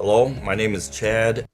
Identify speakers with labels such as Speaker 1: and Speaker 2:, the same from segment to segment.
Speaker 1: Hello, my name is Chad.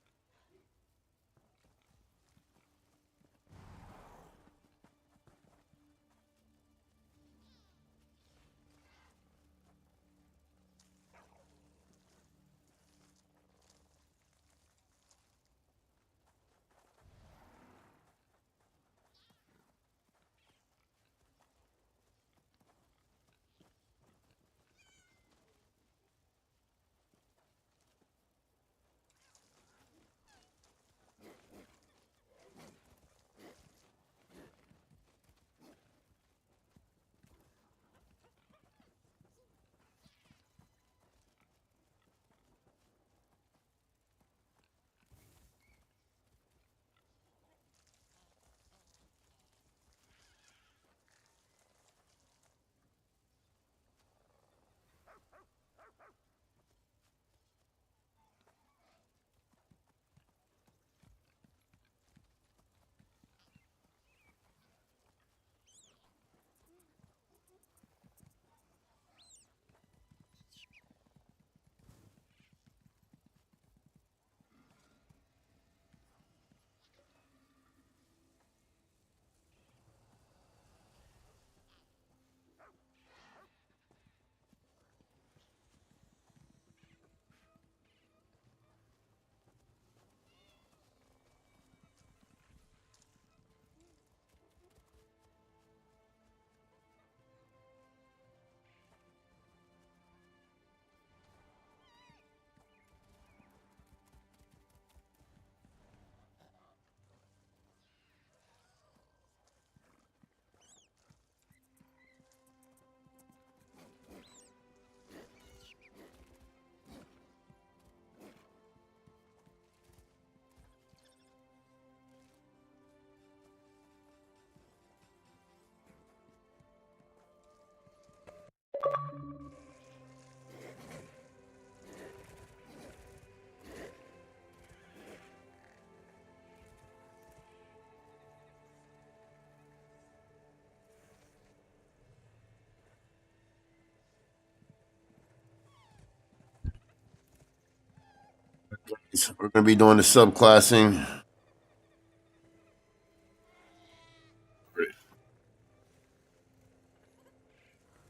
Speaker 2: We're going to be doing the subclassing.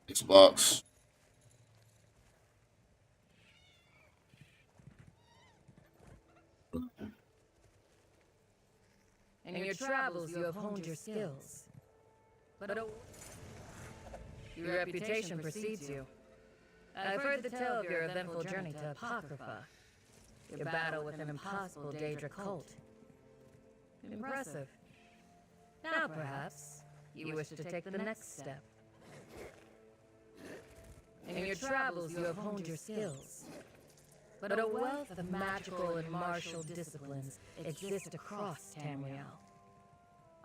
Speaker 2: Xbox.
Speaker 3: In your travels, you have honed your skills. But your reputation precedes you. I've heard the tale of your eventful journey to Apocrypha. Your battle with an impossible Daedra cult. Impressive. Now, perhaps, you wish to take the next step. In your travels, you have honed your skills. But a wealth of magical and martial disciplines exist across Tamriel.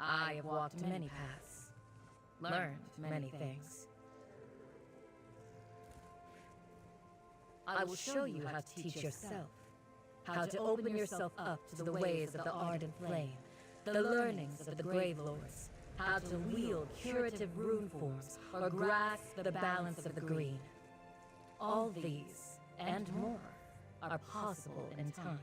Speaker 3: I have walked many paths, learned many things. I will show you how to teach yourself, how to open yourself up to the ways of the Ardent Flame, the learnings of the Grave Lords, how to wield curative rune forms or grasp the balance of the green. All these, and more, are possible in time.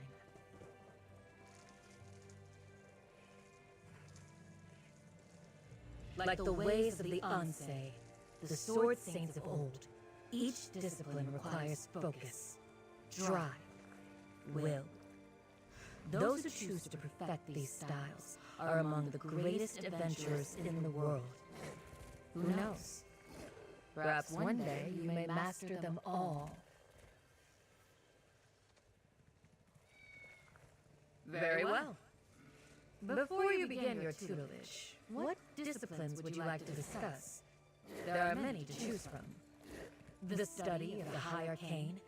Speaker 3: Like the ways of the Ansei, the Sword Saints of old, each discipline requires focus, drive, will. Those who choose to perfect these styles are among the greatest adventurers in the world. Who knows? Perhaps one day you may master them all. Very well. Before you begin your tutelage, what disciplines would you like to discuss? There are many to choose from. The study of the high arcane,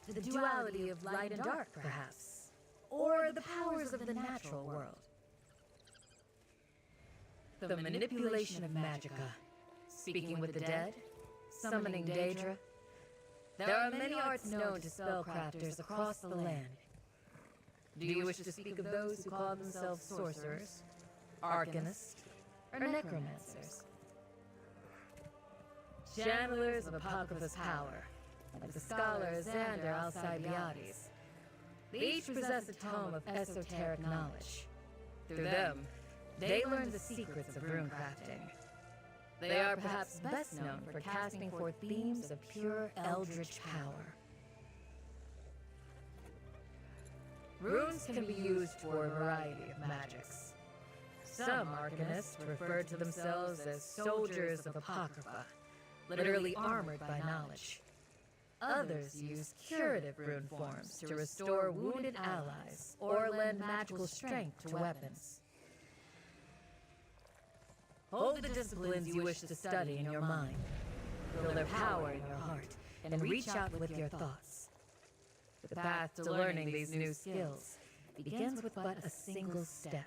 Speaker 3: the duality of light and dark, perhaps, or the powers of the natural world. The manipulation of magicka, speaking with the dead, summoning Daedra. There are many arts known to spellcrafters across the land. Do you wish to speak of those who call themselves sorcerers, arcanists, or necromancers? Channelers of Apocrypha's power, like the scholar Xander Alcibiades. They each possess a tome of esoteric knowledge. Through them, they learn the secrets of rune crafting. They are perhaps best known for casting forth beams of pure eldritch power. Runes can be used for a variety of magics. Some arcanists refer to themselves as soldiers of Apocrypha, literally armored by knowledge. Others use curative rune forms to restore wounded allies or lend magical strength to weapons. Hold the disciplines you wish to study in your mind, feel their power in your heart, and reach out with your thoughts. The path to learning these new skills begins with but a single step.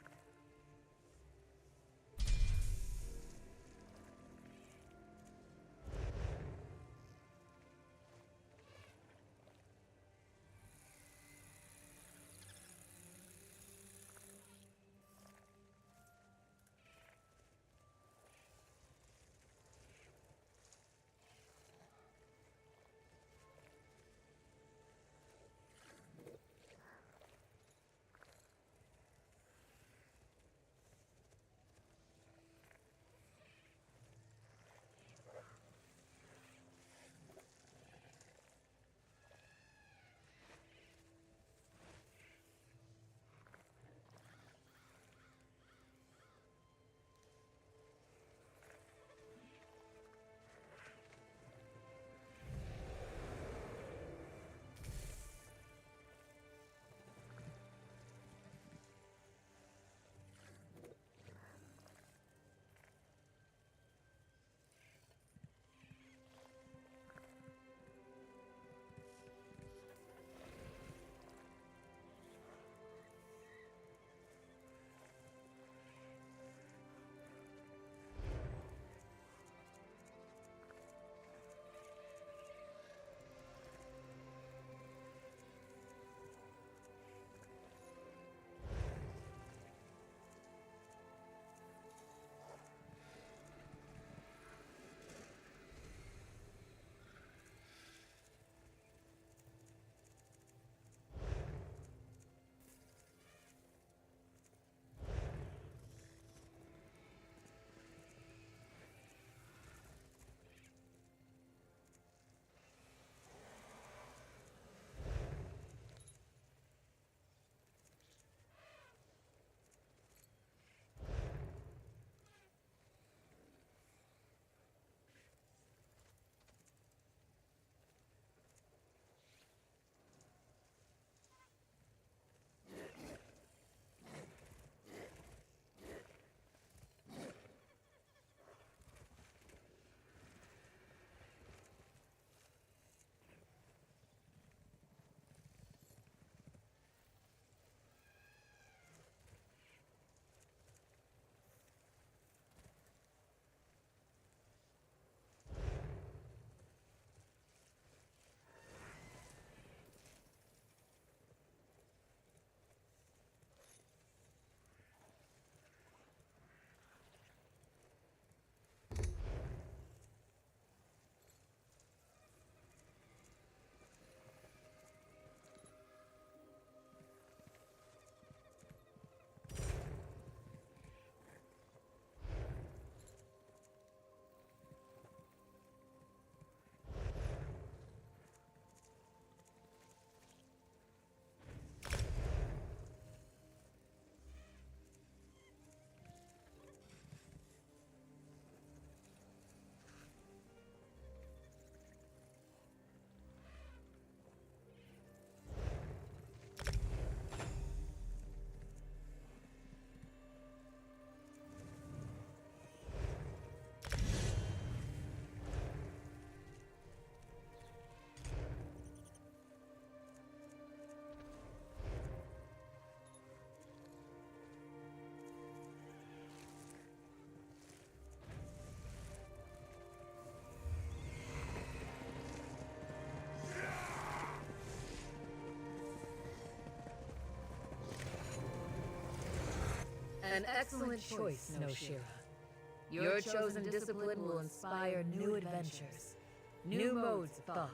Speaker 3: An excellent choice, Noshira. Your chosen discipline will inspire new adventures, new modes of thought.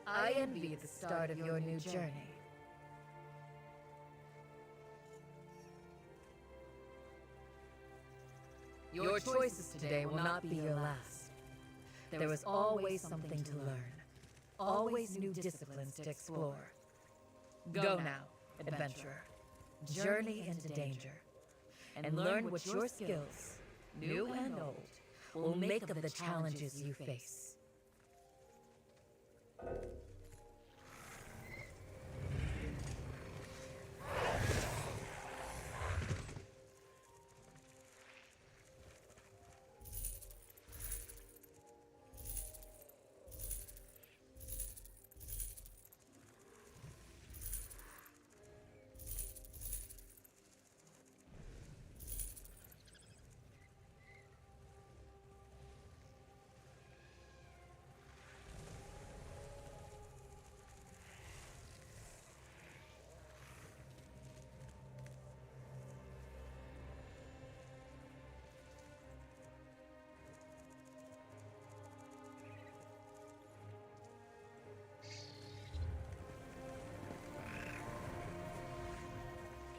Speaker 3: I envy the start of your new journey, Your choices today will not be your last. There is always something to learn, always new disciplines to explore. Go now, adventurer. Journey into danger, and learn what your skills, new and old, will make of the challenges you face.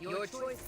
Speaker 3: Your choice.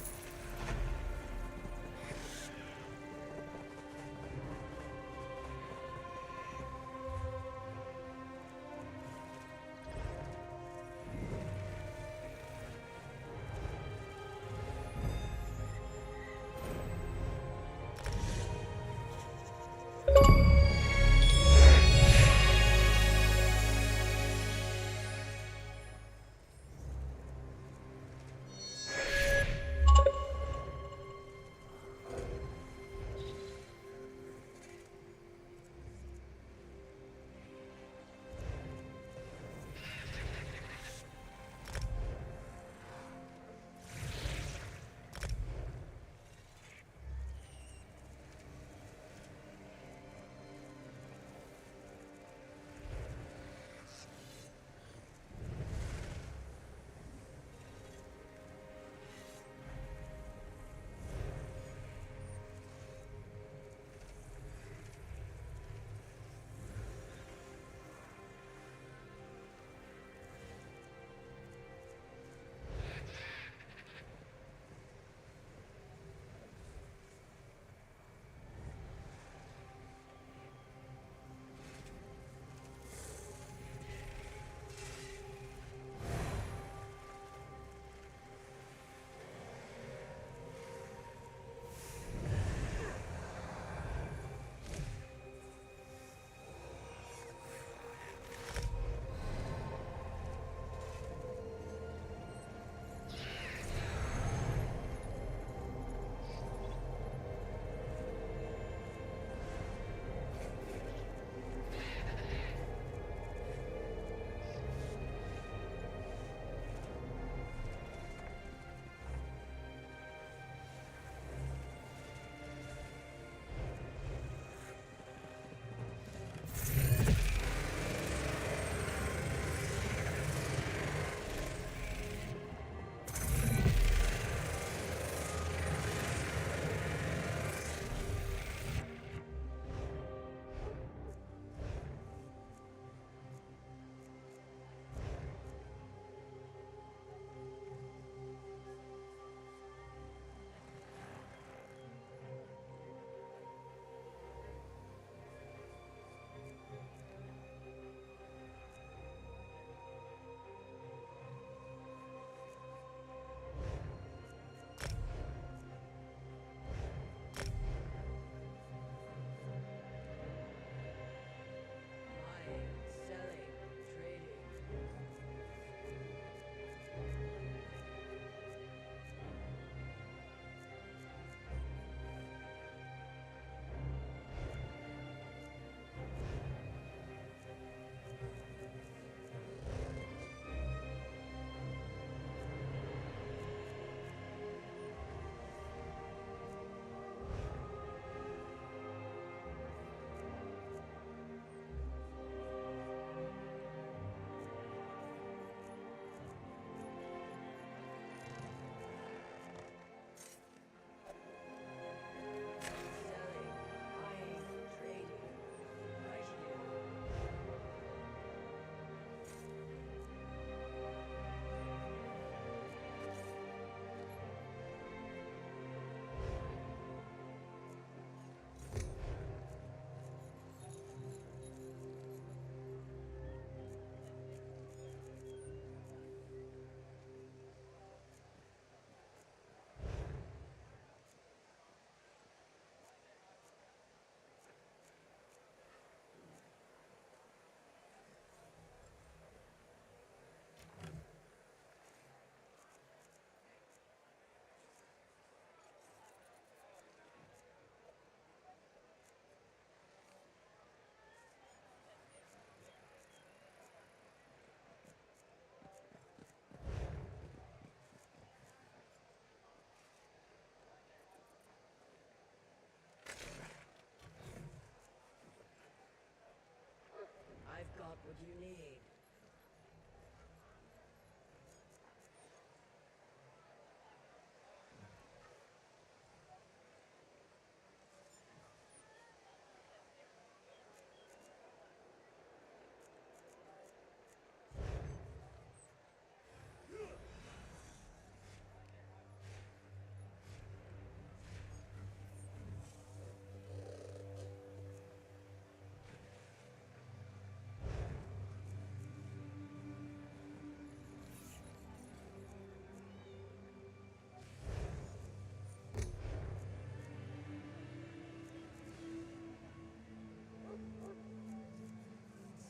Speaker 3: What do you need?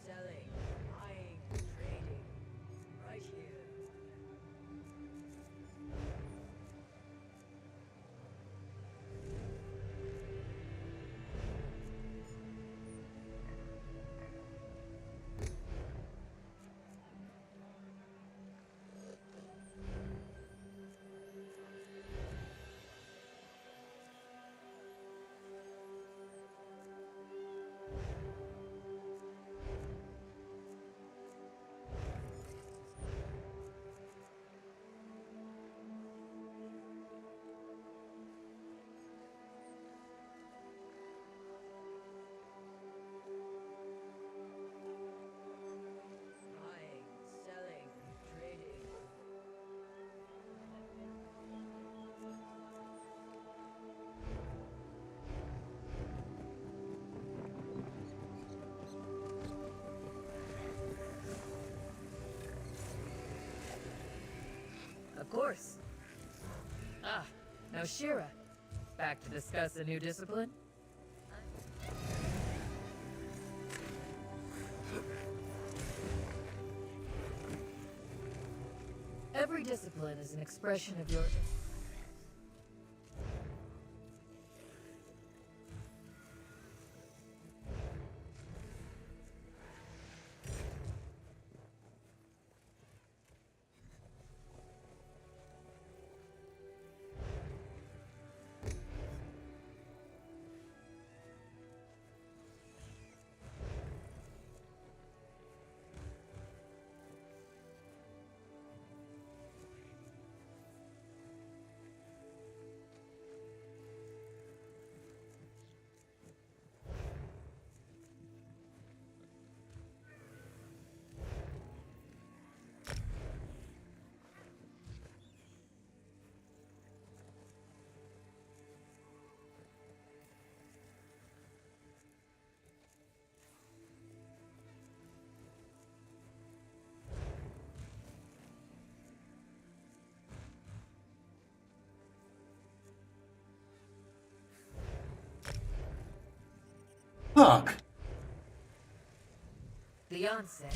Speaker 3: Selling, buying, trading. Right here. Buying, selling, trading. Of course. Ah, now Shira. Back to discuss a new discipline? Every discipline is an expression of your...
Speaker 2: Fuck.
Speaker 3: The onset.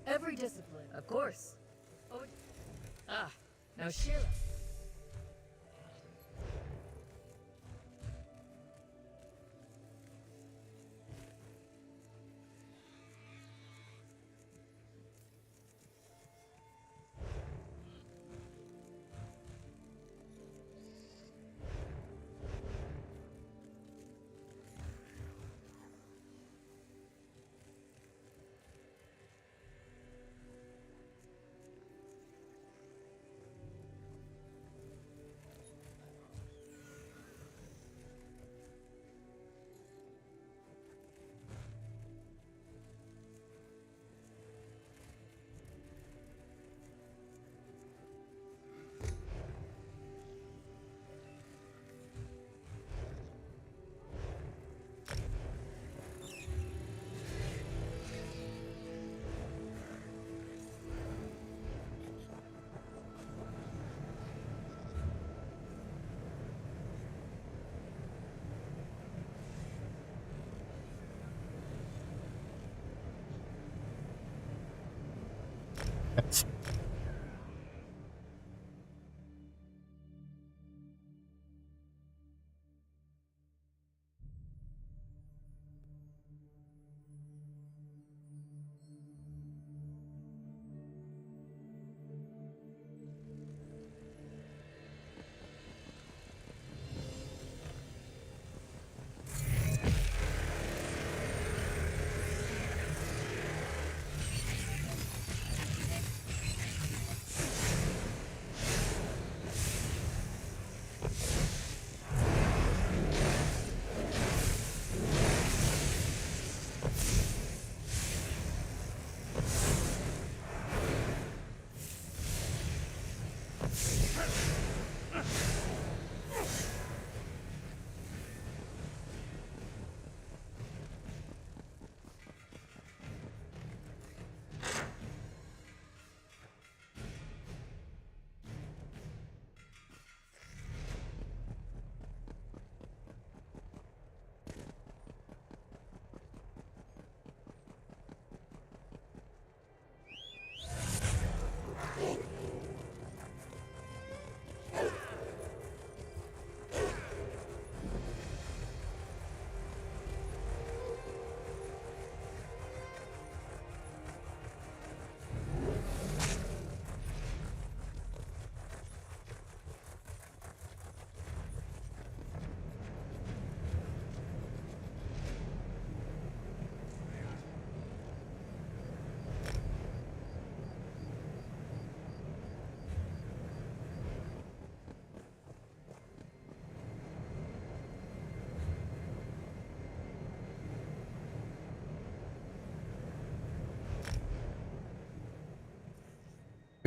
Speaker 3: Every discipline, of course. Oh, ah, now Shira.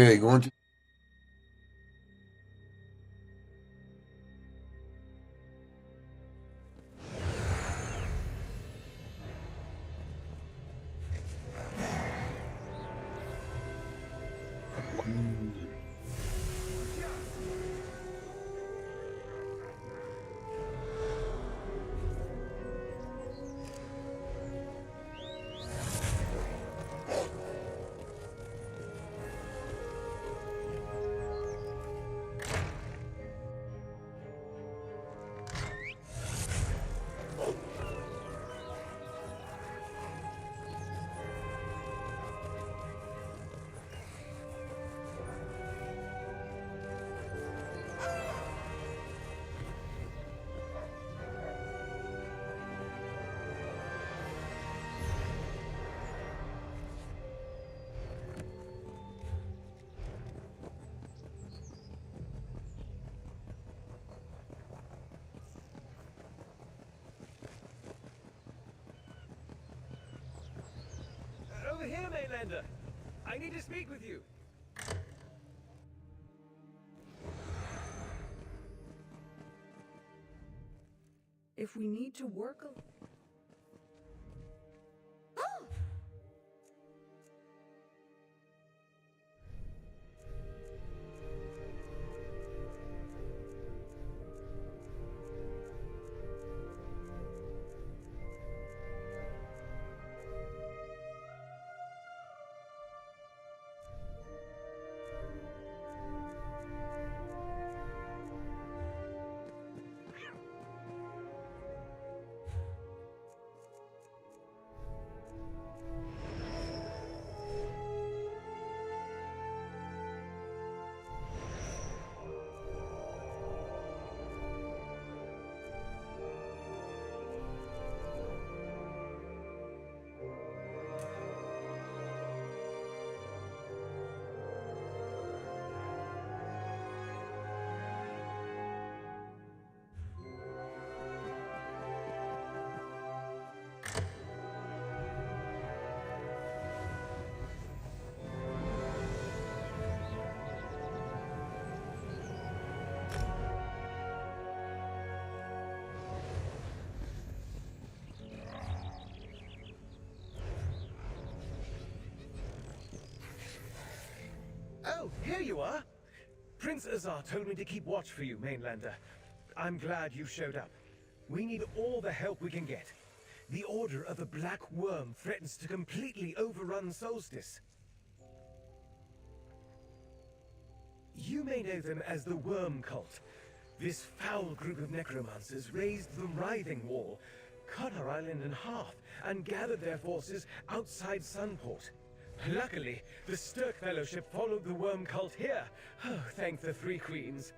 Speaker 2: Okay, going to.
Speaker 4: Over here, Mainlander. I need to speak with you.
Speaker 5: If we need to work a...
Speaker 4: Oh, here you are. Prince Azar told me to keep watch for you, Mainlander. I'm glad you showed up. We need all the help we can get. The Order of the Black Worm threatens to completely overrun Solstice. You may know them as the Worm Cult. This foul group of necromancers raised the Writhing Wall, cut our island in half, and gathered their forces outside Sunport. Luckily, the Stirk Fellowship followed the Worm Cult here. Oh, thank the Three Queens.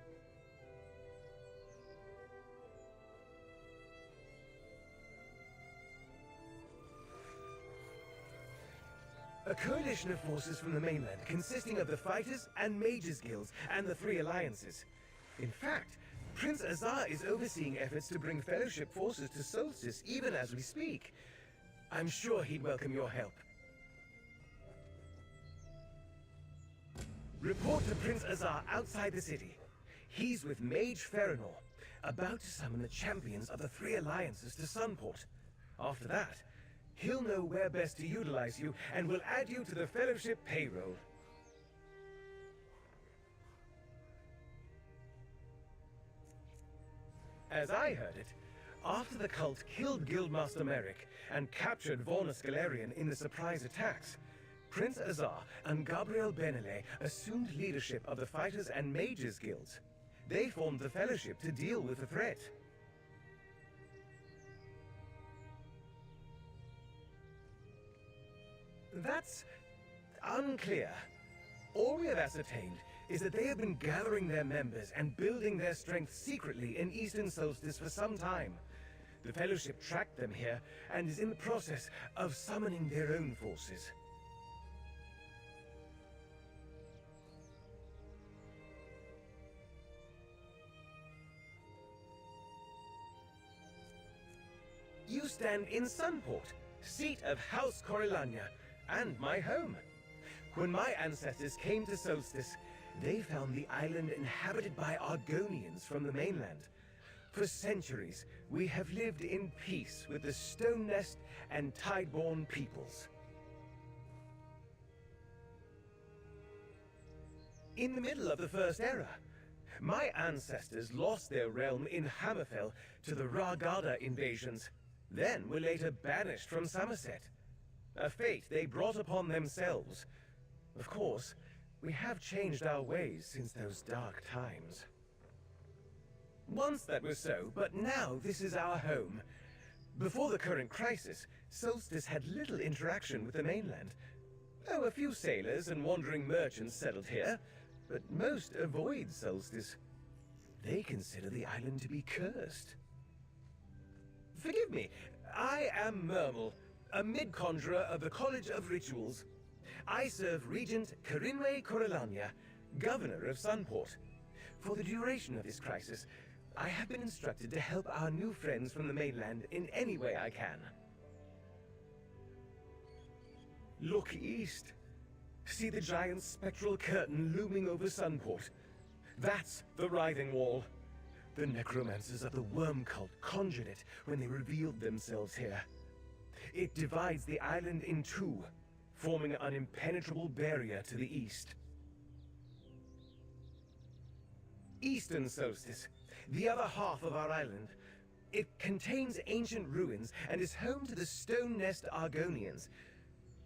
Speaker 4: A coalition of forces from the mainland consisting of the Fighters and Mages Guilds and the Three Alliances. In fact, Prince Azar is overseeing efforts to bring Fellowship forces to Solstice even as we speak. I'm sure he'd welcome your help. Report to Prince Azar outside the city. He's with Mage Feranor, about to summon the champions of the Three Alliances to Sunport. After that, he'll know where best to utilize you and will add you to the Fellowship payroll. As I heard it, after the cult killed Guildmaster Merrick and captured Vorna Scalarian in the surprise attacks, Prince Azar and Gabriel Benele assumed leadership of the Fighters and Mages Guilds. They formed the Fellowship to deal with the threat. That's unclear. All we have ascertained is that they have been gathering their members and building their strength secretly in Eastern Solstice for some time. The Fellowship tracked them here and is in the process of summoning their own forces. You stand in Sunport, seat of House Corellania, and my home. When my ancestors came to Solstice, they found the island inhabited by Argonians from the mainland. For centuries, we have lived in peace with the Stone Nest and Tideborn peoples. In the middle of the First Era, my ancestors lost their realm in Hammerfell to the Ragada invasions, then were later banished from Somerset. A fate they brought upon themselves. Of course, we have changed our ways since those dark times. Once that was so, but now this is our home. Before the current crisis, Solstice had little interaction with the mainland. Oh, a few sailors and wandering merchants settled here, but most avoid Solstice. They consider the island to be cursed. Forgive me, I am Mermal, a mid-conjurer of the College of Rituals. I serve Regent Corinwe Corellania, Governor of Sunport. For the duration of this crisis, I have been instructed to help our new friends from the mainland in any way I can. Look east. See the giant spectral curtain looming over Sunport. That's the Writhing Wall. The necromancers of the Worm Cult conjured it when they revealed themselves here. It divides the island in two, forming an impenetrable barrier to the east. Eastern Solstice, the other half of our island. It contains ancient ruins and is home to the Stone Nest Argonians.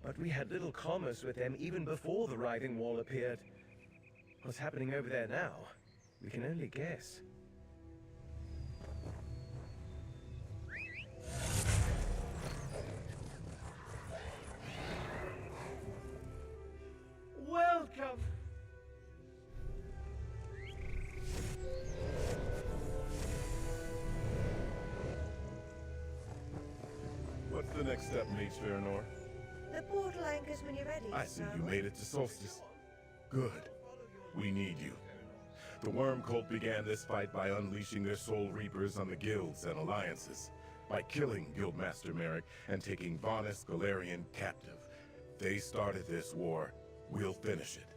Speaker 4: But we had little commerce with them even before the Writhing Wall appeared. What's happening over there now? We can only guess. Welcome!
Speaker 6: What's the next step, Mage Feranor?
Speaker 7: The portal anchors when you're ready.
Speaker 6: I see you
Speaker 7: Mermal.
Speaker 6: made it to Solstice. Good. We need you. The Worm Cult began this fight by unleashing their Soul Reapers on the guilds and alliances, by killing Guildmaster Merrick and taking Vonis Galarian captive. They started this war. We'll finish it.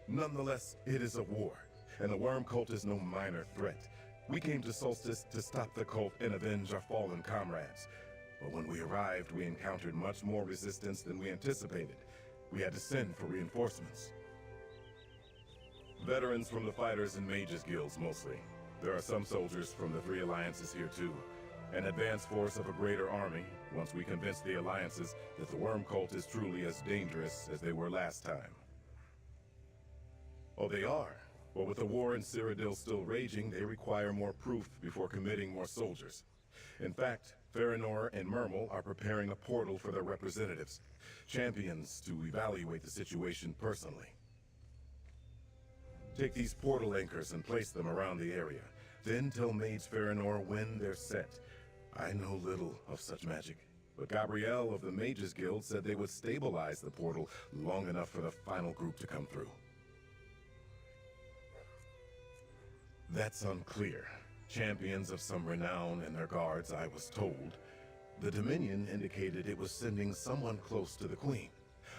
Speaker 6: Nonetheless, it is a war, and the Worm Cult is no minor threat. We came to Solstice to stop the cult and avenge our fallen comrades. But when we arrived, we encountered much more resistance than we anticipated. We had to send for reinforcements. Veterans from the Fighters and Mages Guilds, mostly. There are some soldiers from the Three Alliances here, too. An advance force of a greater army, once we convince the alliances that the Worm Cult is truly as dangerous as they were last time. Oh, they are. But with the war in Cyrodiil still raging, they require more proof before committing more soldiers. In fact, Farinor and Mermel are preparing a portal for their representatives, champions to evaluate the situation personally. Take these portal anchors and place them around the area. Then tell Mage Farinor when they're set. I know little of such magic, but Gabrielle of the Mages Guild said they would stabilize the portal long enough for the final group to come through. That's unclear. Champions of some renown and their guards, I was told. The Dominion indicated it was sending someone close to the Queen.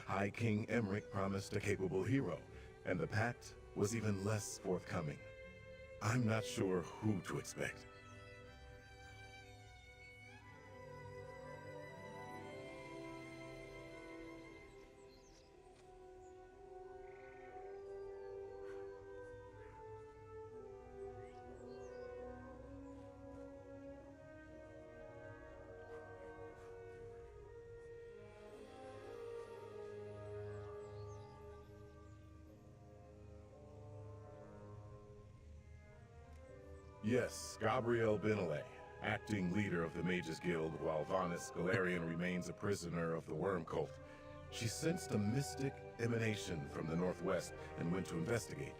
Speaker 6: High King Emmerich promised a capable hero, and the Pact was even less forthcoming. I'm not sure who to expect. Yes, Gabrielle Benelay, acting leader of the Mages Guild, while Vanis Galarian remains a prisoner of the Worm Cult. She sensed a mystic emanation from the northwest and went to investigate.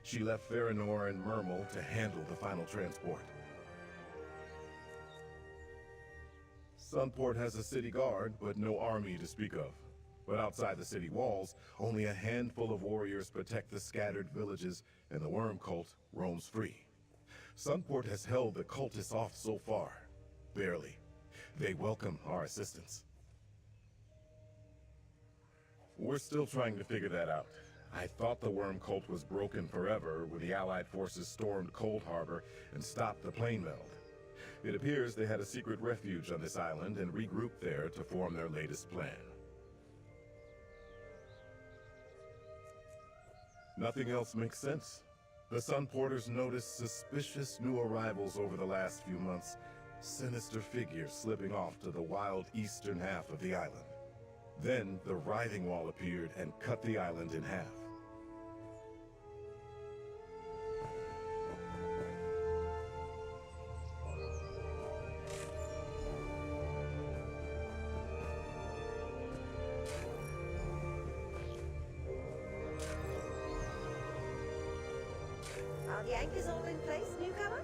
Speaker 6: She left Farinor and Mermel to handle the final transport. Sunport has a city guard, but no army to speak of. But outside the city walls, only a handful of warriors protect the scattered villages, and the Worm Cult roams free. Sunport has held the cultists off so far. Barely. They welcome our assistance. We're still trying to figure that out. I thought the Worm Cult was broken forever when the Allied forces stormed Cold Harbor and stopped the plane meld. It appears they had a secret refuge on this island and regrouped there to form their latest plan. Nothing else makes sense. The Sunporters noticed suspicious new arrivals over the last few months. Sinister figures slipping off to the wild eastern half of the island. Then the Writhing Wall appeared and cut the island in half.
Speaker 7: Are the anchors all in place, newcomer?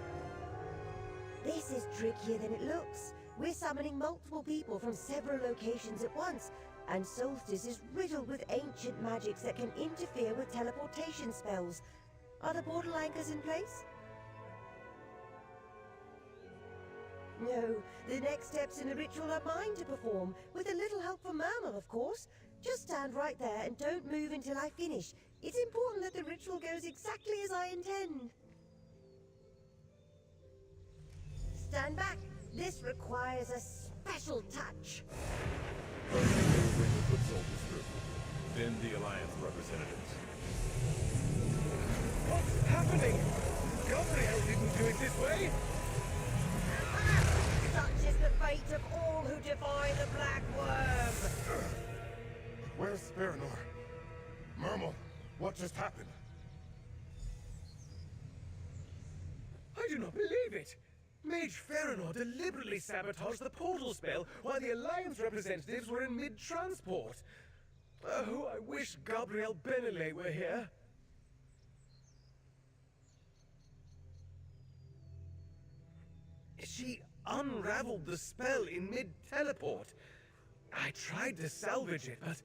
Speaker 7: This is trickier than it looks. We're summoning multiple people from several locations at once, and Solstice is riddled with ancient magics that can interfere with teleportation spells. Are the portal anchors in place? No, the next steps in the ritual are mine to perform, with a little help from Mermel, of course. Just stand right there and don't move until I finish. It's important that the ritual goes exactly as I intend. Stand back. This requires a special touch.
Speaker 6: First, bring the foot soldiers through. Then the Alliance representatives.
Speaker 4: What's happening? Gabrielle didn't do it this way.
Speaker 7: Such is the fate of all who defy the Black Worm.
Speaker 6: Where's Farinor? Mermel, what just happened?
Speaker 4: I do not believe it! Mage Farinor deliberately sabotaged the portal spell while the Alliance representatives were in mid-transport. Oh, I wish Gabrielle Benelay were here. She unraveled the spell in mid-teleport. I tried to salvage it, but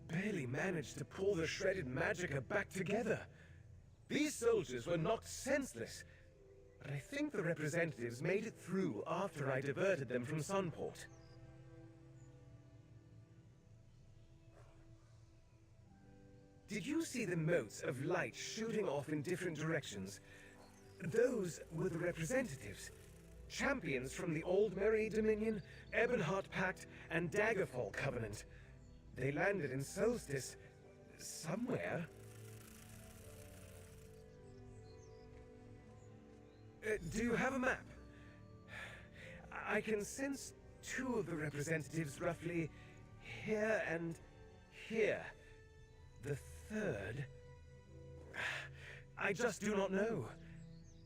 Speaker 4: barely managed to pull the shredded magicka back together. These soldiers were knocked senseless, but I think the representatives made it through after I diverted them from Sunport. Did you see the motes of light shooting off in different directions? Those were the representatives. Champions from the Old Merry Dominion, Ebonheart Pact, and Daggerfall Covenant. They landed in Solstice somewhere. Do you have a map? I can sense two of the representatives roughly here and here. The third... I just do not know.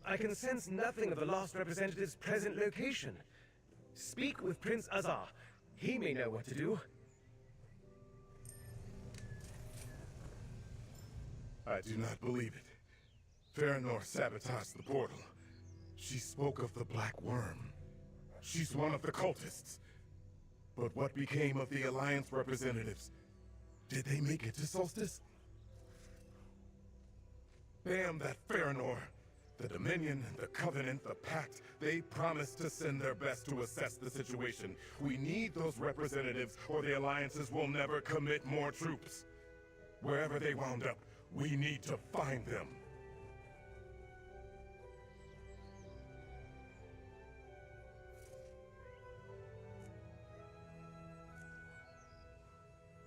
Speaker 4: I can sense nothing of the last representative's present location. Speak with Prince Azar. He may know what to do.
Speaker 6: I do not believe it. Farinor sabotaged the portal. She spoke of the Black Worm. She's one of the cultists. But what became of the Alliance representatives? Did they make it to Solstice? Damn that Farinor! The Dominion, the Covenant, the Pact, they promised to send their best to assess the situation. We need those representatives, or the Alliances will never commit more troops. Wherever they wound up, we need to find them.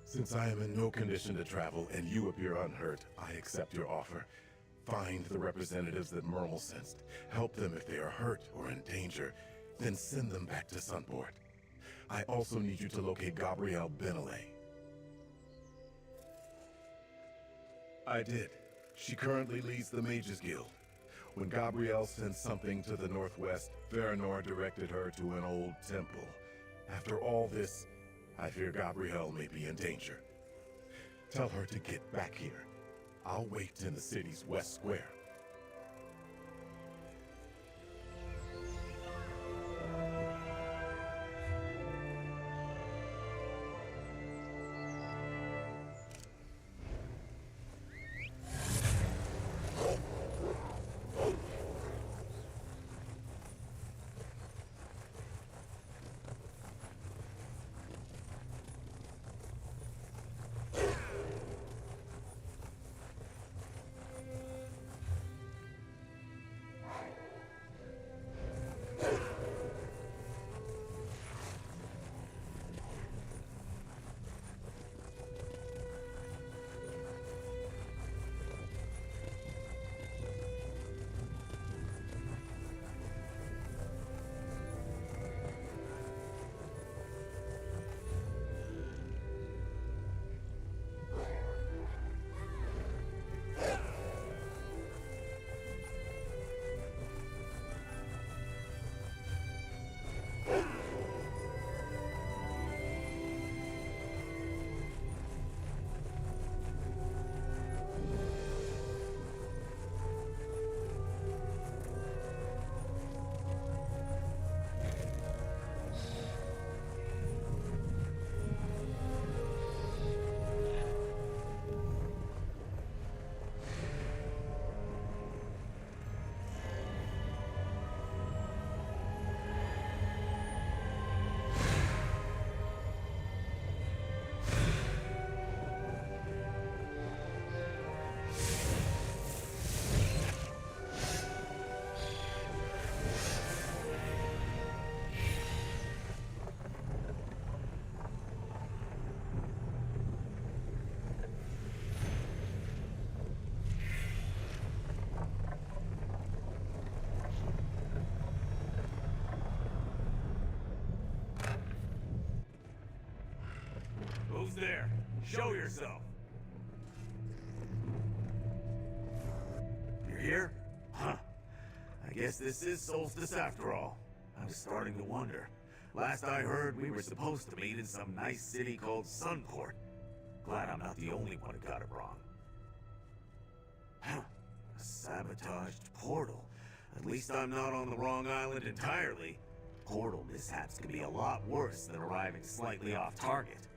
Speaker 6: Since I am in no condition to travel and you appear unhurt, I accept your offer. Find the representatives that Merle sensed. Help them if they are hurt or in danger. Then send them back to Sunport. I also need you to locate Gabrielle Benelay. I did. She currently leads the Mages Guild. When Gabrielle sent something to the northwest, Farinor directed her to an old temple. After all this, I fear Gabrielle may be in danger. Tell her to get back here. I'll wait in the city's west square.
Speaker 8: Who's there? Show yourself. You're here? Huh. I guess this is Solstice after all. I was starting to wonder. Last I heard, we were supposed to meet in some nice city called Sunport. Glad I'm not the only one who got it wrong. Huh. A sabotaged portal. At least I'm not on the wrong island entirely. Portal mishaps can be a lot worse than arriving slightly off target.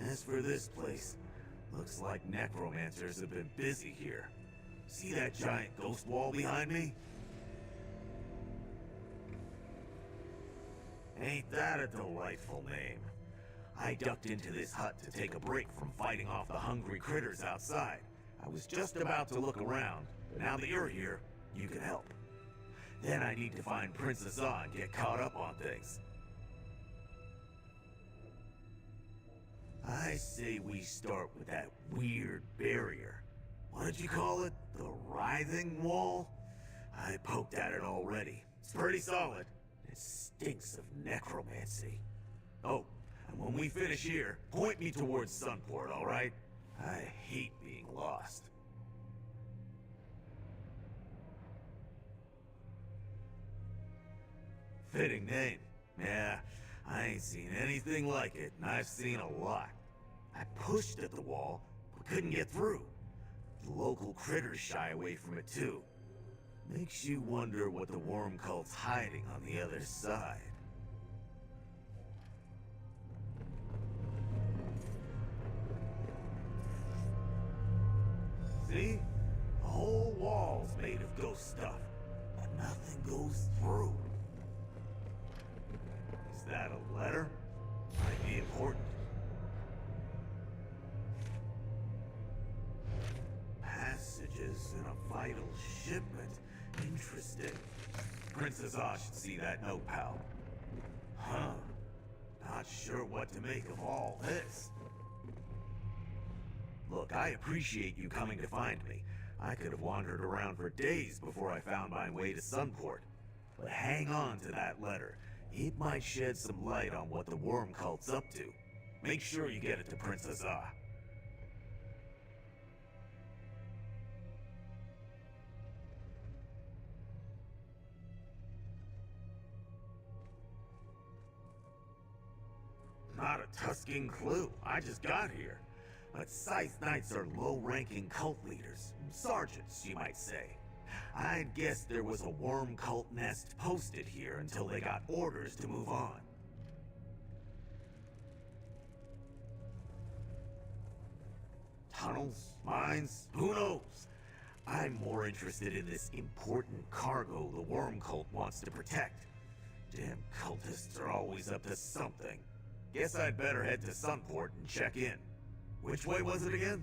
Speaker 8: As for this place, looks like necromancers have been busy here. See that giant ghost wall behind me? Ain't that a delightful name? I ducked into this hut to take a break from fighting off the hungry critters outside. I was just about to look around, but now that you're here, you can help. Then I need to find Prince Azar and get caught up on things. I say we start with that weird barrier. What did you call it? The writhing wall? I poked at it already. It's pretty solid. It stinks of necromancy. Oh, and when we finish here, point me towards Sunport, alright? I hate being lost. Fitting name. Yeah, I ain't seen anything like it, and I've seen a lot. I pushed at the wall, but couldn't get through. The local critters shy away from it too. Makes you wonder what the worm cult's hiding on the other side. See? The whole wall's made of ghost stuff, but nothing goes through. Is that a letter? Might be important. Passages in a vital shipment. Interesting. Princess Ah should see that note, pal. Huh. Not sure what to make of all this. Look, I appreciate you coming to find me. I could have wandered around for days before I found my way to Sunport. But hang on to that letter. It might shed some light on what the worm cult's up to. Make sure you get it to Princess Ah. Not a Tuscan clue. I just got here. But Scythe Knights are low-ranking cult leaders. Sergeants, you might say. I'd guess there was a worm cult nest posted here until they got orders to move on. Tunnels? Mines? Who knows? I'm more interested in this important cargo the worm cult wants to protect. Damn cultists are always up to something. Guess I'd better head to Sunport and check in. Which way was it again?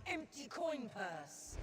Speaker 5: empty coin purse.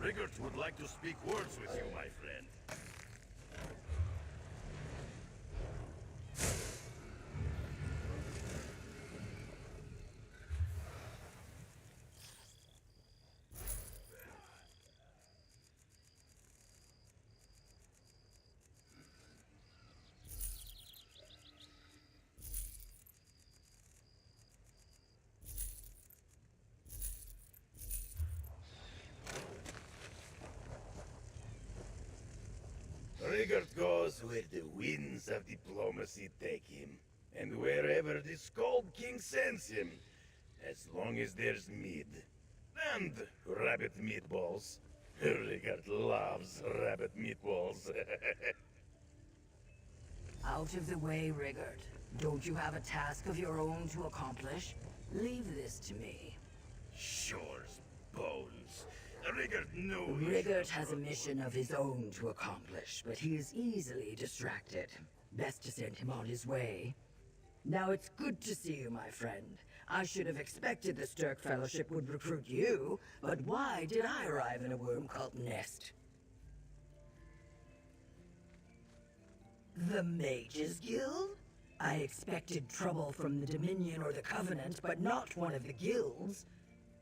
Speaker 9: Rigert would like to speak words with you, my friend. Rigert goes where the winds of diplomacy take him, and wherever the Scald King sends him, as long as there's mead. And rabbit meatballs. Rigert loves rabbit meatballs.
Speaker 5: Out of the way, Rigert. Don't you have a task of your own to accomplish? Leave this to me.
Speaker 9: Shore's bones. Rigert knew he
Speaker 5: Rigert
Speaker 9: should-
Speaker 5: has a mission of his own to accomplish, but he is easily distracted. Best to send him on his way. Now it's good to see you, my friend. I should have expected the Stirk Fellowship would recruit you, but why did I arrive in a worm cult nest? The Mages Guild? I expected trouble from the Dominion or the Covenant, but not one of the guilds.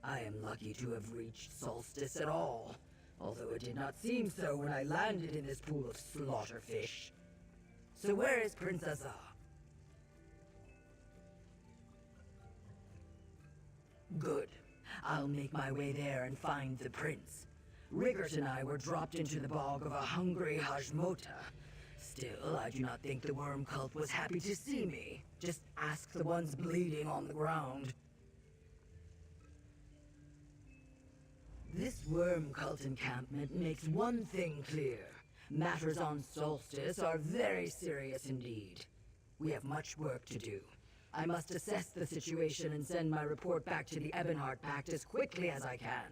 Speaker 5: I am lucky to have reached Solstice at all, although it did not seem so when I landed in this pool of slaughterfish. So where is Prince Azar? Good. I'll make my way there and find the prince. Rigert and I were dropped into the bog of a hungry Hajmota. Still, I do not think the worm cult was happy to see me. Just ask the ones bleeding on the ground. This worm cult encampment makes one thing clear. Matters on Solstice are very serious indeed. We have much work to do. I must assess the situation and send my report back to the Ebonheart Pact as quickly as I can.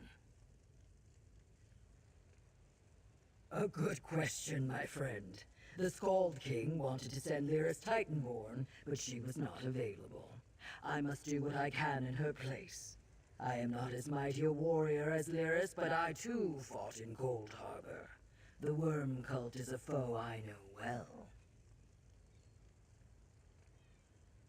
Speaker 5: A good question, my friend. The Scald King wanted to send Lyris Titanborn, but she was not available. I must do what I can in her place. I am not as mighty a warrior as Lyris, but I too fought in Cold Harbor. The worm cult is a foe I know well.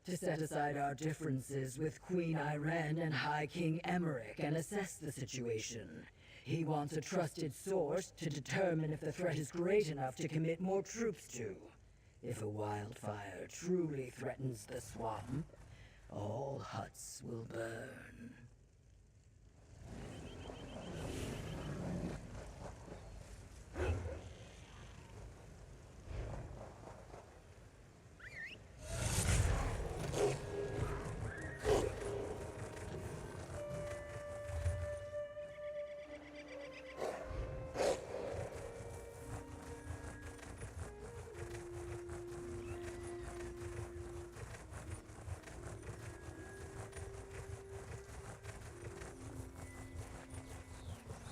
Speaker 5: To set aside our differences with Queen Iren and High King Emmerich and assess the situation. He wants a trusted source to determine if the threat is great enough to commit more troops to. If a wildfire truly threatens the swamp, all huts will burn.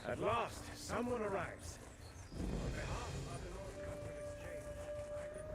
Speaker 4: At last, someone arrives. On behalf of the North Country Exchange, I request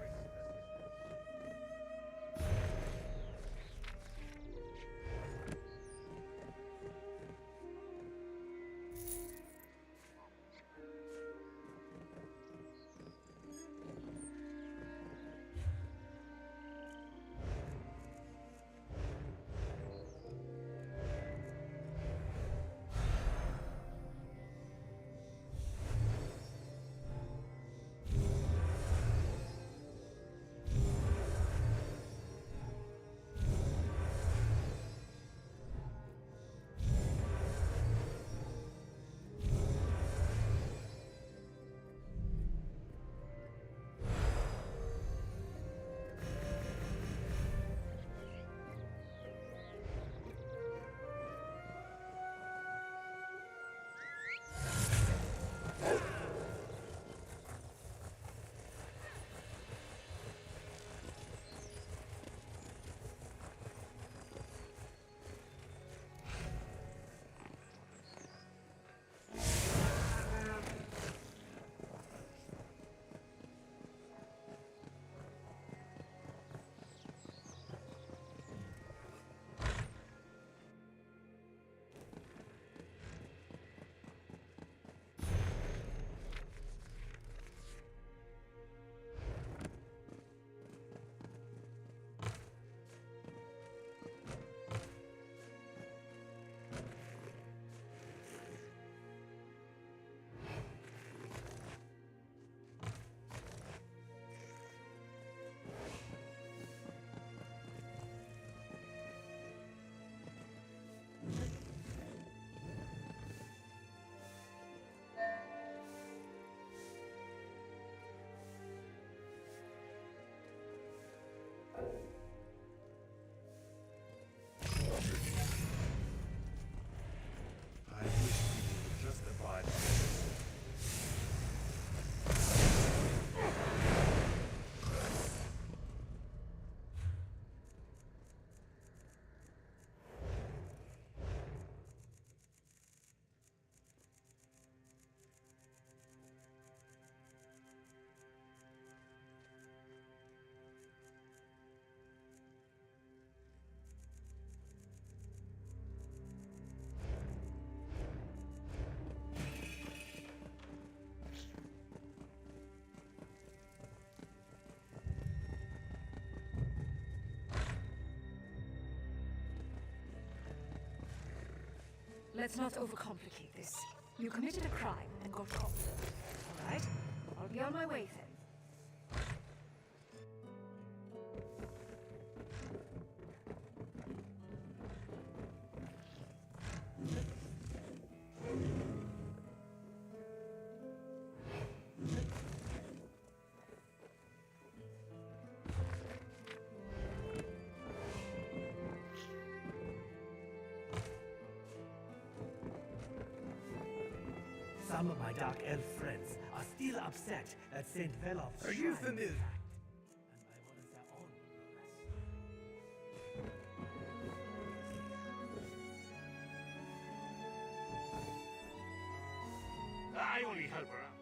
Speaker 10: Let's not overcomplicate this. You committed a crime and got caught. All right? I'll be on my way then.
Speaker 4: Some of my Dark Elf friends are still upset that St. Velof's
Speaker 9: Are you
Speaker 4: shrine
Speaker 9: familiar?
Speaker 4: was attacked, and by what is their own
Speaker 9: I only help her out.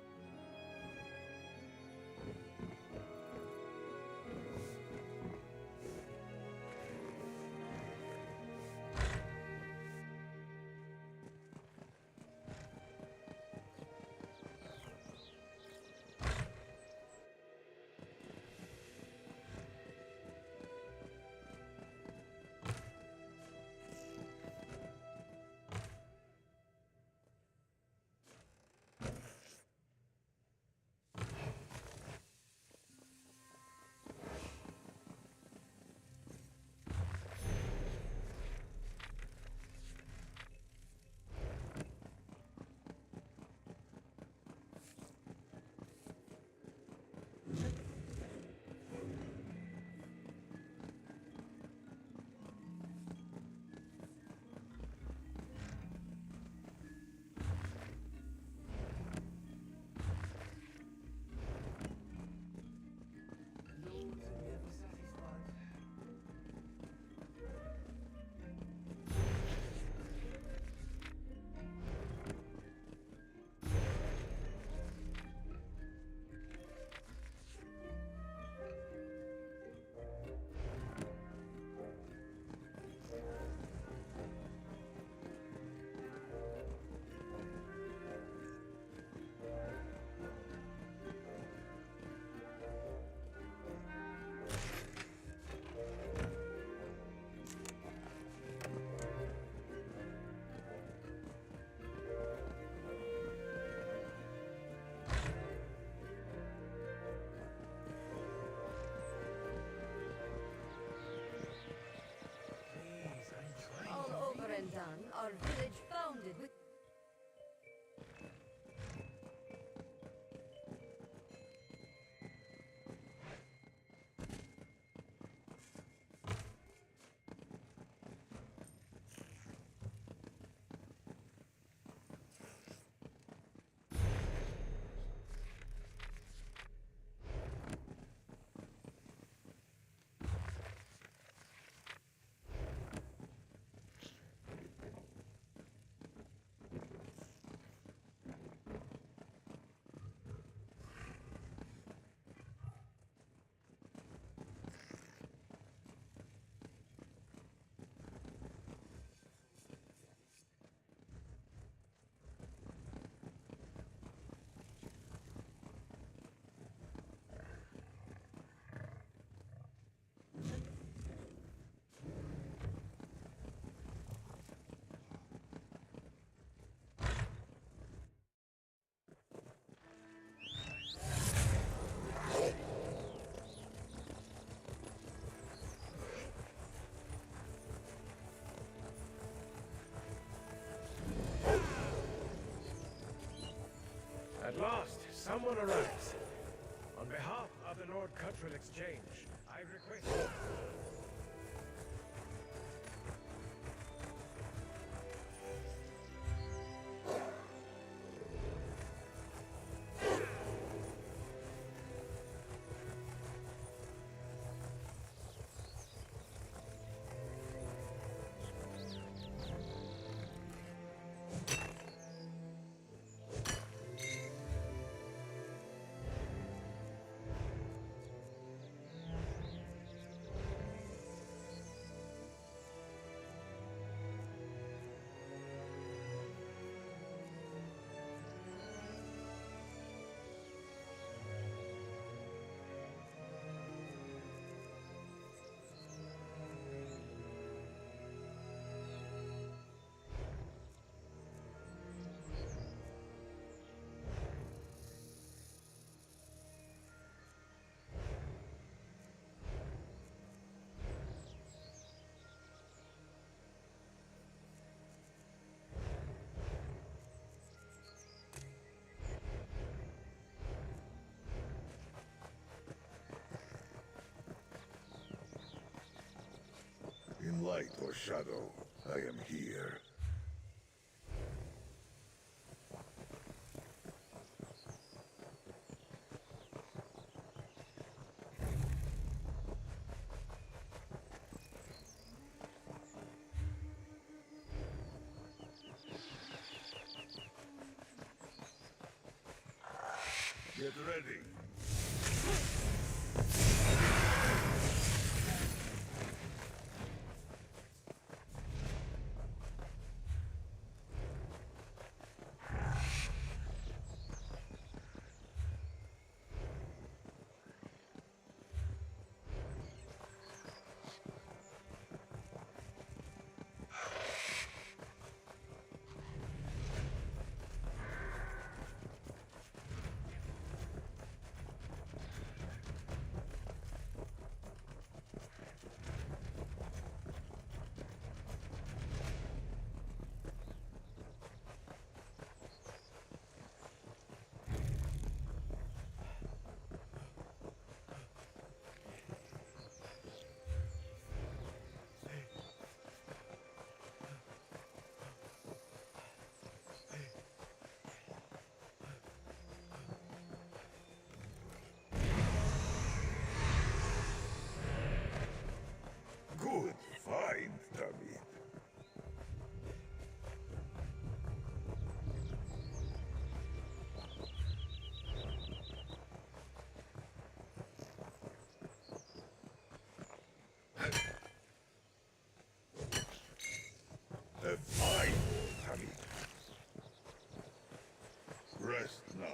Speaker 3: All over and done, our village founded with...
Speaker 4: At last, someone arrives. On behalf of the Nord Cultural Exchange, I request...
Speaker 9: light or shadow, I am here. Get ready. Good find, David. A fine, David. Rest now.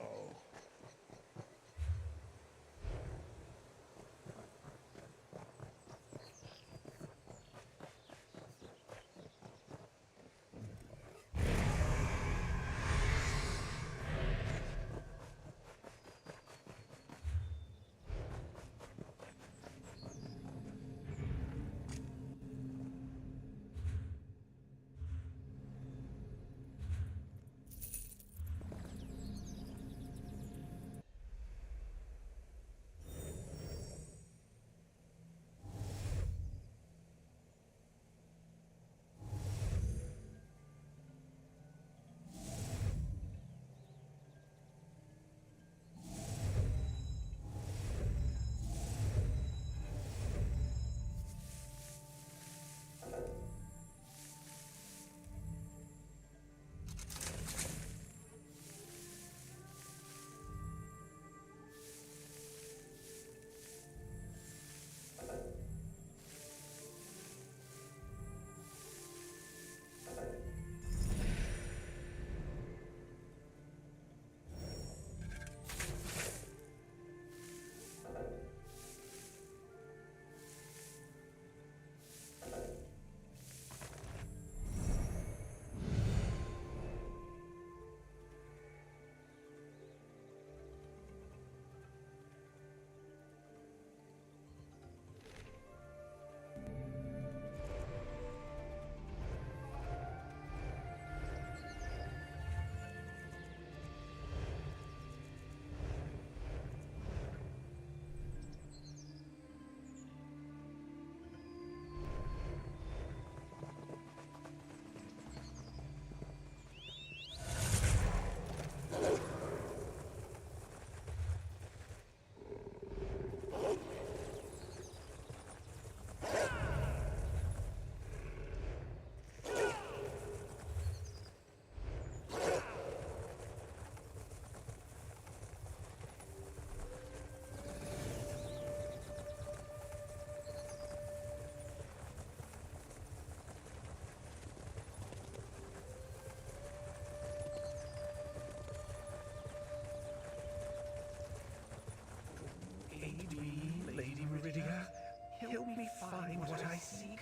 Speaker 4: Help me find what I seek.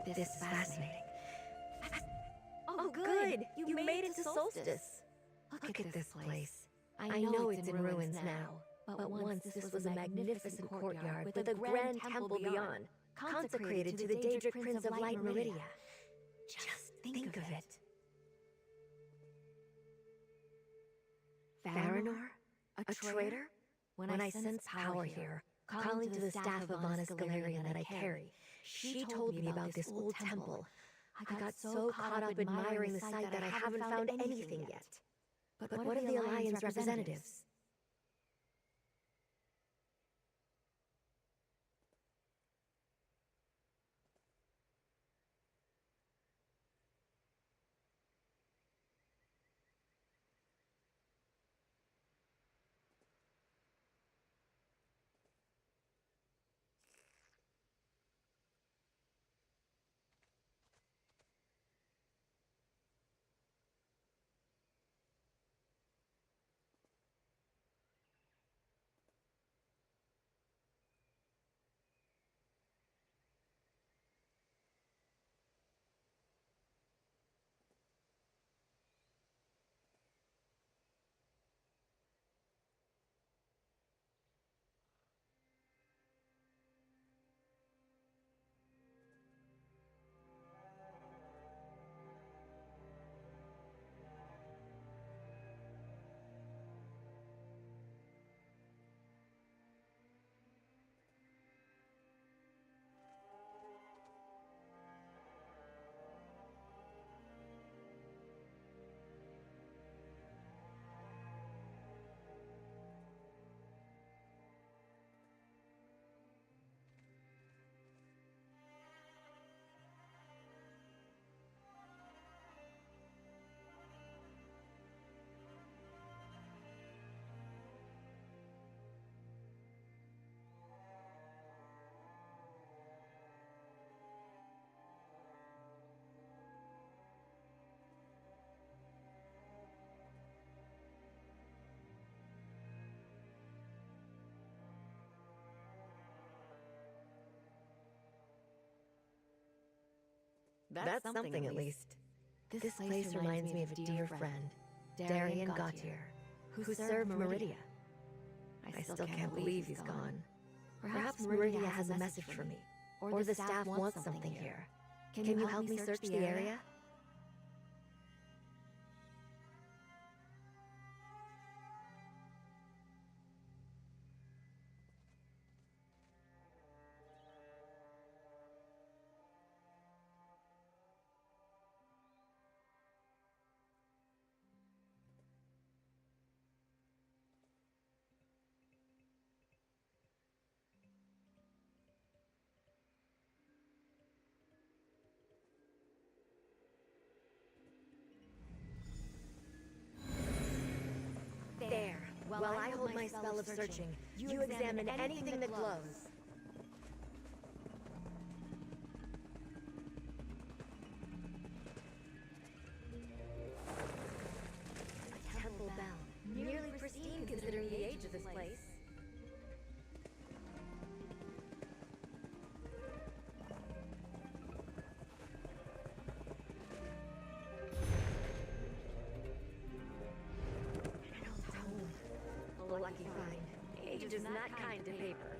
Speaker 3: This is fascinating. Oh, good! You made it to Solstice. Look at this place. I know it's in ruins now, But once this was a magnificent courtyard with a grand temple beyond, consecrated to the Daedric Prince of Light Meridia. Just think of it. Varanor? A traitor? When I sense power here, calling to the staff of Honest Galarian that I carry, she told me about this old temple. I got so caught up admiring the site that I haven't found anything yet. But what of the Alliance representatives? That's something at least. This place reminds me of a dear friend, Darian Gautier, who served Meridia. I still can't believe he's gone. Perhaps Meridia has a message for me, or the staff wants something here. Can you help me search the area? There. While I hold my spell of searching, you examine anything that glows. A temple bell. Nearly pristine considering the age of this place. Lucky find. Age is not kind to paper.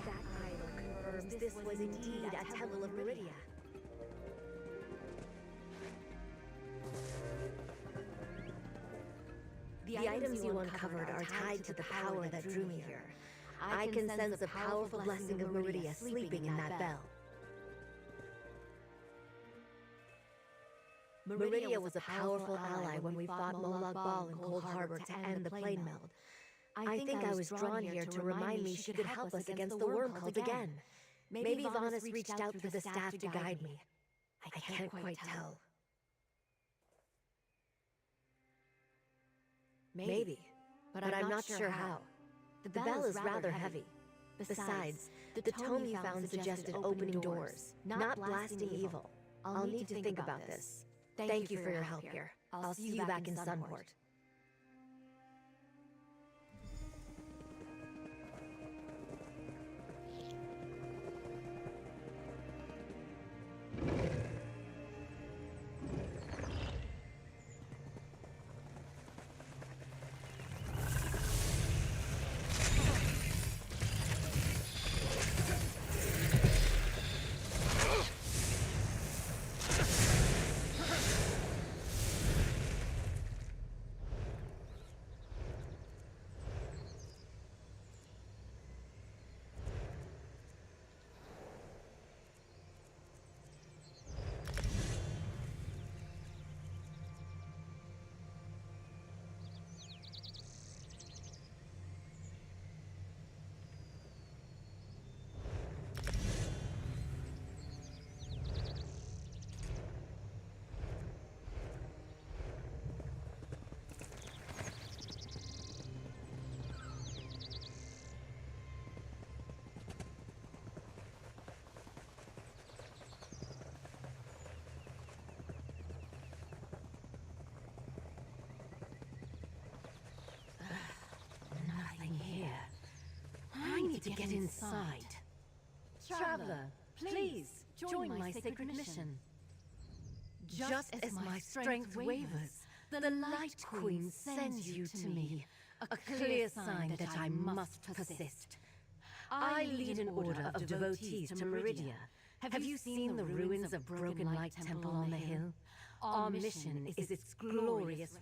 Speaker 3: That idol confirms this was indeed a temple of Meridia. The items you uncovered are tied to the power that drew me here. I can sense the powerful blessing of Meridia sleeping in that bell. Meridia was a powerful ally when we fought Molag Bal in Cold Harbor to end the plane meld. I think I was drawn here to remind me she could help us against the worm cult again. Maybe Vonis reached out through the staff to guide me. I can't quite tell. Maybe, but I'm not sure how. The bell is rather heavy. Besides, the tome you found suggested opening doors, not blasting evil. I'll need to think about this. Thank you for your help here. I'll see you back in Sunport. to get inside. Traveler, please join my sacred mission. Just as my strength wavers, the Light Queen sends you to me, a clear sign that I must persist. I lead an order of devotees to Meridia. Have you seen the ruins of Broken Light Temple on the hill? Our mission is its glorious...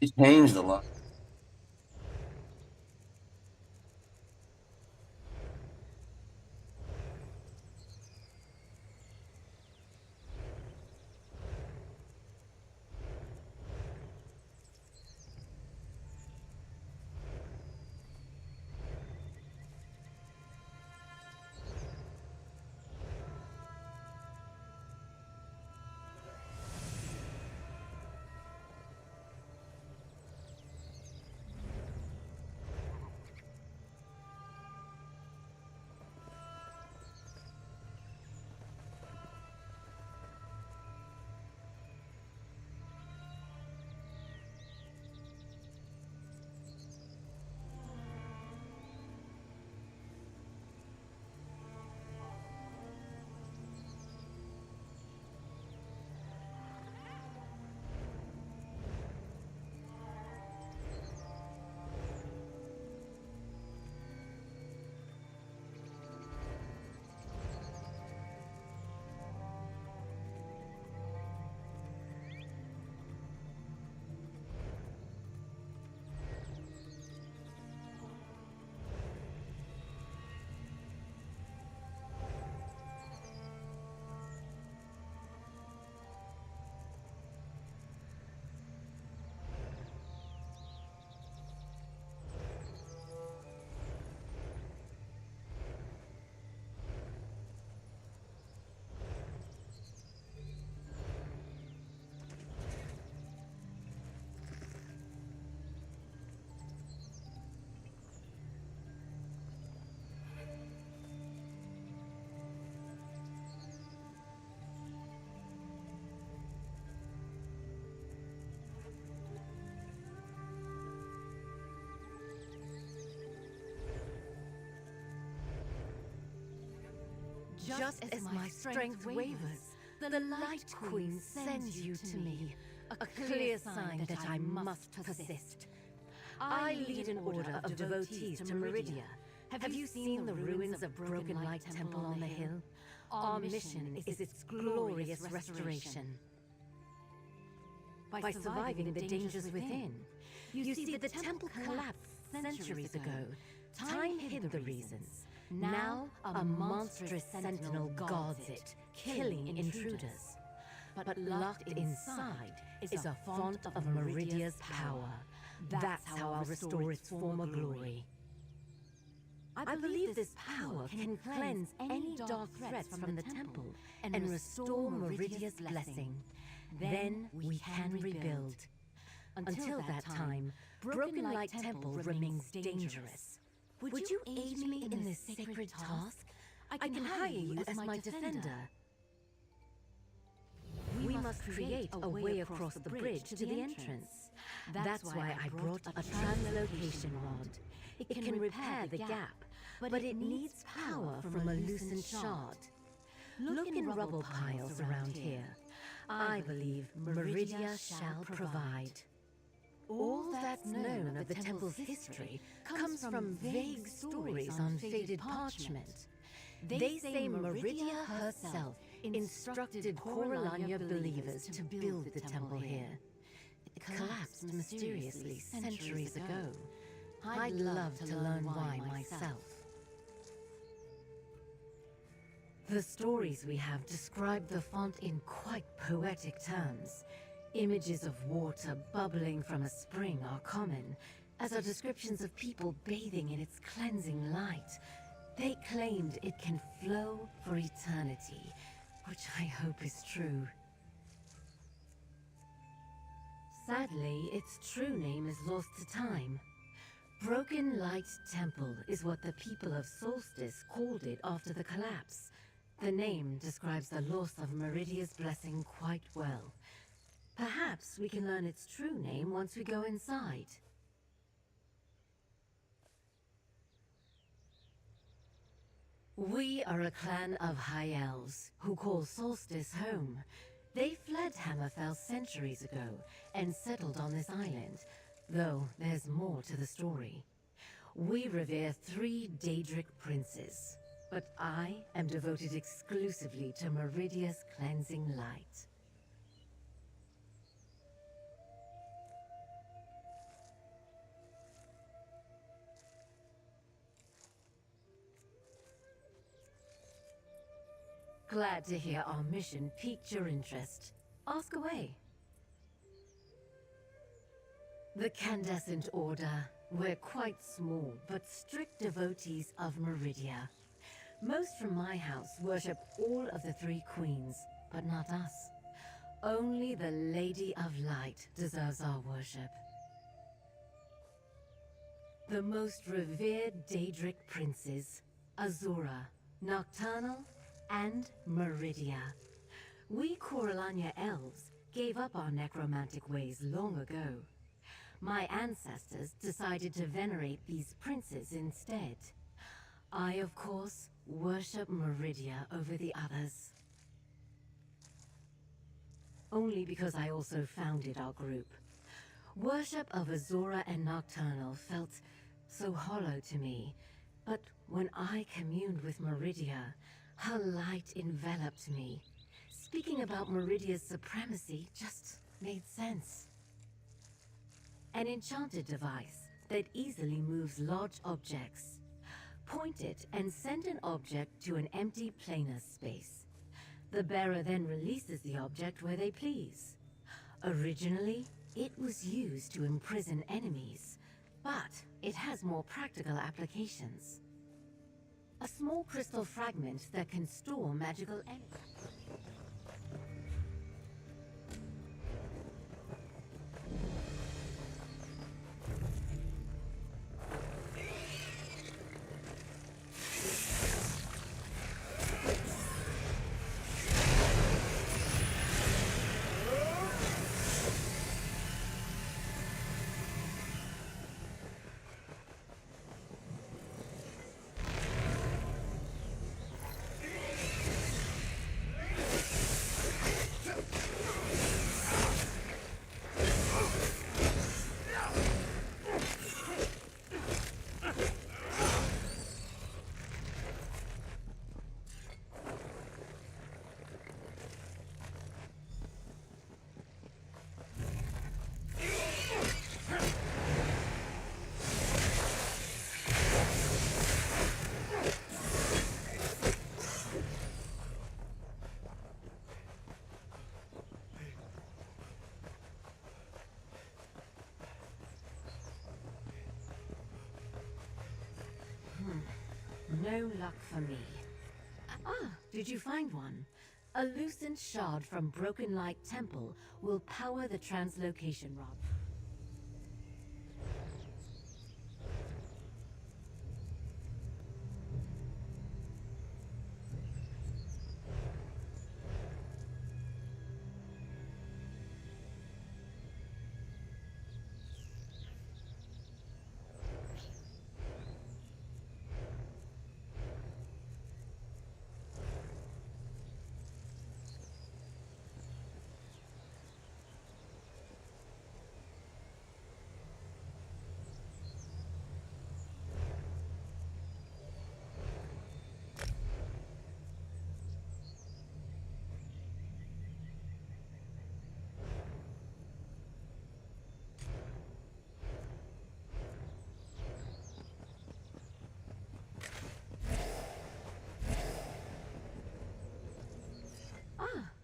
Speaker 2: He's changed a lot.
Speaker 3: Just as my strength wavers, the Light Queen sends you to me, a clear sign that I must persist. I lead an order of devotees to Meridia. Have you seen the ruins of Broken Light Temple on the hill? Our mission is its glorious restoration. By surviving the dangers within, you see the temple collapsed centuries ago. Time hid the reasons. Now, a monstrous sentinel guards it, killing intruders. But locked inside is a font of Meridia's power. That's how I'll restore its former glory. I believe this power can cleanse any dark threats from the temple and restore Meridia's blessing. Then we can rebuild. Until that time, Broken Light Temple remains dangerous. Would you aid me in this sacred task? I can hire you as my defender. We must create a way across the bridge to the entrance. That's why I brought a translocation rod. It can repair the gap, but it needs power from a loosened shard. Look in rubble piles around here. I believe Meridia shall provide. All that's known of the temple's history comes from vague stories on faded parchment. They say Meridia herself instructed Coralania believers to build the temple here. It collapsed mysteriously centuries ago. I'd love to learn why myself. The stories we have describe the font in quite poetic terms. Images of water bubbling from a spring are common, as are descriptions of people bathing in its cleansing light. They claimed it can flow for eternity, which I hope is true. Sadly, its true name is lost to time. Broken Light Temple is what the people of Solstice called it after the collapse. The name describes the loss of Meridia's blessing quite well. Perhaps we can learn its true name once we go inside. We are a clan of High Elves who call Solstice home. They fled Hammerfell centuries ago and settled on this island, though there's more to the story. We revere 3 Daedric princes, but I am devoted exclusively to Meridia's cleansing light. Glad to hear our mission piqued your interest. Ask away. The Candescent Order. We're quite small, but strict devotees of Meridia. Most from my house worship all of the 3 queens, but not us. Only the Lady of Light deserves our worship. The most revered Daedric princes, Azura, Nocturnal, and Meridia. We Coralania elves gave up our necromantic ways long ago. My ancestors decided to venerate these princes instead. I, of course, worship Meridia over the others. Only because I also founded our group. Worship of Azura and Nocturnal felt so hollow to me, but when I communed with Meridia, her light enveloped me. Speaking about Meridia's supremacy just made sense. An enchanted device that easily moves large objects. Point it and send an object to an empty planar space. The bearer then releases the object where they please. Originally, it was used to imprison enemies, but it has more practical applications. A small crystal fragment that can store magical energy. no luck for me. Ah, did you find one? A loosened shard from Broken Light Temple will power the translocation rod.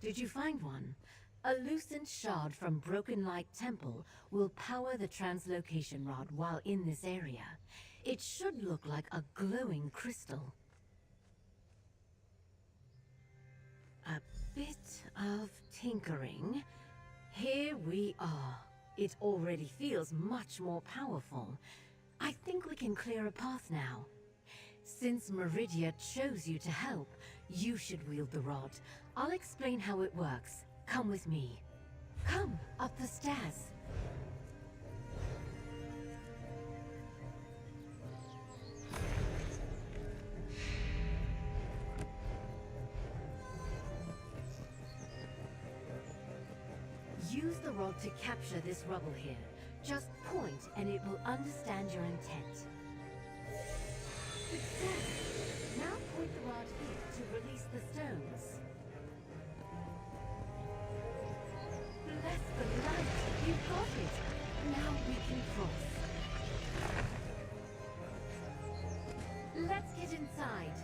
Speaker 3: Did you find one? A loosened shard from Broken Light Temple will power the translocation rod while in this area. It should look like a glowing crystal. A bit of tinkering. Here we are. It already feels much more powerful. I think we can clear a path now. Since Meridia chose you to help, you should wield the rod. I'll explain how it works. Come with me. Come, up the stairs. Use the rod to capture this rubble here. Just point and it will understand your intent. Success! Now point the rod here to release the stones. Bless the light! You got it! Now we can cross. Let's get inside.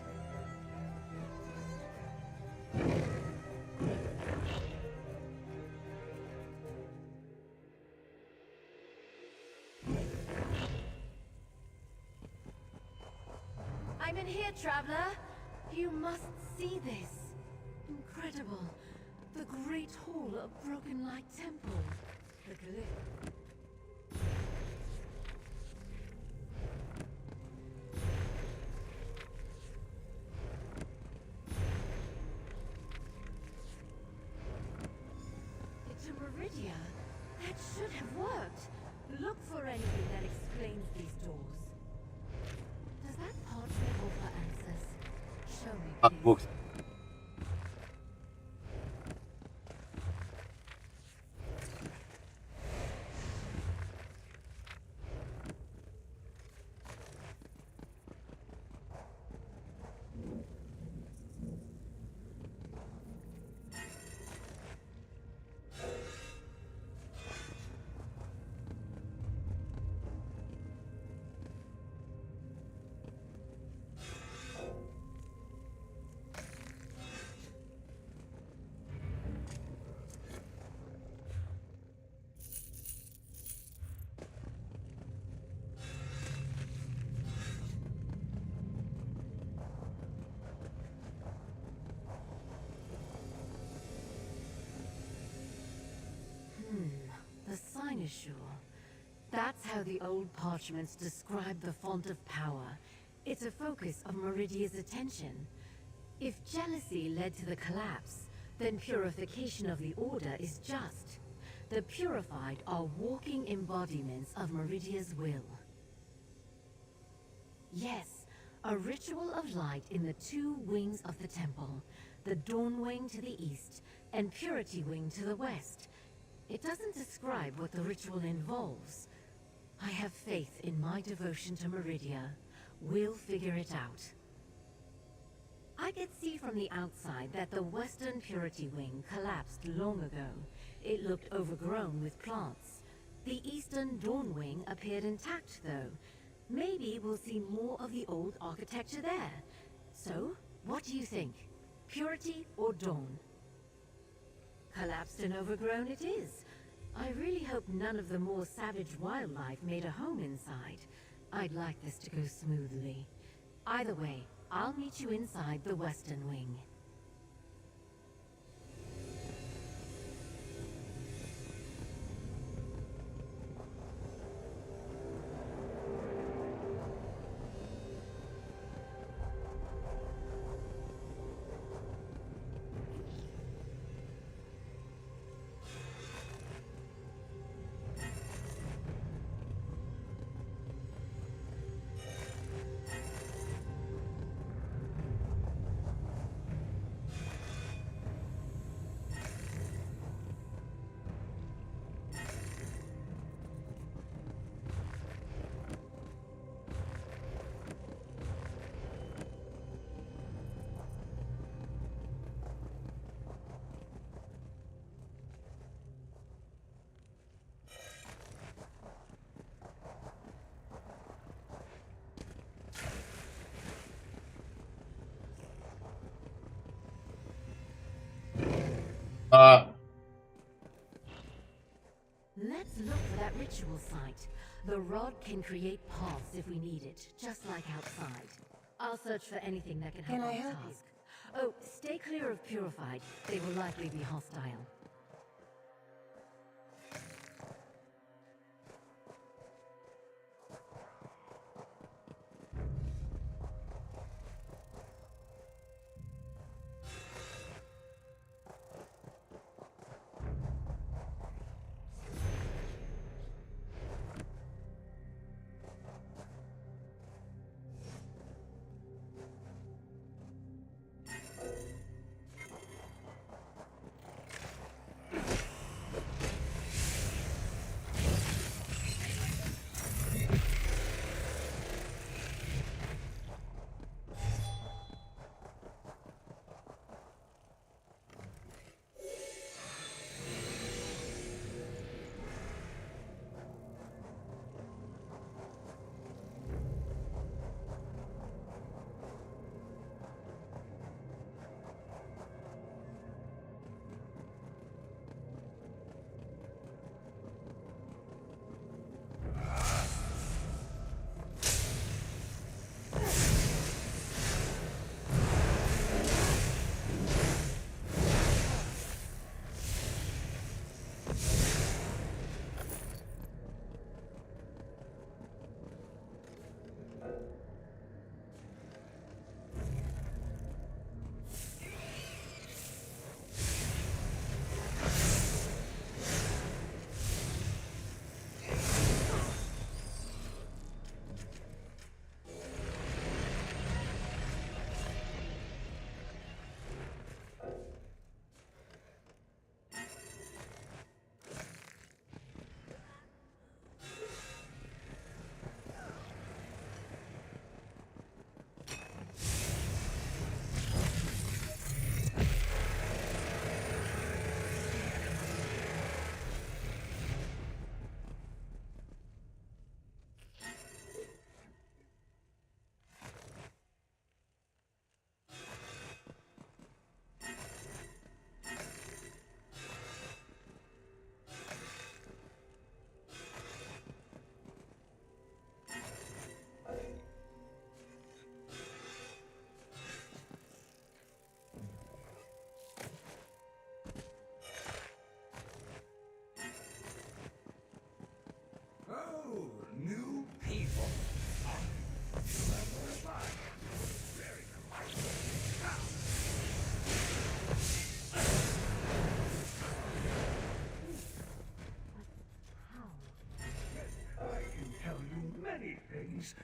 Speaker 3: I'm in here, traveler. You must see this. Incredible. The Great Hall of Broken Light Temple. The glyph. It's a Meridia. That should have worked. Look for anything that explains these doors. Does that parchment offer answers? Show me, please.
Speaker 2: Books.
Speaker 3: The cynosure. That's how the old parchments describe the font of power. It's a focus of Meridia's attention. If jealousy led to the collapse, then purification of the Order is just. The purified are walking embodiments of Meridia's will. Yes, a ritual of light in the two wings of the temple. The Dawn Wing to the east, and Purity Wing to the west. It doesn't describe what the ritual involves. I have faith in my devotion to Meridia. We'll figure it out. I could see from the outside that the Western Purity Wing collapsed long ago. It looked overgrown with plants. The Eastern Dawn Wing appeared intact, though. Maybe we'll see more of the old architecture there. So, what do you think? Purity or Dawn? Collapsed and overgrown it is. I really hope none of the more savage wildlife made a home inside. I'd like this to go smoothly. Either way, I'll meet you inside the Western Wing. Let's look for that ritual site. The rod can create pulse if we need it, just like outside. I'll search for anything that can help
Speaker 7: Can I
Speaker 3: our
Speaker 7: help
Speaker 3: task. Oh, stay clear of Purified. They will likely be hostile.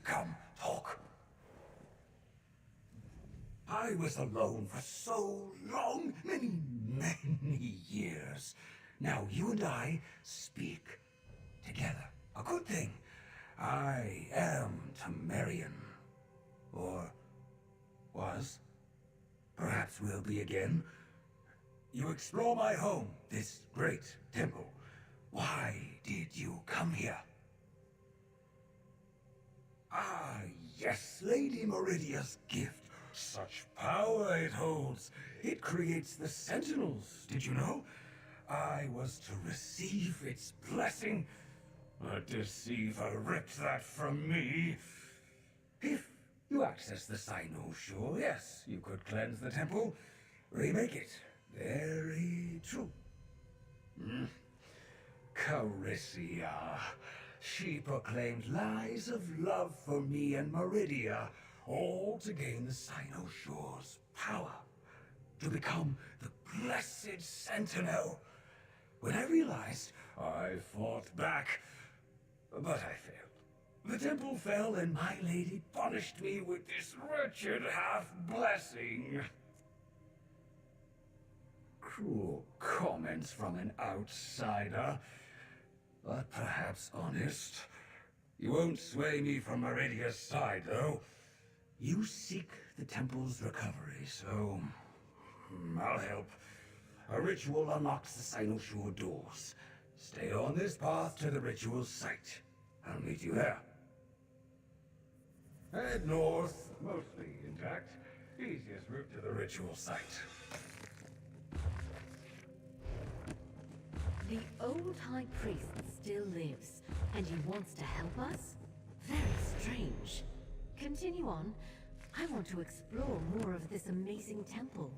Speaker 11: Come, talk. I was alone for so long, many years. Now you and I speak together. A good thing. I am Temerian. Or was. Perhaps will be again. You explore my home, this great temple. Why did you come here? Ah, yes, Lady Meridia's gift. Such power it holds. It creates the Sentinels, did you know? I was to receive its blessing. A deceiver ripped that from me. If You access the Sino Shore, yes. You could cleanse the temple, remake it. Very true. Carisia. She proclaimed lies of love for me and Meridia, all to gain the Sino Shore's power. To become the Blessed Sentinel. When I realized, I fought back, but I failed. The temple fell and my lady punished me with this wretched half-blessing. Cruel comments from an outsider, but perhaps honest. You won't sway me from Meridia's side, though. You seek the temple's recovery, so I'll help. A ritual unlocks the Sino-Shore doors. Stay on this path to the ritual site. I'll meet you there. Head north, mostly intact. Easiest route to the ritual site.
Speaker 3: The old High Priest still lives, and he wants to help us? Very strange. Continue on. I want to explore more of this amazing temple.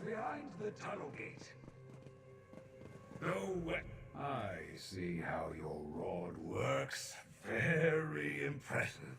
Speaker 11: Behind the tunnel gate. No way. I see how your rod works. Very impressive.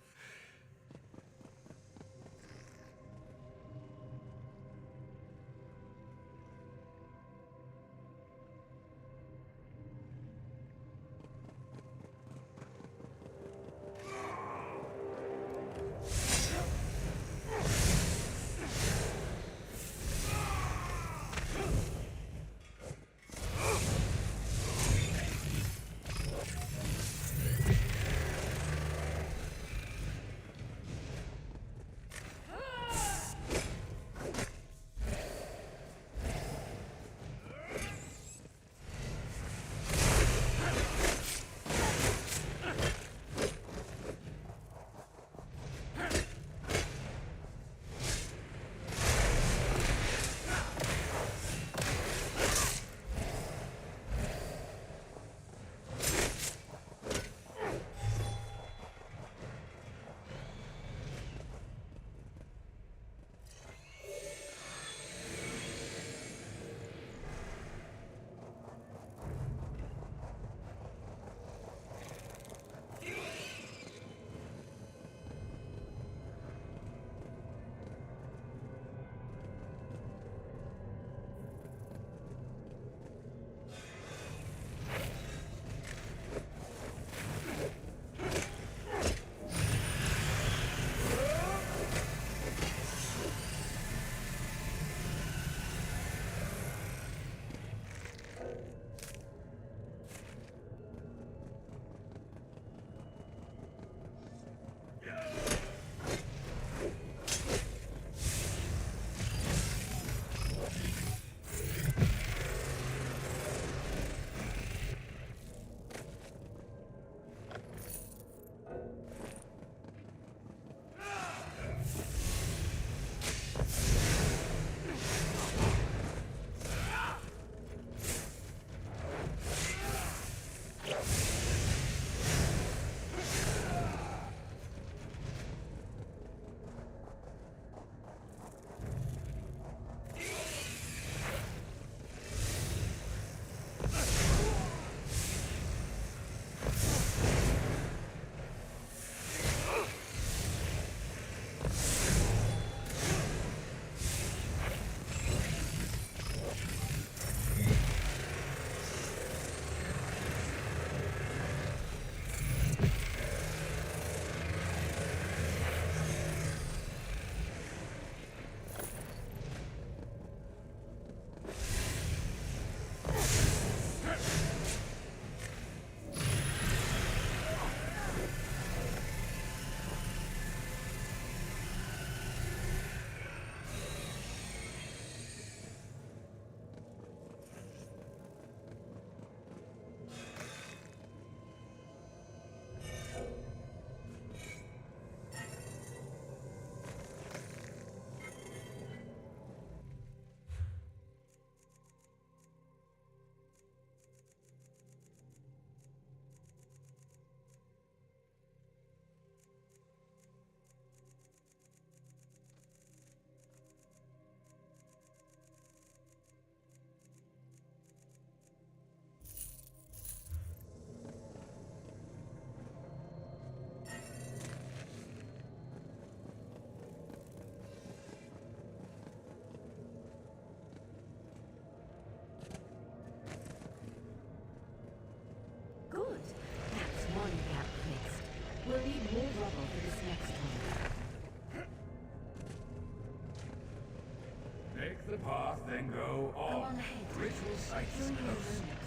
Speaker 11: Take the path, then go on.
Speaker 3: Go on ahead.
Speaker 11: The ritual site is
Speaker 3: Join me in a
Speaker 11: close.
Speaker 3: moment.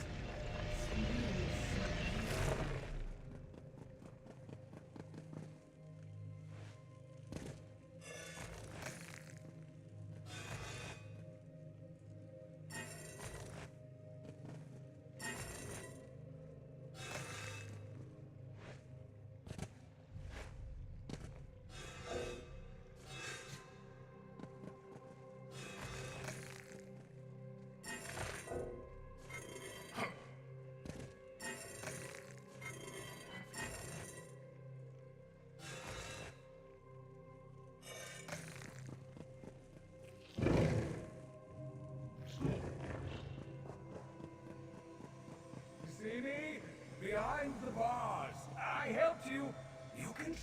Speaker 11: See me? Behind the bars. I helped you. You can...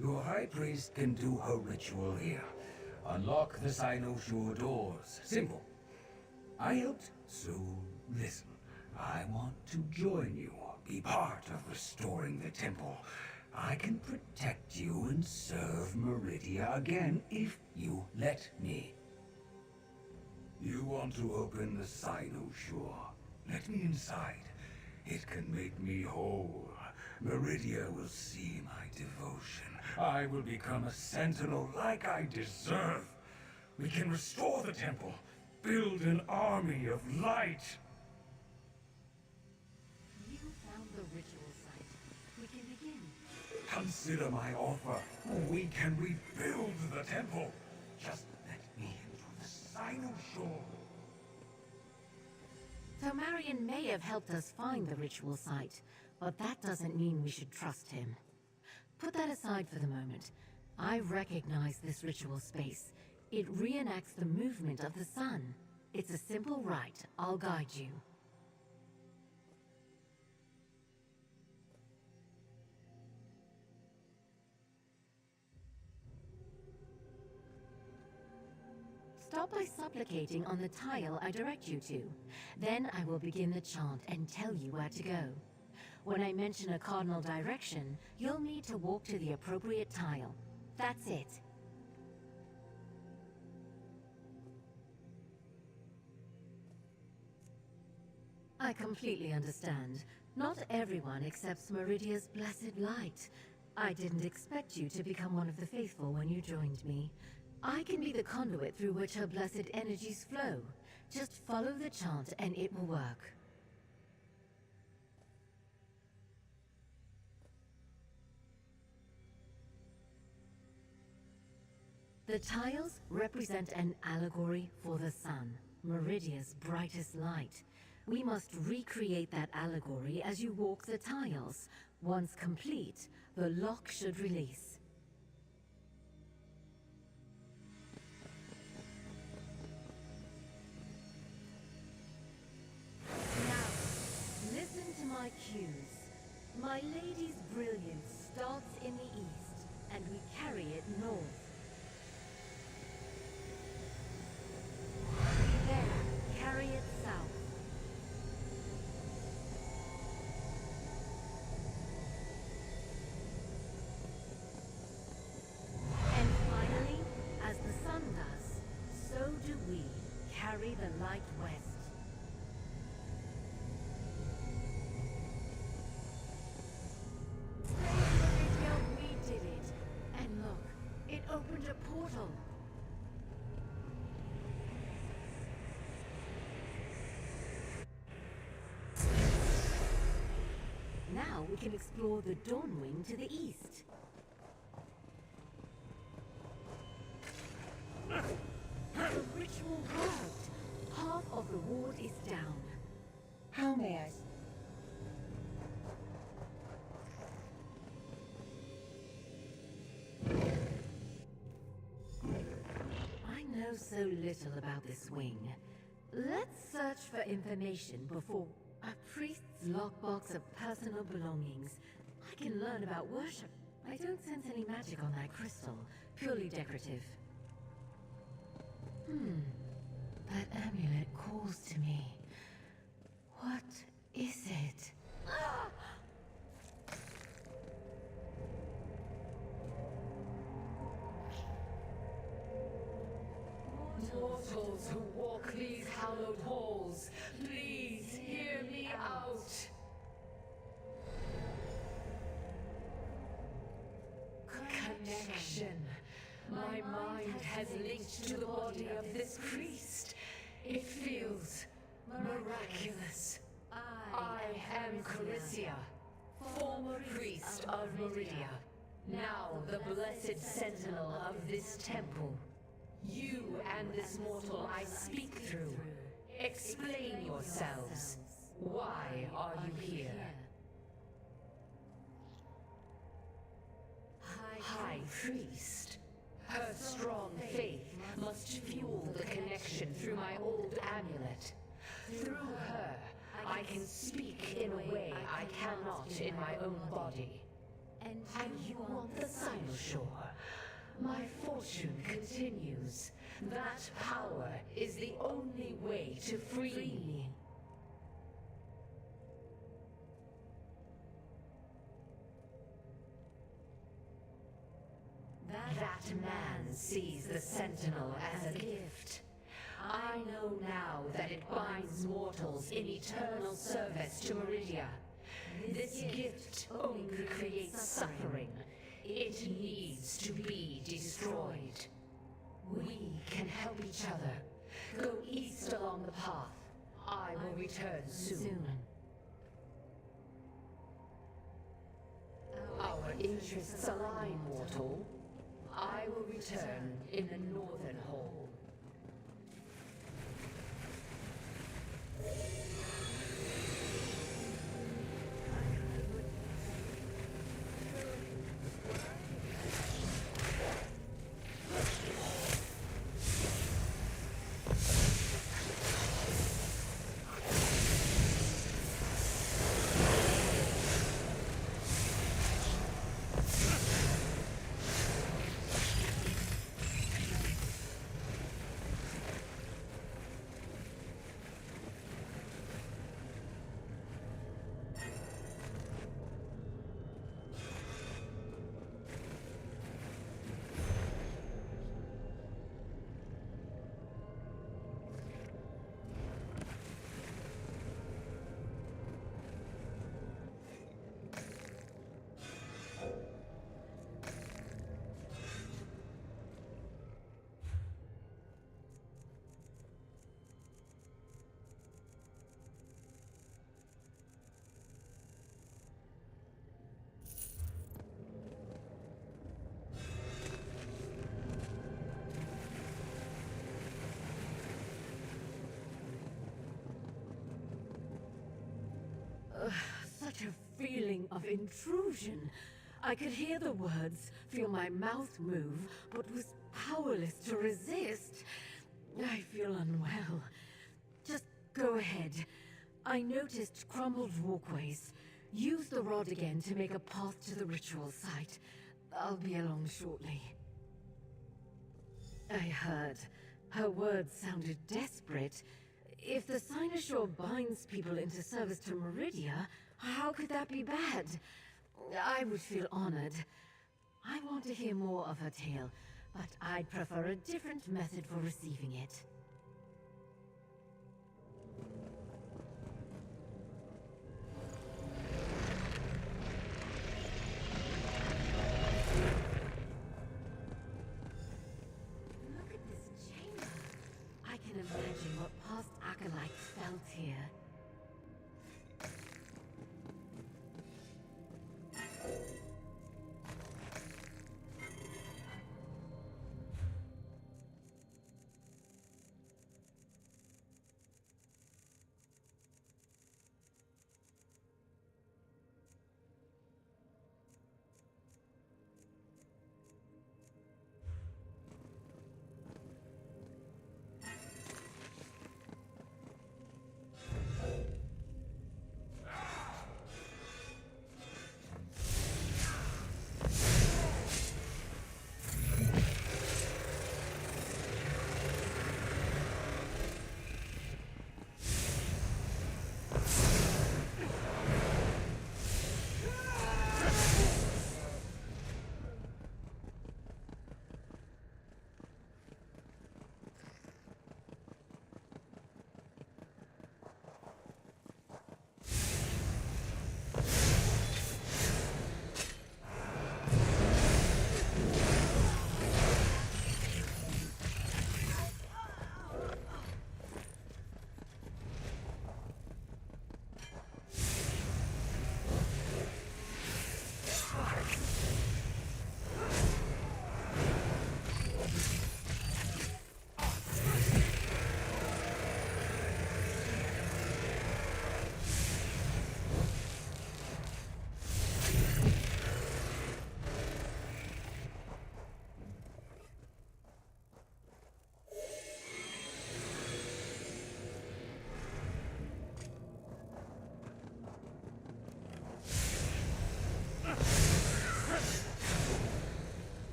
Speaker 11: Your High Priest can do her ritual here. Unlock the Sinosure doors. Simple. I helped, so listen. I want to join you. Be part of restoring the temple. I can protect you and serve Meridia again if you let me. You want to open the Sinosure. Let me inside. It can make me whole. Meridia will see my devotion. I will become a sentinel like I deserve. We can restore the temple. Build an army of light.
Speaker 3: You found the ritual site. We can begin.
Speaker 11: Consider my offer. We can rebuild the temple. Just let me into the Sinosure.
Speaker 3: So Marion may have helped us find the ritual site, but that doesn't mean we should trust him. Put that aside for the moment. I recognize this ritual space. It reenacts the movement of the sun. It's a simple rite. I'll guide you. Stop by supplicating on the tile I direct you to. Then I will begin the chant and tell you where to go. When I mention a cardinal direction, you'll need to walk to the appropriate tile. That's it. I completely understand. Not everyone accepts Meridia's blessed light. I didn't expect you to become one of the faithful when you joined me. I can be the conduit through which her blessed energies flow. Just follow the chant and it will work. The tiles represent an allegory for the sun, Meridia's brightest light. We must recreate that allegory as you walk the tiles. Once complete, the lock should release. Now, listen to my cues. My lady's brilliance starts in the east, and we carry it north. Then, carry it south. And finally, as the sun does, so do we carry the light west. Meridia, we did it. And look, it opened a portal. Now we can explore the Dawnwing to the east. The ritual worked. Half of the ward is down.
Speaker 7: How may I?
Speaker 3: I know so little about this wing. Let's search for information before a priest's lockbox of personal belongings. I can learn about worship. I don't sense any magic on that crystal. Purely decorative. That amulet calls to me. What is it?
Speaker 5: Mortals who walk these hallowed halls, please hear me out. Connection. My mind has linked to the body of this priest. It feels miraculous. I am Caricia, former priest of Meridia, now the blessed sentinel of this temple. You and this mortal I speak through, explain yourselves. Why are you here? High Priest. Her strong faith must fuel the connection through my old amulet. Through her, I can speak in a way I cannot in my own body. And you want the Cynoshore. My fortune continues. That power is the only way to free me. That man sees the Sentinel as a gift. I know now that it binds mortals in eternal service to Meridia. This gift only creates suffering. It needs to be destroyed. We can help each other. Go east along the path. I will return soon. Our interests align, mortal. I will return in the northern hall. Such a feeling of intrusion. I could hear the words, feel my mouth move, but was powerless to resist. I feel unwell. Just go ahead. I noticed crumbled walkways. Use the rod again to make a path to the ritual site. I'll be along shortly. I heard. Her words sounded desperate. If the Cynoshore binds people into service to Meridia, how could that be bad? I would feel honored. I want to hear more of her tale, but I'd prefer a different method for receiving it. Look at this chamber. I can imagine what past acolytes felt here.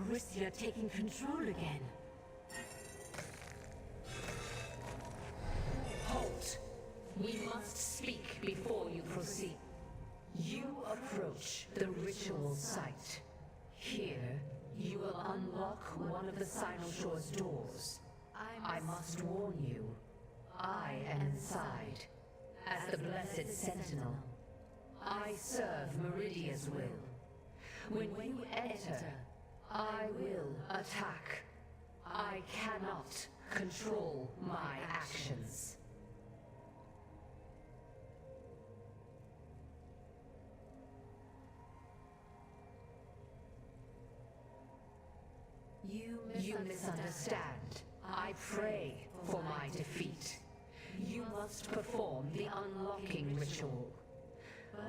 Speaker 3: Carisia taking control again. Halt! We must speak before you proceed. You approach the ritual site. Here, you will unlock one of the Sinoshore's doors. I must warn you, I am inside. As the Blessed Sentinel, I serve Meridia's will. When you enter, I will attack. I cannot control my actions. You misunderstand. I pray for my defeat. You must perform the unlocking ritual.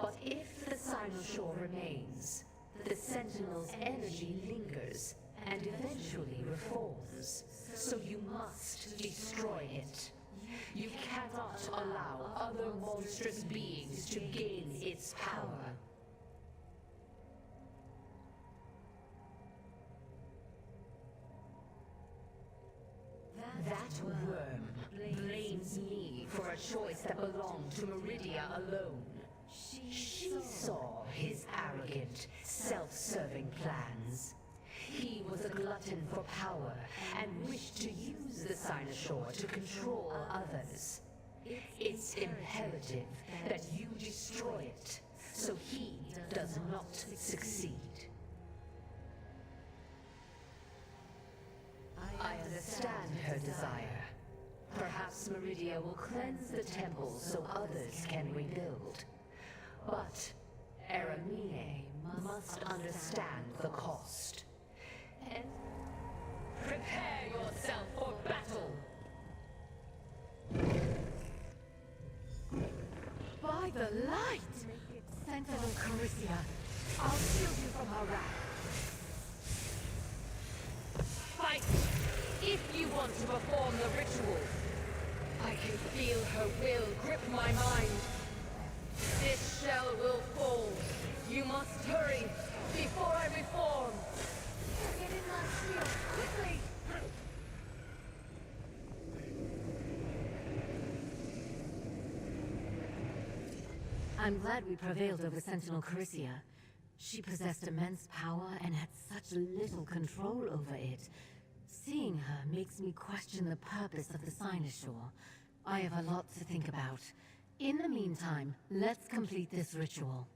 Speaker 3: But if the Sinoshore remains, the Sentinel's energy lingers and eventually reforms. So you must destroy it. You cannot allow other monstrous beings to gain its power. That worm blames me for a choice that belonged to Meridia alone. She saw his arrogant, self-serving plans. He was a glutton for power and wished to use the Sinoshore to control others. It's imperative that you destroy it, so he does not succeed. I understand her desire. Perhaps Meridia will cleanse the temple so others can rebuild. But Eramine must understand the cost. And prepare yourself for battle! By the light! Sentinel Carisia, I'll shield you from her wrath. Fight! If you want to perform the ritual. I can feel her will grip my mind. This shell will fall. You must hurry before I reform. Get in my shield, quickly! I'm glad we prevailed over Sentinel Carisia. She possessed immense power and had such little control over it. Seeing her makes me question the purpose of the Sinoshore. I have a lot to think about. In the meantime, let's complete this ritual.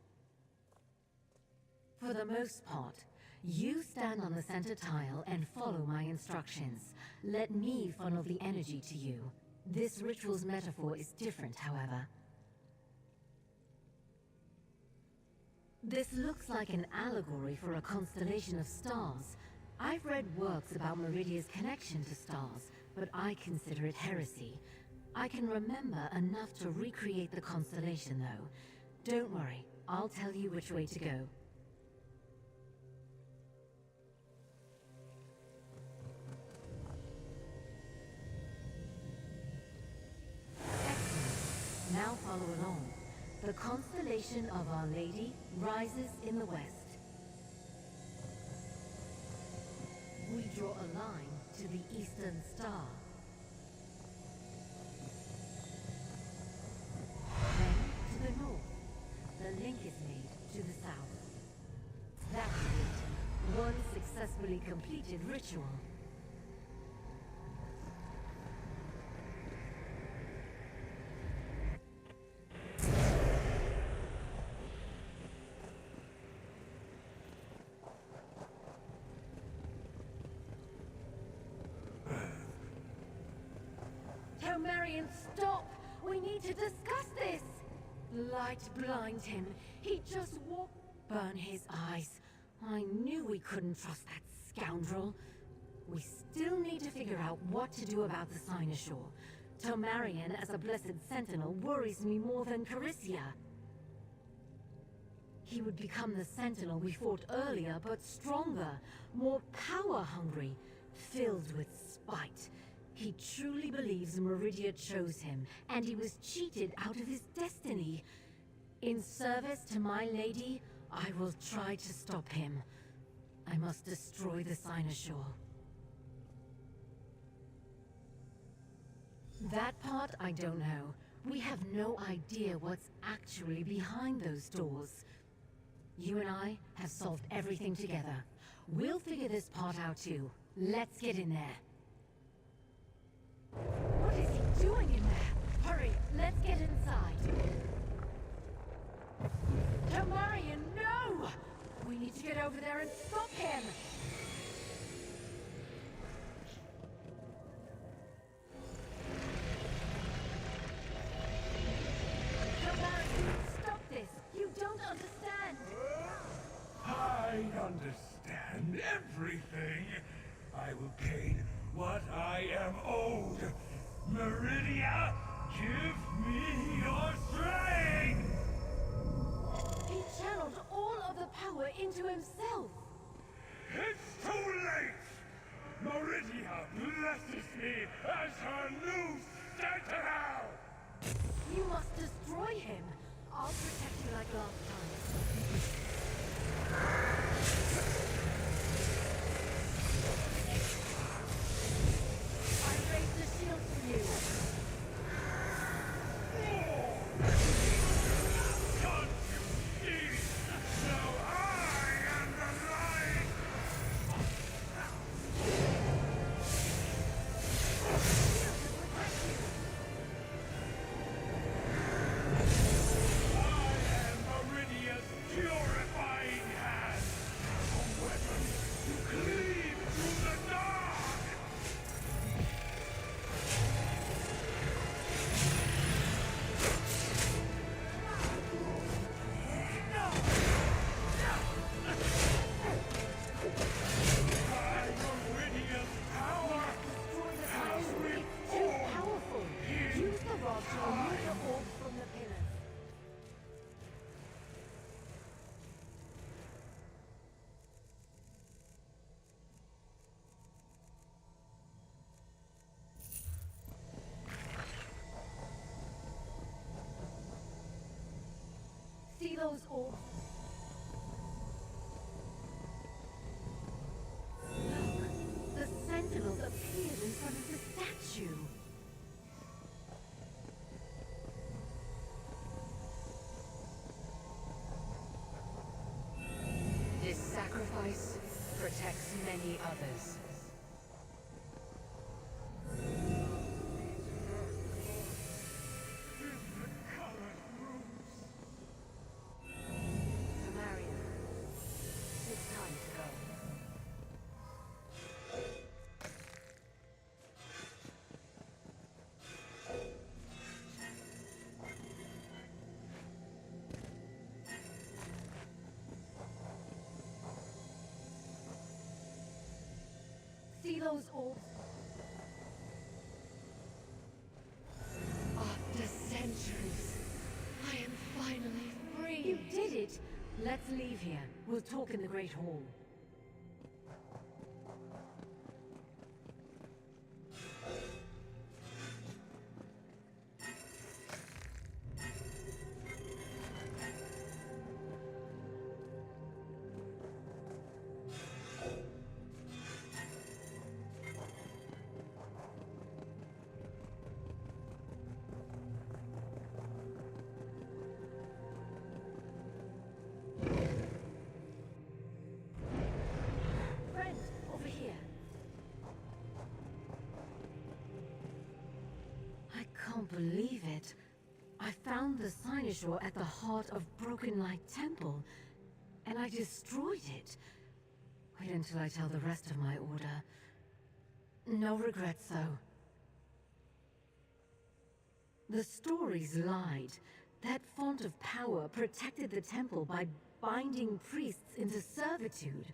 Speaker 3: For the most part, you stand on the center tile and follow my instructions. Let me funnel the energy to you. This ritual's metaphor is different, however. This looks like an allegory for a constellation of stars. I've read works about Meridia's connection to stars, but I consider it heresy. I can remember enough to recreate the constellation, though. Don't worry, I'll tell you which way to go. Excellent. Now follow along. The constellation of Our Lady rises in the west. We draw a line to the eastern star. Then to the north. The link is made to the south. That's it. One successfully completed ritual. Marion, stop! We need to discuss this! Light blind him. He just walked... Burn his eyes. I knew we couldn't trust that scoundrel. We still need to figure out what to do about the Sinoshore. Tomarion as a Blessed Sentinel worries me more than Carisia. He would become the Sentinel we fought earlier, but stronger, more power-hungry, filled with spite. He truly believes Meridia chose him, and he was cheated out of his destiny. In service to my lady, I will try to stop him. I must destroy the Cynosure. That part I don't know. We have no idea what's actually behind those doors. You and I have solved everything together. We'll figure this part out too. Let's get in there. What is he doing in there? Hurry, let's get inside. Tomarion, no! We need to get over there and stop him! Tomarion, stop this! You don't understand!
Speaker 11: I understand everything. I will gain what I am owed. Meridia, give me your strength!
Speaker 3: He channeled all of the power into himself!
Speaker 11: It's too late! Meridia blesses me as her new sentinel!
Speaker 3: You must destroy him! I'll protect you like last time. I raised the shield for you!
Speaker 11: Can't you see? Now I am the light! I am Meridia's purifying hand! A weapon to cleave through the dark! By Meridia's power!
Speaker 3: Destroy the Cynosure! It's too powerful! Use the rod to remove the orb from the pillars. See those orbs? Look! The Sentinels appeared in front of the statue! This sacrifice protects many others. Tomarion, it's time to go. See those orbs? After centuries, I am finally free. You did it! Let's leave here. We'll talk in the Great Hall. Friend, over here. I can't believe it. I found the Cynosure at the heart of Broken Light Temple, and I destroyed it. Wait until I tell the rest of my order. No regrets, though. The stories lied. That font of power protected the temple by binding priests into servitude.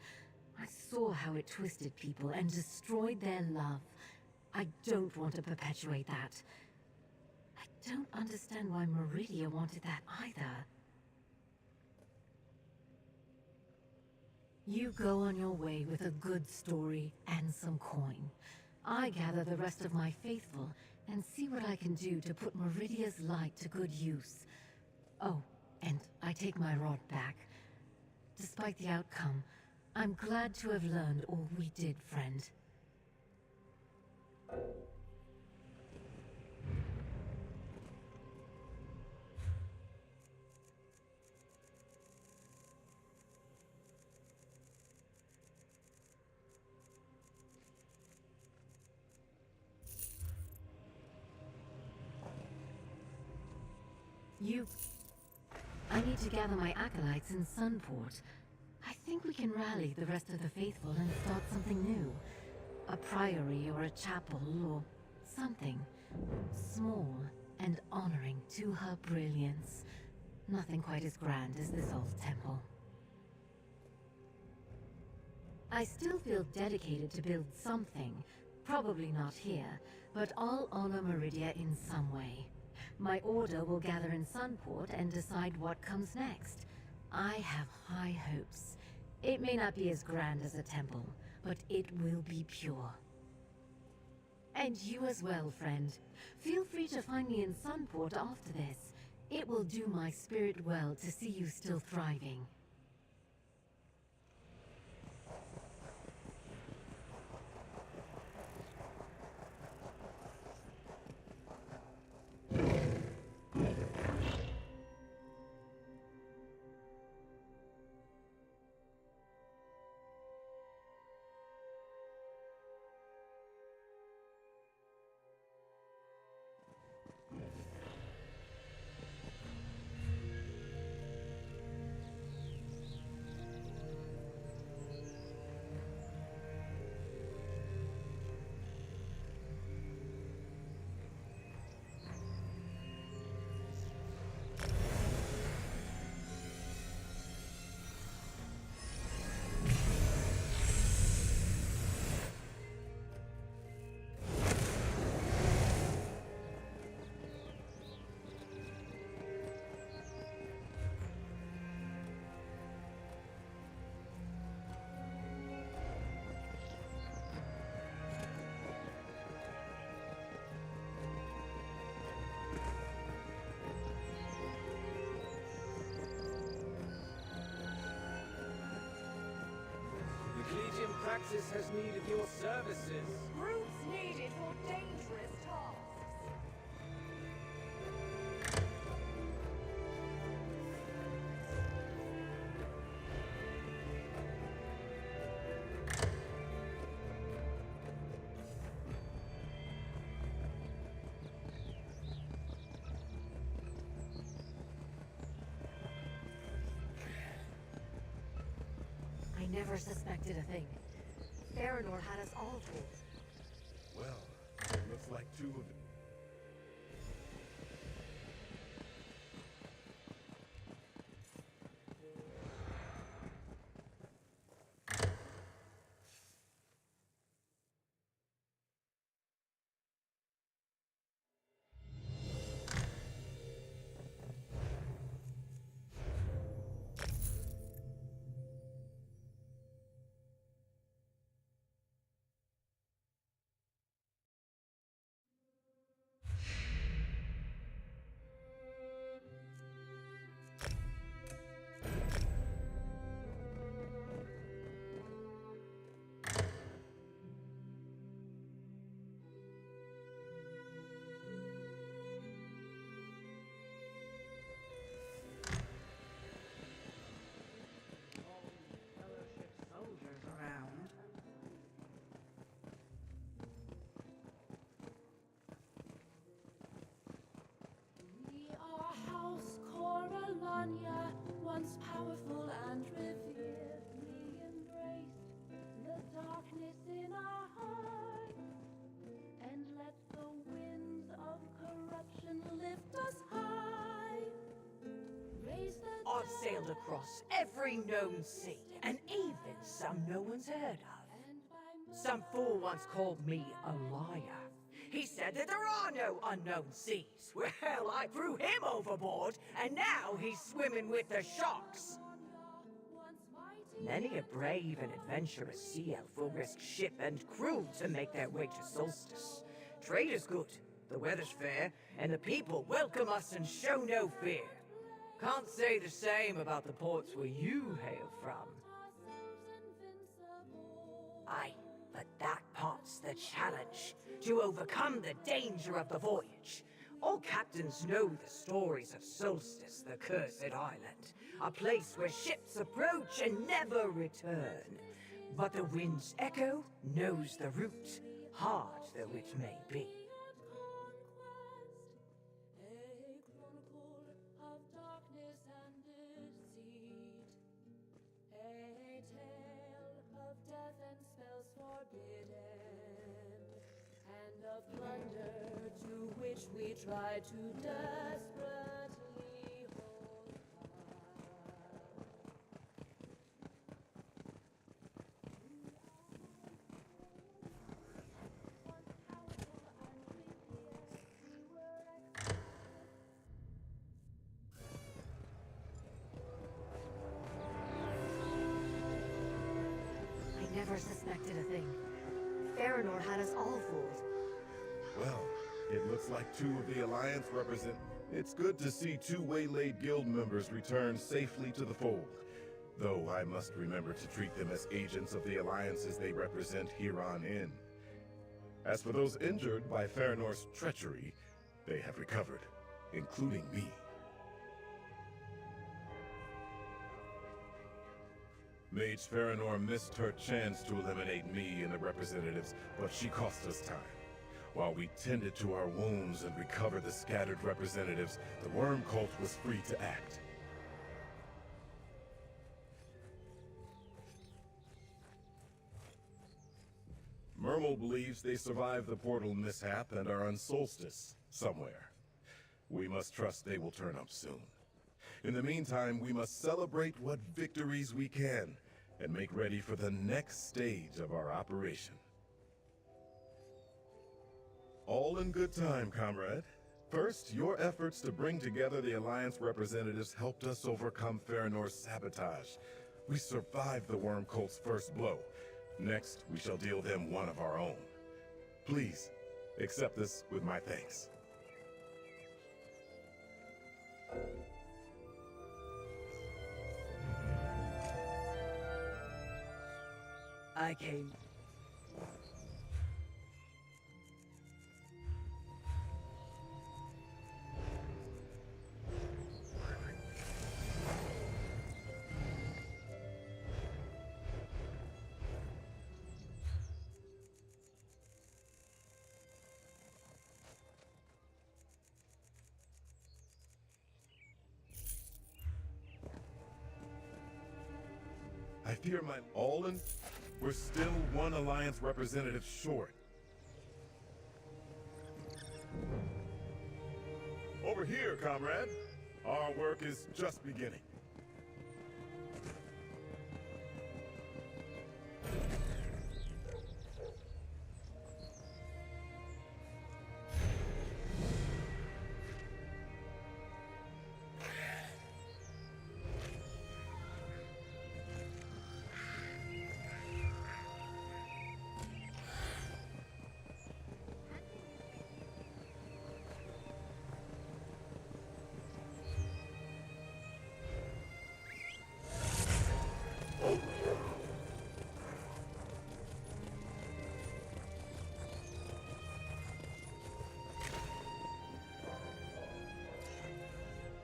Speaker 3: I saw how it twisted people and destroyed their love. I don't want to perpetuate that. I don't understand why Meridia wanted that either. You go on your way with a good story and some coin. I gather the rest of my faithful and see what I can do to put Meridia's light to good use. Oh, and I take my rod back. Despite the outcome, I'm glad to have learned all we did, friend. I need to gather my acolytes in Sunport. I think we can rally the rest of the faithful and start something new. A priory or a chapel or something. Small and honoring to her brilliance. Nothing quite as grand as this old temple. I still feel dedicated to build something. Probably not here, but I'll honor Meridia in some way. My order will gather in Sunport and decide what comes next. I have high hopes. It may not be as grand as a temple, but it will be pure. And you as well, friend. Feel free to find me in Sunport after this. It will do my spirit well to see you still thriving.
Speaker 4: Legion Praxis has need of your services.
Speaker 10: Brutes needed for dangerous tasks.
Speaker 3: I never suspected a thing. Theranor had us all told.
Speaker 6: Well, it looks like two of them.
Speaker 12: Once powerful and revered, we embraced the darkness in our hearts, and let the winds of corruption lift us high. Raise the
Speaker 5: I've sailed across every known sea, and even some no one's heard of. Some fool once called me a liar. He said that there are no unknown seas. Well, I threw him overboard, and now he's swimming with the sharks. Many a brave and adventurous sea elf will risk ship and crew to make their way to Solstice. Trade is good, the weather's fair, and the people welcome us and show no fear. Can't say the same about the ports where you hail from. Aye, but that part's the challenge. To overcome the danger of the voyage. All captains know the stories of Solstice, the Cursed Island. A place where ships approach and never return. But the wind's echo knows the route, hard though it may be.
Speaker 12: Plunder to which we try to desperately hold
Speaker 3: I never suspected a thing. Farinor had us all fooled.
Speaker 6: Well, it looks like two of the Alliance represent... It's good to see two waylaid guild members return safely to the fold. Though I must remember to treat them as agents of the alliances they represent here on in. As for those injured by Farinor's treachery, they have recovered, including me. Mage Farinor missed her chance to eliminate me and the representatives, but she cost us time. While we tended to our wounds and recovered the scattered representatives, the Worm Cult was free to act. Mermal believes they survived the portal mishap and are on Solstice, somewhere. We must trust they will turn up soon. In the meantime, we must celebrate what victories we can, and make ready for the next stage of our operation. All in good time, comrade. First, your efforts to bring together the Alliance representatives helped us overcome Farinor's sabotage. We survived the Worm Cult's first blow. Next, we shall deal them one of our own. Please, accept this with my thanks.
Speaker 5: I came...
Speaker 6: I fear my... Alden, we're still one Alliance representative short. Over here, comrade. Our work is just beginning.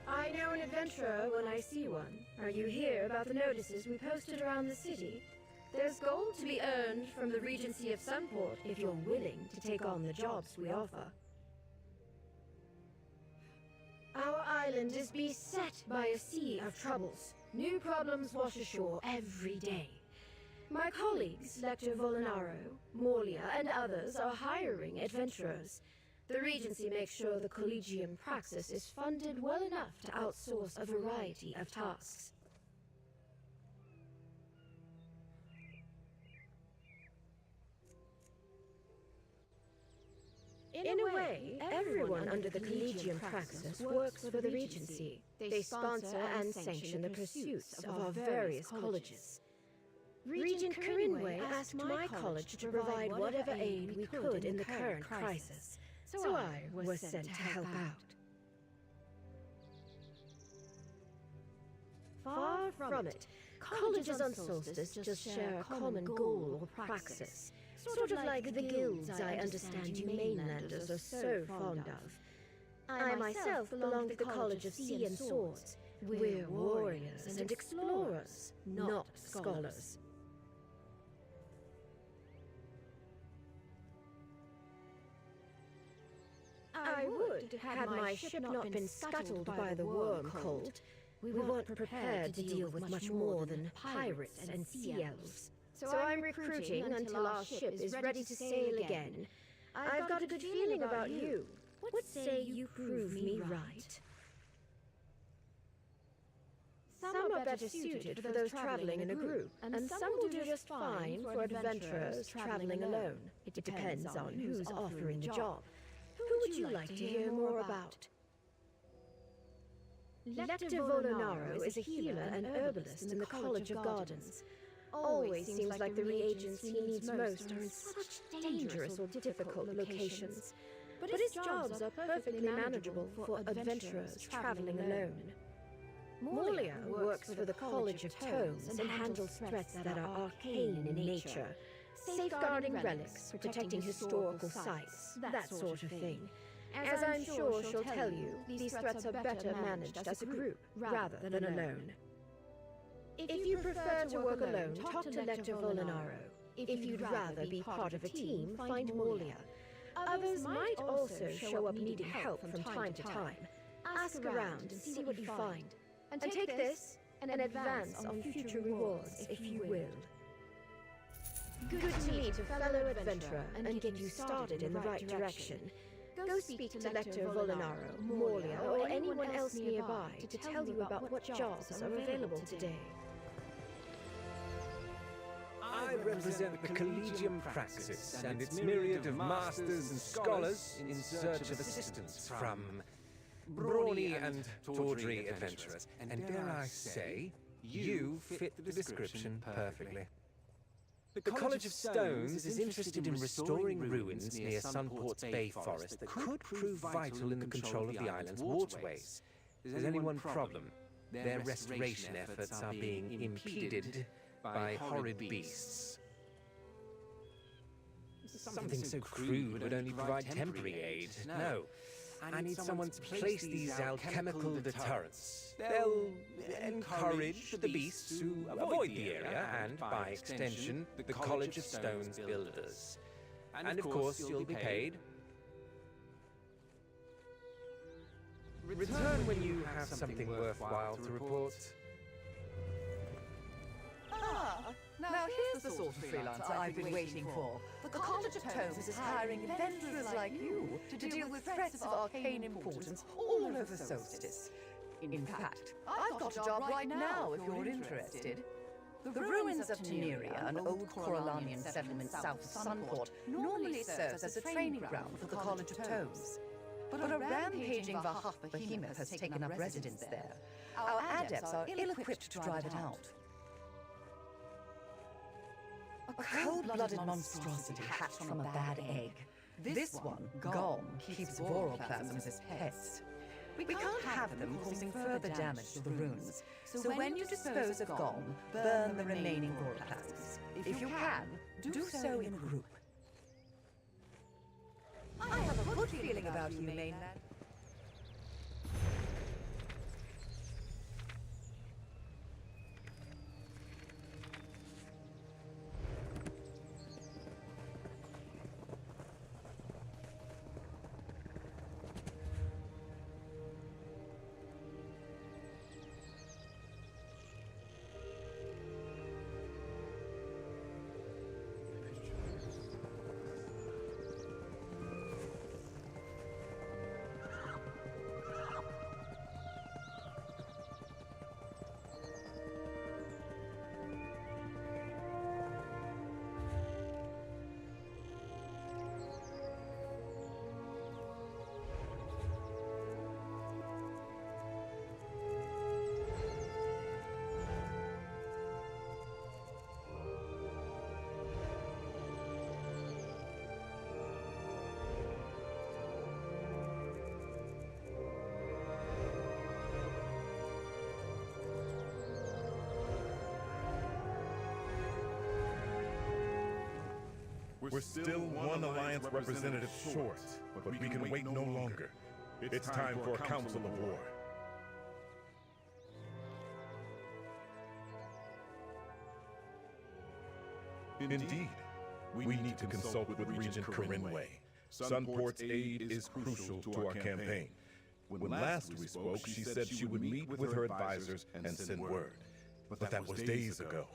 Speaker 13: I know an adventurer when I see one. Are you here about the notices we posted around the city? There's gold to be earned from the Regency of Sunport if you're willing to take on the jobs we offer. Our island is beset by a sea of troubles. New problems wash ashore every day. My colleagues, Lector Volinaro, Morlia, and others are hiring adventurers. The Regency makes sure the Collegium Praxis is funded well enough to outsource a variety of tasks. In a way, everyone under the Collegium Praxis works for the Regency. They sponsor and sanction the pursuits of our various colleges. Regent Corinway asked my college to provide whatever aid we could in the current crisis, so I was sent to help out. Far Far from it. Colleges on Solstice just share a common goal or praxis. Sort of like the guilds I understand you mainlanders are so fond of. I myself belong to the College of Sea and Swords. We're warriors and explorers, not scholars. I would, had my ship not been scuttled by the worm cult. We weren't prepared to deal with much more than pirates and sea elves. So I'm recruiting until our ship is ready to sail again. I've got a good feeling about you. What say you prove me right? Some are better suited for those traveling in a group, and some will do just fine for adventurers traveling alone. It depends on who's offering the job. Who would you like to hear more about? Lector Volinaro is a healer and herbalist in the College of Gardens. Always seems like the reagents he needs most are in such dangerous or difficult locations. But his jobs are perfectly manageable for adventurers traveling alone. Morlia works for the College of Tomes and handles threats that are arcane in nature. Safeguarding relics, protecting historical sites, that sort of thing. As I'm sure she'll tell you, these threats are better managed as a group, rather than alone. If you prefer to work alone, talk to Lector Volinaro. If you'd rather be part of a team, find Morlia. Others might also show up needing help from time to time. Ask around and see what you find. And take this, and advance on future rewards, if you will. Good to meet a fellow adventurer and get you started in the right direction. Go speak to Lector Volinaro, Morlia, or anyone else nearby to tell you about what jobs are available today.
Speaker 14: I represent the Collegium Praxis and its myriad of masters and scholars in search of assistance from brawny and tawdry adventurers. And dare I say, you fit the description perfectly. The College of Stones is interested in restoring ruins near Sunport's Bay Forest that could prove vital in the control of the island's waterways. If there's any one problem, their restoration efforts are being impeded by horrid beasts. Something so crude would only provide temporary aid. No, I need someone to place these alchemical deterrents. They'll encourage the beasts to avoid the area and, by extension, the College of Stones builders. And of course, you'll be paid. Return when you have something worthwhile to report.
Speaker 15: Now here's the sort of freelancer I've been waiting for. The College of Tomes is hiring adventurers like you to deal with threats of arcane importance all over Solstice. In fact, I've got a job right now if you're interested. The ruins of Teneria, an old Corellanian settlement south of Sunport, normally serves as a training ground for the College of Tomes. But a rampaging Vahaf behemoth has taken up residence there. Our adepts are ill-equipped to drive it out. A cold-blooded monstrosity hatched from a bad egg. This one, Gom, keeps voralplasms as pets. We can't have them causing further damage to the runes. So when you dispose of Gom, burn the remaining voralplasms. If you can, do so in a group. I have a good feeling about you, Mainland.
Speaker 6: We're still one Alliance representative short, but we can wait no longer. It's time for a council of war. Indeed, we need to consult with Regent Corinway. Sunport's aid is crucial to our campaign. When last we spoke, she said she would meet with her advisors and send word. But that was days ago.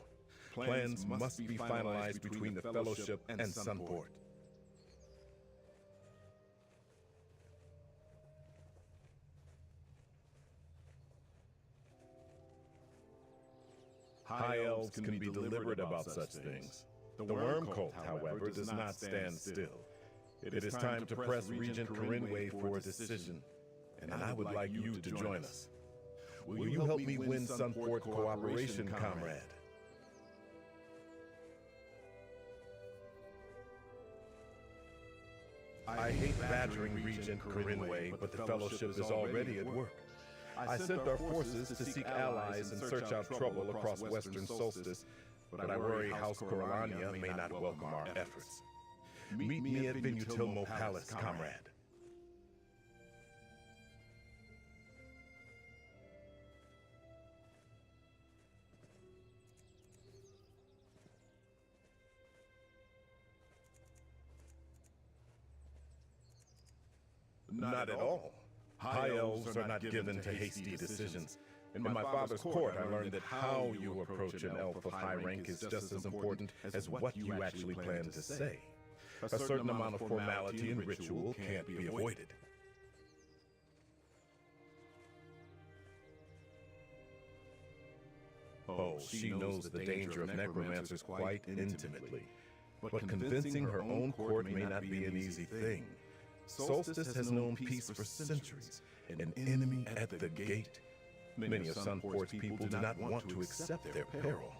Speaker 6: Plans must be finalized between the Fellowship and Sunport. High Elves can be deliberate about such things. The Worm Cult, however, does not stand still. It is time to press Regent Corinway for a decision, and I would like you to join us. Will you help me win Sunport cooperation, comrade? I hate badgering Regent Corinway, but the Fellowship is already at work. I sent our forces to seek allies and search out trouble across Western Solstice, but I worry House Coralania may not welcome our efforts. Meet me at Venutilmo Palace, comrade. Not at all. High Elves are not given to hasty decisions. In my father's court, I learned that how you approach an elf of high rank is just as important as what you actually plan to say. A certain amount of formality and ritual can't be avoided. Oh, she knows the danger of necromancers quite intimately. But convincing her own court may not be an easy thing. Solstice has known peace for centuries, an enemy at the gate. Many of Sunport's people do not want to accept their peril.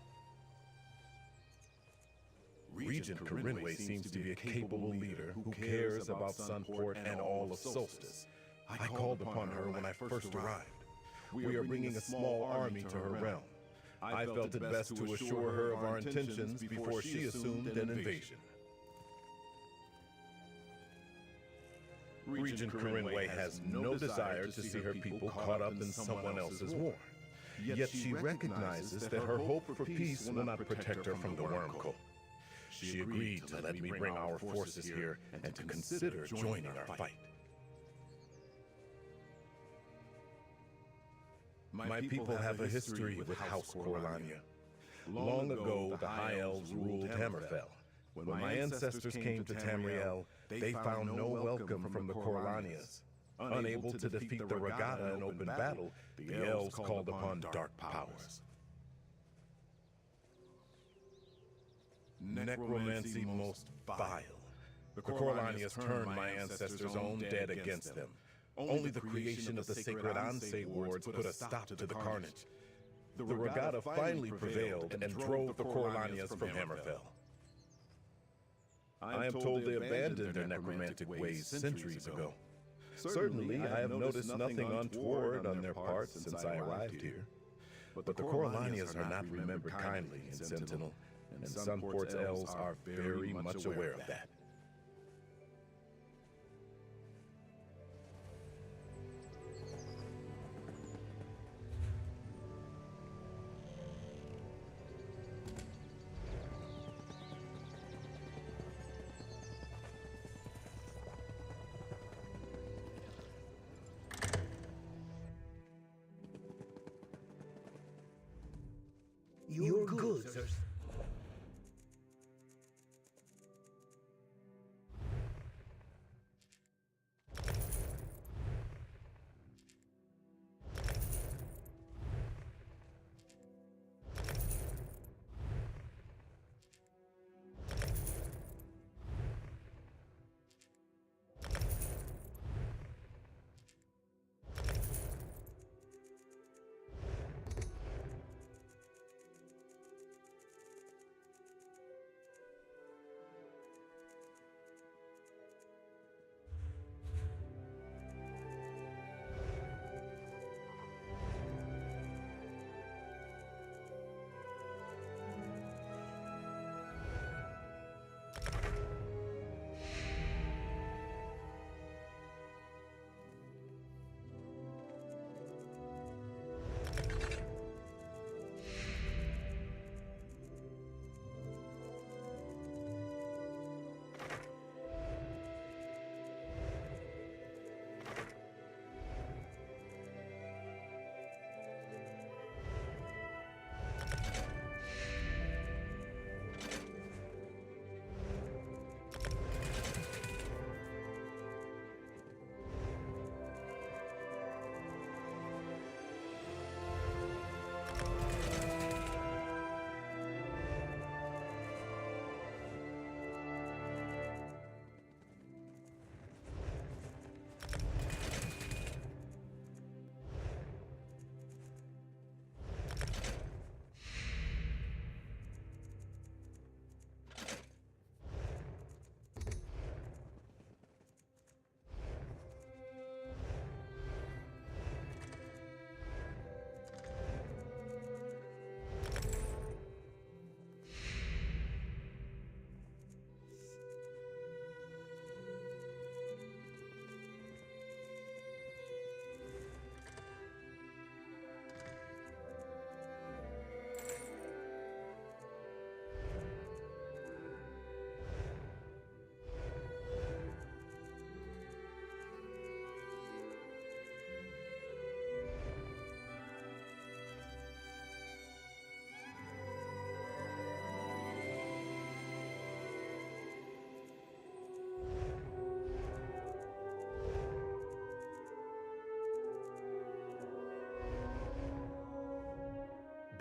Speaker 6: Regent Corinway seems to be a capable leader who cares about Sunport and all of Solstice. I called upon her when I first arrived. We are bringing a small army to her realm. I felt it best to assure her of our intentions before she assumed an invasion. Regent Corinway has no desire to see her people caught up in someone else's war. Yet she recognizes that her hope for peace will not protect her from the Worm Cult. She agreed to let me bring our forces here and to consider joining our fight. My people have a history with House Coralania. Long ago, the High Elves ruled Hammerfell. When my ancestors came to Tamriel, they found no welcome from the Coralanias. Unable to defeat the Regatta in open battle, the Elves called upon dark powers. Necromancy most vile. The Coralanias turned my ancestors' own dead against them. Only the creation of the sacred Ansei wards put a stop to the carnage. The Regatta finally prevailed and drove the Coralanias from Hammerfell. I am told they abandoned their necromantic ways centuries ago. Certainly, I have noticed nothing untoward on their part since I arrived here. But the Coralanias are not remembered kindly in Sentinel, and Sunport's elves are very much aware of that.
Speaker 4: You're good, sir.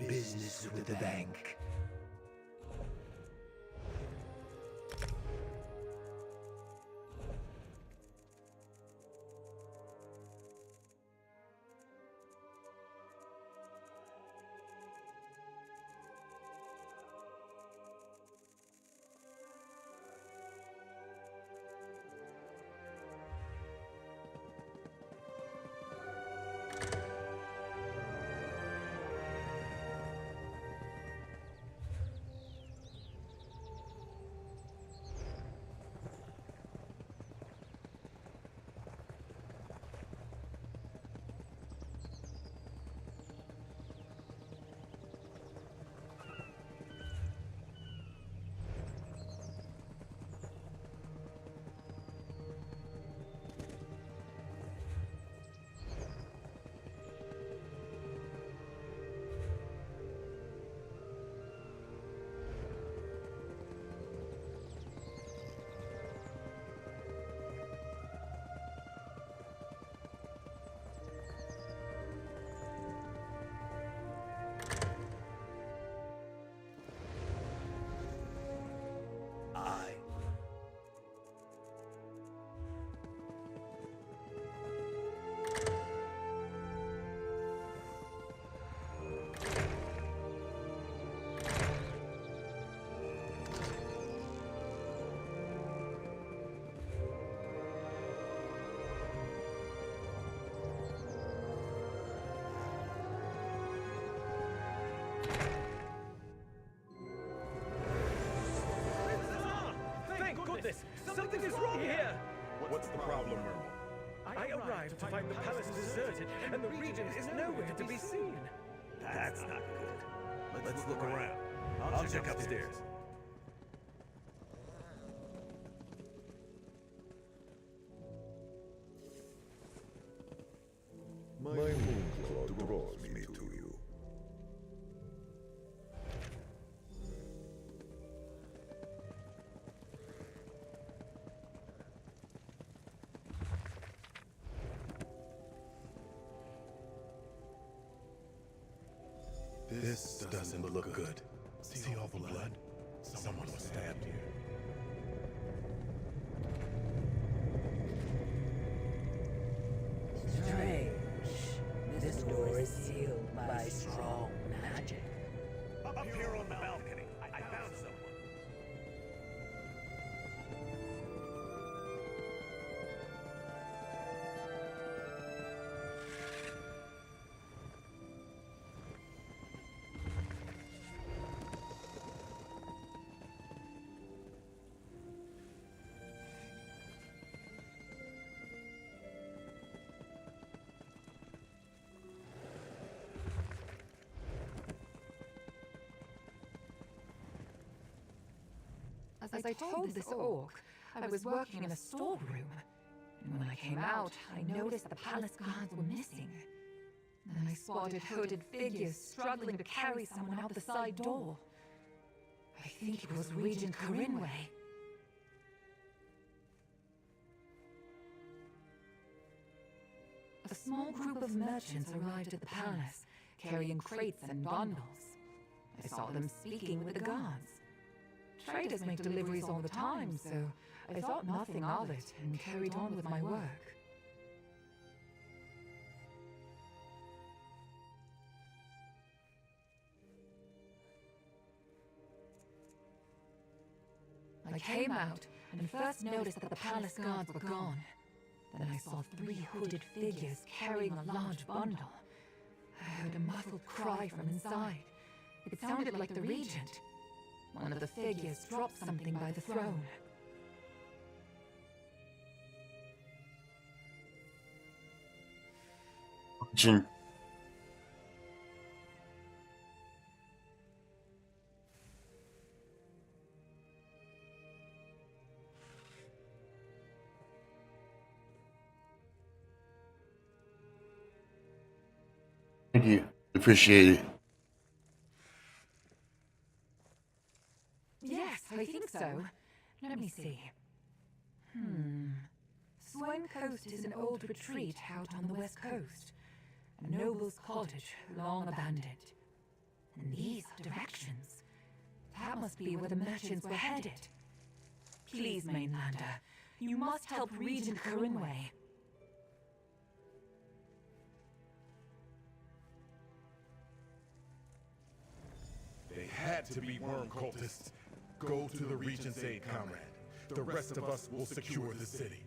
Speaker 11: business with the bank.
Speaker 4: Something is wrong here!
Speaker 6: What's the problem, Mermal?
Speaker 4: I arrived to find the palace deserted, and the regent is nowhere to be seen.
Speaker 8: That's not good. Let's look around. I'll check upstairs.
Speaker 16: My Moonclaw draws me to you.
Speaker 6: This doesn't look good. See all the blood? Someone was stabbed here.
Speaker 5: Strange. This door is sealed by strong magic.
Speaker 8: Up here on the balcony, I found someone.
Speaker 15: As I told this orc, I was working in a storeroom. And when I came out, I noticed the palace guards were missing. Then I spotted hooded figures struggling to carry someone out the side door. I think it was Regent Corinway. A small group of merchants arrived at the palace, carrying crates and bundles. I saw them speaking with the guards. Traders make deliveries all the time, so I thought nothing of it and carried on with my work. I came out and first noticed that the palace guards were gone. Then I saw 3 hooded figures carrying a large bundle. I heard a muffled cry from inside. It sounded like the Regent. One of the figures dropped something by the throne.
Speaker 2: Jin. Thank you. Appreciate it.
Speaker 15: Yes, I think so. Let me see. Swain Coast is an old retreat out on the west coast. A noble's cottage, long abandoned.
Speaker 3: And these are directions. That must be where the merchants were headed. Please, Mainlander, you must help Regent Corinway.
Speaker 6: They had to be worm cultists. Go to the Regent's aid, comrade. The rest of us will secure the city.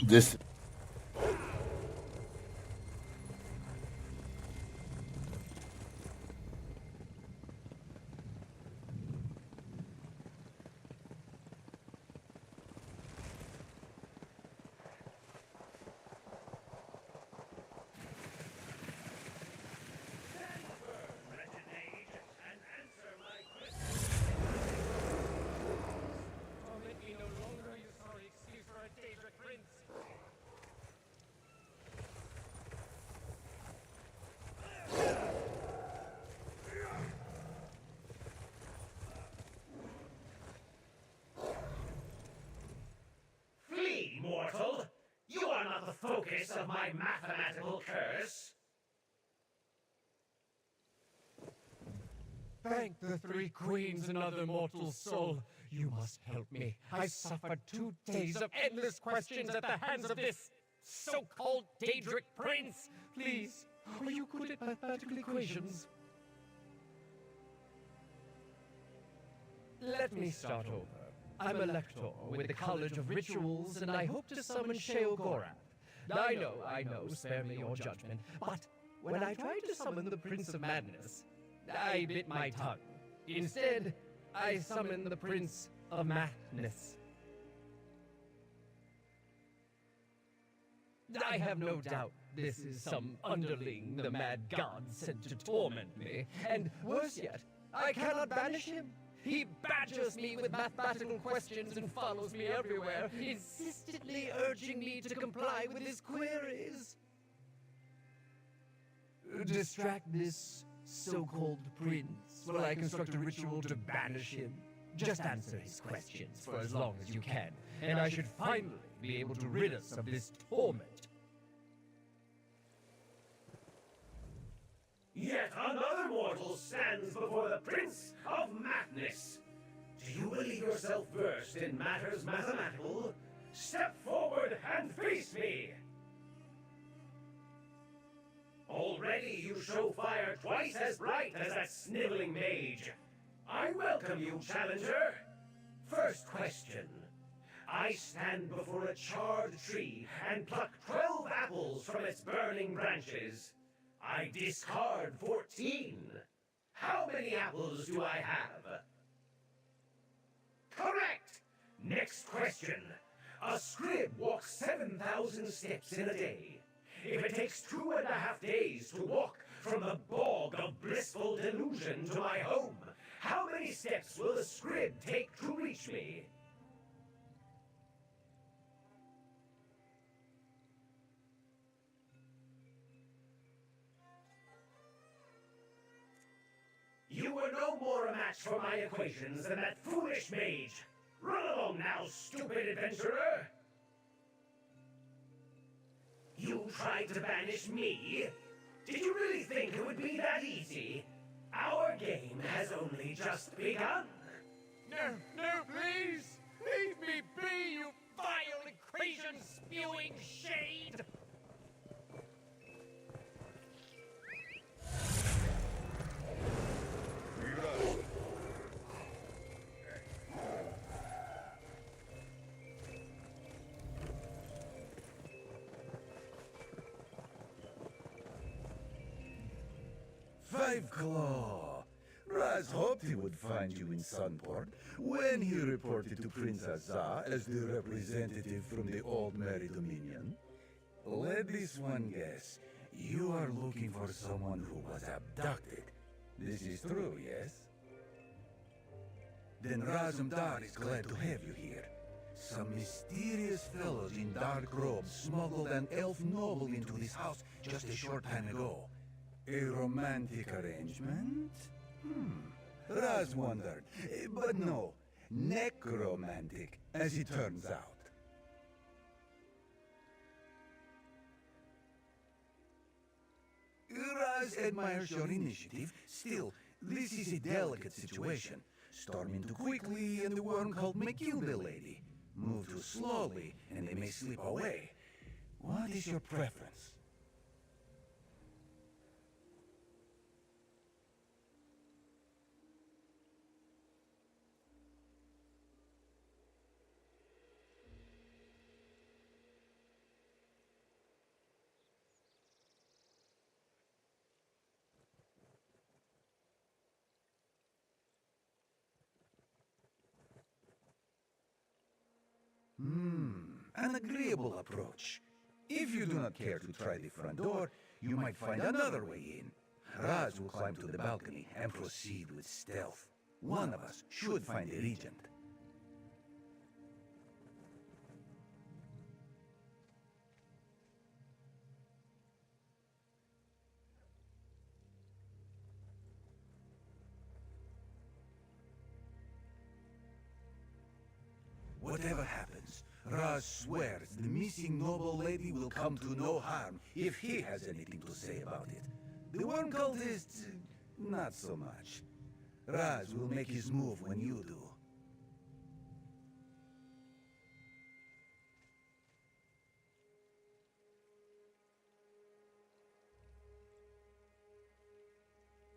Speaker 2: This
Speaker 4: Flee, mortal! You are not the focus of my mathematical curse!
Speaker 14: Thank the three queens and other mortal soul. You must help me. I suffered 2 days of endless questions at the hands of this so-called Daedric prince. Please, are you good at mathematical equations? Let me start over. I'm a lector with the College of Rituals, and I hope to summon Sheogorath. I know, spare me your judgment, but when I tried to summon the Prince of Madness, I bit my tongue. Instead, I summoned the Prince of Madness. I have no doubt this is some underling the mad god sent to torment me, and worse yet, I cannot banish him. He badgers me with mathematical questions and follows me everywhere, insistently urging me to comply with his queries. Distract this so-called prince while I construct a ritual to banish him.
Speaker 17: Just answer his questions for as long as you can, and I should finally be able to rid us of this torment.
Speaker 4: Yet another mortal stands before the Prince of Madness. Do you believe yourself versed in matters mathematical? Step forward and face me! Already you show fire twice as bright as that sniveling mage. I welcome you, challenger. First question. I stand before a charred tree and pluck 12 apples from its burning branches. I discard 14. How many apples do I have? Correct! Next question. A scrib walks 7,000 steps in a day. If it takes 2.5 days to walk from the bog of blissful delusion to my home, how many steps will the scrib take to reach me? You were no more a match for my equations than that foolish mage. Run along now, stupid adventurer! You tried to banish me? Did you really think it would be that easy? Our game has only just begun.
Speaker 17: No, no, please! Leave me be, you vile equation-spewing shade!
Speaker 9: Five Claw! Raz hoped he would find you in Sunport when he reported to Prince Azza as the representative from the Old Merry Dominion. Let this one guess. You are looking for someone who was abducted. This is true, yes? Then Razumdar is glad to have you here. Some mysterious fellows in dark robes smuggled an elf noble into this house just a short time ago. A romantic arrangement? Raz wondered. But no, necromantic, as it turns out. Raz admires your initiative. Still, this is a delicate situation. Storm in too quickly, and the worm cult may kill the lady. Move too slowly, and they may slip away. What is your preference? An agreeable approach. If you do not care to try the front door, you might find another way in. Raz will climb to the balcony and proceed with stealth. One of us should find the regent. Whatever happens, Raz swears the missing noble lady will come to no harm if he has anything to say about it. The worm cultists, not so much. Raz will make his move when you do.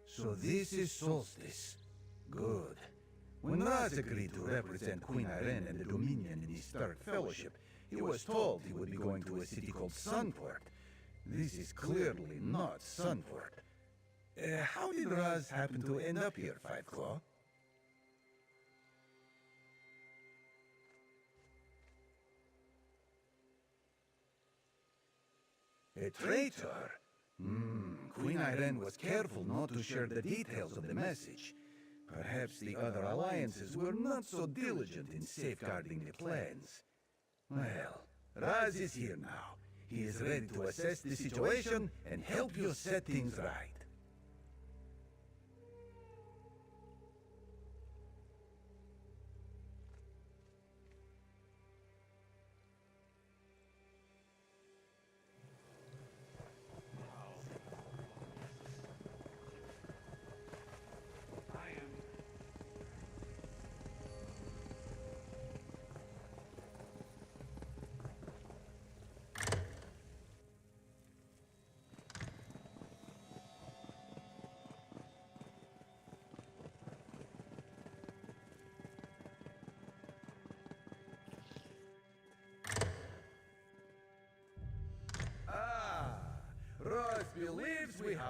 Speaker 9: So this is Solstice. Good. When Raz agreed to represent Queen Irene and the Dominion in his third fellowship, he was told he would be going to a city called Sunport. This is clearly not Sunport. How did Raz happen to end up here, Five Claw? A traitor? Queen Irene was careful not to share the details of the message. Perhaps the other alliances were not so diligent in safeguarding the plans. Well, Raz is here now. He is ready to assess the situation and help you set things right.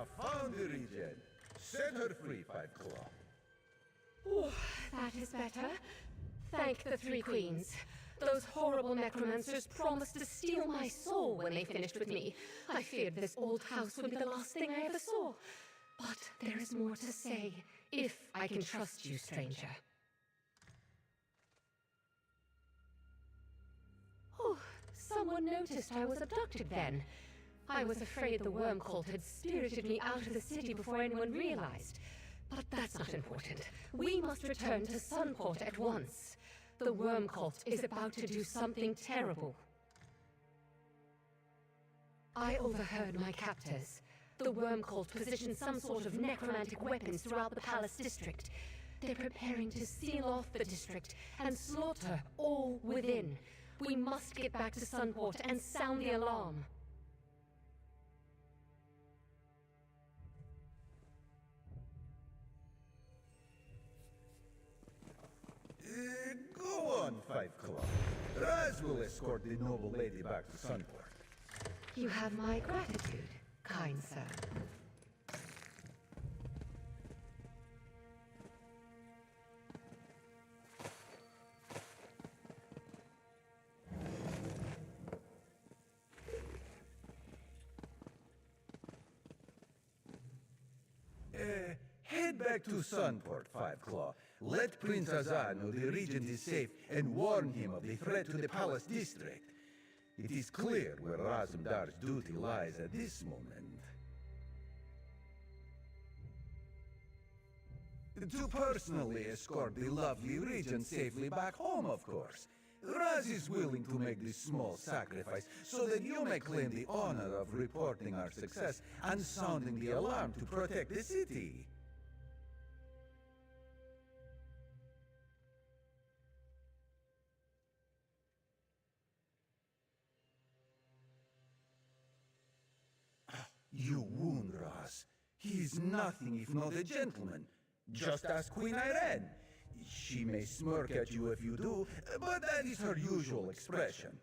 Speaker 18: have found the Regent. Set her free, Five Claw.
Speaker 13: Oh, that is better. Thank the Three Queens. Those horrible necromancers promised to steal my soul when they finished with me. I feared this old house would be the last thing I ever saw. But there is more to say, if I can trust you, stranger. Oh, someone noticed I was abducted then. I was afraid the worm cult had spirited me out of the city before anyone realized. But that's not important. We must return to Sunport at once. The worm cult is about to do something terrible. I overheard my captors. The worm cult positioned some sort of necromantic weapons throughout the palace district. They're preparing to seal off the district and slaughter all within. We must get back to Sunport and sound the alarm.
Speaker 18: Go on, Five Claw. Raz will escort the noble lady back to Sunport.
Speaker 13: You have my gratitude, kind sir.
Speaker 18: Head back to Sunport, Five Claw. Let Prince Azar know the Regent is safe and warn him of the threat to the palace district. It is clear where Razumdar's duty lies at this moment. To personally escort the lovely Regent safely back home, of course. Raz is willing to make this small sacrifice so that you may claim the honor of reporting our success and sounding the alarm to protect the city. You wound Raz. He is nothing if not a gentleman. Just ask Queen Irene. She may smirk at you if you do, but that is her usual expression.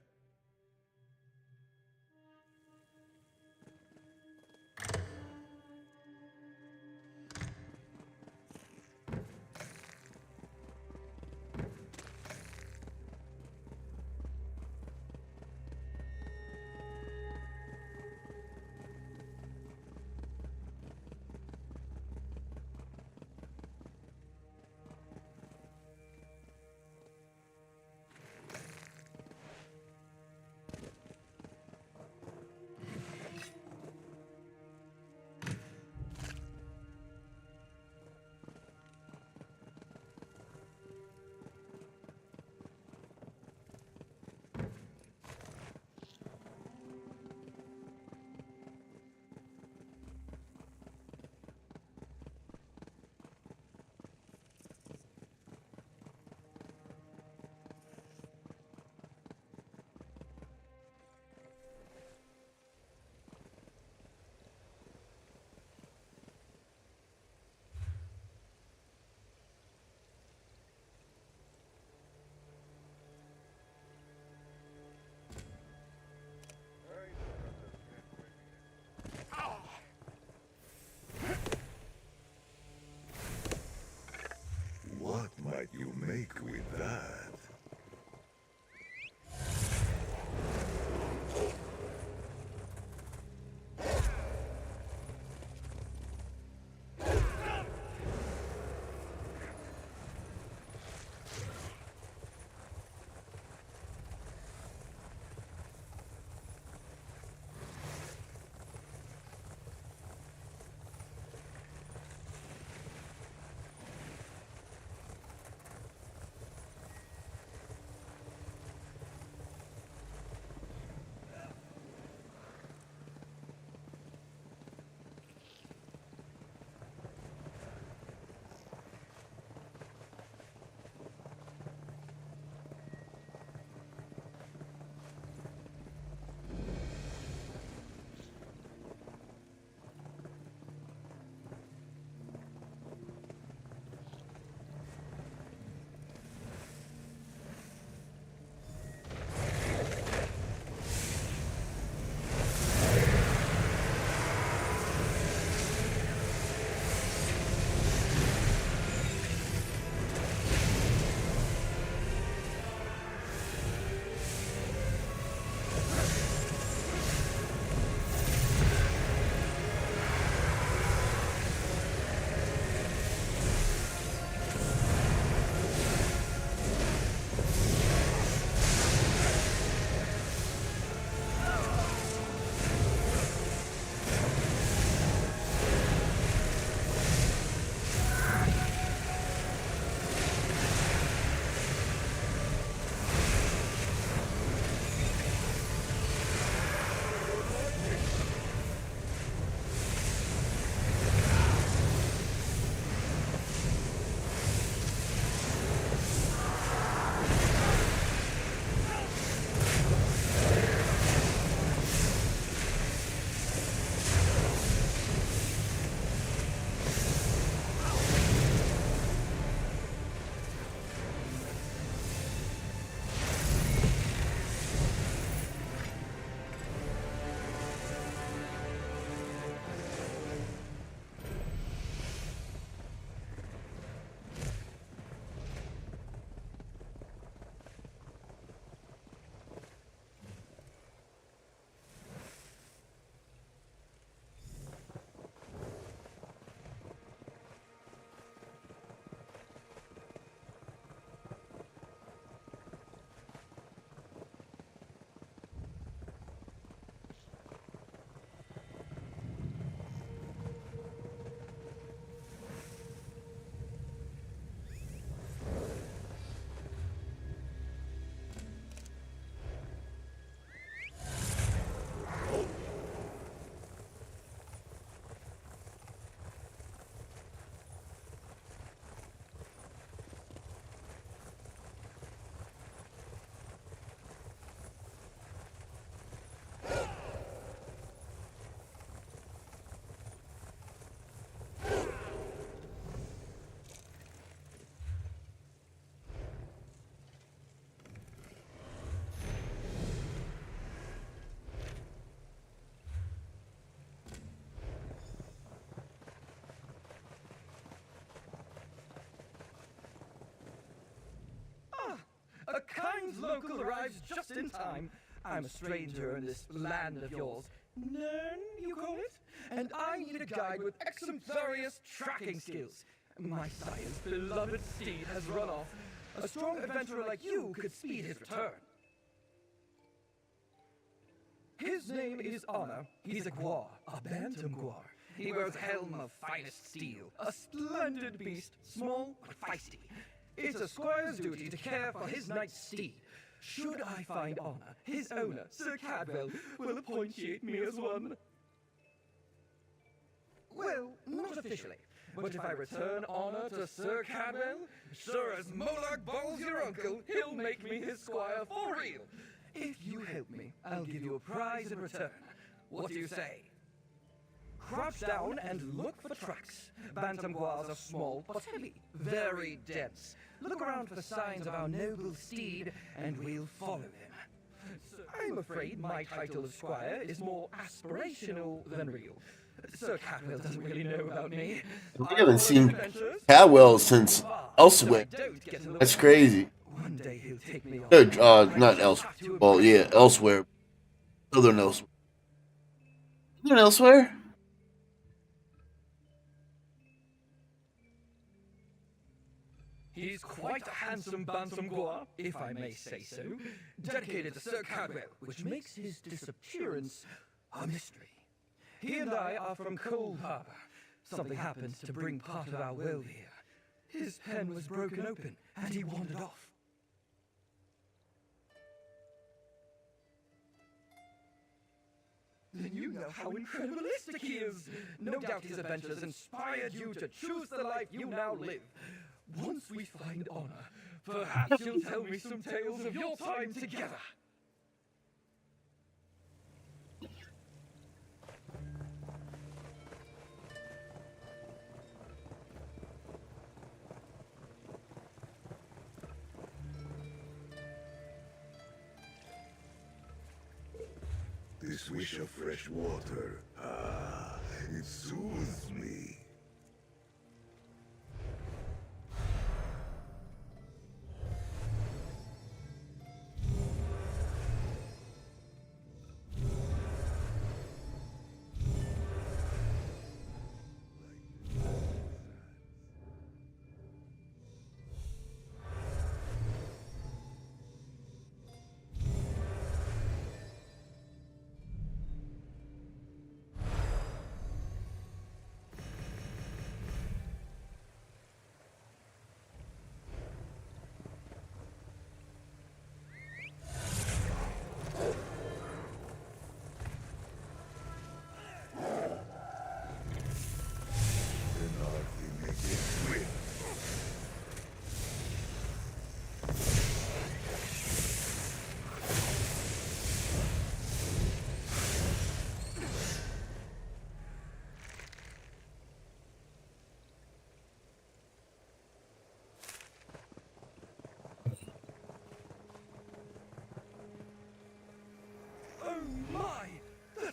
Speaker 17: A kind local arrives just in time. I'm a stranger in this land of yours. Nern, you call it? And I need a guide with exemplarious tracking skills. My sire's beloved steed has run off. A strong adventurer like you could speed his return. His name is Honor. He's a Gwar, a bantam Gwar. He wears a helm of finest steel, a splendid beast, small but feisty. It's a squire's duty to care for his knight's steed. Should I find Honor, his owner, Sir Cadwell, will appointiate me as one. Well, not officially, but if I return Honor to Sir Cadwell, sure as Molag Bal's your uncle, he'll make me his squire for real. If you help me, I'll give you a prize in return. What do you say? Crouch down and look for tracks. Bantam Gwars are small but heavy, very dense. Look around for signs of our noble steed, and we'll follow him. I'm afraid my title of squire is more aspirational than real. Sir Cadwell doesn't really know about me.
Speaker 2: We haven't seen Cadwell since Elsewhere. That's crazy.
Speaker 17: One day he'll take me on.
Speaker 2: No, not Elsewhere. Well, yeah, Elsewhere. Southern Elsewhere. Southern Elsewhere?
Speaker 17: He's quite a handsome bantam Gwar, if I may say so, dedicated to Sir Cadwell, which makes his disappearance a mystery. He and I are from Cold Harbor. Something happened to bring part of our world here. His pen was broken open, and he wandered off. Then you know how incredibilistic he is. No doubt his adventures inspired you to choose the life you now live. Once we find Honor, perhaps you'll tell me some tales of your time together.
Speaker 16: This wish of fresh water, it soothes me.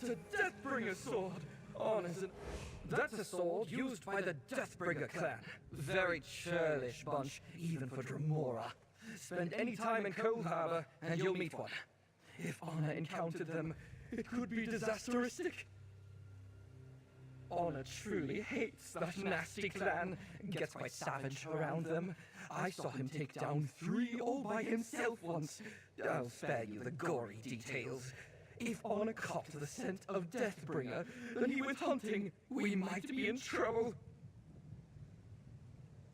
Speaker 17: That's a Deathbringer sword! That's a sword used by the Deathbringer clan. Very churlish bunch, even for Dremora. Spend any time in Cold Harbor, and you'll meet one. If Honor encountered them, it could be disasteristic. Honor truly hates that nasty clan, gets quite savage around them. I saw him take down 3 all by himself once. I'll spare you the gory details. If Honor caught the scent of Deathbringer, then he went hunting, we might be in trouble.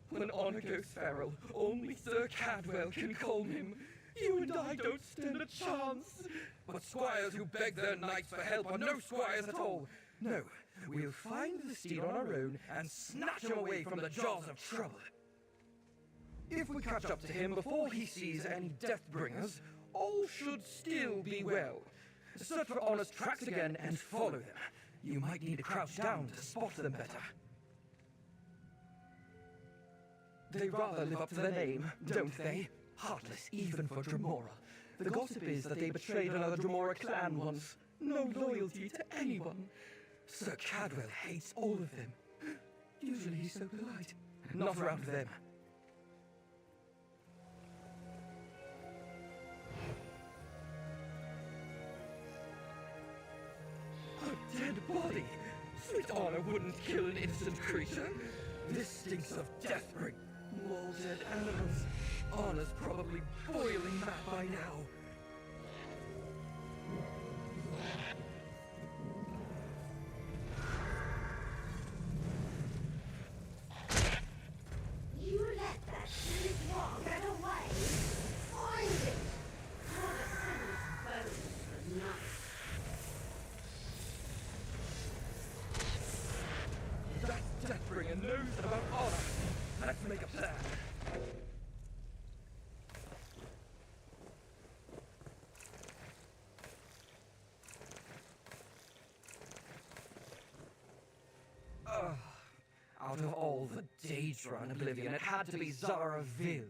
Speaker 17: When Honor goes feral, only Sir Cadwell can calm him. You and I don't stand a chance. But squires who beg their knights for help are no squires at all. No, we'll find the steed on our own and snatch him away from the jaws of trouble. If we catch up to him before he sees any Deathbringers, all should still be well. Search for Honor's tracks again and follow them. You might need to crouch down to spot them better. They rather live up to their name, don't they? Heartless even for Dremora. The gossip is that they betrayed another Dremora clan once. No loyalty to anyone. Sir Cadwell hates all of them. Usually he's so polite. Not around them. Sweet honor wouldn't kill an innocent creature. This stinks of death bring molded animals. Honor's probably boiling mad by now.
Speaker 7: You let that silly dog get away? Find it! For the sinner's bones for nothing.
Speaker 17: That Deathbringer knows about honor. Let's make a plan. Out of all the Daedra in Oblivion, it had to be Zara Vilm.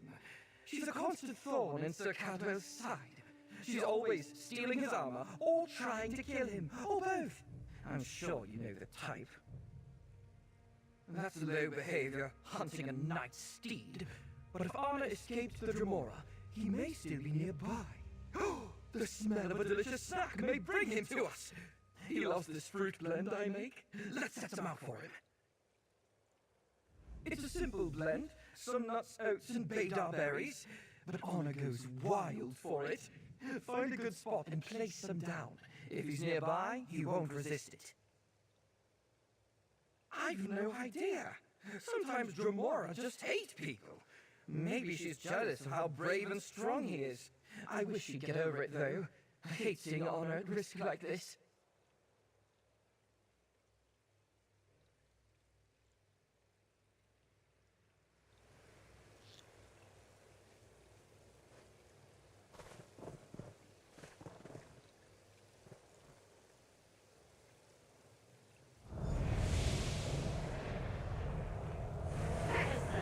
Speaker 17: She's a constant thorn in Sir Cadwell's side. She's always stealing his armor, or trying to kill him, or both. I'm sure you know the type. That's low behavior, hunting a night steed. But if Anna escaped the Dremora, he may still be nearby. The smell of a delicious snack may bring him to us. He loves this fruit blend I make. Let's set some out for him. It's a simple blend, some nuts, oats, and Baydar berries. But Anna goes wild for it. Find a good spot and place some down. If he's nearby, he won't resist it. I've no idea. Sometimes Dremora just hate people. Maybe she's jealous of how brave and strong he is. I wish she'd get over it, though. I hate seeing Honor at risk like this.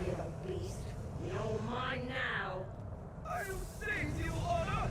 Speaker 7: Little beast, you're mine now.
Speaker 17: I'll save you, Honor!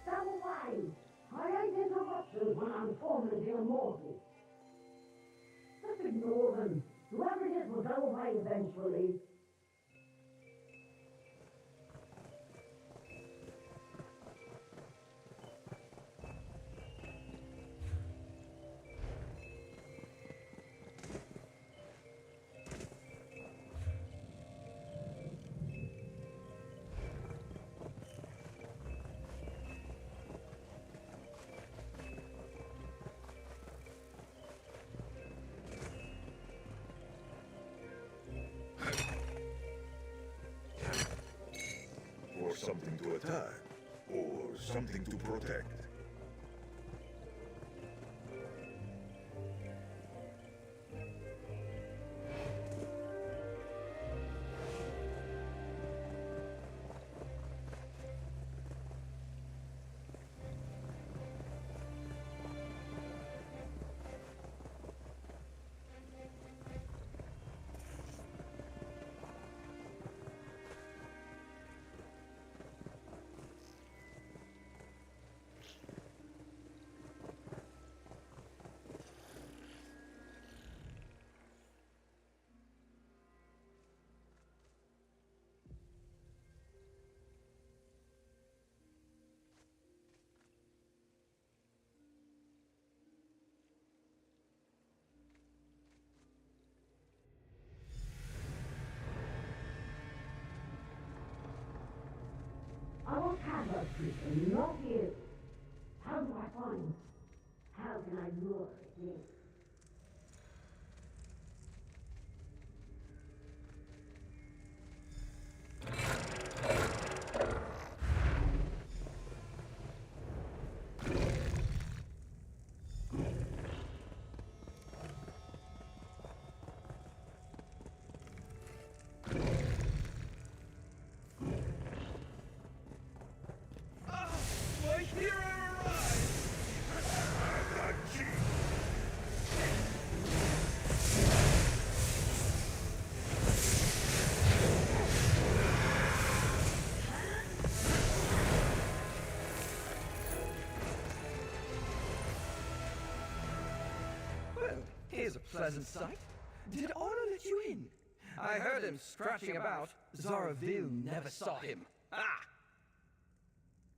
Speaker 7: Step away! I ain't interruptions when I'm tormenting a mortal. Just ignore them. Whoever it is will go away eventually.
Speaker 16: Or something to attack, or something to protect. I want Cadwell Creature, not you. How do I find? How can I lure it in?
Speaker 17: is a pleasant sight. Did Honor let you in? I heard him scratching about. Zaravil never saw him. Ah!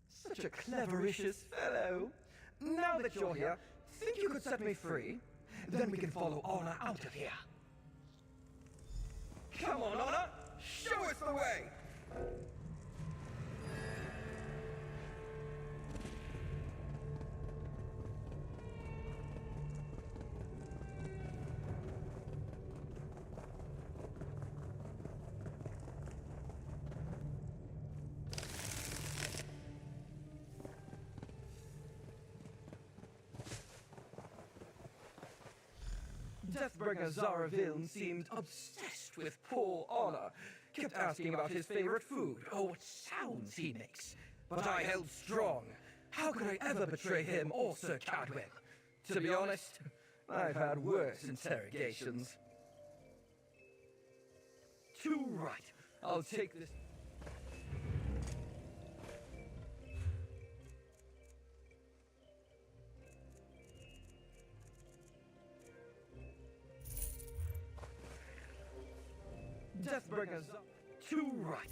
Speaker 17: Such a clevericious fellow. Now that you're here, think you could set me free? Then we can follow Honor out of here. Come on, Honor! Show us the way! Deathbringer Zaravil seemed obsessed with poor Honor. Kept asking about his favorite food, or what sounds he makes. But I held strong. How could I ever betray him or Sir Cadwell? To be honest, I've had worse interrogations. Too right. I'll take this. Deathbringers, too right.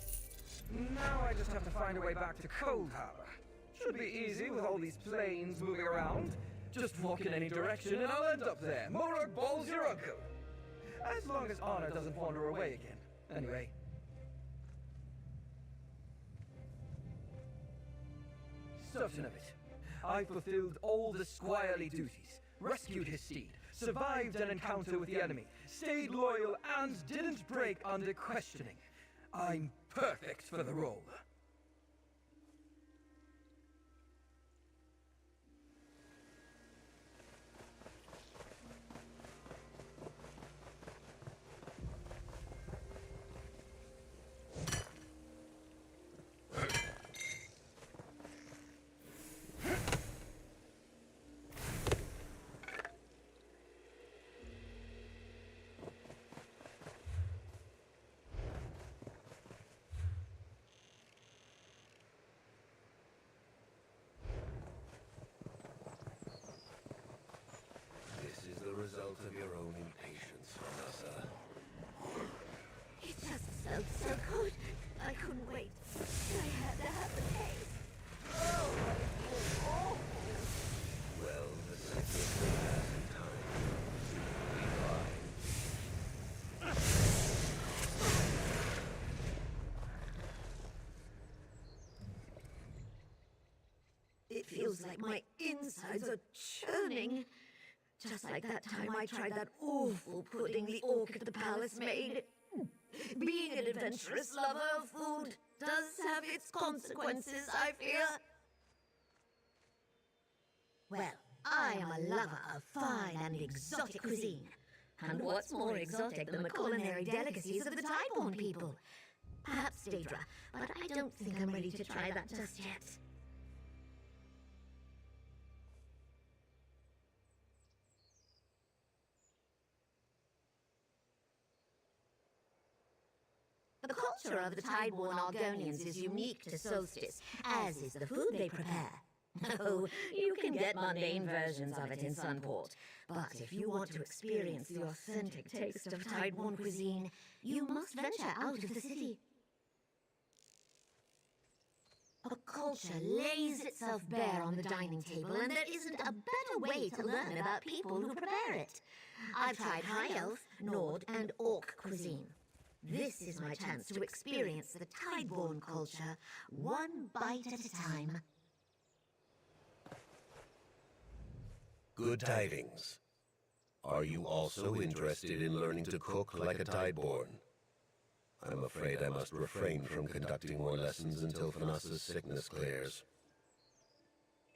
Speaker 17: Now I just have to find a way back to Cold Harbor. Should be easy with all these planes moving around. Just walk in any direction and I'll end up there. Morag Ball's your uncle. As long as Honor doesn't wander away again. Anyway. Certain of it. I fulfilled all the squirely duties, rescued his steed, survived an encounter with the enemy, stayed loyal, and didn't break under questioning. I'm perfect for the role.
Speaker 14: Result of your own impatience, Vanessa.
Speaker 7: It just felt so good. I couldn't wait. I had to have the taste. Oh, it was awful.
Speaker 14: Well, the sickness will pass in time.
Speaker 7: It feels like my insides are churning. Just like that time I tried that awful pudding the orc at the palace made. Being an adventurous lover of food does have its consequences, I fear. Well, I am a lover of fine and exotic cuisine. And what's more exotic than the culinary delicacies of the Tideborn people? Perhaps Daedra, but I don't think I'm ready to try that just yet. The culture of the Tideborn Argonians is unique to Solstice, as is the food they prepare. Oh, you can get mundane versions of it in Sunport, but if you want to experience the authentic taste of Tideborn cuisine, you must venture out of the city. A culture lays itself bare on the dining table, and there isn't a better way to learn about people who prepare it. I've tried High Elf, Nord, and Orc cuisine. This is my chance to experience the Tideborn culture, one bite at a time.
Speaker 14: Good tidings. Are you also interested in learning to cook like a Tideborn? I'm afraid I must refrain from conducting more lessons until Vanessa's sickness clears.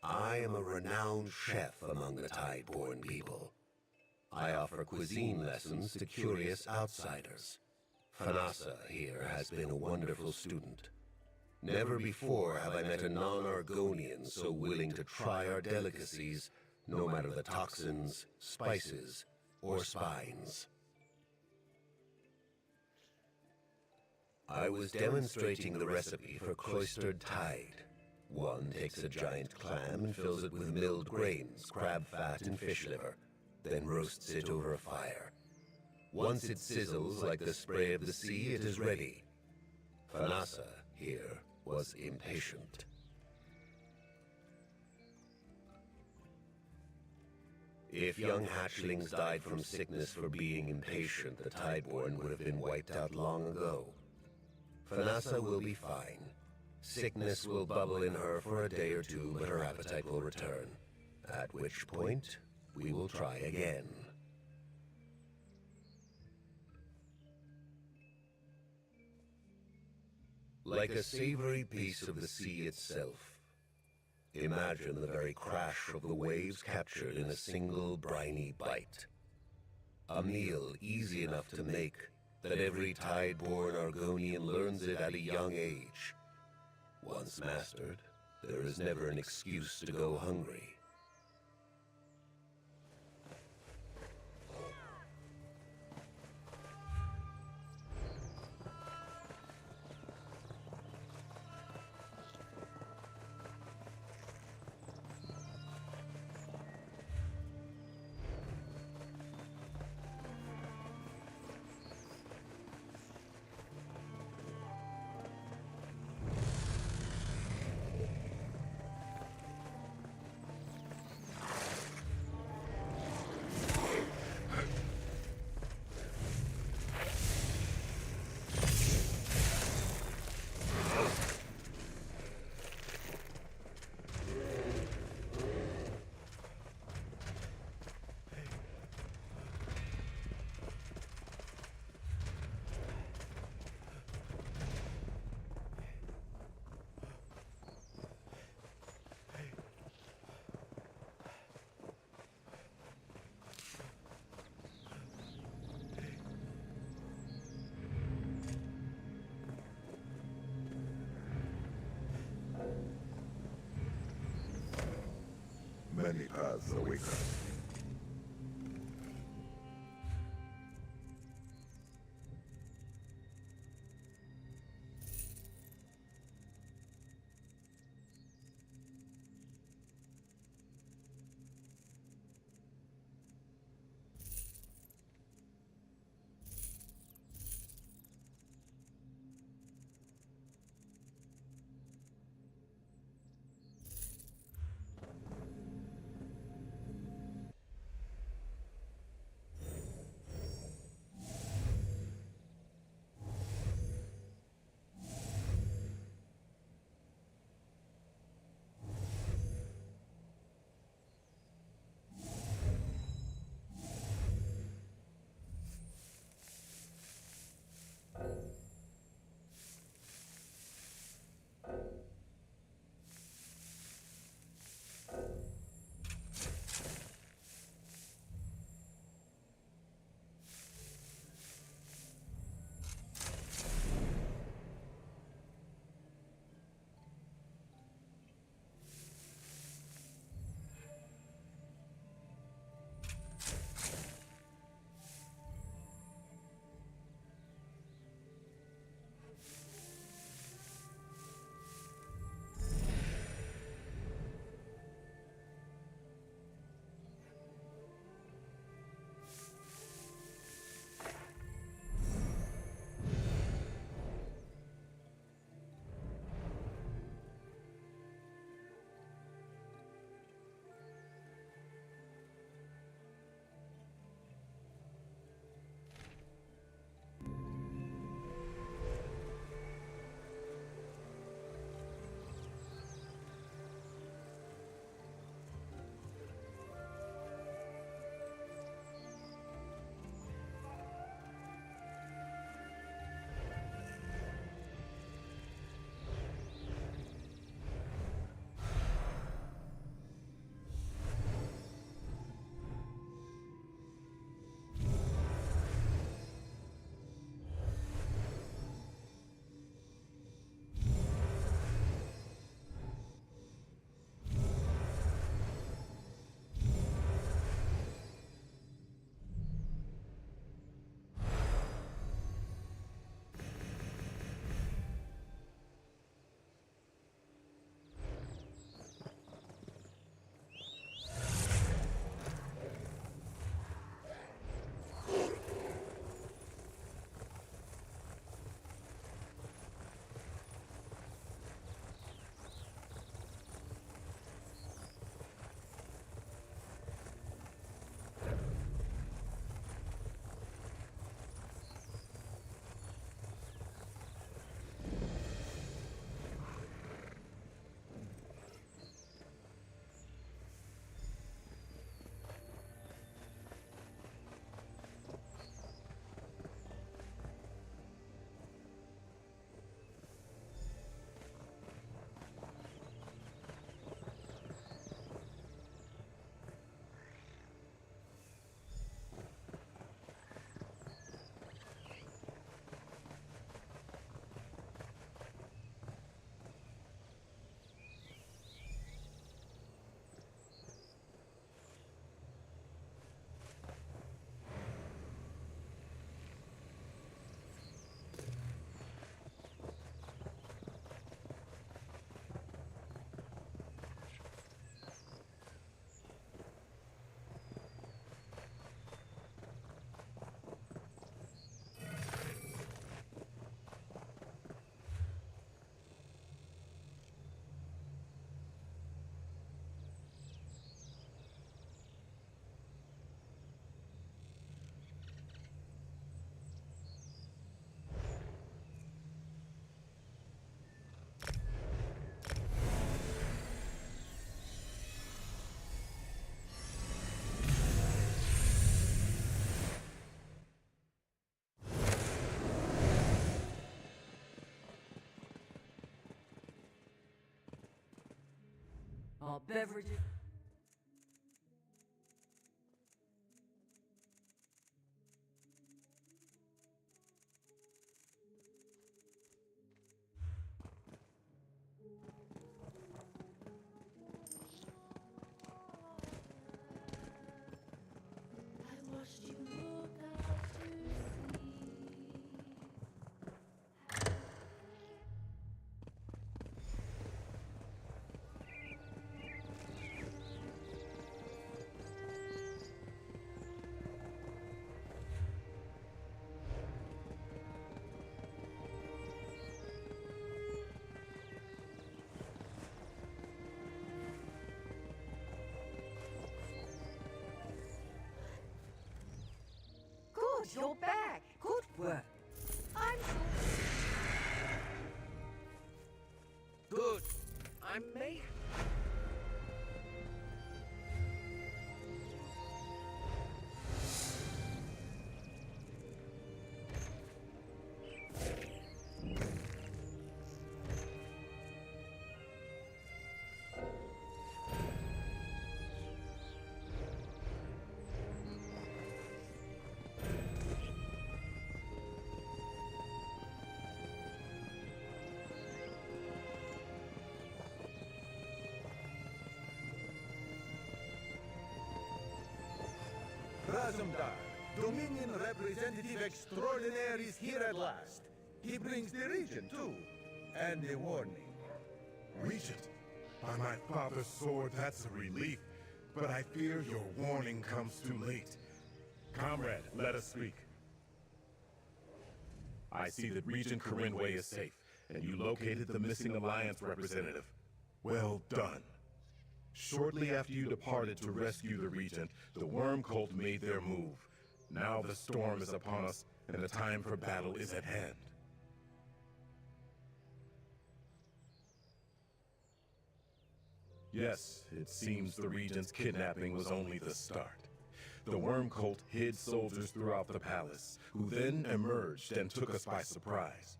Speaker 14: I am a renowned chef among the Tideborn people. I offer cuisine lessons to curious outsiders. Vanessa here has been a wonderful student. Never before have I met a non-Argonian so willing to try our delicacies, no matter the toxins, spices, or spines. I was demonstrating the recipe for cloistered tide. One takes a giant clam and fills it with milled grains, crab fat, and fish liver.
Speaker 19: then roasts it over a fire. Once it sizzles like the spray of the sea, it is ready. Fanasa, here, was impatient. If young hatchlings died from sickness for being impatient, the Tideborn would have been wiped out long ago. Fanasa will be fine. Sickness will bubble in her for a day or two, but her appetite will return. At which point, we will try again. Like a savory piece of the sea itself, imagine the very crash of the waves captured in a single briny bite. A meal easy enough to make that every Tideborn Argonian learns it at a young age. Once mastered, there is never an excuse to go hungry.
Speaker 6: Many paths await us.
Speaker 5: Our beverages.
Speaker 12: I watched you look out to sea.
Speaker 5: Good, you're back. Good work. I'm
Speaker 14: Good. I may.
Speaker 18: Razumdar, Dominion Representative Extraordinaire is here at last. He brings the Regent, too. And a warning.
Speaker 6: Regent, by my father's sword, that's a relief. But I fear your warning comes too late. Comrade, let us speak. I see that Regent Corinway is safe, and you located the missing Alliance representative. Well done. Shortly after you departed to rescue the Regent, the Worm Cult made their move. Now the storm is upon us, and the time for battle is at hand. Yes, it seems the Regent's kidnapping was only the start. The Worm Cult hid soldiers throughout the palace, who then emerged and took us by surprise.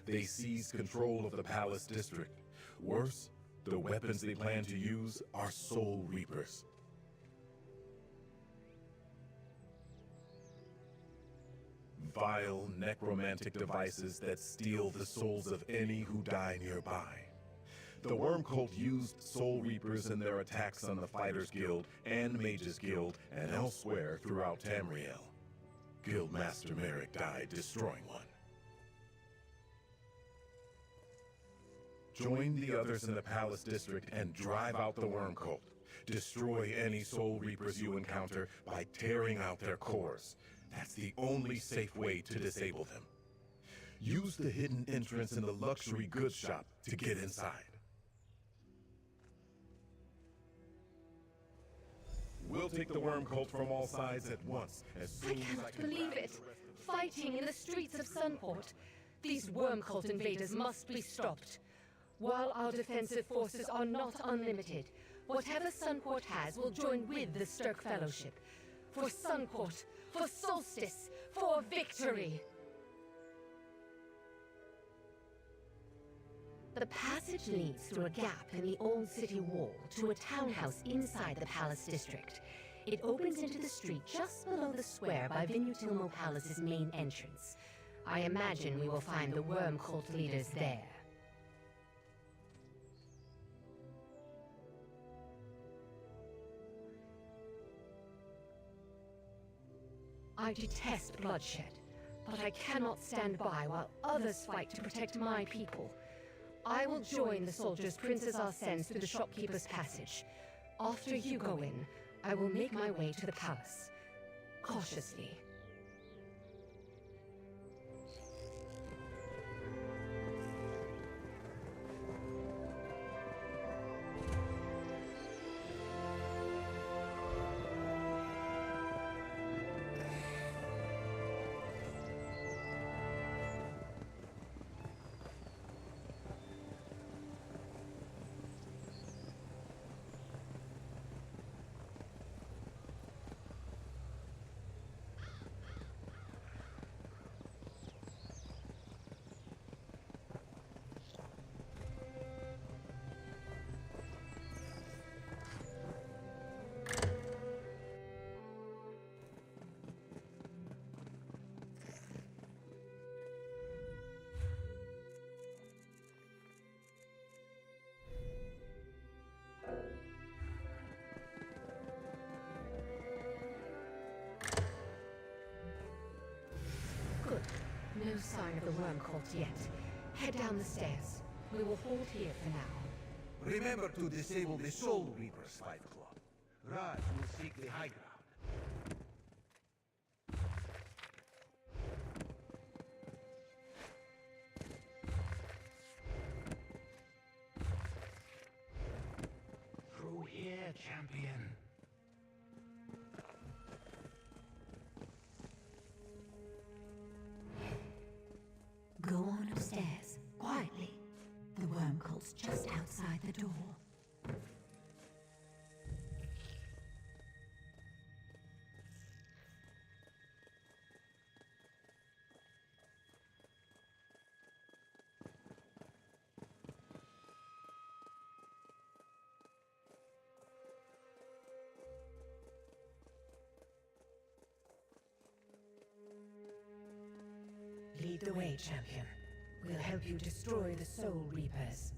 Speaker 6: They seized control of the palace district. Worse, the weapons they plan to use are Soul Reapers. Vile necromantic devices that steal the souls of any who die nearby. The Worm Cult used Soul Reapers in their attacks on the Fighters Guild and Mages Guild and elsewhere throughout Tamriel. Guildmaster Merrick died destroying one. Join the others in the Palace District and drive out the Worm Cult. Destroy any Soul Reapers you encounter by tearing out their cores. That's the only safe way to disable them. Use the hidden entrance in the luxury goods shop to get inside. We'll take the Worm Cult from all sides at once, as soon as I
Speaker 3: cannot
Speaker 6: can
Speaker 3: believe it. Fighting in the streets of Sunport. These Worm Cult invaders must be stopped. While our defensive forces are not unlimited, whatever Sunport has will join with the Stirk Fellowship. For Sunport, for Solstice, for victory! The passage leads through a gap in the old city wall to a townhouse inside the Palace District. It opens into the street just below the square by Vinutilmo Palace's main entrance. I imagine we will find the Worm Cult leaders there. I detest bloodshed, but I cannot stand by while others fight to protect my people. I will join the soldiers Princess R sends through the shopkeeper's passage. After you go in, I will make my way to the palace. Cautiously. sign of the worm cult yet. Head down the stairs. We will hold here for now.
Speaker 18: Remember to disable the Soul Reaper's Fight Club. Raj will seek the high ground.
Speaker 11: Through here, champion.
Speaker 3: Go on upstairs, quietly. The worm cult's just outside the door. Lead the way, champion. We'll help you destroy the Soul Reapers.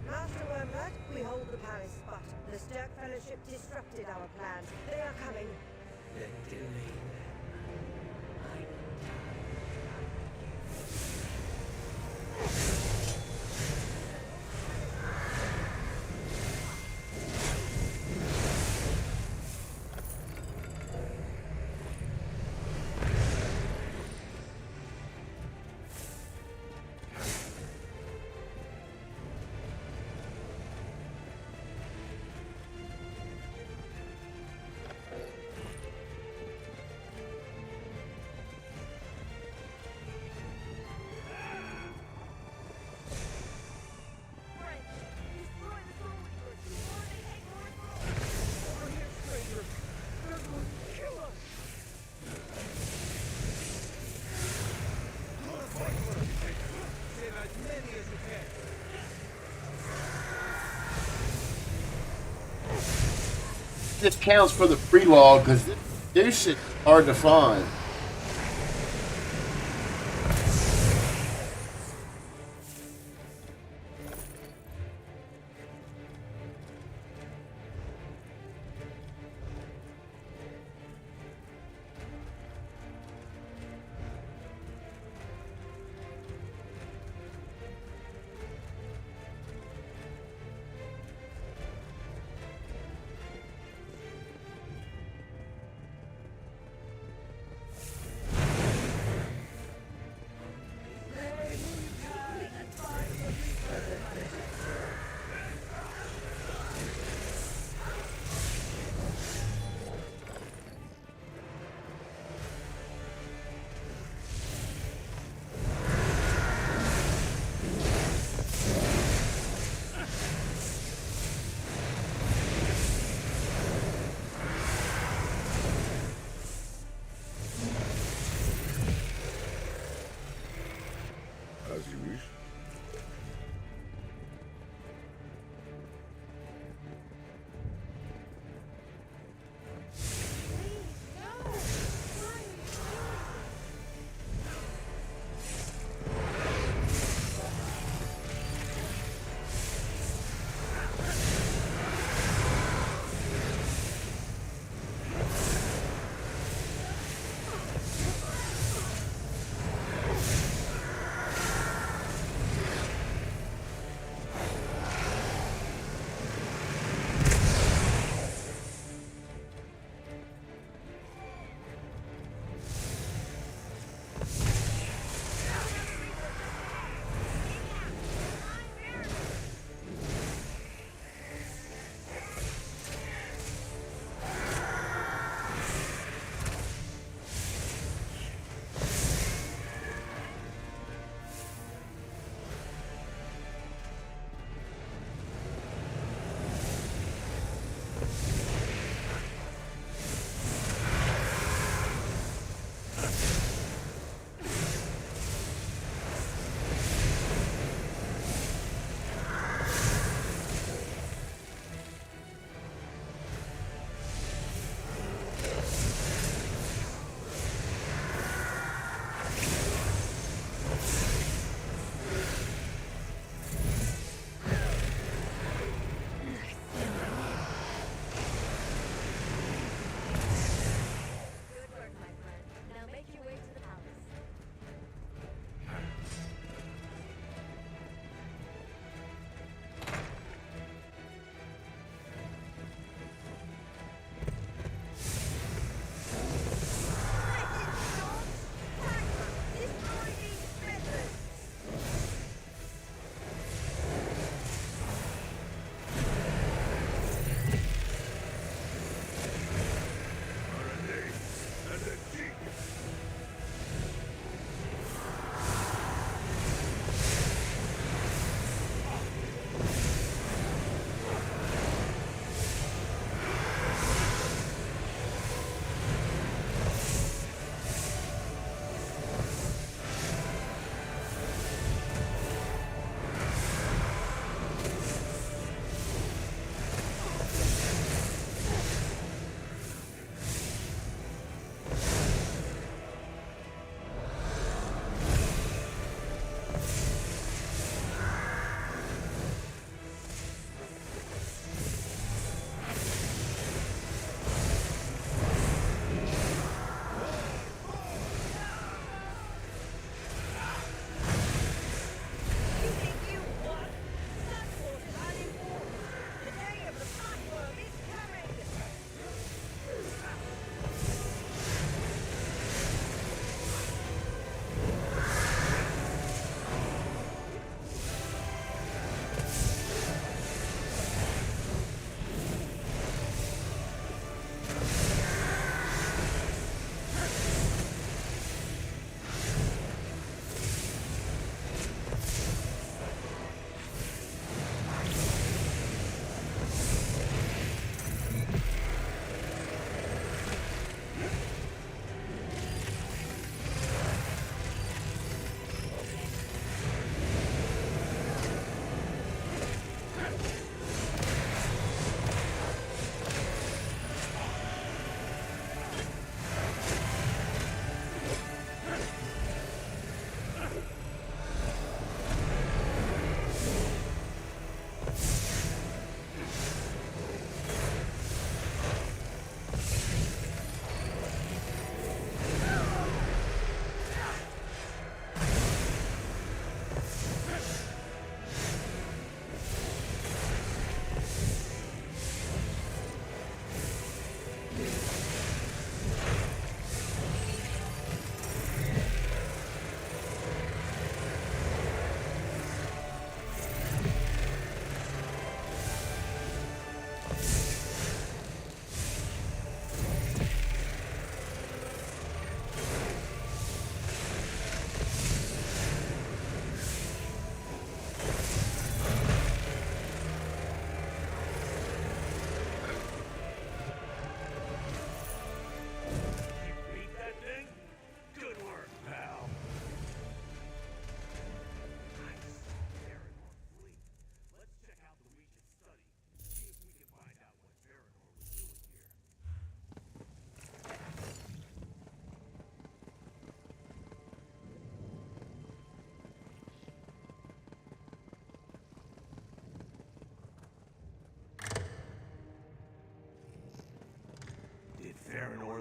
Speaker 7: Master Wormlad, we hold the Paris spot. The Stirk Fellowship disrupted our plans. They are coming.
Speaker 14: Then delay
Speaker 2: This counts for the pre-log because this shit hard to find.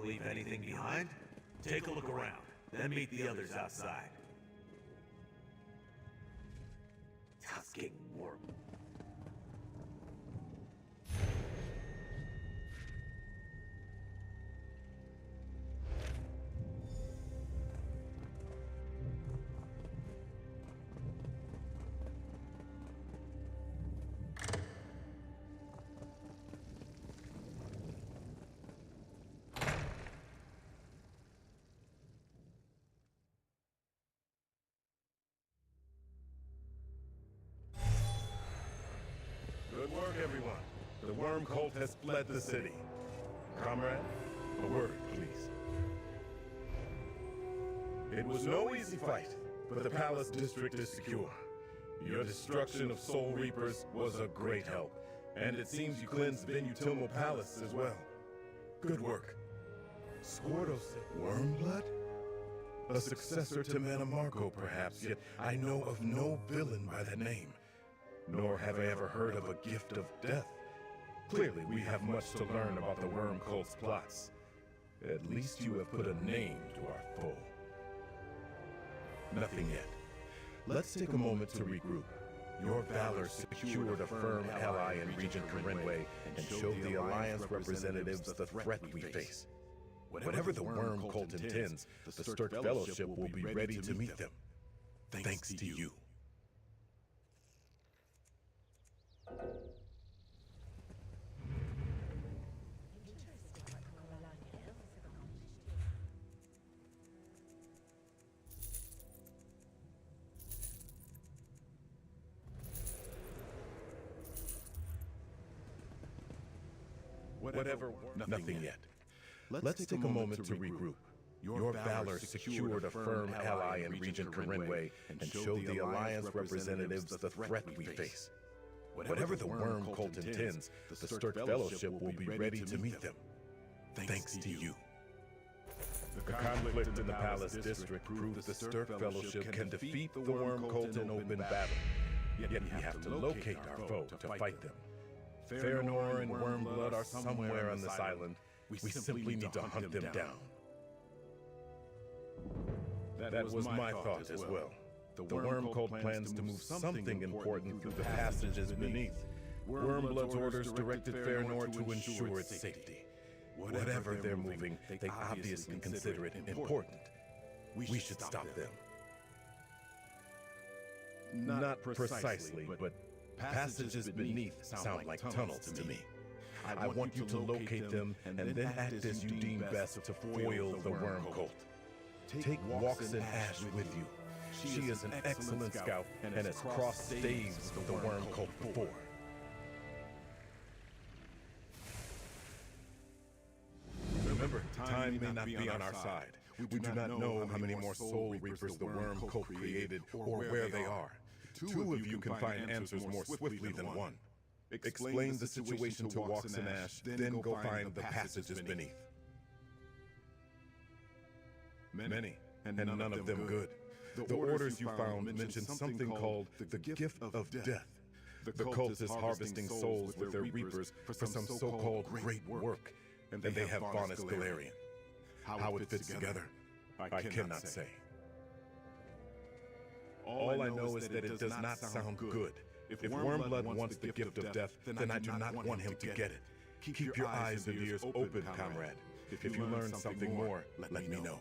Speaker 8: leave anything behind? Take a look around, then meet the others outside. It's getting warm.
Speaker 6: Good work, everyone. The Worm Cult has fled the city. Comrade, a word, please. It was no easy fight, but the Palace District is secure. Your destruction of Soul Reapers was a great help, and it seems you cleansed Venutilmo Palace as well. Good work. Squirtle said Wormblood? A successor to Manamarco, perhaps, yet I know of no villain by that name. Nor have I ever heard of a gift of death. Clearly, we have much to learn about the Worm Cult's plots. At least you have put a name to our foe. Nothing yet. Let's take a moment to regroup. Your valor secured a firm ally in Regent Karenwe and showed the Alliance representatives the threat we face. Whatever the Worm Cult intends, the Sturk Fellowship will be ready to meet them. Thanks to you. Nothing yet. Let's take a moment to regroup. Your valor secured a firm ally in Regent Karenwe and showed the Alliance representatives the threat we face. Whatever the Worm Cult intends, the Sturk Fellowship will be ready to meet them. Thanks to you. The conflict in the Palace District proves the Sturk Fellowship can defeat the Worm Cult in open battle. Yet we have to locate our foe to fight them. Farinor and Wormblood are somewhere on this island. We simply need to hunt them down. That was my thought as well. The Worm Cult plans to move something important through the passages beneath. Wormblood's orders directed Farinor to ensure its safety. Whatever they're moving, they obviously consider it important. We should stop them. Not precisely, but passages beneath sound like tunnels to me. I want you to locate them and then act as you deem best to foil the Worm Cult. Take Waxen Ash with you. She is an excellent scout and has crossed staves with the Worm Cult before. Remember, time may not be on our side. We do not know how many more Soul Reapers the Worm Cult created or where they are. Two of you can find answers more swiftly than one. Explain the situation to Waxen Ash, then go find the passages beneath. Many, and none of them good. The orders you found mention something called the Gift of Death. The cult is harvesting souls with their reapers for some so-called great work, and they have Faunus Galarian. How it fits together, I cannot say. All I know is that it does not sound good. If Wormblood wants the Gift of Death, then I do not want him to get it. Keep your eyes and ears open, comrade. If you learn something more, let me know.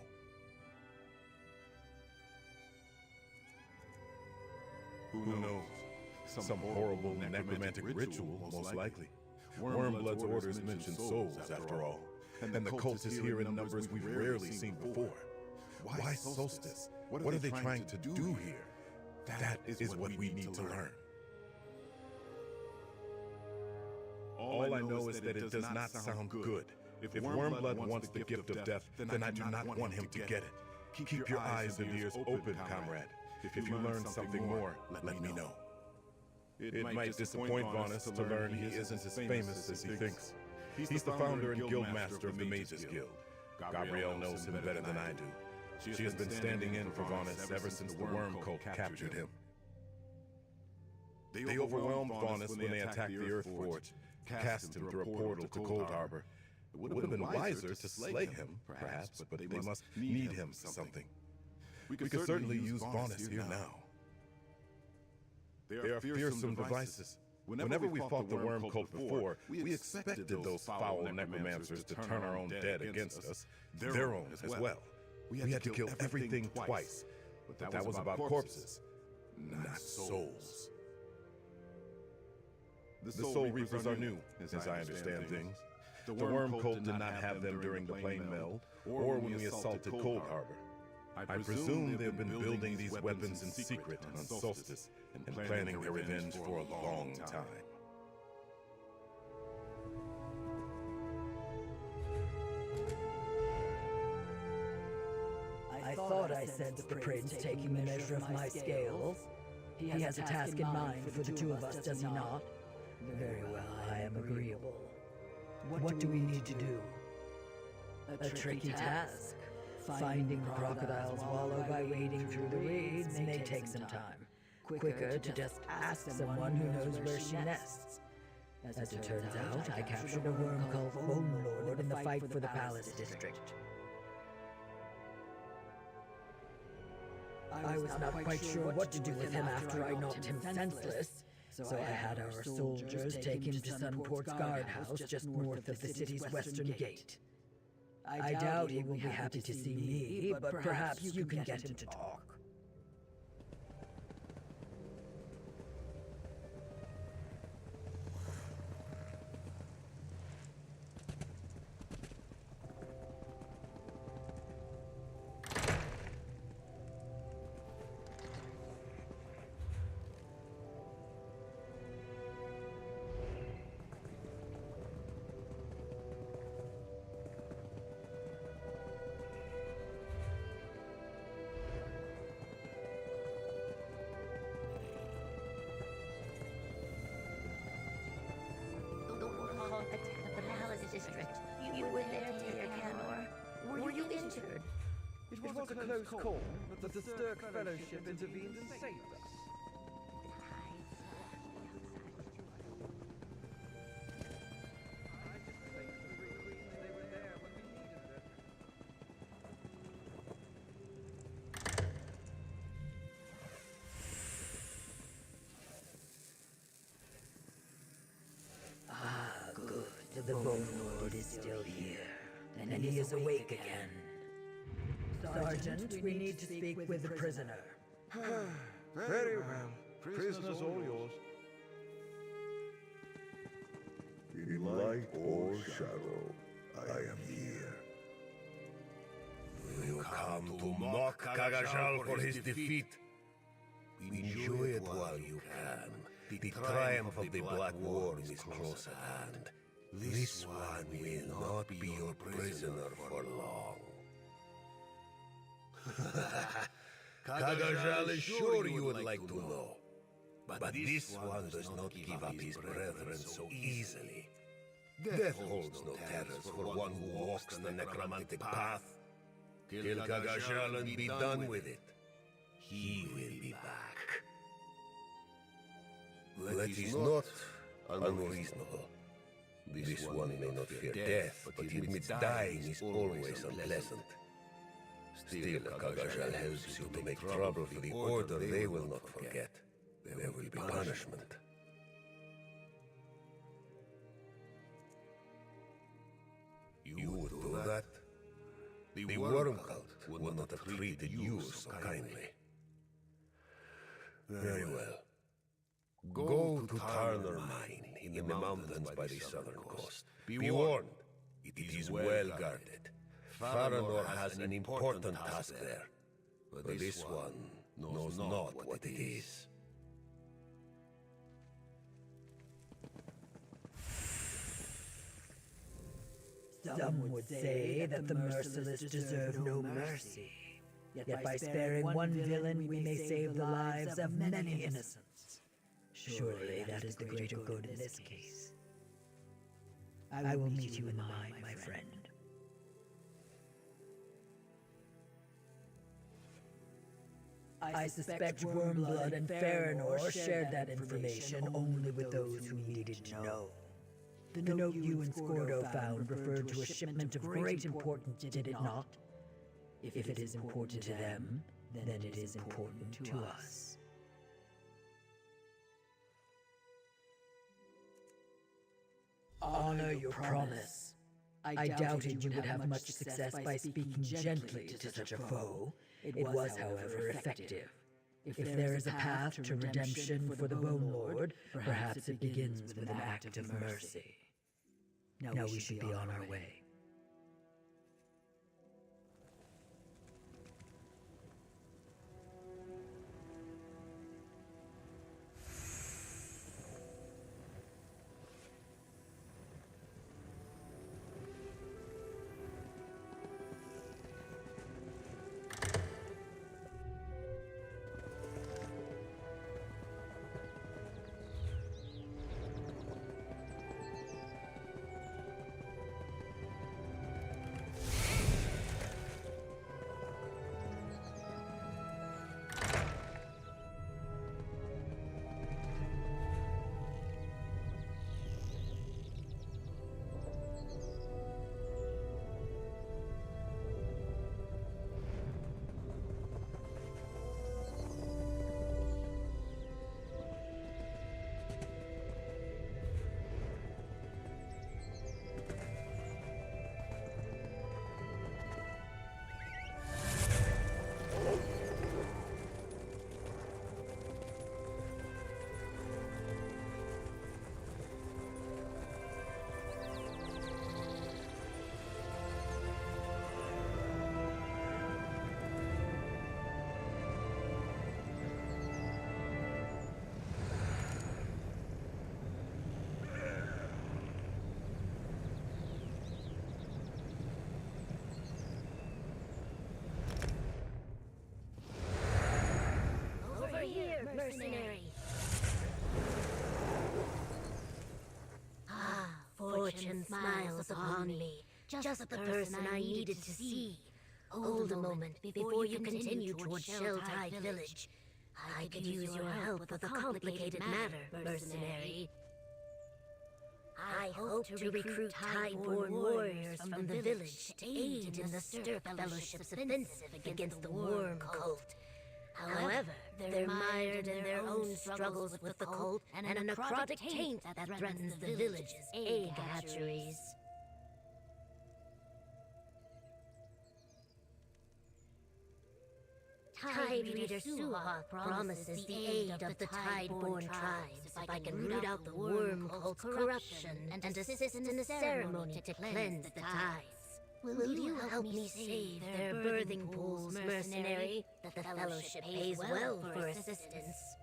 Speaker 6: Who knows? Some horrible necromantic ritual, most likely. Wormblood's orders mention souls, after all. And the cult is here in numbers we've rarely seen before. Why Solstice? What are they trying to do here? That is what we need to learn. All I know is that it does not sound good. If Wormblood wants the Gift of Death, then I do not want him to get it. Keep your eyes and ears open, comrade. If you learn something more, let me know. It might disappoint Faunus to learn he isn't as famous as he thinks. He's the founder and guildmaster of the Mages Guild. Gabrielle knows him better than I do. She has been standing in for Faunus ever since the Worm Cult captured him. They overwhelmed Faunus when they attacked the Earthforge, cast him through a portal to Cold Harbor, It would have been wiser to slay him, perhaps, but they must need him for something. We could certainly use Vonus here now. They are fearsome devices. Whenever we fought the worm cult before, we expected those foul necromancers to turn our own dead against us, their own as well. We had to kill everything twice, but that was about corpses, not souls. The Soul Reapers are new, as I understand things. The worm cult did not have them during the Plane Meld, or when we assaulted Cold Harbor. I presume they've been building these weapons in secret on Solstice, and planning their revenge for a long time.
Speaker 5: I thought I sensed the prince taking the measure of my scales. He has a task in mind for the two of us, does he not? Very well, I am agreeable. What do we need to do? A tricky task. Finding the crocodile's wallow by wading through the reeds may take some time. Quicker to just ask someone who knows where she nests. As it turns out, I captured a worm called Bone Lord in the fight for the Palace District. I was not quite sure what to do with him after I knocked him senseless, so I had our soldiers take him to Sunport's guardhouse just north of the city's western gate. I doubt he will be happy to see me, but perhaps you can get him to talk.
Speaker 20: Attack the Palace District. You were there, dear Canor. Were you injured?
Speaker 17: It was a close call, but the Stirk Fellowship intervened and saved us.
Speaker 5: The Bone Lord is still here, and he is awake again. Sergeant, we need to speak with the prisoner.
Speaker 21: Very well. Prisoner's all yours.
Speaker 22: In light or shadow, I am here.
Speaker 19: You come to mock Kagajal for his defeat. Enjoy it while you can. The triumph of the Black Worm is close at hand. This one will not be your prisoner for long. Kagajal is sure you would like to know. But this one does not give up his brethren so easily. Death holds no terrors for one who walks the necromantic path. Kill Kagajal and be done with it. He will be back. That is not unreasonable. This one may not fear death, but it admits dying is always unpleasant. Still, Kagajal helps you to make trouble for the Order they will not forget. There will be punishment. You would do that? The Worm Cult would not have treated you so kindly. Very well. Go to Tarnor Mine in the mountains by the southern coast. Be warned, it is well guarded. Faranor has an important task there, but this one knows not what it is.
Speaker 5: Some would say that the merciless deserve no mercy. Yet by sparing one villain, we may save the lives of many innocents. Surely that is the greater good in this case. I will meet you in the mine, my friend. I suspect Wormblood and Faranor shared that information only with those who needed to know. The note you and Scordo found referred to a shipment of great importance, did it not? If it is important to them, then it is important to us. Honor your promise. I doubted you would have much success by speaking gently to such a foe. It was, however, effective. If there is a path to redemption for the Bone Lord, perhaps it begins with an act of mercy. Now we should be on our way.
Speaker 3: Mercenary. Ah, fortune smiles upon me. Just the person I needed to see. Hold a moment before you continue toward Shelltide Village. I could use your help with a complicated matter, mercenary. I hope to recruit Tideborn warriors from the village to aid in the Stirk Fellowship's offensive against the Worm Cult. However, they're mired in their own struggles with the cult and a necrotic taint that threatens the village's egg hatcheries. Tide Reader Suha promises the aid of the Tideborn tribes if I can root out the Worm Cult's corruption and assist in a ceremony to cleanse the tides. Will you help me save their birthing pools, mercenary? The Fellowship pays well for assistance.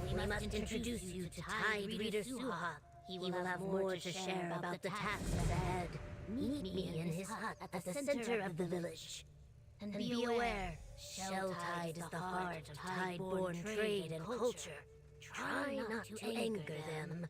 Speaker 3: We must introduce you to Tide Reader Suha. He will have more to share about the tasks ahead. Meet me in his hut at the center of the village. And be aware, Shelltide is the heart of Tideborn trade and culture. Try not to anger them.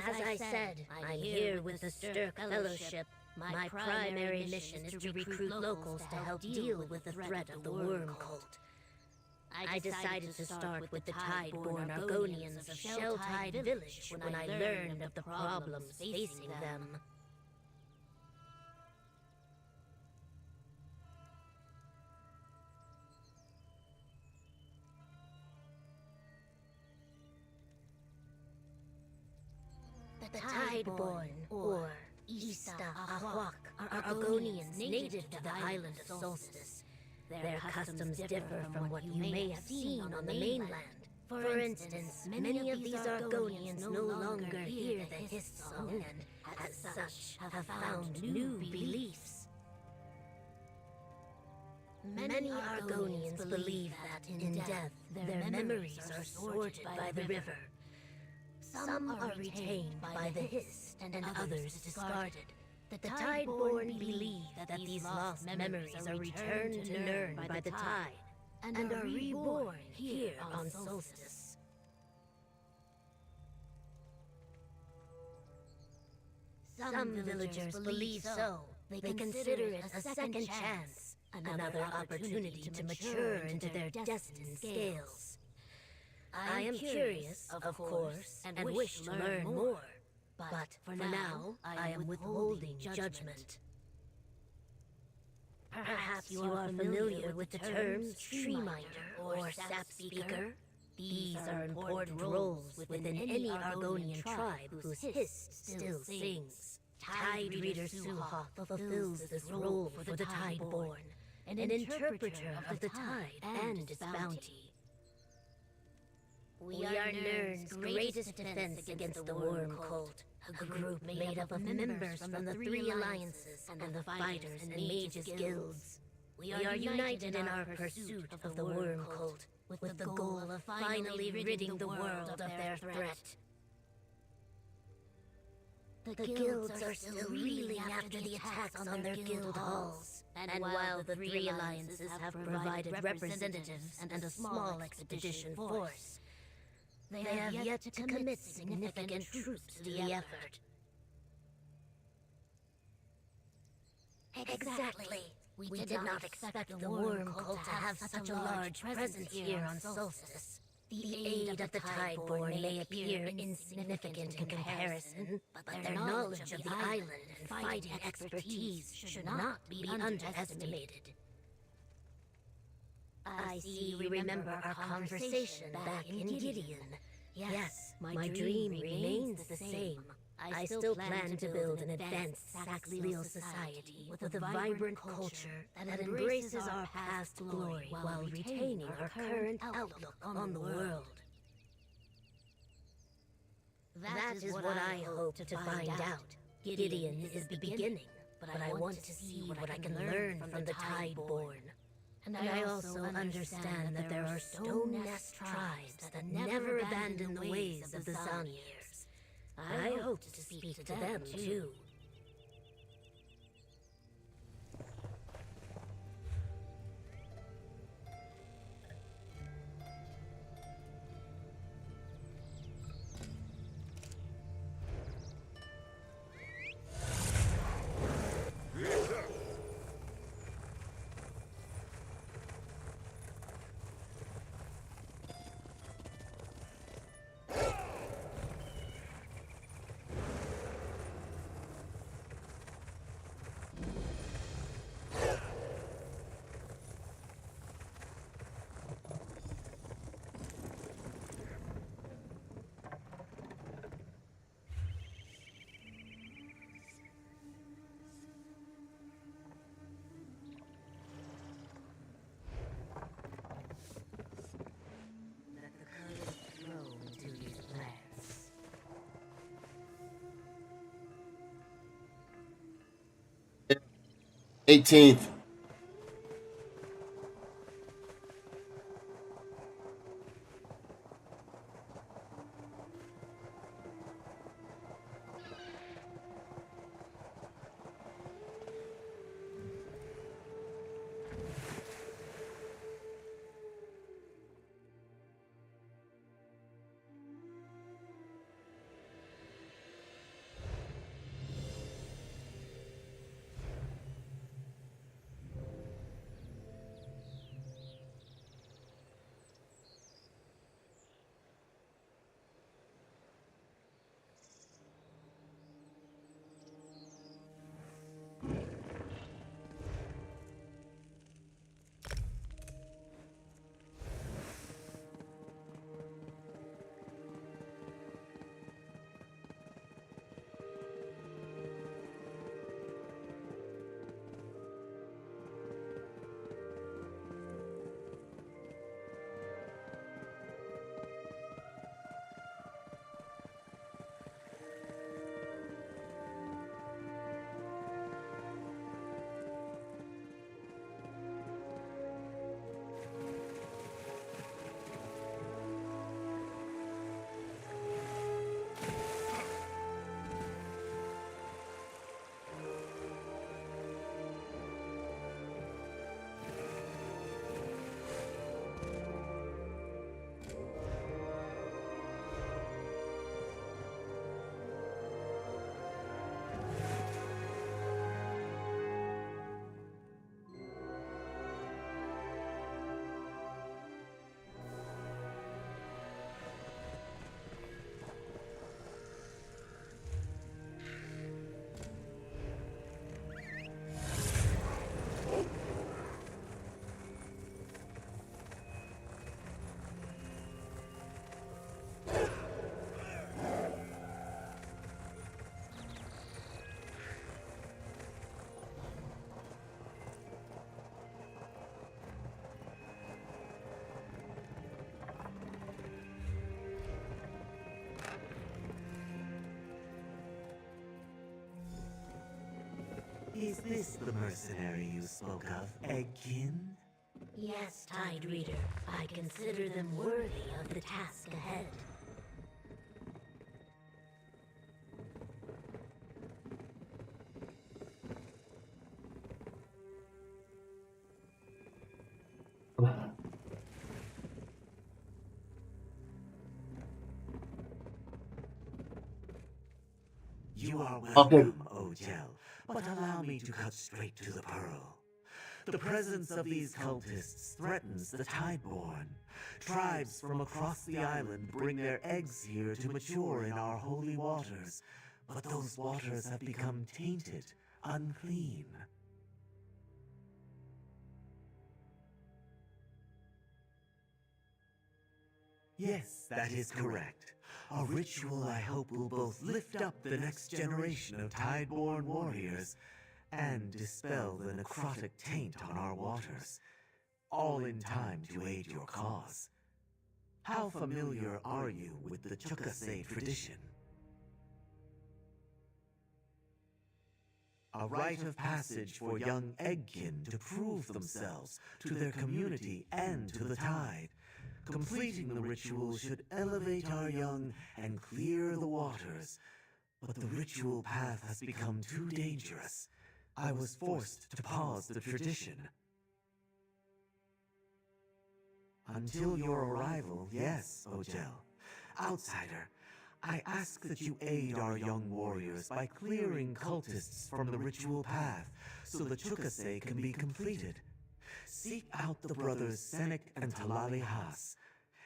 Speaker 3: As I said, I'm here with the Stirk Fellowship. My primary mission is to recruit locals to help deal with the threat of the Worm Cult. I decided to start with the Tideborn Argonians of Shelltide Village when I learned of the problems facing them. The Tideborn, or Ista Ahwak, are Argonians native to the island of Solstice. Their customs differ from what you may have seen on the mainland. For instance, many of these Argonians no longer hear the Hiss song and, as such, have found new beliefs. Many Argonians believe that, in death, their memories are sorted by the river. Some are retained by the Hiss, and others discarded. The Tideborn believe that these lost memories are returned to Nirn by the tide, and are reborn here on Solstice. Some villagers believe so. They consider it a second chance. another opportunity to mature into their destined scales. I am curious, of course, and wish to learn more, but for now, I am withholding judgment. Perhaps you are familiar with the terms Treeminder or Sap Speaker. These are important roles within any Argonian tribe whose hiss still sings. Tide Reader Suha fulfills this role for the Tideborn, an interpreter of the tide and its bounty. We are Nirn's greatest defense against the Worm Cult, a group made up of members from the 3 alliances and the Fighters and Mages Guilds. We are united in our pursuit of the Worm Cult, with the goal of finally ridding the world of their threat. The guilds are still reeling after the attacks on their guild halls, and while the 3 alliances have provided representatives and a small expedition force, they have yet to commit significant troops to the effort. Exactly. We did not expect the Worm Cult to have such a large presence here on Solstice. The aid of the Tideborn may appear insignificant in comparison, but their knowledge of the island and fighting expertise should not be underestimated. I see we remember our conversation back in Gideon. Yes, my dream remains the same. I still plan to build an advanced Saxleal society with a vibrant culture that embraces our past glory while retaining our current outlook on the world. That is what I hope to find out. Gideon is the beginning, but I want to see what I can learn from the Tideborn. And I also understand that there are Stone Nest tribes that never abandon the ways of the Zanirs. I hope to speak to them too. Let the courage flow into these plans.
Speaker 2: 18th.
Speaker 8: Is this the mercenary you spoke of, Eggkin?
Speaker 3: Yes, Tide Reader. I consider them worthy of the task ahead.
Speaker 8: You are
Speaker 2: Okay.
Speaker 8: welcome, Ojel, but allow me to cut straight to the pearl. The presence of these cultists threatens the Tideborn. Tribes from across the island bring their eggs here to mature in our holy waters, but those waters have become tainted, unclean. Yes, that is correct. A ritual I hope will both lift up the next generation of Tideborn warriors and dispel the necrotic taint on our waters, all in time to aid your cause. How familiar are you with the Chukase tradition? A rite of passage for young Eggkin to prove themselves to their community and to the Tide. Completing the ritual should elevate our young and clear the waters, but the ritual path has become too dangerous. I was forced to pause the tradition. Until your arrival, yes, Ojel. Outsider, I ask that you aid our young warriors by clearing cultists from the ritual path so the Chukase can be completed. Seek out the brothers Senek and Talali Haas.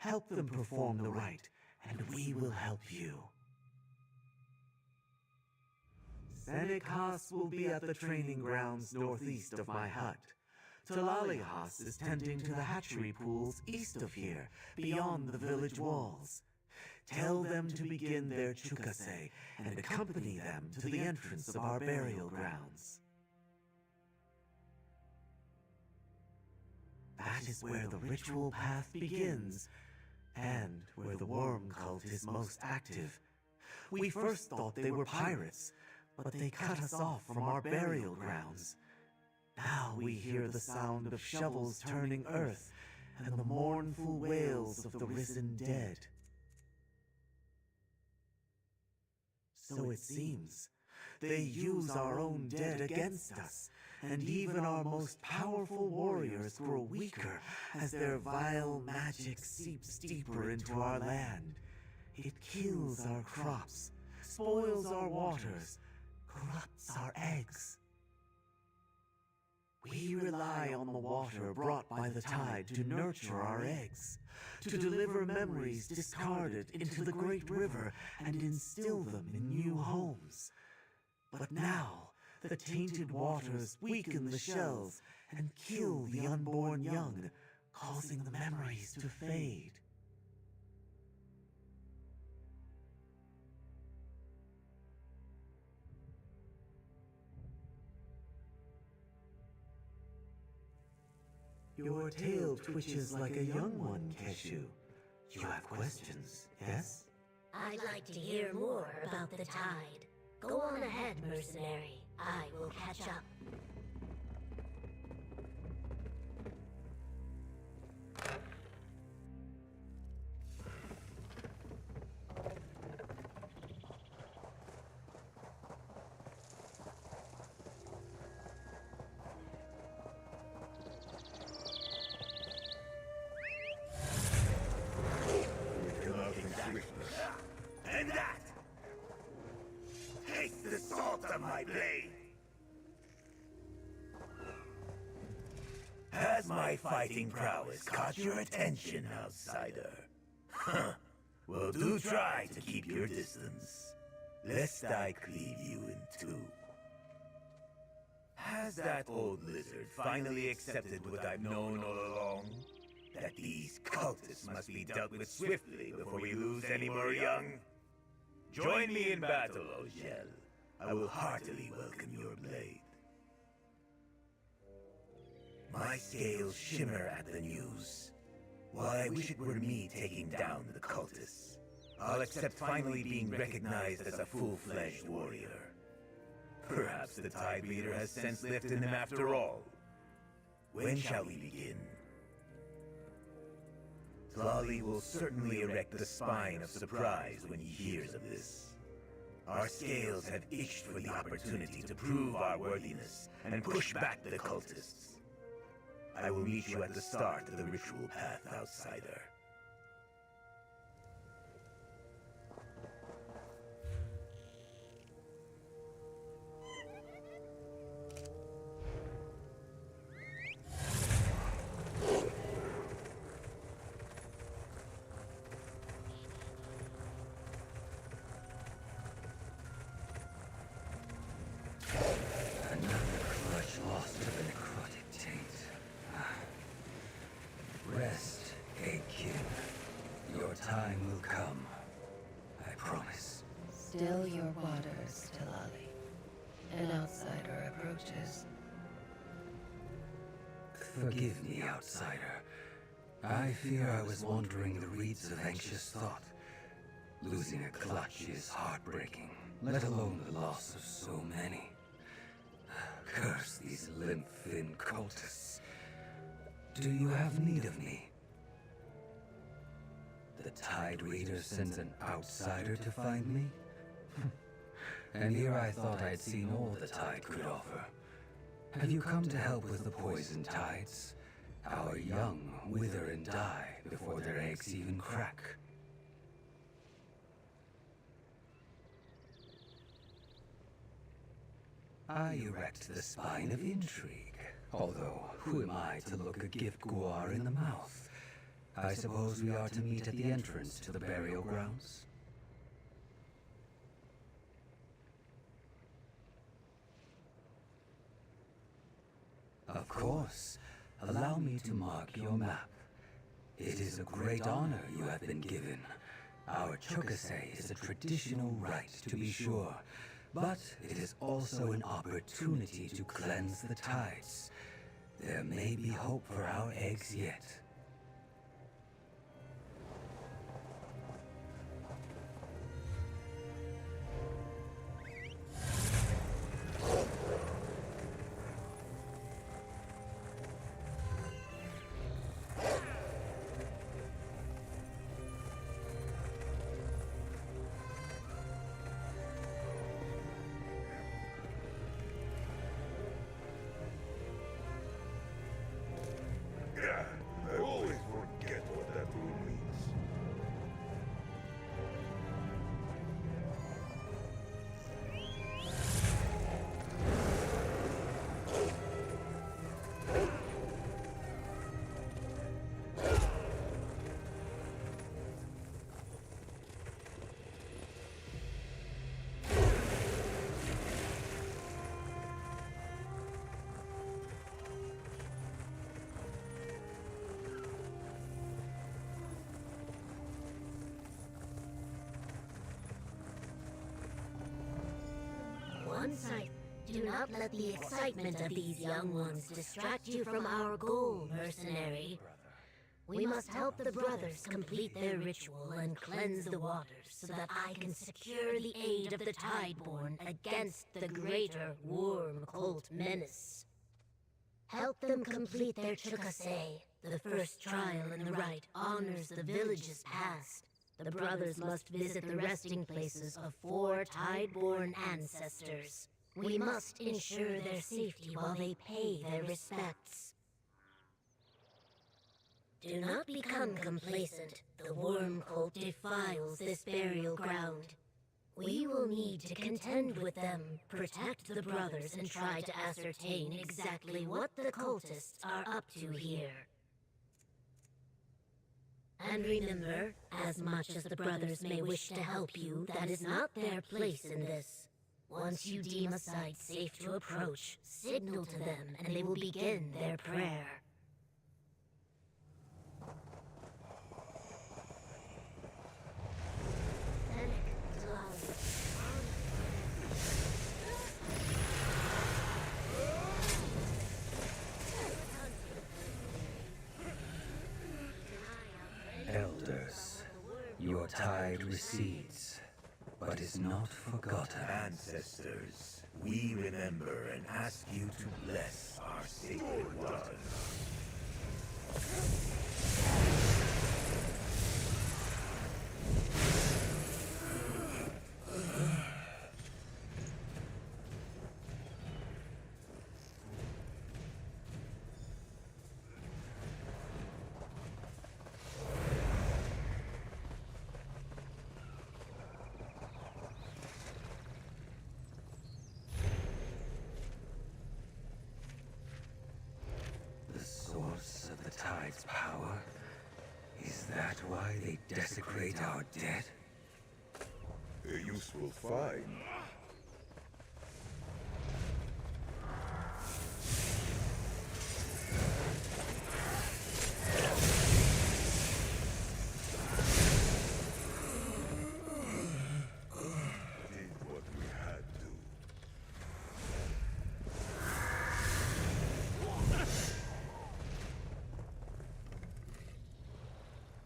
Speaker 8: Help them perform the rite, and we will help you. Senek Haas will be at the training grounds northeast of my hut. Talali Haas is tending to the hatchery pools east of here, beyond the village walls. Tell them to begin their Chukase and accompany them to the entrance of our burial grounds. That is where the ritual path begins, and where the worm cult is most active. We first thought they were pirates, but they cut us off from our burial grounds. Now we hear the sound of shovels turning earth and the mournful wails of the risen dead. So it seems, they use our own dead against us, and even our most powerful warriors grow weaker as their vile magic seeps deeper into our land. It kills our crops, spoils our waters, corrupts our eggs. We rely on the water brought by the tide to nurture our eggs, to deliver memories discarded into the great river and instill them in new homes. But now, the tainted waters weaken the shells and kill the unborn young, causing the memories to fade. Your tail twitches like a young one, Keshu. You have questions, yes?
Speaker 3: I'd like to hear more about the tide. Go on ahead, mercenary. I will catch up.
Speaker 9: And that! Taste the salt of my blade! Has my fighting prowess caught your attention, outsider? Huh. Well, do try to keep your distance, lest I cleave you in two. Has that old lizard finally accepted what I've known all along? That these cultists must be dealt with swiftly before we lose any more young? Join me in battle, Ojel. I will heartily welcome your blade. My scales shimmer at the news. While I wish it were me taking down the cultists, I'll accept finally being recognized as a full-fledged warrior.
Speaker 8: Perhaps the Tide Leader has sense left in him after all. When shall we begin? Tlali will certainly erect the spine of surprise when he hears of this. Our scales have itched for the opportunity to prove our worthiness and push back the cultists. I will meet you at the start of the ritual path, outsider.
Speaker 11: Rest, Akin. Your time will come. I promise.
Speaker 3: Still your waters, Tlali. An outsider approaches.
Speaker 11: Forgive me, outsider. I fear I was wandering the reeds of anxious thought. Losing a clutch is heartbreaking, let alone the loss of so many. Curse these limp-thin cultists. Do you have need of me? The Tide Reader sends an outsider to find me? And here I thought I'd seen all the Tide could offer. Have you come to help with the poison tides? Our young wither and die before their eggs even crack. I erect the spine of intrigue. Although, who am I to look a gift Guar in the mouth? I suppose we are to meet at the entrance to the burial grounds? Of course. Allow me to mark your map. It is a great honor you have been given. Our Chukasei is a traditional rite, to be sure, but it is also an opportunity to cleanse the tides. There may be hope for our eggs yet.
Speaker 22: I always forget what that rule means.
Speaker 7: One sight. Do not let the excitement of these young ones distract you from our goal, mercenary. We must help the brothers complete their ritual and cleanse the waters so that I can secure the aid of the Tideborn against the greater worm cult menace. Help them complete their Chukasei. The first trial in the rite honors the village's past. The brothers must visit the resting places of 4 Tideborn ancestors. We must ensure their safety while they pay their respects. Do not become complacent. The worm cult defiles this burial ground. We will need to contend with them, protect the brothers, and try to ascertain exactly what the cultists are up to here. And remember, as much as the brothers may wish to help you, that is not their place in this. Once you deem a site safe to approach, signal to them and they will begin their prayer.
Speaker 11: Elders, your tide recedes. but is not forgotten.
Speaker 8: Ancestors, we remember and ask you to bless our sacred waters.
Speaker 11: The source of the tide's power? Is that why they desecrate our dead?
Speaker 22: A useful find. Did what we had to.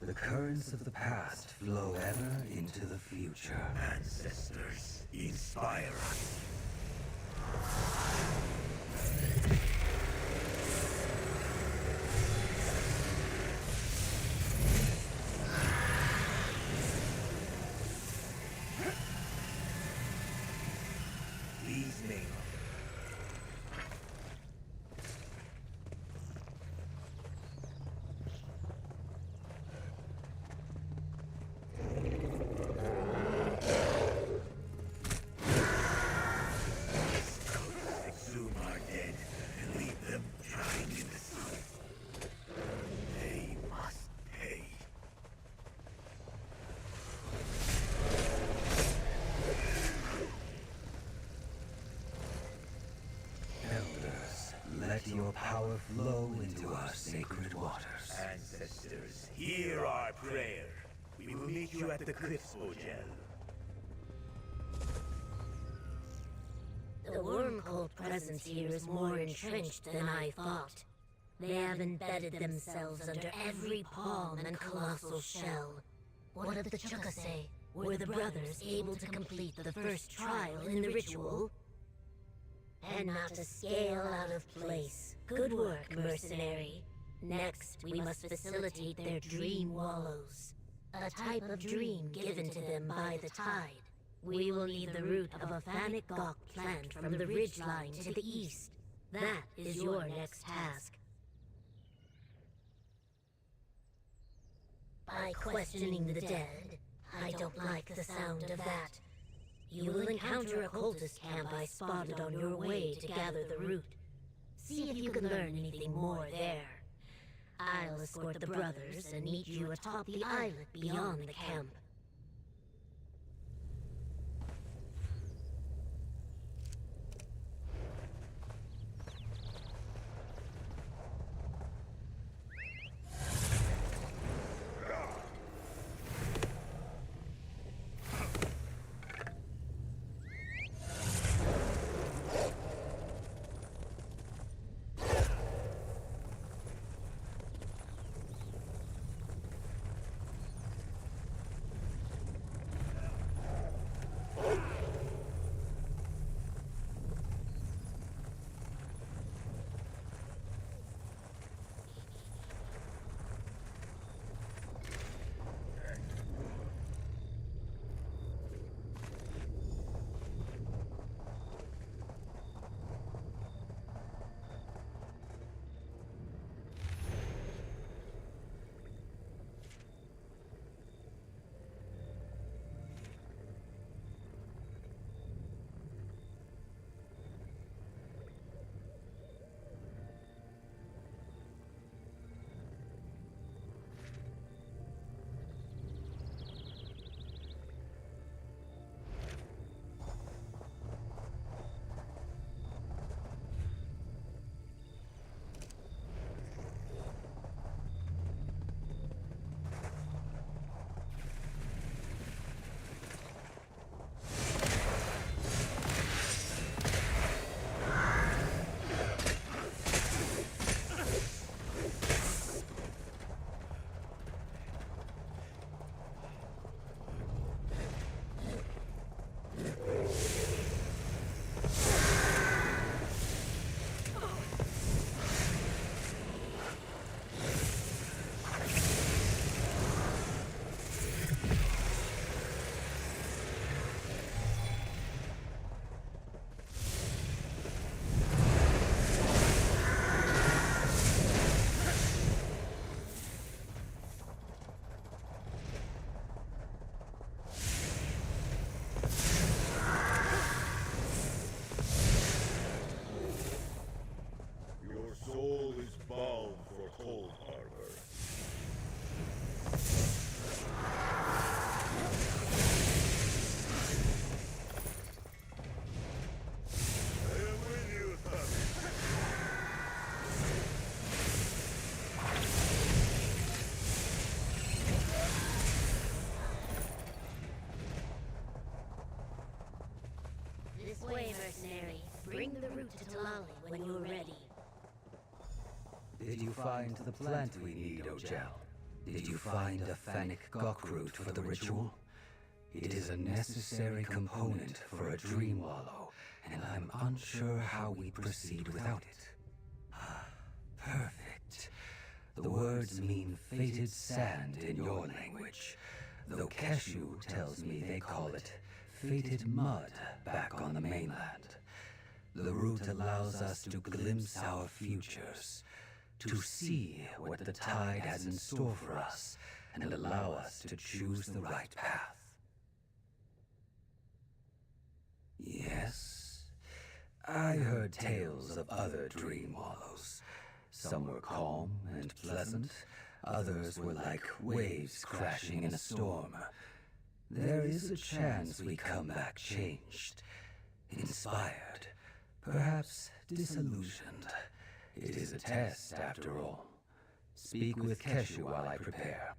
Speaker 11: The currents of the past flow ever into the future.
Speaker 8: Ancestors, inspire us. Please name them. Exhume our dead and leave them drying in the sun. They must pay.
Speaker 11: Elders, let your power flow into our sacred waters.
Speaker 8: Ancestors, hear our prayer. We will meet you at the cliffs, Bojel.
Speaker 3: The worm cult presence here is more entrenched than I thought. They have embedded themselves under every palm and colossal shell. What did the Chukka say? Were the brothers able to complete the first trial in the ritual? And not a scale out of place. Good work, mercenary. Next, we must facilitate their dream wallows. A type of dream given to them by the tide. We will need the root of a Fanic Gawk plant from the ridgeline to the east. That is your next task. By questioning the dead, I don't like the sound of that. You will encounter a cultist camp I spotted on your way to gather the root. See if you can learn anything more there. I'll escort the brothers and meet you atop the islet beyond the camp. This way, mercenary. Bring the root to Talali when you're ready.
Speaker 1: Did you find the plant we need, Ojal? Did you find a Fanic Gok root for the ritual? It is a necessary component for a dream wallow, and I'm unsure how we proceed without it. Perfect. The words mean fated sand in your language, though Keshu tells me they call it fated mud back on the mainland. The root allows us to glimpse our futures, to see what the tide has in store for us, and allow us to choose the right path. Yes, I heard tales of other dream wallows. Some were calm and pleasant, others were like waves crashing in a storm. There is a chance we come back changed, inspired, perhaps disillusioned. It is a test, after all. Speak with Keshu while I prepare.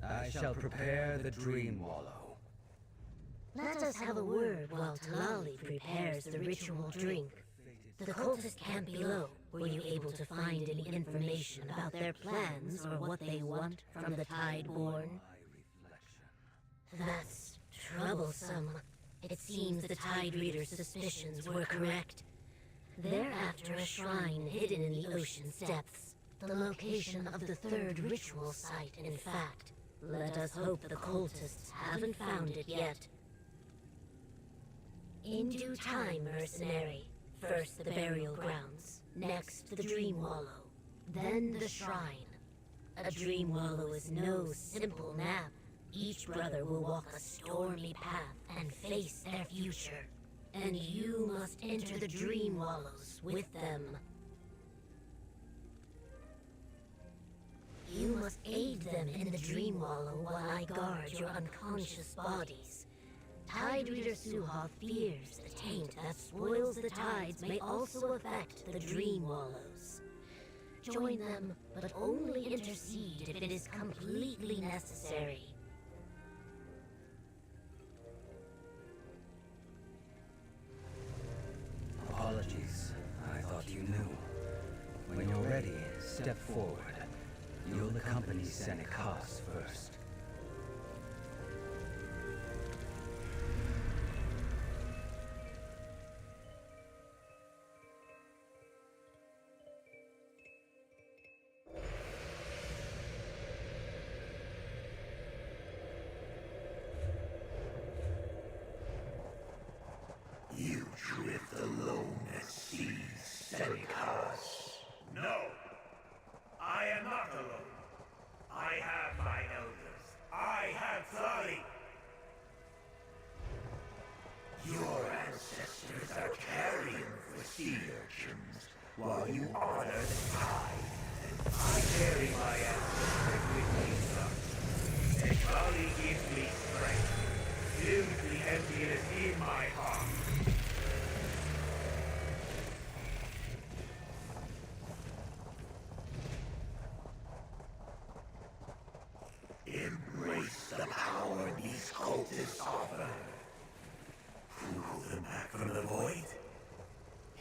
Speaker 1: I shall prepare the dream wallow.
Speaker 3: Let us have a word while Talali prepares the ritual drink. The cultist camp below, were you able to find any information about their plans or what they want from the Tideborn? That's troublesome. It seems the Tide Reader's suspicions were correct. They're after a shrine hidden in the ocean's depths, the location of the third ritual site, in fact. Let us hope the cultists haven't found it yet. In due time, mercenary. First the burial grounds, next the dream wallow, then the shrine. A dream wallow is no simple nap. Each brother will walk a stormy path and face their future. And you must enter the dream wallows with them. You must aid them in the dream wallow while I guard your unconscious bodies. Tide Reader Suha fears the taint that spoils the tides may also affect the dream wallows. Join them, but only intercede if it is completely necessary.
Speaker 1: Apologies. I thought you knew. When you're ready, step forward. You'll accompany Senekas first.
Speaker 11: You drift alone at sea, Senekas.
Speaker 8: No! I am not alone. I have my elders. I have Tzali.
Speaker 11: Your ancestors are carrying for sea urchins, while you honor the tide.
Speaker 8: I carry my ancestors with me, son. And Tzali gives me strength. Fills the emptiness in my heart.
Speaker 11: Embrace the power these cultists offer. Pull them back from the void?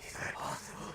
Speaker 11: Is that possible?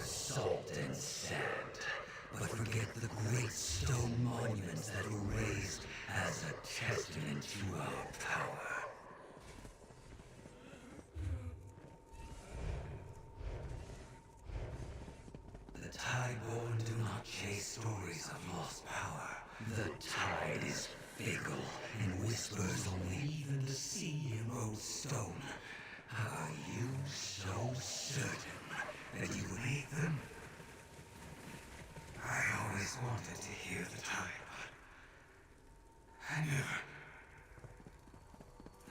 Speaker 1: salt and sand, but forget the great stone monuments that were raised as a testament to our power. The Tideborn do not chase stories of lost power. The tide is fickle and whispers only. Even the sea erodes stone. How are you so certain that you would hate them? I always wanted to hear the tide, but I never.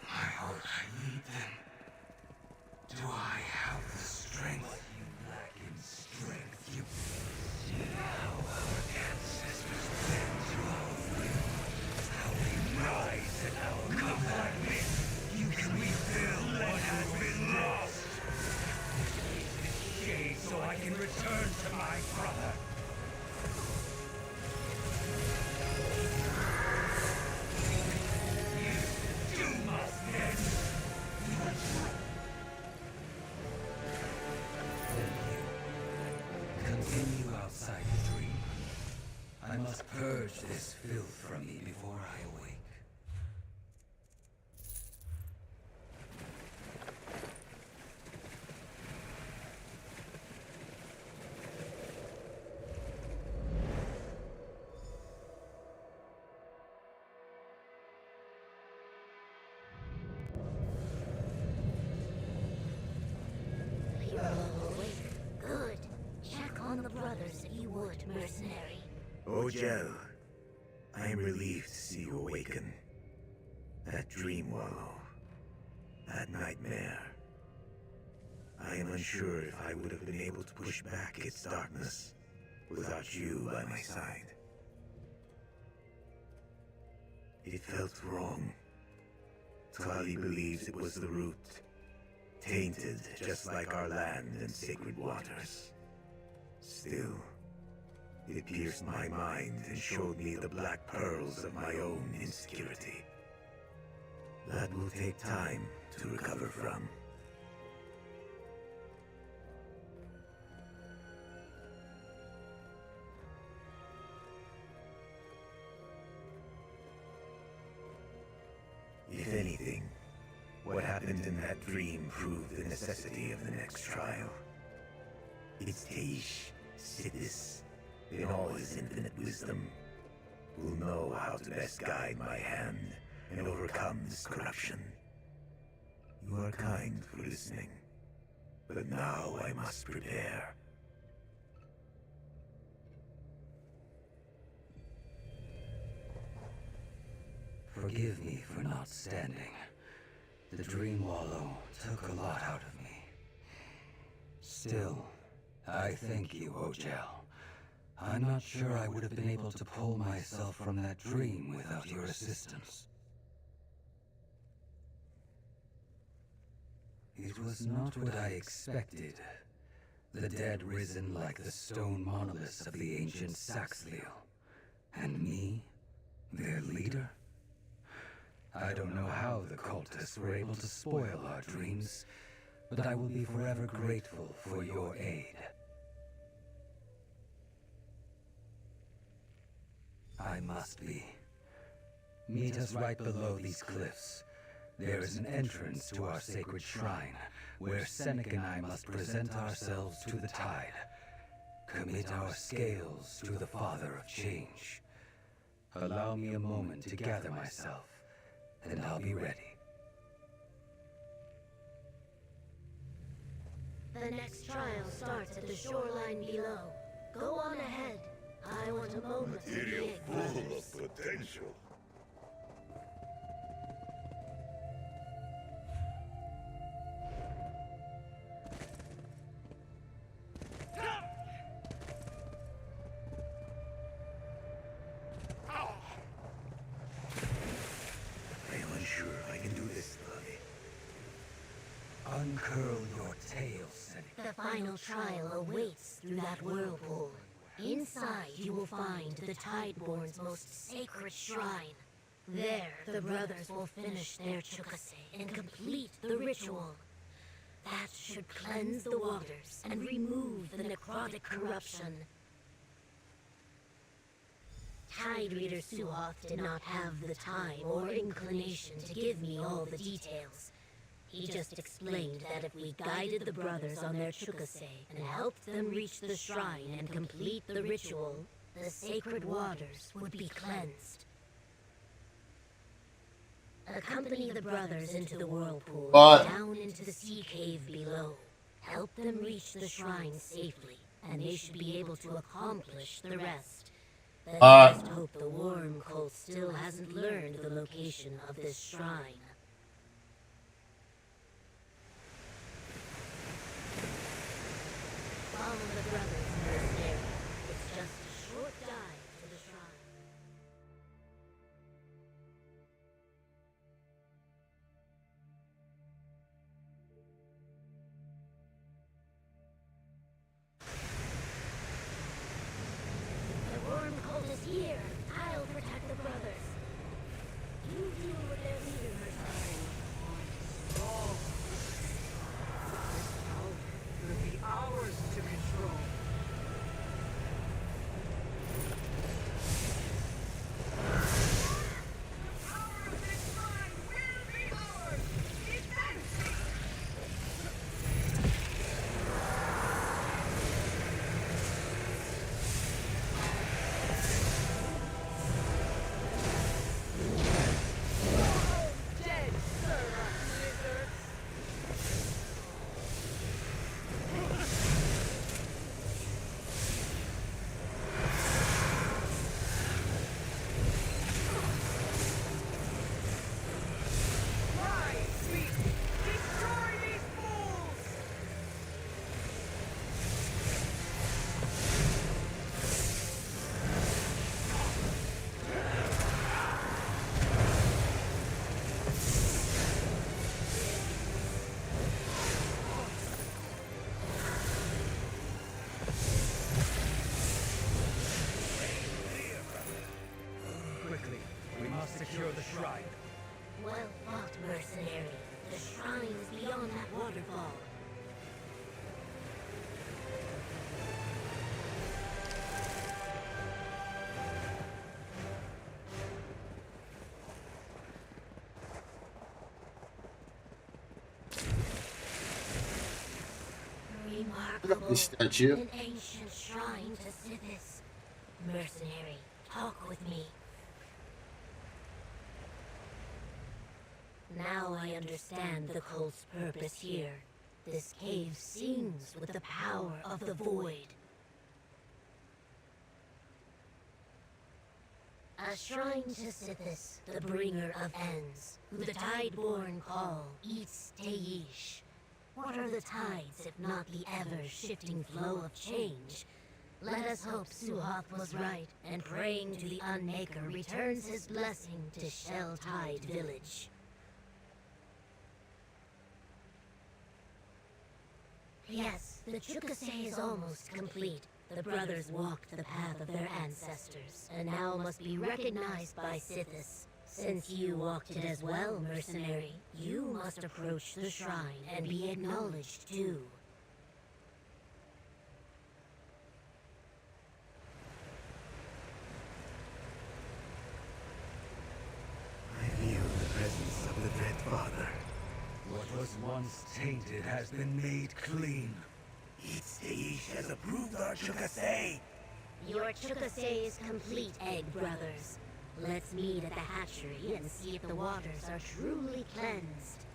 Speaker 1: I hope I need them. Do I have the strength? You lack in strength. You see how our ancestors bend to our will, how we rise and our comeback win. You can rebuild what has been lost. Raise this shade so I can return to my brother. You must end. Continue outside the dream. I must purge this filth from me before I awake.
Speaker 20: You're all awake. Good. Check on the brothers if you would, mercenary.
Speaker 8: Ojel, I am relieved to see you awaken. That dream wallow, that nightmare. I am unsure if I would have been able to push back its darkness without you by my side. It felt wrong. Tali believes it was the root, tainted just like our land and sacred waters. Still, it pierced my mind and showed me the black pearls of my own insecurity. That will take time to recover from. If anything, what happened in that dream proved the necessity of the next trial. It's Teish, Sidis, in all his infinite wisdom, will know how to best guide my hand and overcome this corruption. You are kind for listening, but now I must prepare.
Speaker 1: Forgive me for not standing. The dream wallow took a lot out of me. Still, I thank you, Ojel. I'm not sure I would have been able to pull myself from that dream without your assistance. It was not what I expected. The dead risen like the stone monoliths of the ancient Saxhleel. And me, their leader? I don't know how the cultists were able to spoil our dreams, but I will be forever grateful for your aid. I must be. Meet us right below these cliffs. There is an entrance to our sacred shrine, where Seneca and I must present ourselves to the tide. Commit our scales to the Father of Change. Allow me a moment to gather myself, and I'll be ready.
Speaker 13: The next trial starts at the shoreline below. Go on ahead. I want a moment to
Speaker 9: Material
Speaker 13: dig.
Speaker 9: full of potential.
Speaker 8: I am unsure if I can do this, Lily.
Speaker 1: Uncurl your tail, Seneca.
Speaker 13: The final trial awaits through that whirlpool. Inside you will find the Tideborn's most sacred shrine. There, the brothers will finish their chukase and complete the ritual.
Speaker 20: That should cleanse the waters and remove the necrotic corruption. Tide Reader Suhoth did not have the time or inclination to give me all the details. He just explained that if we guided the brothers on their Chukasei and helped them reach the shrine and complete the ritual, the sacred waters would be cleansed. Accompany the brothers into the whirlpool and down into the sea cave below. Help them reach the shrine safely, and they should be able to accomplish the rest. Let's just hope the Worm Cult still hasn't learned the location of this shrine. Follow the brothers, mercenary. It's just a short dive to the shrine. The Worm Cult is here. I'll protect the brothers. You deal with their leader, mercenary.
Speaker 11: Oh. This power will be ours to control.
Speaker 4: Secure the shrine.
Speaker 20: Well fought, mercenary. The shrine is beyond that waterfall. Remarkable.
Speaker 2: Statue.
Speaker 20: An ancient shrine to Sithis. Mercenary, talk with me. Now I understand the cult's purpose here. This cave sings with the power of the void. A shrine to Sithis, the bringer of ends, who the Tideborn call Eats Teish. What are the tides if not the ever-shifting flow of change? Let us hope Suhoth was right, and praying to the Unmaker returns his blessing to Shell Tide Village. Yes, the Chukasei is almost complete. The brothers walked the path of their ancestors, and now must be recognized by Sithis. Since you walked it as well, mercenary, you must approach the shrine and be acknowledged too.
Speaker 11: I feel the presence of the Dread Father.
Speaker 1: What was once tainted has been made clean.
Speaker 11: Eats Teish has approved our Chukasei.
Speaker 20: Your Chukasei is complete, Egg Brothers. Let's meet at the hatchery and see if the waters are truly cleansed.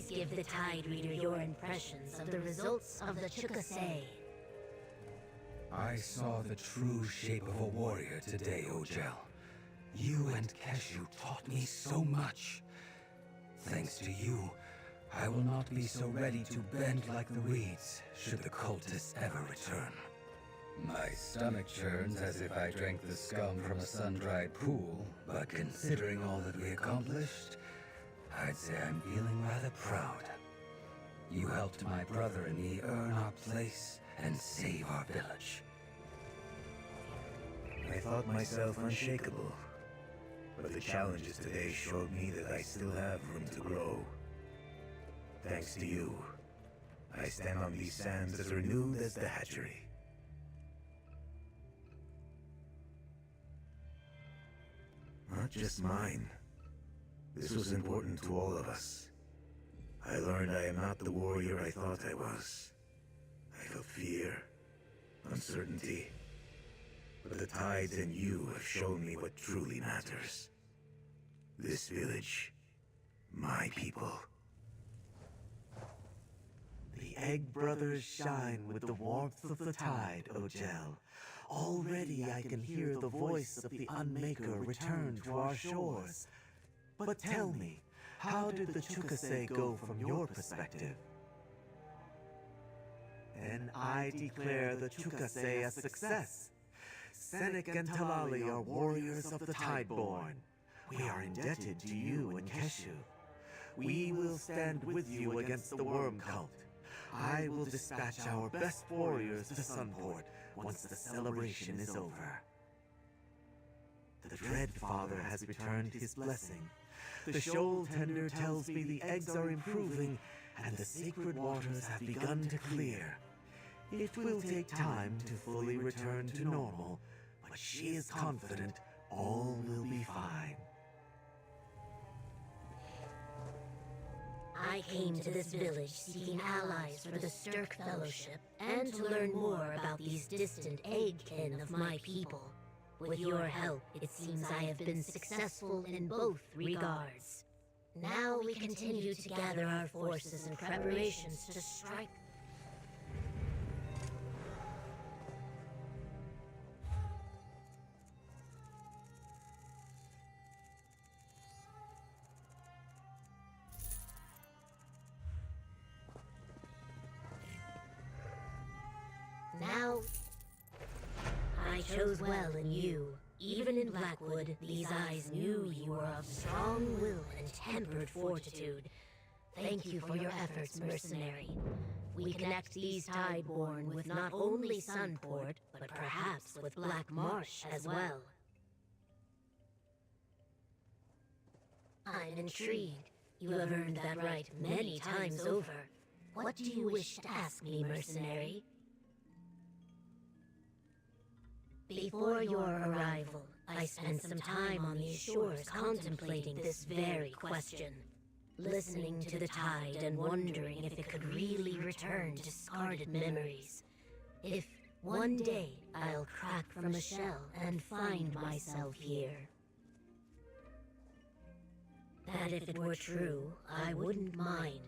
Speaker 20: Give the Tide Reader your impressions of the results of the Chukasei.
Speaker 1: I saw the true shape of a warrior today, Ojel. You and Keshu taught me so much. Thanks to you, I will not be so ready to bend like the reeds should the cultists ever return. My stomach churns as if I drank the scum from a sun-dried pool, but considering all that we accomplished, I'd say I'm feeling rather proud. You helped my brother and me earn our place and save our village.
Speaker 8: I thought myself unshakable, but the challenges today showed me that I still have room to grow. Thanks to you, I stand on these sands as renewed as the hatchery. Not just mine. This was important to all of us. I learned I am not the warrior I thought I was. I felt fear, uncertainty. But the tides and you have shown me what truly matters. This village, my people.
Speaker 10: The Egg Brothers shine with the warmth of the tide, Ojel. Already I can hear the voice of the Unmaker return to our shores. But tell me, how did the Chukase go from your perspective? Then I declare the Chukase a success. Senek and Talali are warriors of the Tideborn. We are indebted to you and Keshu. We will stand with you against the Worm Cult. I will dispatch our best warriors to Sunport once the celebration is over. The Dread Father has returned his blessing. The Shoal Tender tells me the eggs are improving and the sacred waters have begun to clear. It will take time to fully return to normal, but she is confident all will be fine.
Speaker 20: I came to this village seeking allies for the Stirk Fellowship and to learn more about these distant eggkin of my people. With your help, it seems I have been successful in both regards. Now we continue to gather our forces in preparations to strike. Now, I chose well in you. Even in Blackwood, these eyes knew you were of strong will and tempered fortitude. Thank you for your efforts, mercenary. We connect these Tideborn with not only Sunport, but perhaps with Black Marsh as well. I'm intrigued. You have earned that right many times over. What do you wish to ask me, mercenary? Before your arrival, I spent some time on these shores contemplating this very question, listening to the tide and wondering if it could really return discarded memories. If one day I'll crack from a shell and find myself here. That if it were true, I wouldn't mind.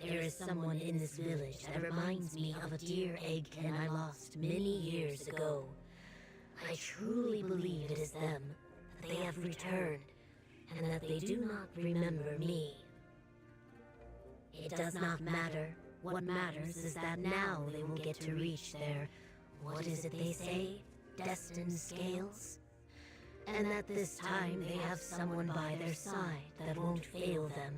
Speaker 20: There is someone in this village that reminds me of a dear eggkin I lost many years ago. I truly believe it is them, that they have returned, and that they do not remember me. It does not matter. What matters is that now they will get to reach their, what is it they say, destined scales? And that this time they have someone by their side that won't fail them.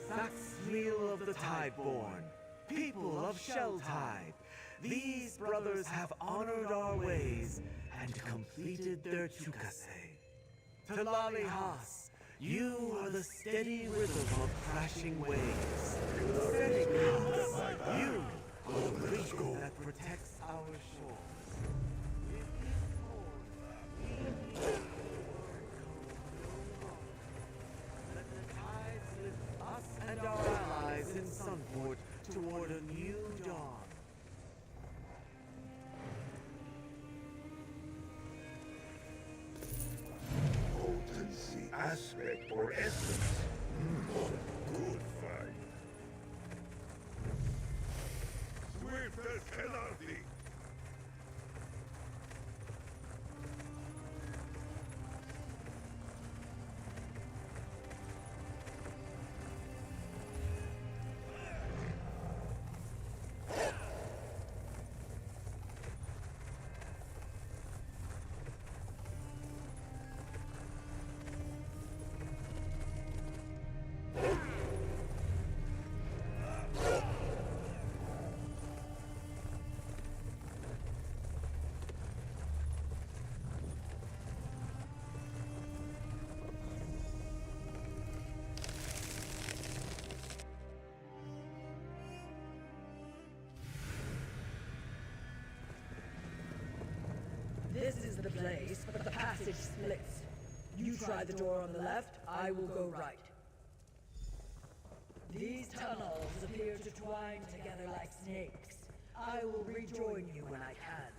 Speaker 10: Saxhleel of the Tideborn, people of Shelltide, these brothers have honored our ways and completed their Chukase. Talali Haas, you are the steady rhythm of crashing waves. Senek Haas, you are the creature that protects our shores. Let the tides lift us and our allies in Sunport toward a new dawn.
Speaker 9: Potency, aspect, or essence. Good find.
Speaker 22: penalty.
Speaker 5: This is the place, but the passage splits. You try the door on the left, I will go right. These tunnels appear to twine together like snakes. I will rejoin you when I can.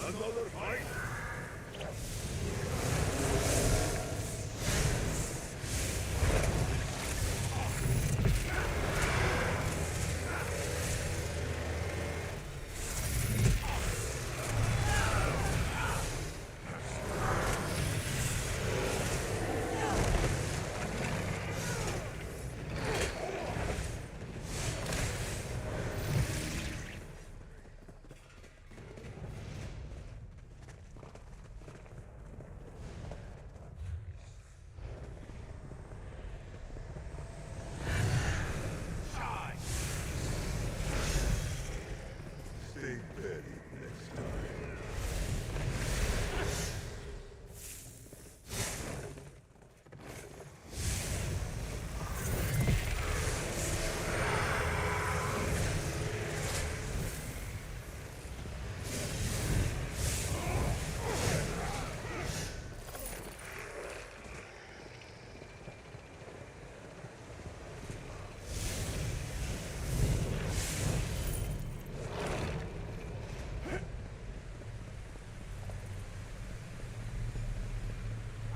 Speaker 22: Another fight? Stay ready next time.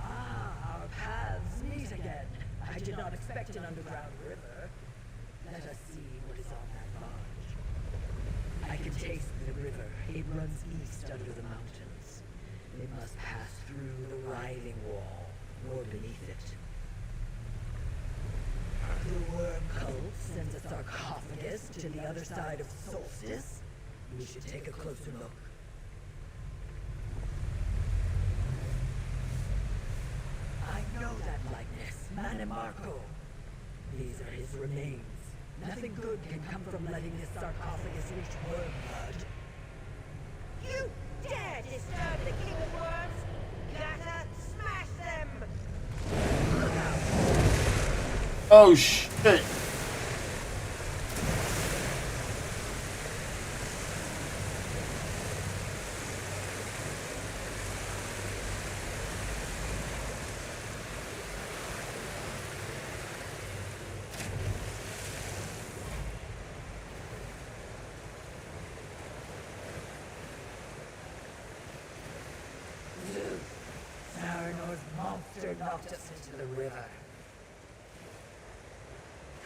Speaker 5: Our paths meet again. I did not expect an underground river. Let us see what is on that barge. I can taste the river. It runs east under the mountains. It must pass through the writhing wall, or beneath it. The worm cult sends a sarcophagus to the other side of Solstice. We should take a closer look. I know that light Manimarco. These are his remains. Nothing good can come from letting this sarcophagus reach Wormblood.
Speaker 7: You dare disturb the King of Worms? Gotta smash them!
Speaker 2: Oh shit!
Speaker 5: Saranor's monster knocked us into the river.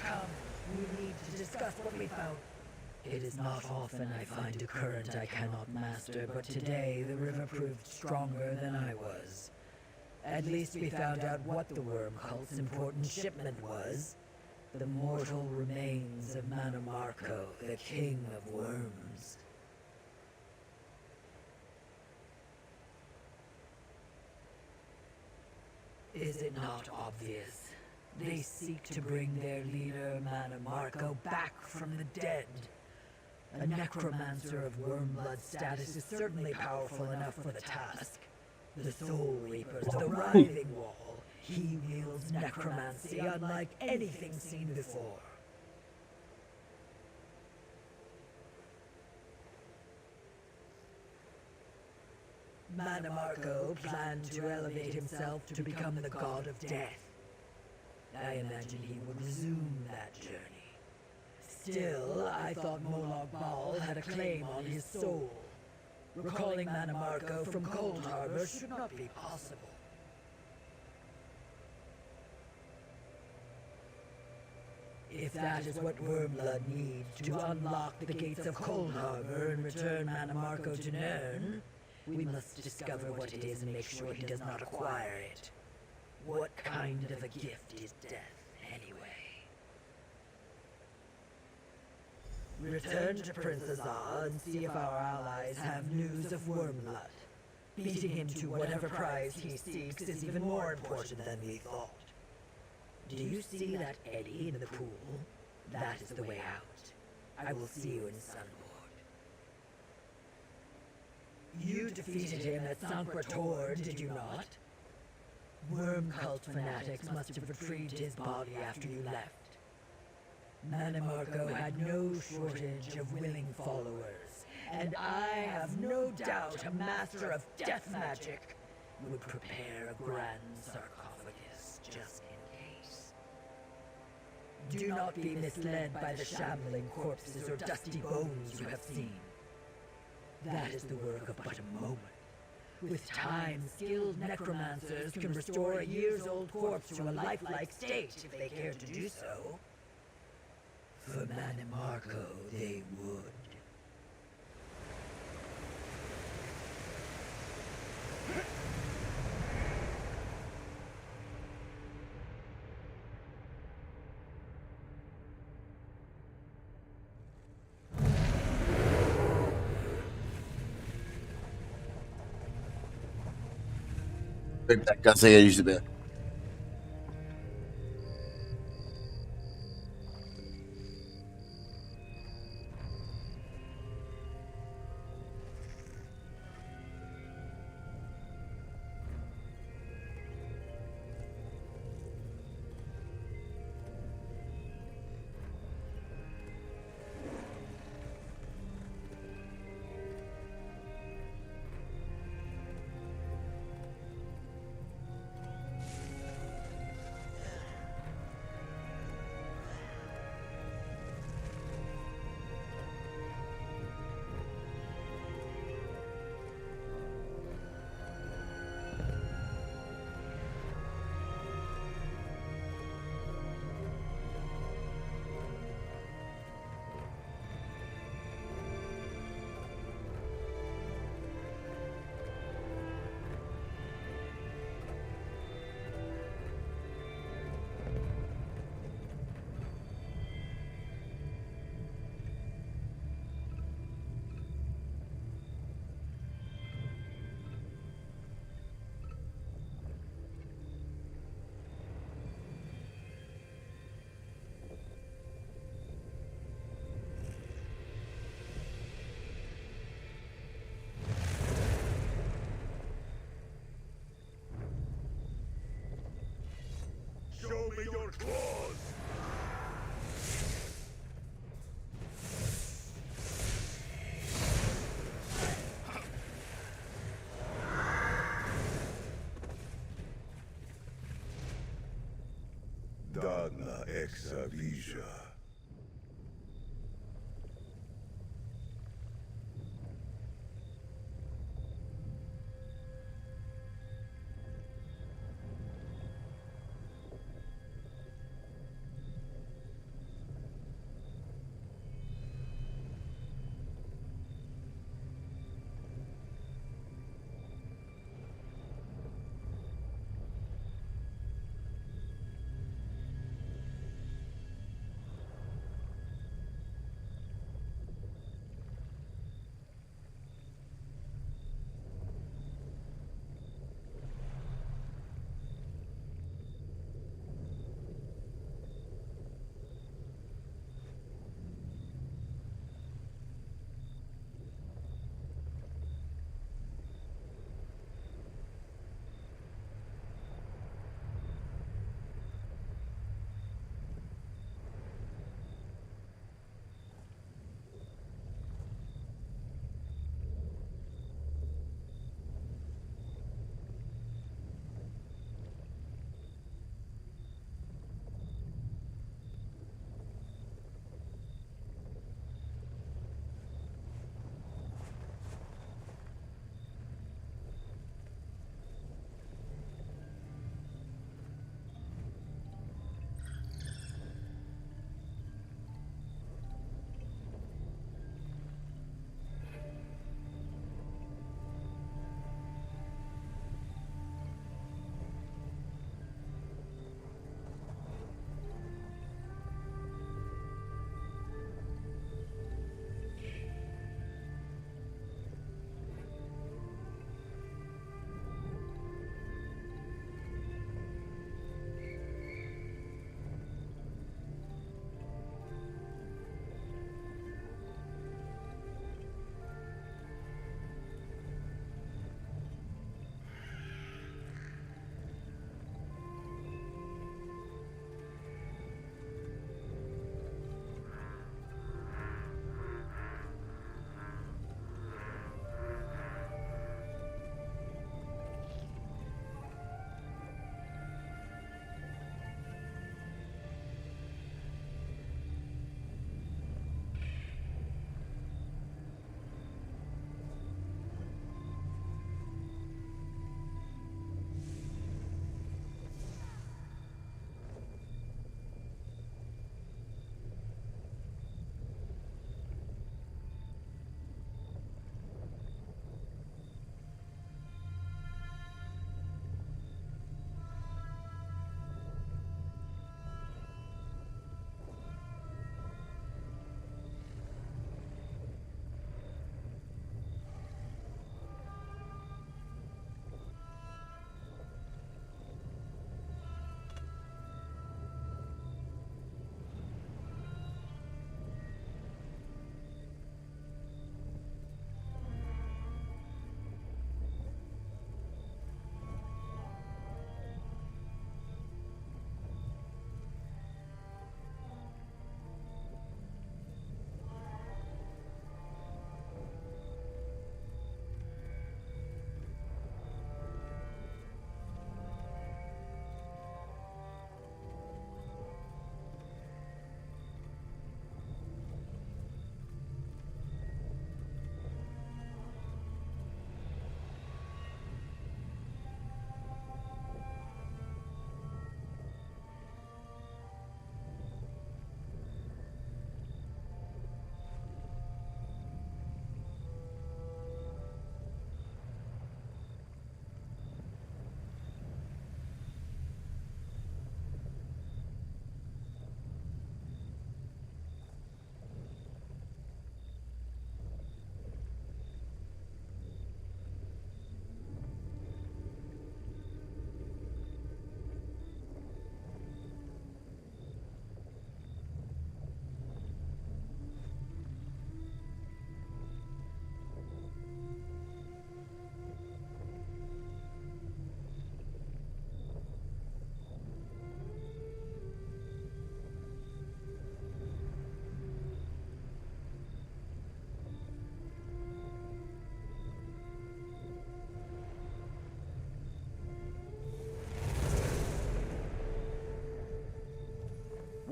Speaker 5: Come, we need to discuss what we found. It is not often I find a current I cannot master, but today the river proved stronger than I was. At least we found out what the Worm Cult's important shipment was. The mortal remains of Manimarco, the King of Worms. Is it not obvious? They seek to bring their leader, Manimarco, back from the dead. A necromancer of Wormblood status is certainly powerful enough for the task. The Soul Reapers, the Writhing Wall. He wields necromancy unlike anything seen before. Manimarco planned to elevate himself to become the god of death. I imagine he would resume that journey. Still, I thought Molag Bal had a claim on his soul. Recalling Manimarco from Cold Harbor should not be possible. If that is what Wormblood needs to unlock the gates of Cold Harbor and return Manimarco to Nirn, we must discover what it is and make sure he does not acquire it. What kind of a gift is death, anyway? Return to Prince Azar and see if our allies have news of Wormblood. Beating him to whatever prize he seeks is even more important than we thought. Do you see that eddy in the pool? That is the way out. I will see you in Sunboard. You defeated him at Sankra Tor, did you not? Worm cult fanatics must have retrieved his body after you left. Manimarco had no shortage of willing followers, and I have no doubt a master of death magic would prepare a grand sarcophagus just in case. Do not be misled by the shambling corpses or dusty bones you have seen. That is the work of but a moment. With time, skilled necromancers can restore a years-old corpse to a lifelike state if they care to do so. For Manimarco, they would.
Speaker 2: Cansei eles de ver.
Speaker 9: Show me your claws!
Speaker 22: Dana Exavija.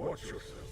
Speaker 6: Watch yourself.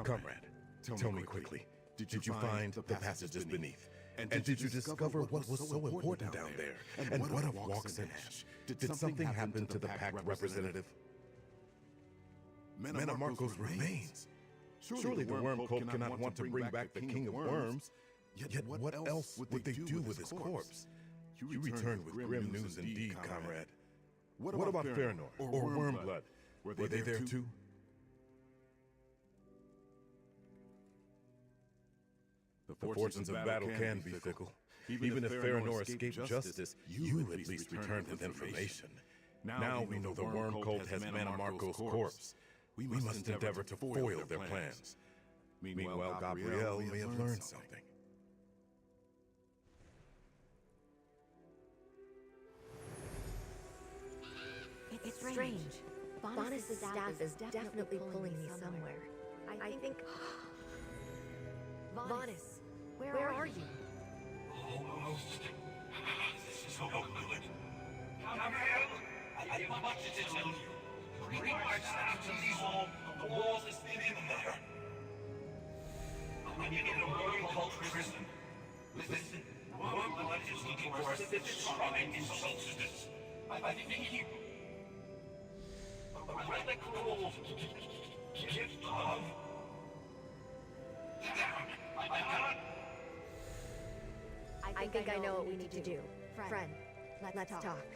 Speaker 6: Comrade, tell me quickly, did you find the passages beneath? And did you discover what was so important down there? And what of Walks and Ash? Did something happen to the Pact representative? Manamarco's remains. Surely the Worm Cult cannot want to bring back the King of Worms. Yet what else would they do with his corpse? You returned with grim news indeed, comrade. What about Farinor or Wormblood? Were they there too? The fortunes of battle can be fickle. Even if Farinor escaped justice, you at least returned with information. Now we know the Worm Cult has Manamarco's corpse. We must endeavor to foil their plans. Meanwhile, Gabrielle may have learned something.
Speaker 15: It's strange. Vanus' staff is definitely pulling me somewhere. I think... Vanus, where are you?
Speaker 11: Almost. So good. Gabrielle, I have much to tell you. Bring my staff to Lizol. The walls is thin in there. I'm in a Worm Cult prison. Listen, Wormblood is looking for a fifth shrine in Solstice. I think he... A relic called... Gift of... Damn, I cannot...
Speaker 15: I think I know what we need to do. Friend, let's talk.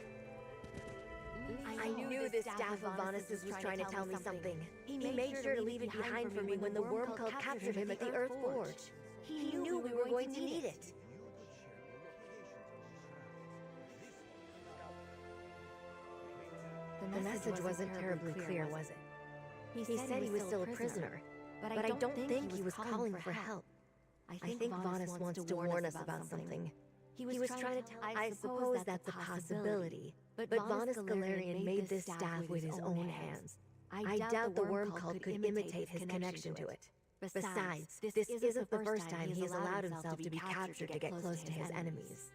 Speaker 15: I knew this staff of Vanus's was trying to tell me something. He made sure to leave it behind for me when the Worm Cult captured him at the Earth Forge. He knew we were going to need it. The message wasn't terribly clear, was it? He said he was still a prisoner, but I don't think he was calling for help. I think Vanus wants to warn us about something. He was trying to tell... I suppose that's a possibility, but Vanus Galarian made this staff with his own hands. I doubt the Worm Cult could imitate his connection to it. Besides, this isn't the first time he has allowed himself to be captured to get close to his enemies.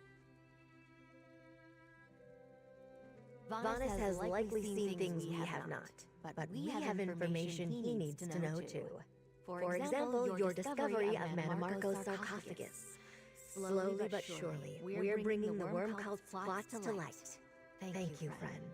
Speaker 15: Vanus has likely seen things we have not, but we have information he needs to know too. For example, your discovery of Manamarco's sarcophagus. Slowly but surely, we're bringing the Worm Cult's plots to light. Thank you, friend.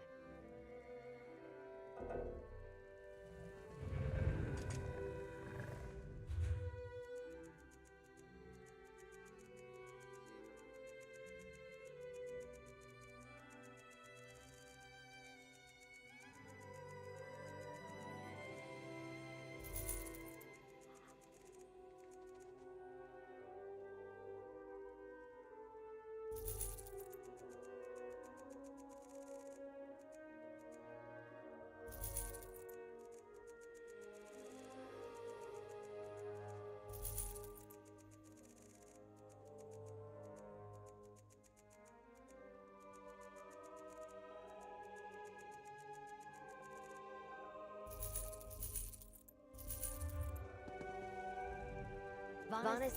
Speaker 15: Vanus...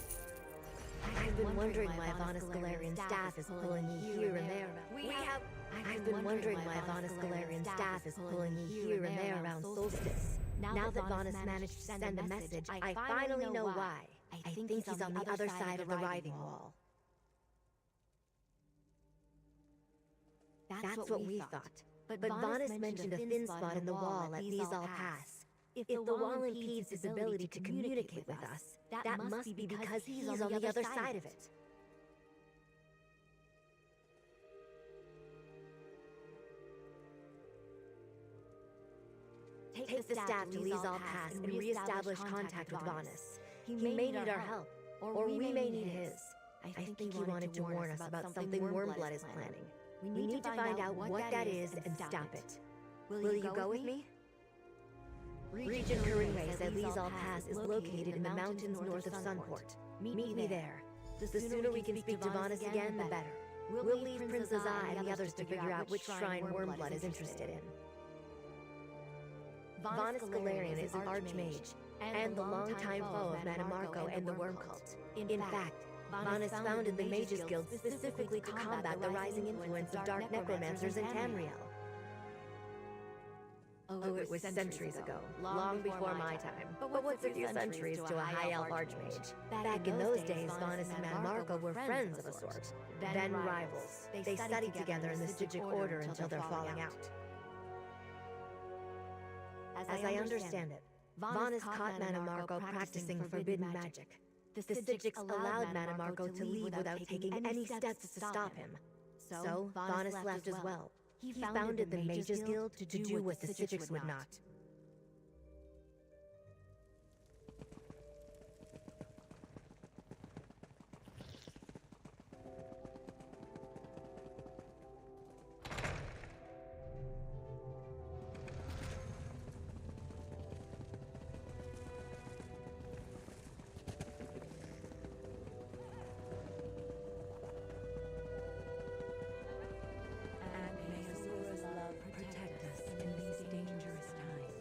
Speaker 15: I've been wondering why Vanus Galarian staff is pulling me here and there. I've been wondering why Vanus Galarian staff is pulling me here and there around Solstice. Now that Vanus managed to send a message, I finally know why. I think he's on the other side of the Writhing Wall. That's what we thought. But Vanus mentioned a thin spot in the wall at Lizal Pass. If the wall impedes his ability to communicate with us, that must be because he's on the other side of it. Take the staff to Lizal Pass and re-establish contact with Vanus. He may need our help, or we may need his. I think he wanted to warn us about something Wormblood is planning. We need to find out what that is and stop it. Will you go with me? Regent Karime said Lizal Pass is located in the mountains north of Sunport. Meet me there. The sooner we can speak to Vanus again, the better. We'll leave Princess Eye and the others to figure out which shrine Wormblood is interested in. Vanus Galarian is an archmage, and the longtime foe of Manamarco and the Worm Cult. In fact, Vanus founded the Mages Guild specifically to combat the rising influence of dark necromancers in Tamriel. Oh, it was centuries ago, long before my time. But what's a few centuries to a high elf archmage? Back in those days, Vanus and Manmarco were friends of a sort, then rivals. They studied together in the Stygic Order until their falling out. As I understand it, Vanus caught Manmarco practicing forbidden magic. The Stygics allowed Manmarco to leave without taking any steps to stop him. So, Vanus left as well. He founded the Mages Guild to do what the Stygics would not. And may Azura's love protect us in these dangerous times.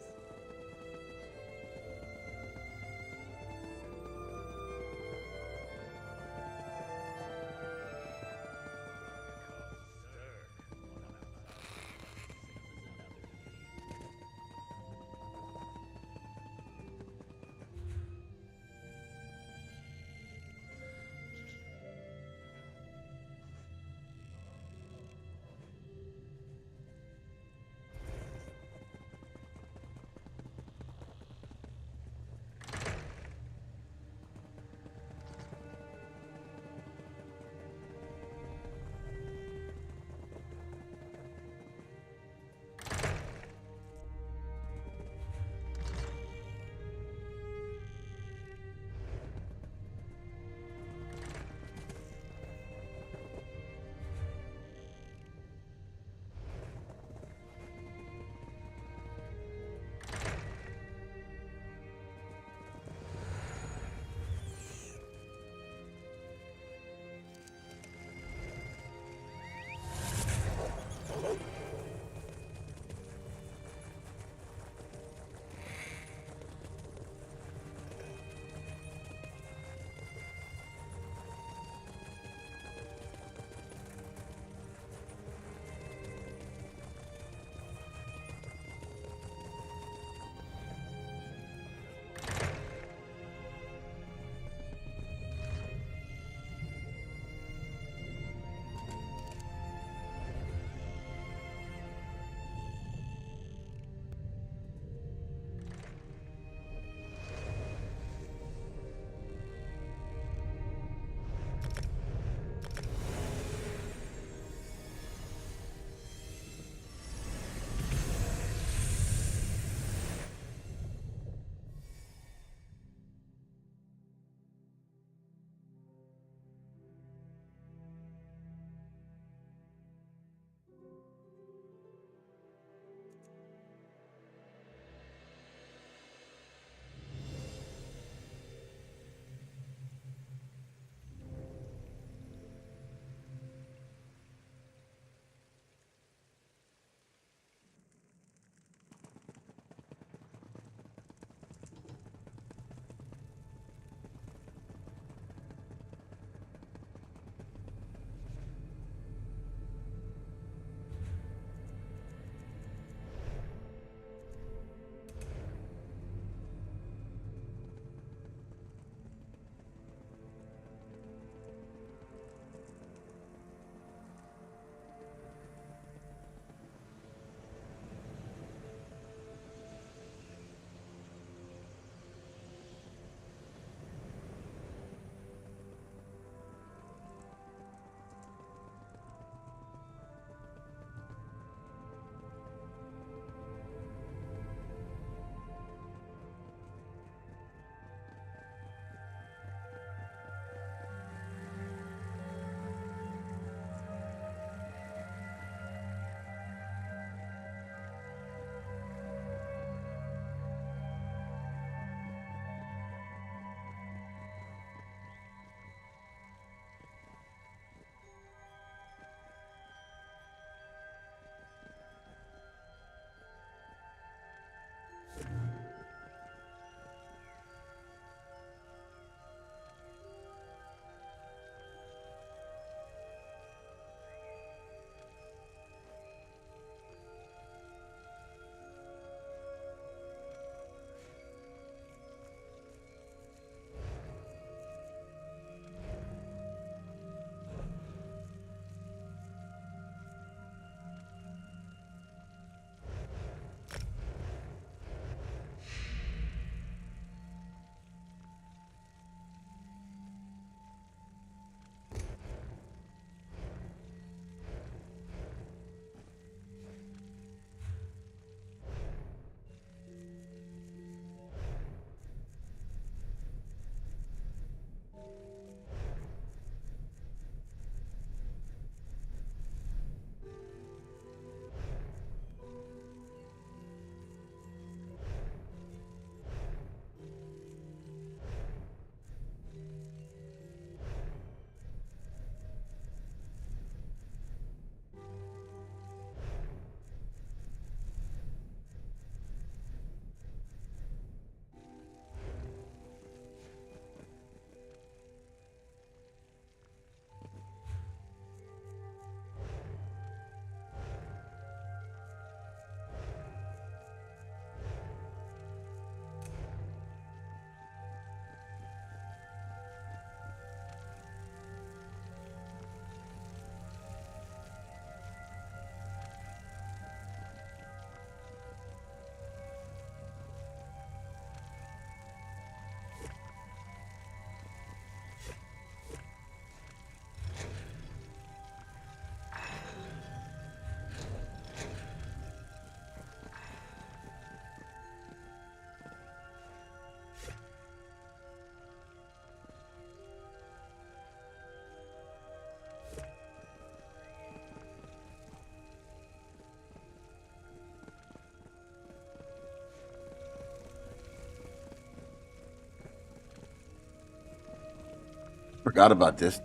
Speaker 2: Forgot about this.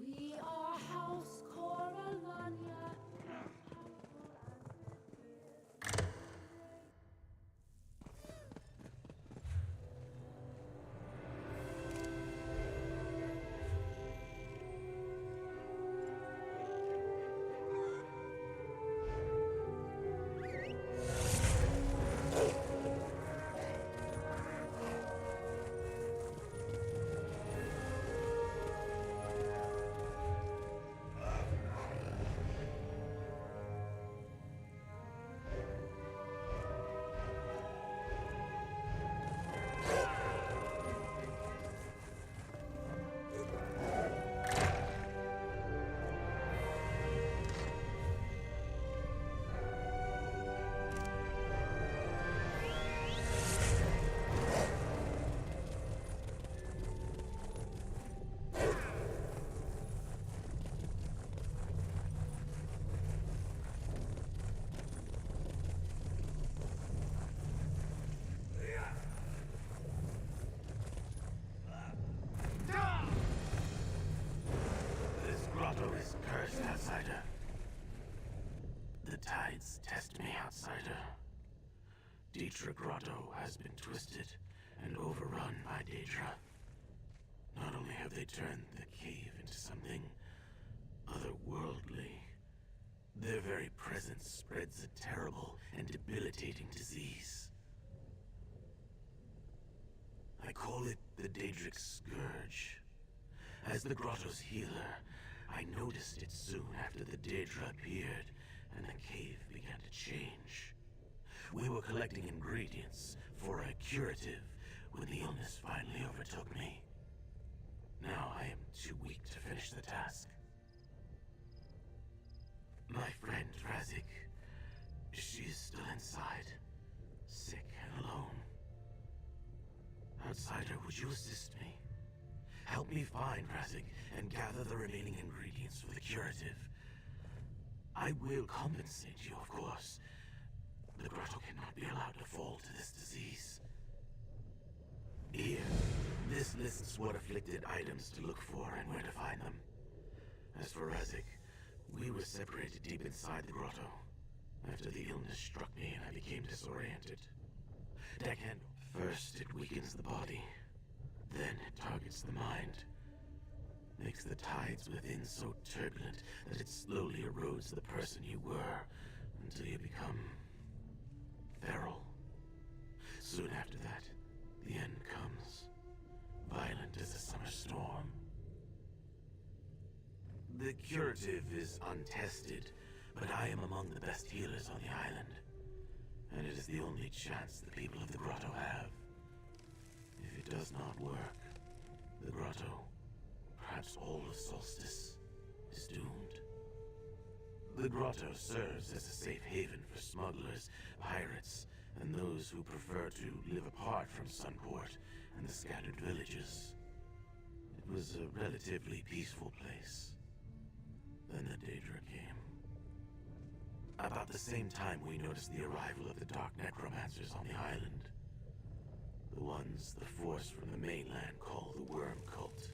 Speaker 12: We are House Coralania.
Speaker 8: This grotto is cursed, outsider. The tides test me, outsider. Daedra Grotto has been twisted and overrun by Daedra. Not only have they turned the cave into something otherworldly, their very presence spreads a terrible and debilitating disease. I call it the Daedric Scourge. As the Grotto's healer, I noticed it soon after the Daedra appeared and the cave began to change. We were collecting ingredients for a curative when the illness finally overtook me. Now I am too weak to finish the task. My friend Razik, she is still inside, sick and alone. Outsider, would you assist me? Help me find Razik and gather the remaining ingredients for the curative. I will compensate you, of course. The grotto cannot be allowed to fall to this disease. Here, this lists what afflicted items to look for and where to find them. As for Razik, we were separated deep inside the grotto. After the illness struck me and I became disoriented. Deckhand, first it weakens the body, then it targets the mind. Makes the tides within so turbulent that it slowly erodes the person you were until you become feral. Soon after that, the end comes, violent as a summer storm. The curative is untested, but I am among the best healers on the island, and it is the only chance the people of the grotto have. If it does not work, the grotto, perhaps all of Solstice, is doomed. The grotto serves as a safe haven for smugglers, pirates, and those who prefer to live apart from Sunport and the scattered villages. It was a relatively peaceful place. Then the Daedra came. About the same time we noticed the arrival of the Dark Necromancers on the island. The ones the Force from the mainland call the Worm Cult.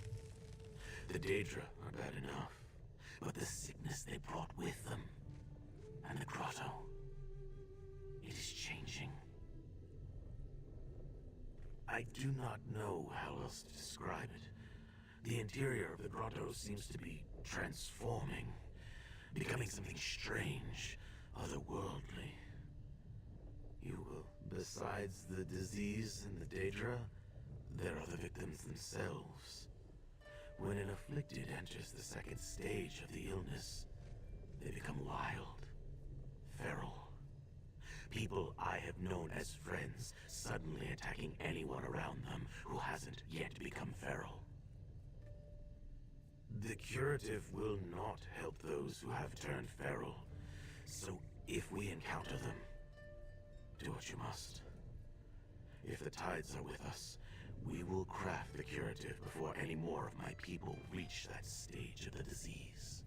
Speaker 8: The Daedra are bad enough, but the sickness they brought with them, and the grotto, it is changing. I do not know how else to describe it. The interior of the grotto seems to be transforming, becoming something strange, otherworldly. Besides the disease and the Daedra, there are the victims themselves. When an afflicted enters the second stage of the illness, they become wild, feral. People I have known as friends suddenly attacking anyone around them who hasn't yet become feral. The curative will not help those who have turned feral, so if we encounter them, do what you must. If the tides are with us, we will craft the curative before any more of my people reach that stage of the disease.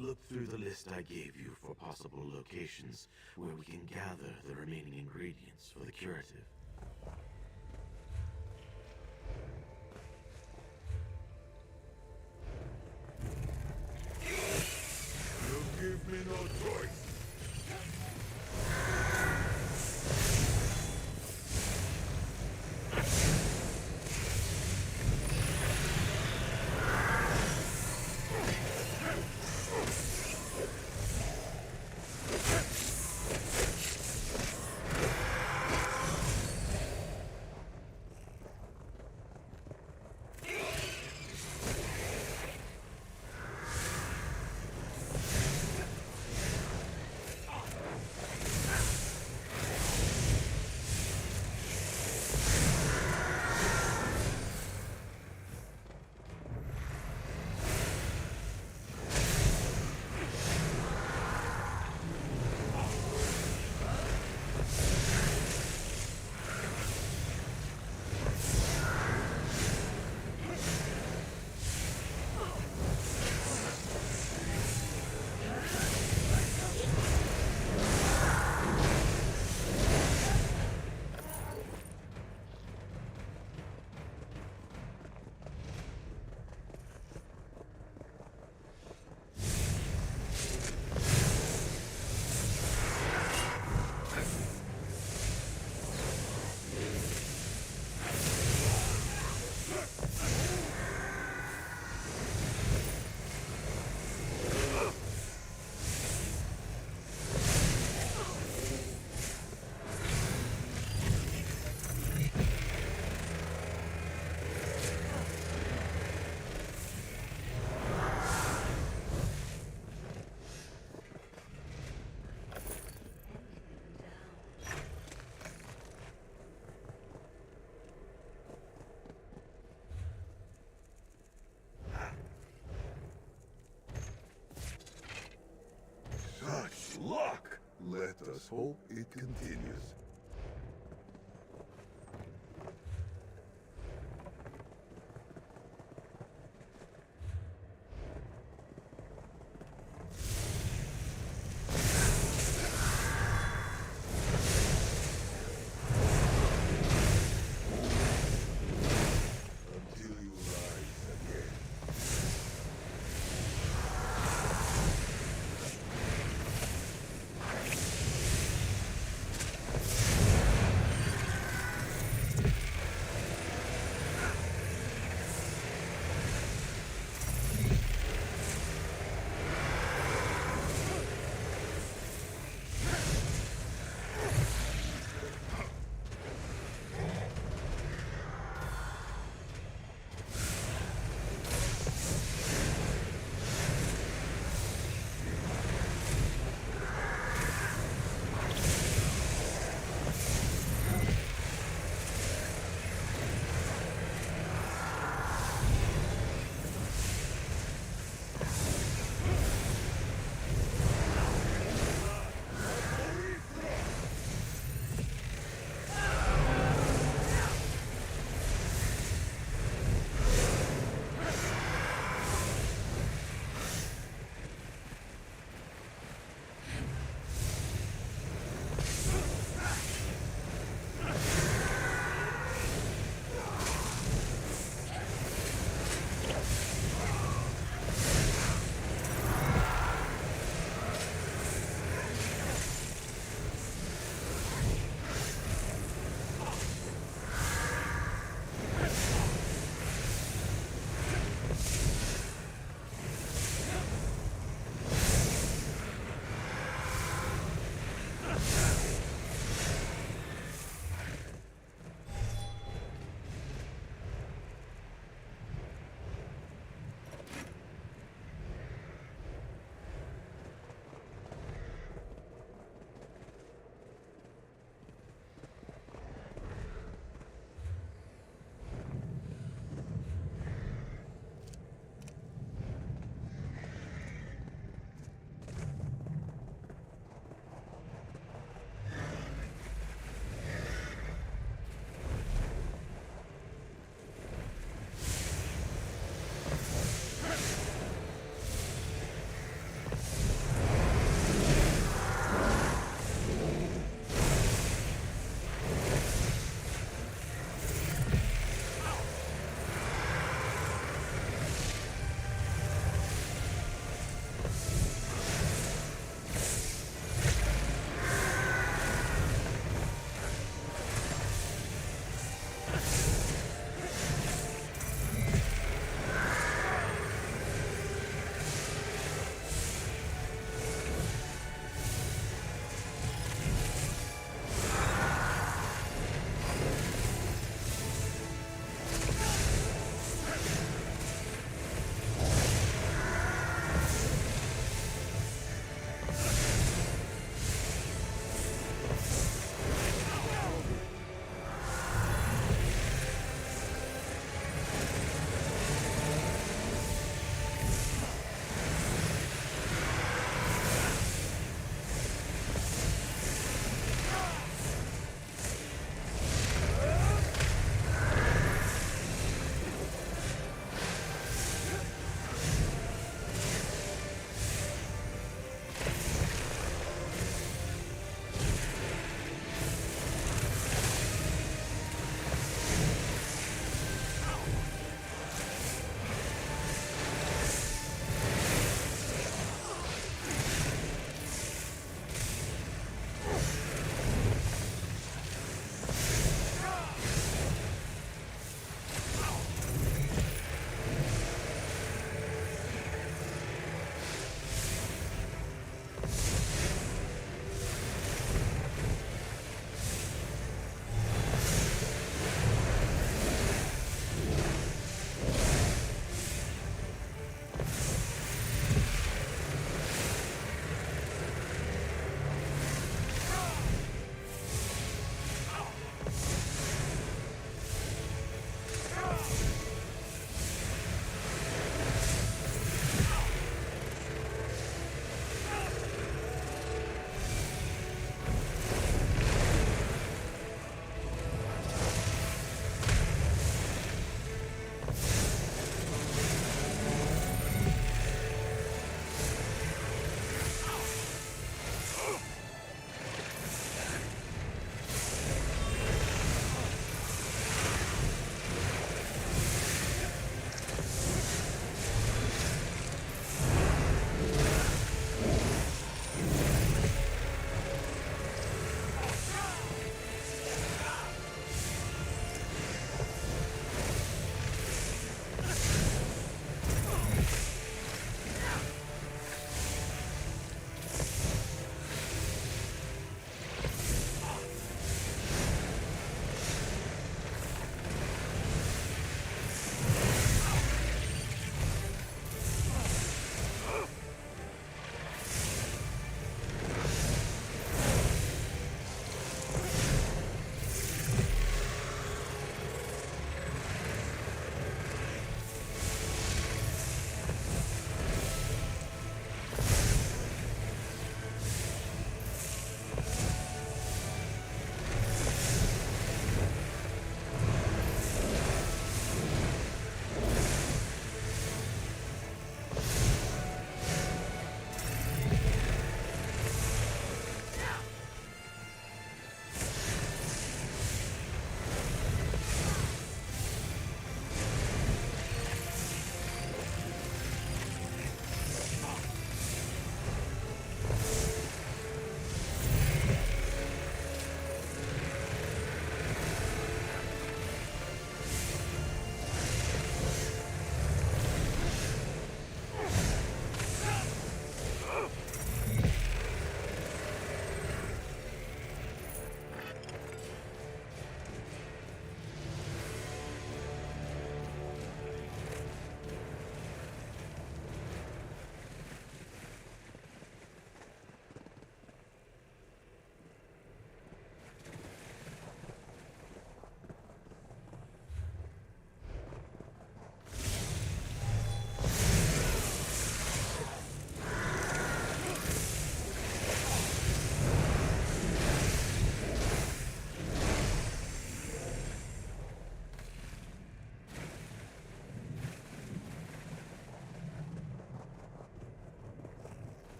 Speaker 8: Look through the list I gave you for possible locations where we can gather the remaining ingredients for the curative.
Speaker 9: You give me no choice.
Speaker 22: Such luck! Let us hope it continues. Until you rise again.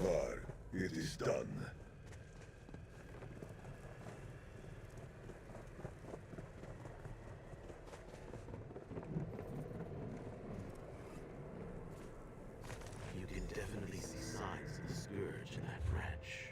Speaker 22: Ivar, it is done.
Speaker 10: You can definitely see signs of the scourge in that branch.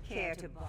Speaker 16: Care to buy?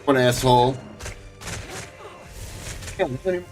Speaker 2: One asshole. Yeah, Damn.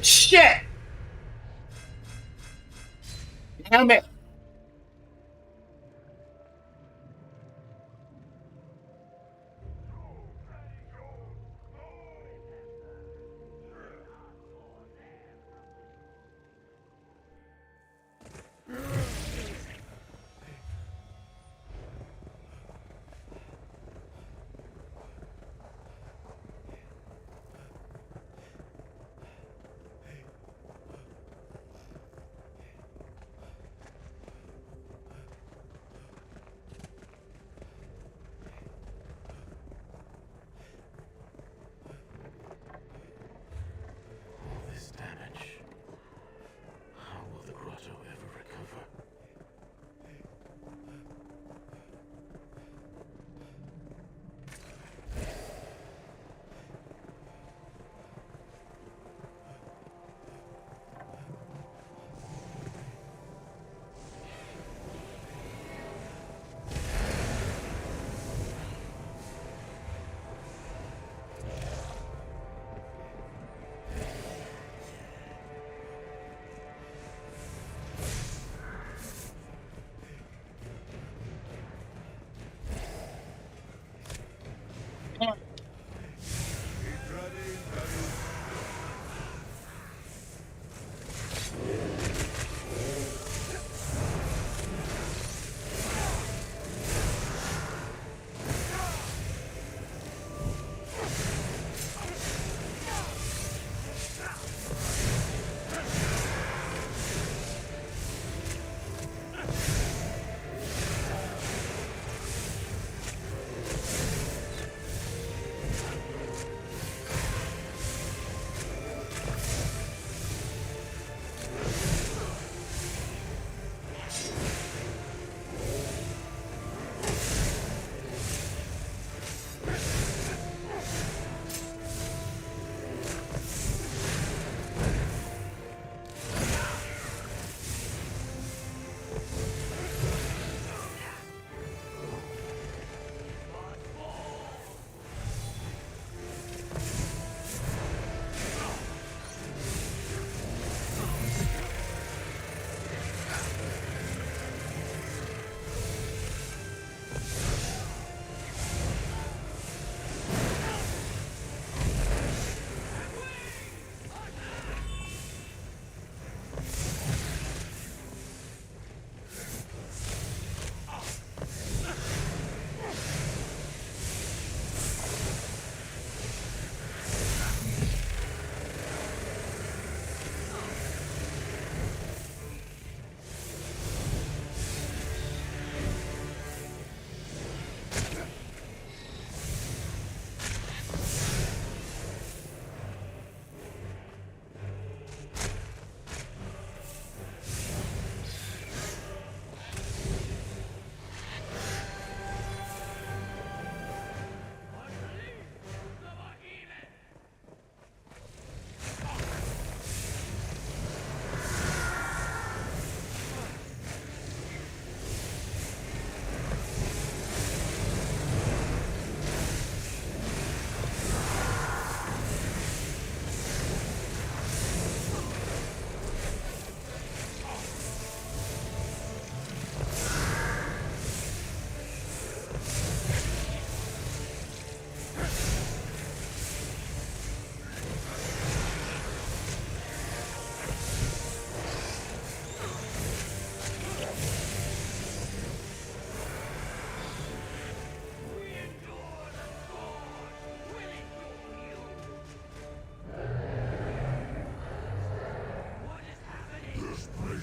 Speaker 2: Shit! Damn it.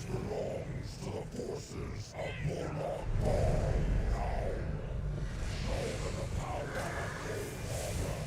Speaker 22: place belongs to the forces of Morlock Ball now. Know that the power of Cold Harbor.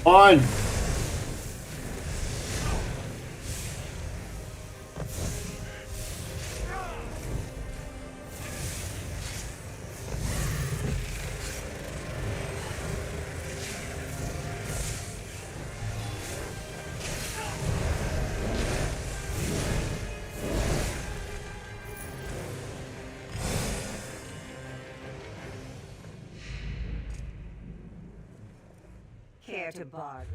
Speaker 2: On.
Speaker 7: Care to bargain?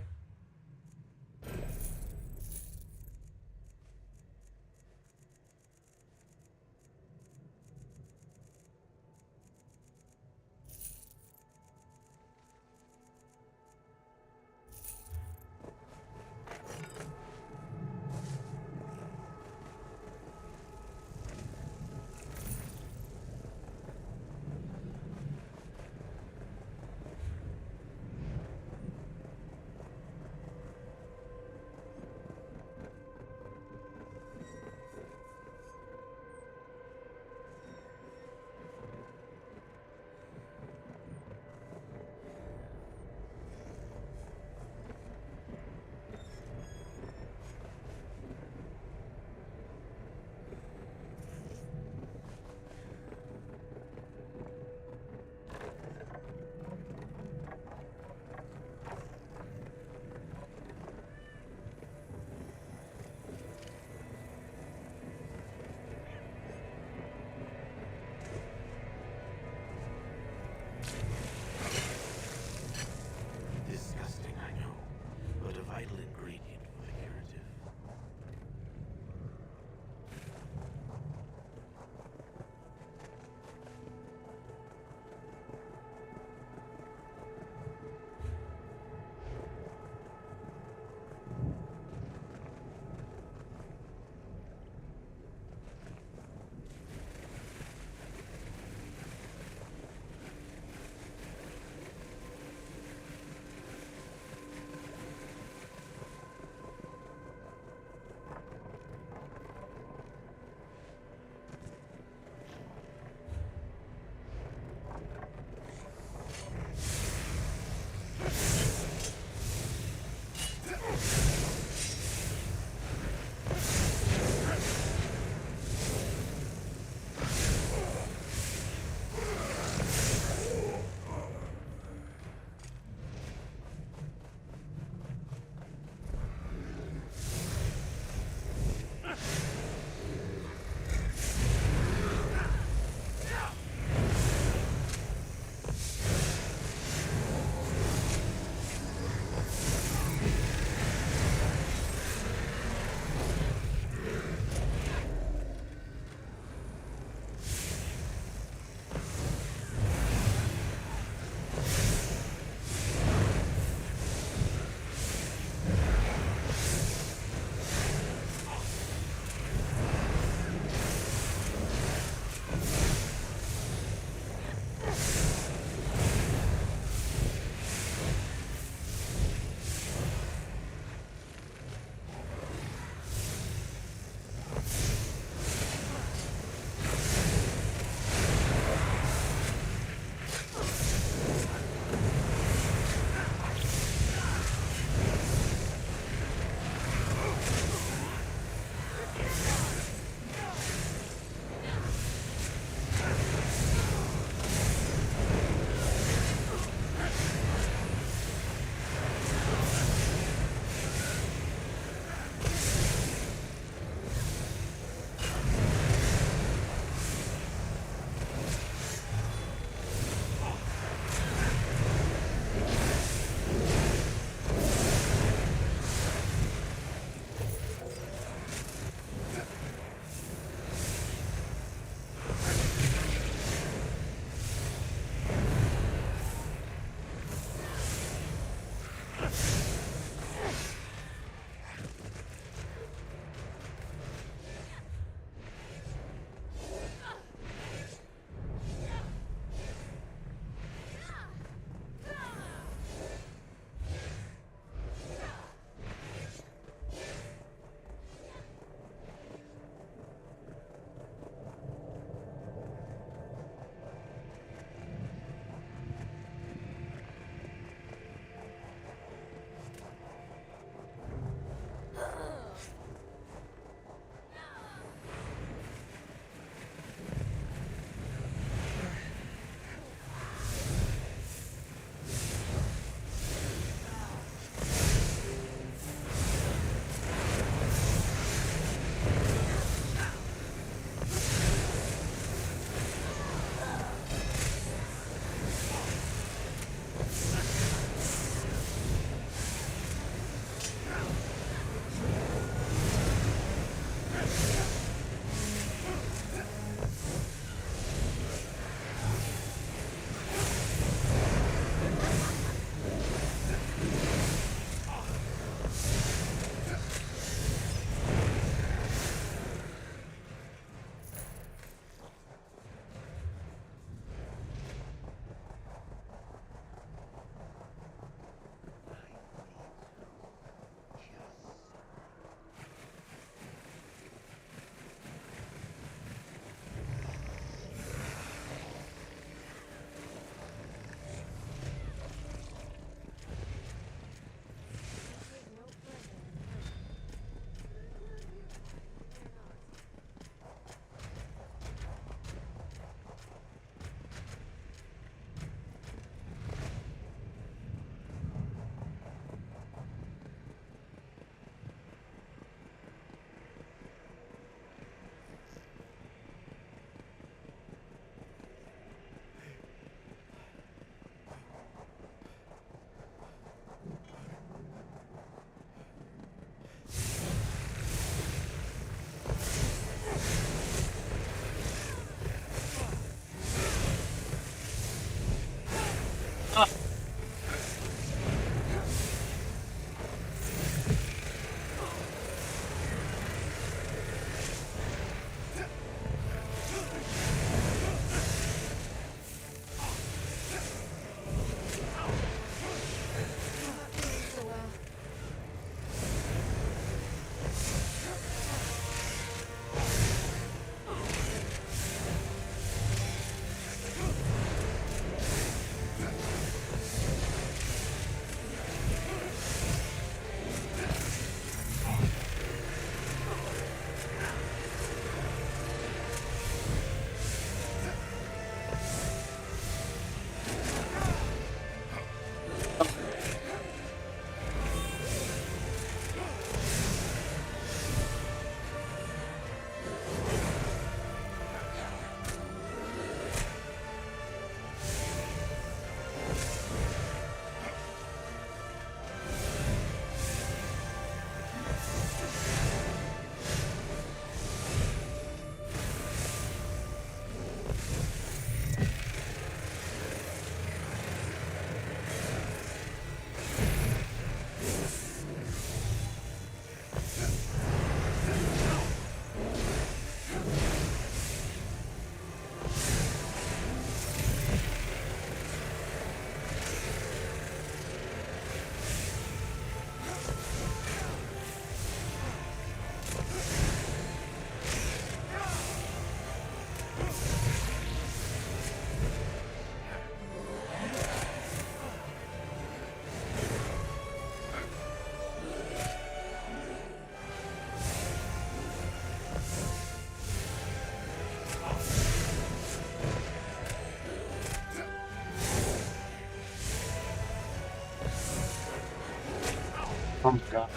Speaker 2: Oh my god.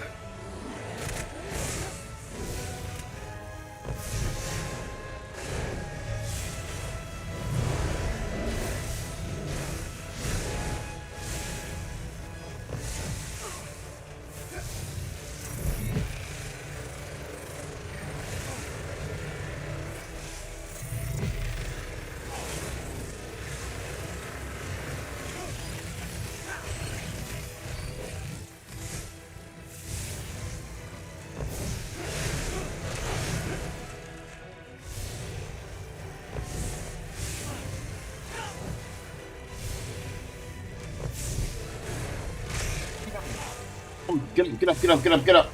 Speaker 2: Get up, get up, get up, get up, get up.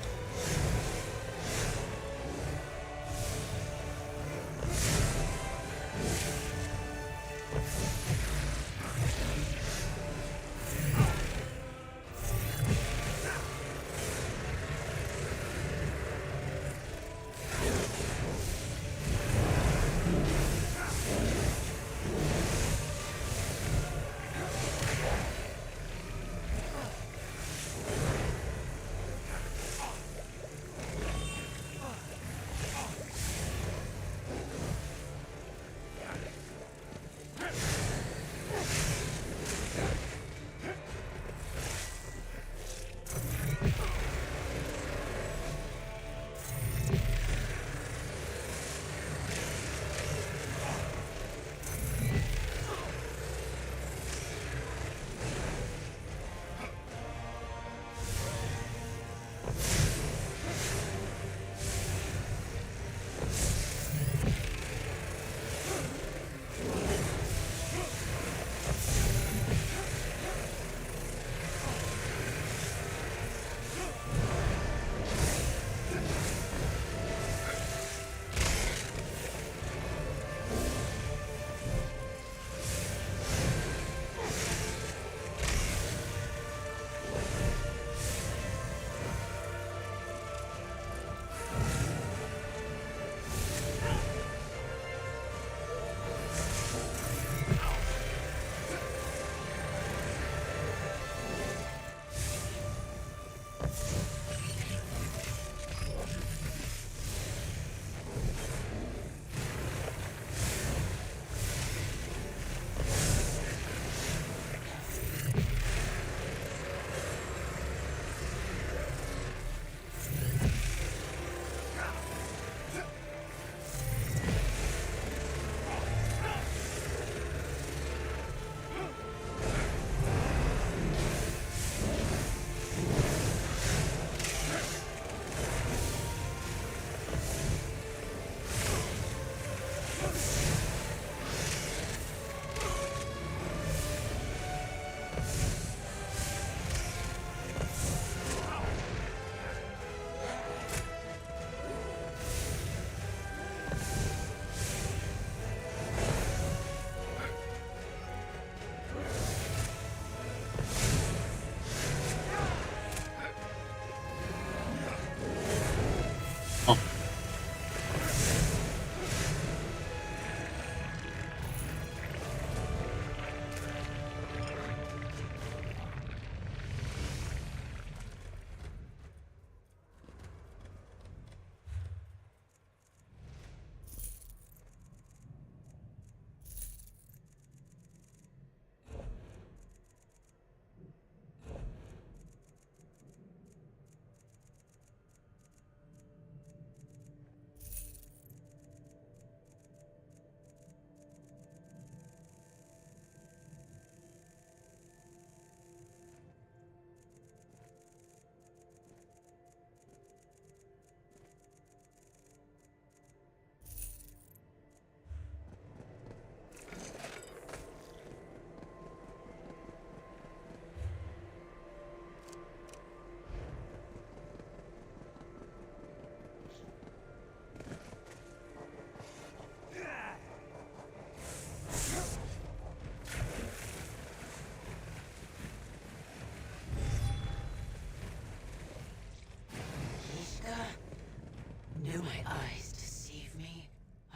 Speaker 5: Do my eyes deceive me?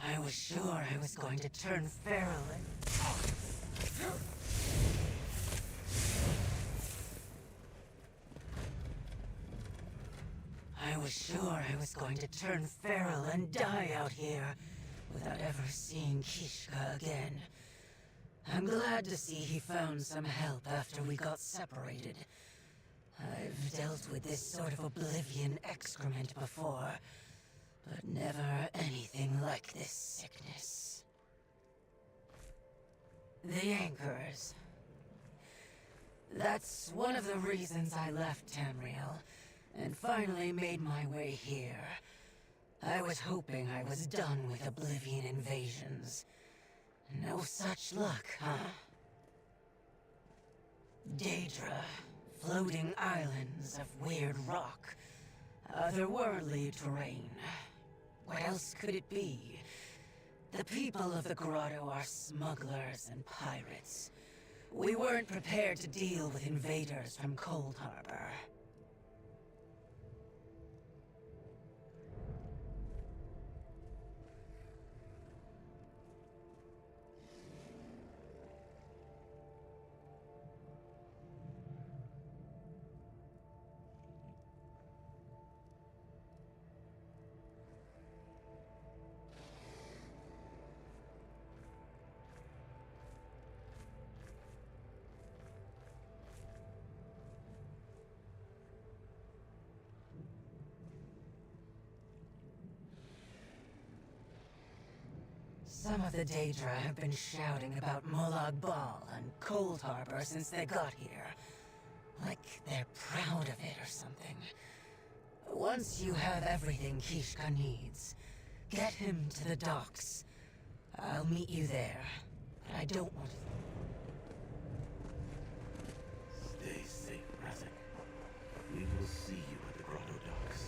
Speaker 5: I was sure I was going to turn feral and... was sure I was going to turn feral and die out here without ever seeing Kishka again. I'm glad to see he found some help after we got separated. I've dealt with this sort of oblivion excrement before, but never anything like this sickness. The Anchors. That's one of the reasons I left Tamriel, and finally made my way here. I was hoping I was done with Oblivion invasions. No such luck, huh? Daedra, floating islands of weird rock, otherworldly terrain. What else could it be? The people of the grotto are smugglers and pirates. We weren't prepared to deal with invaders from Cold Harbor. Some of the Daedra have been shouting about Molag Bal and Cold Harbor since they got here. Like they're proud of it or something. Once you have everything Kishka needs, get him to the docks. I'll meet you there, but I don't want to...
Speaker 8: Stay safe, Razak. We will see you at the grotto docks.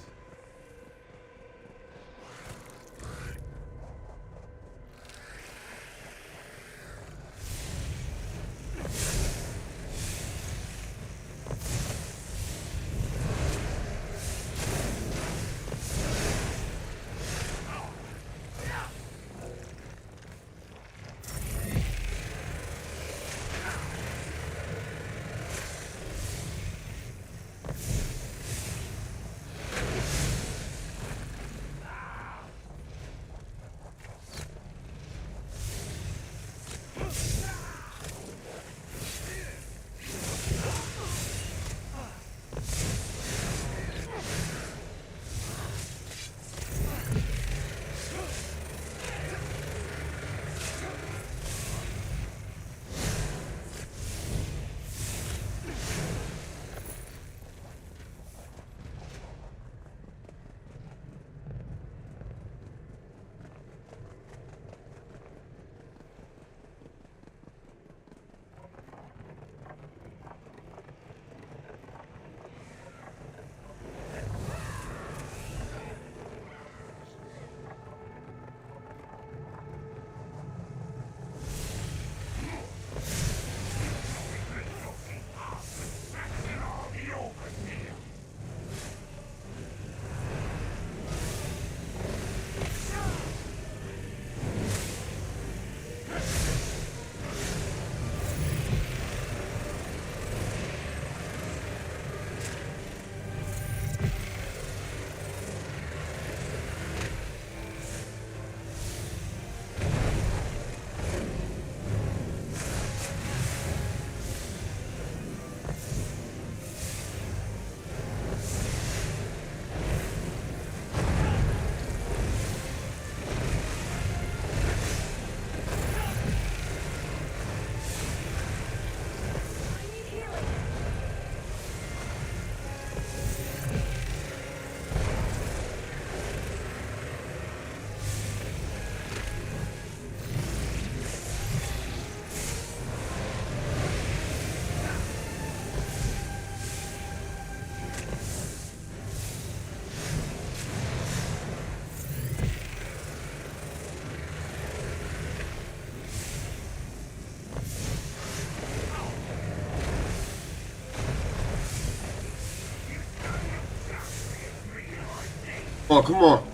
Speaker 2: Oh, come on.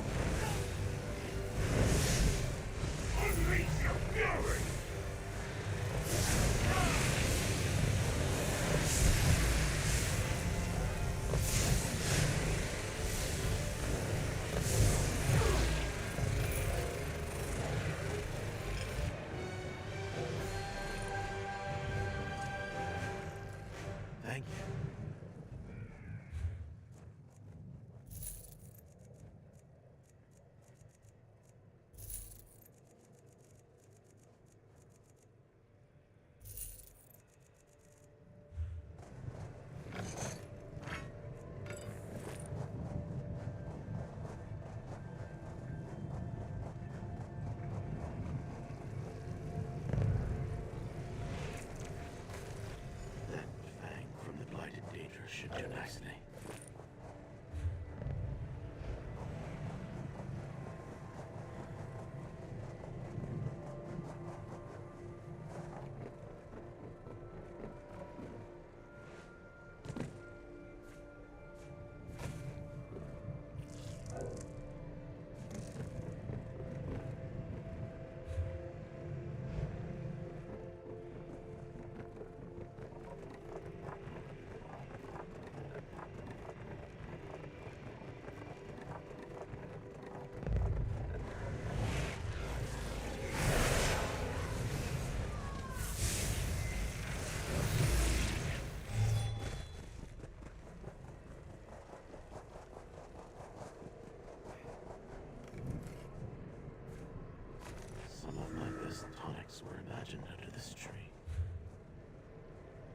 Speaker 8: Countless tonics were imagined under this tree.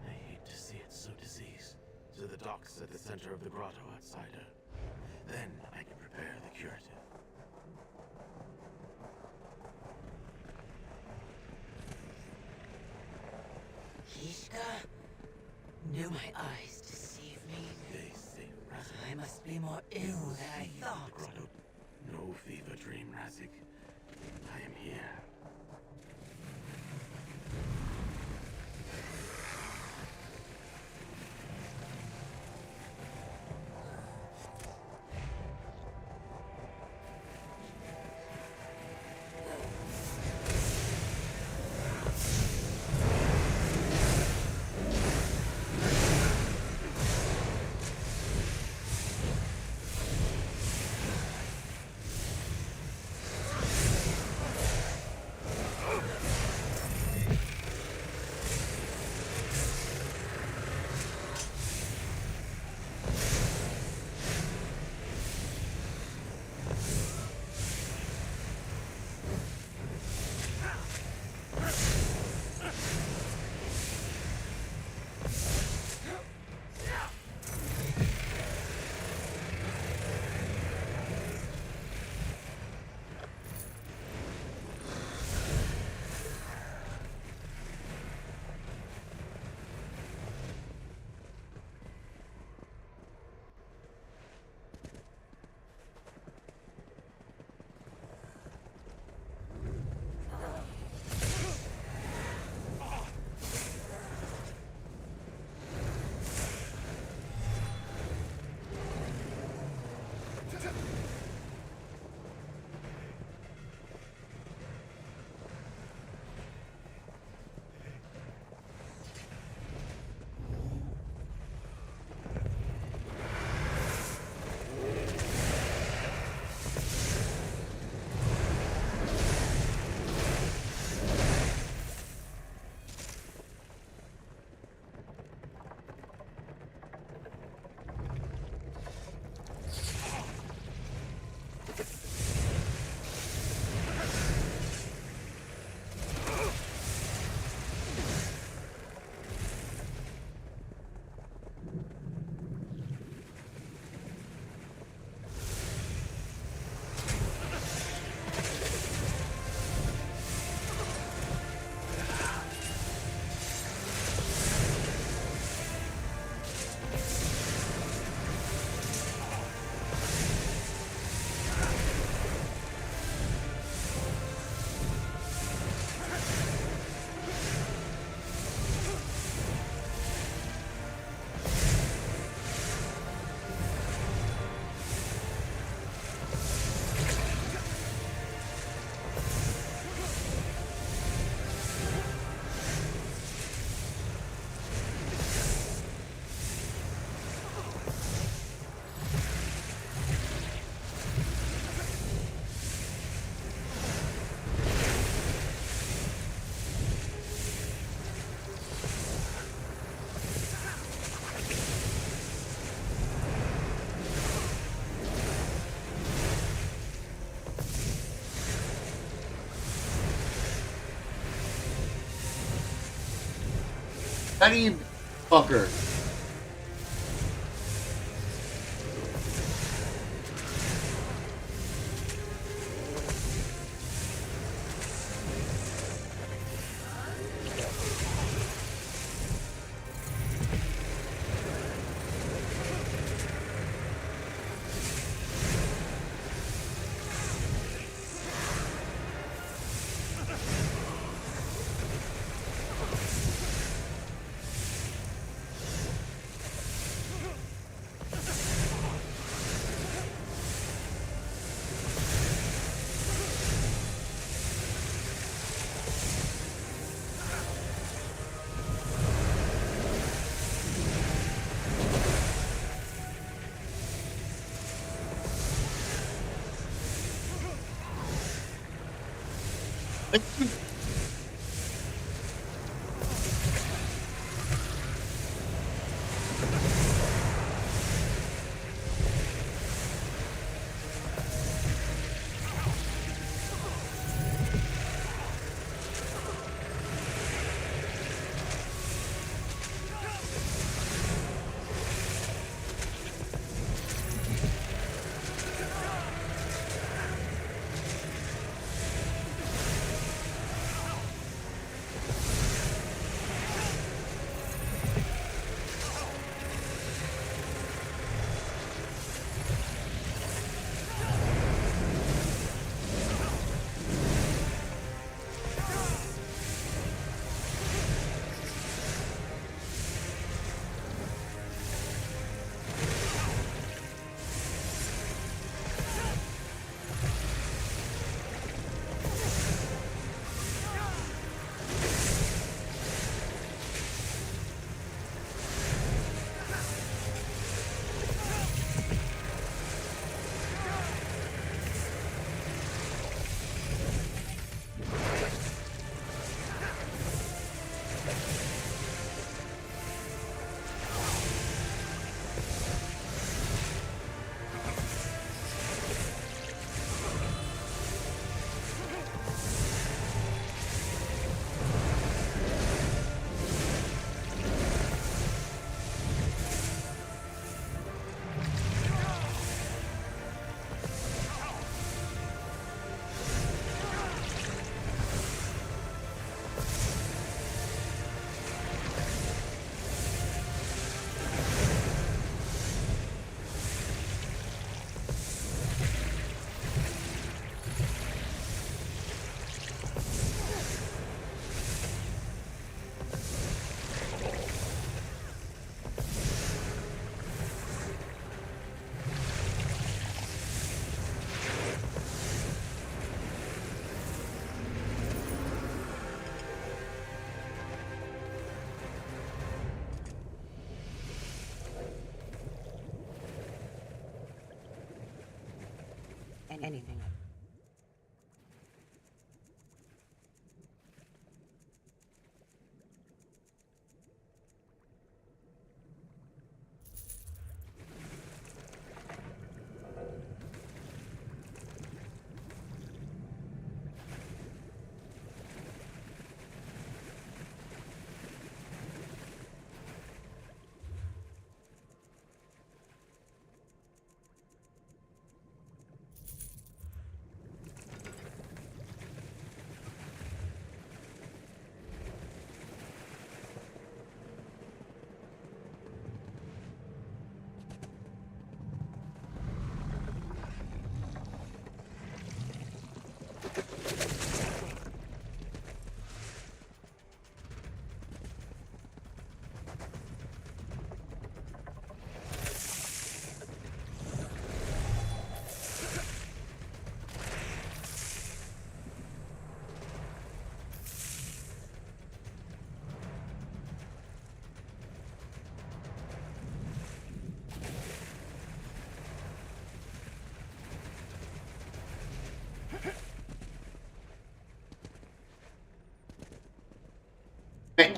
Speaker 8: I hate to see it so diseased. To the docks at the center of the grotto outside her. Then I can prepare the curative.
Speaker 5: Kishka? Do my eyes deceive me?
Speaker 8: They say
Speaker 5: I must be more ill than I thought.
Speaker 8: No fever dream, Razik. I am here.
Speaker 2: Tiny fucker.
Speaker 3: anything.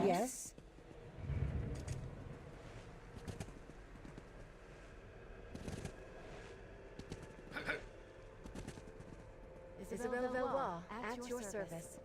Speaker 7: Yes?
Speaker 15: Isabelle Valois, at your service.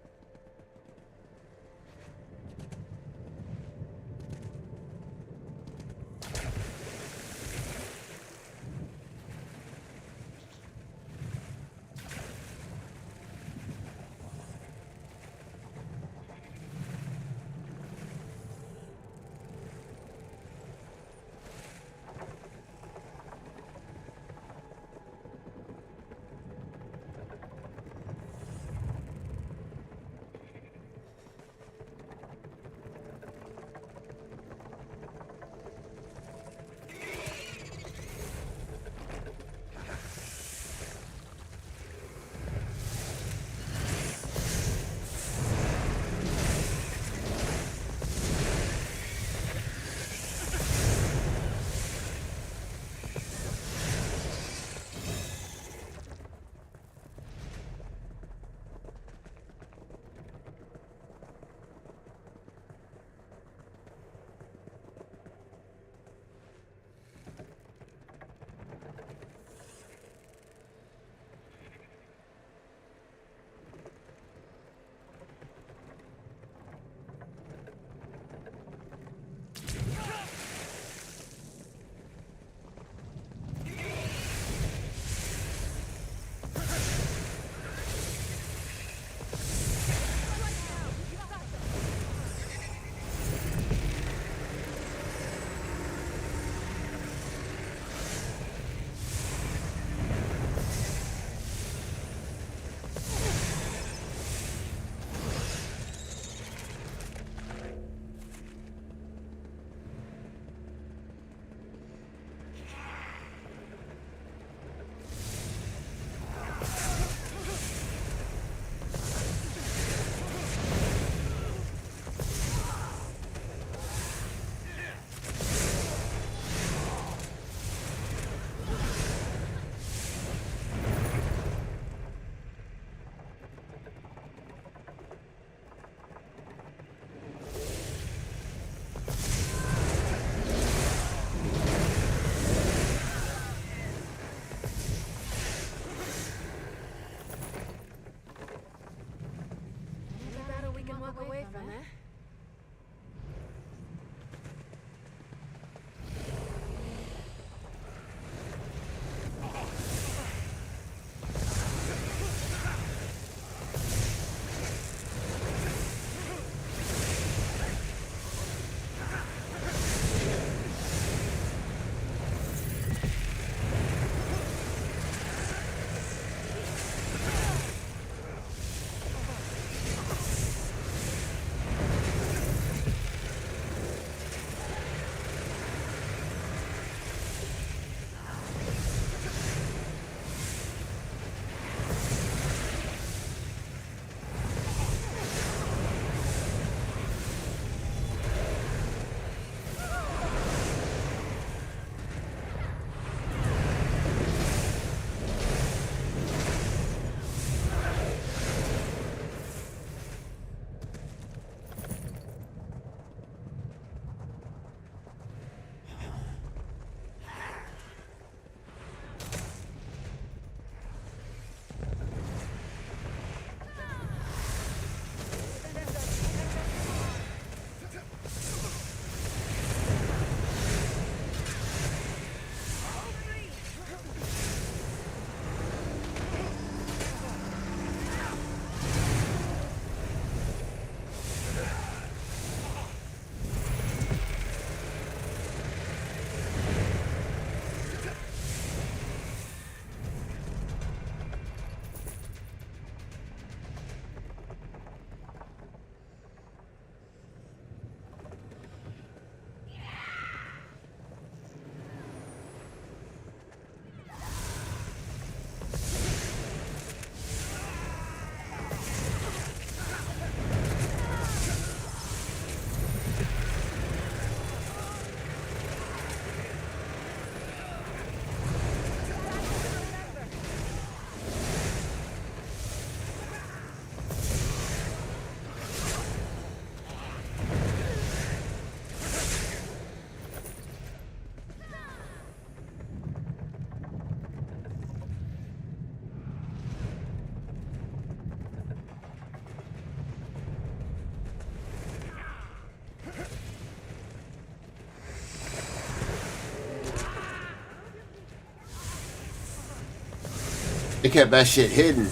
Speaker 2: They kept that shit hidden.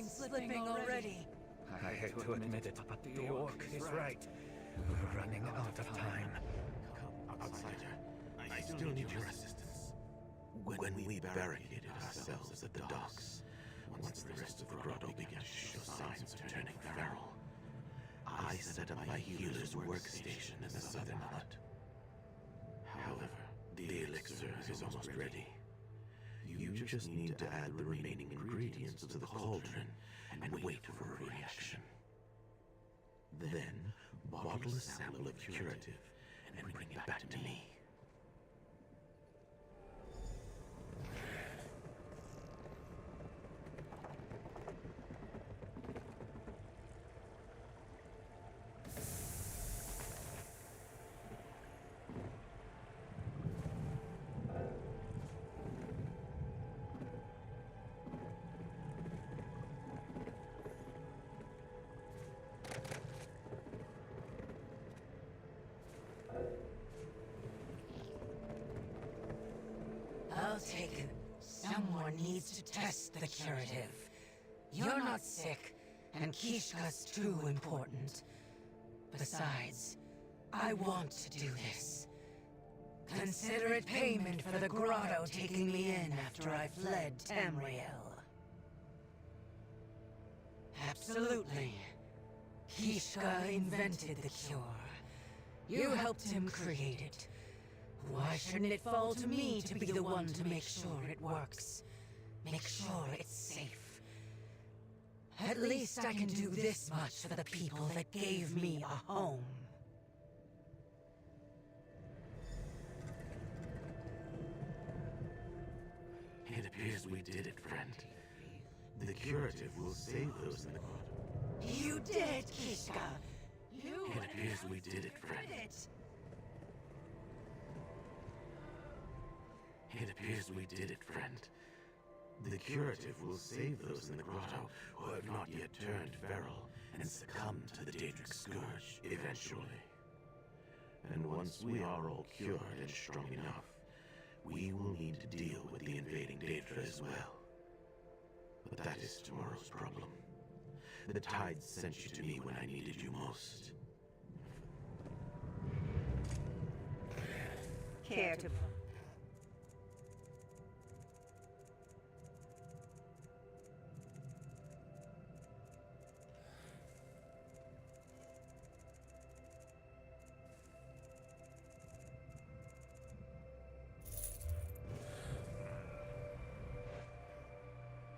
Speaker 3: Slipping already.
Speaker 14: I hate to admit it, but the orc is right. We're running out of time.
Speaker 8: Outsider, I still need your assistance. When we barricaded ourselves at the docks, once the rest of the grotto began to show signs of turning feral, I set up my healer's workstation in the southern hut. However, the elixir is almost ready. You just need to add the remaining ingredients to the cauldron and wait for a reaction. Then, bottle a sample of curative and bring it back to me.
Speaker 3: I'll take it. Someone needs to test the curative. You're not sick, and Kishka's too important. Besides, I want to do this. Consider it payment for the grotto taking me in after I fled Tamriel. Absolutely. Kishka invented the cure. You helped him create it. Why shouldn't it fall to me to be the one to make sure it works? Make sure it's safe. At least I can do this much for the people that gave me a home.
Speaker 8: It appears we did it, friend. The curative will save those in the grotto.
Speaker 3: You did, Kishka! You...
Speaker 8: It appears we did it, friend. It appears we did it, friend. The curative will save those in the grotto who have not yet turned feral and succumb to the Daedric Scourge eventually. And once we are all cured and strong enough, we will need to deal with the invading Daedra as well. But that is tomorrow's problem. The Tide sent you to me when I needed you most.
Speaker 7: Care to...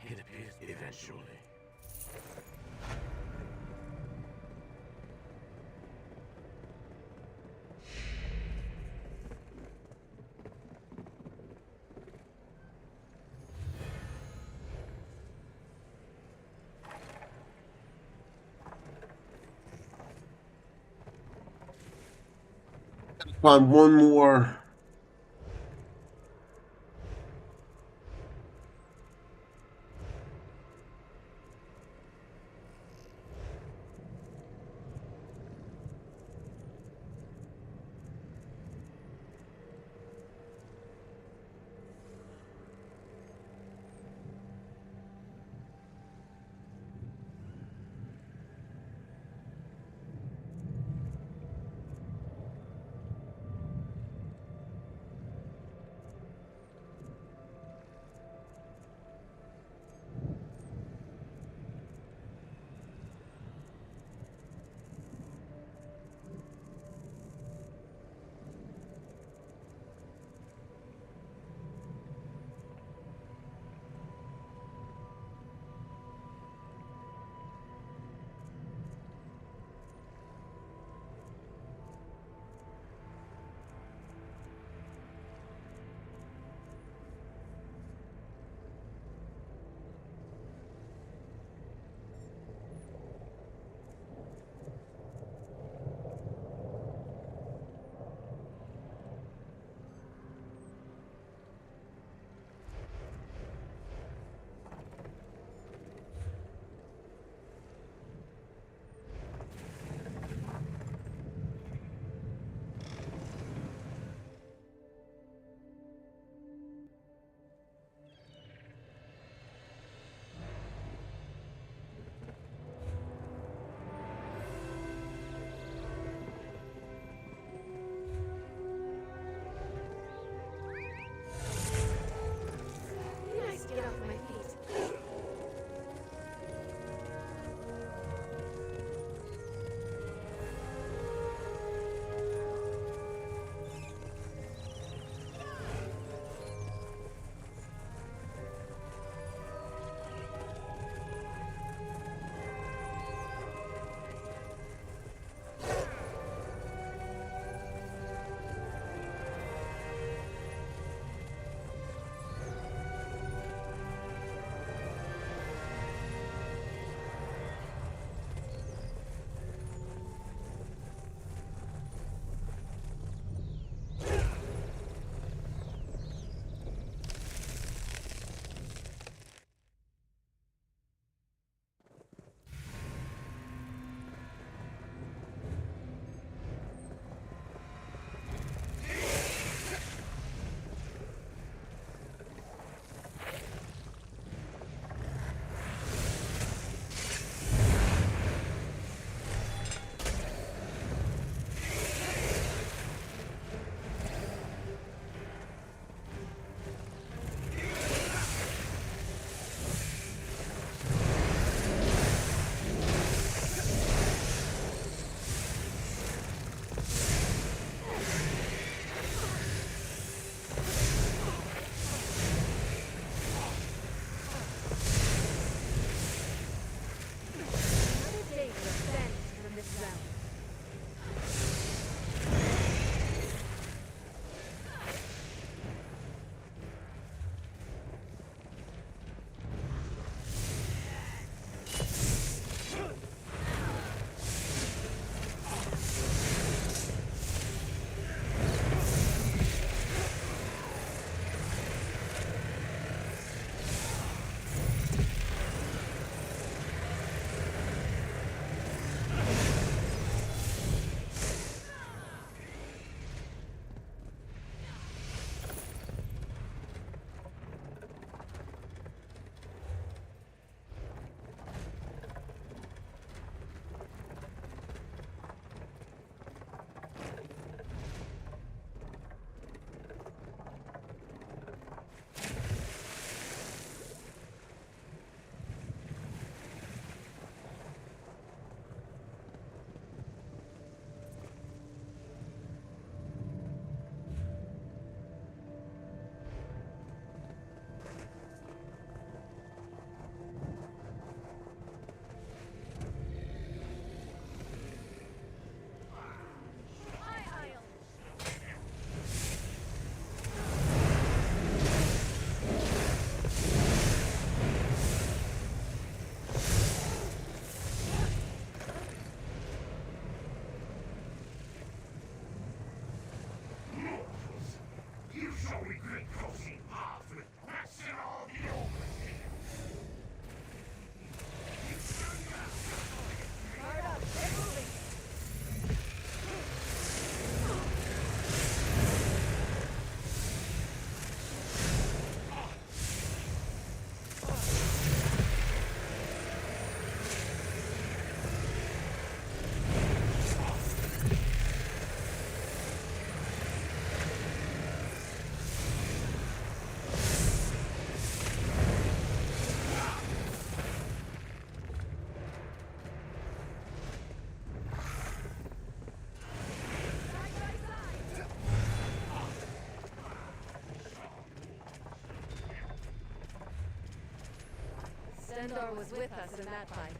Speaker 8: It appears eventually.
Speaker 2: Find one more.
Speaker 3: Xandar was with us in that fight.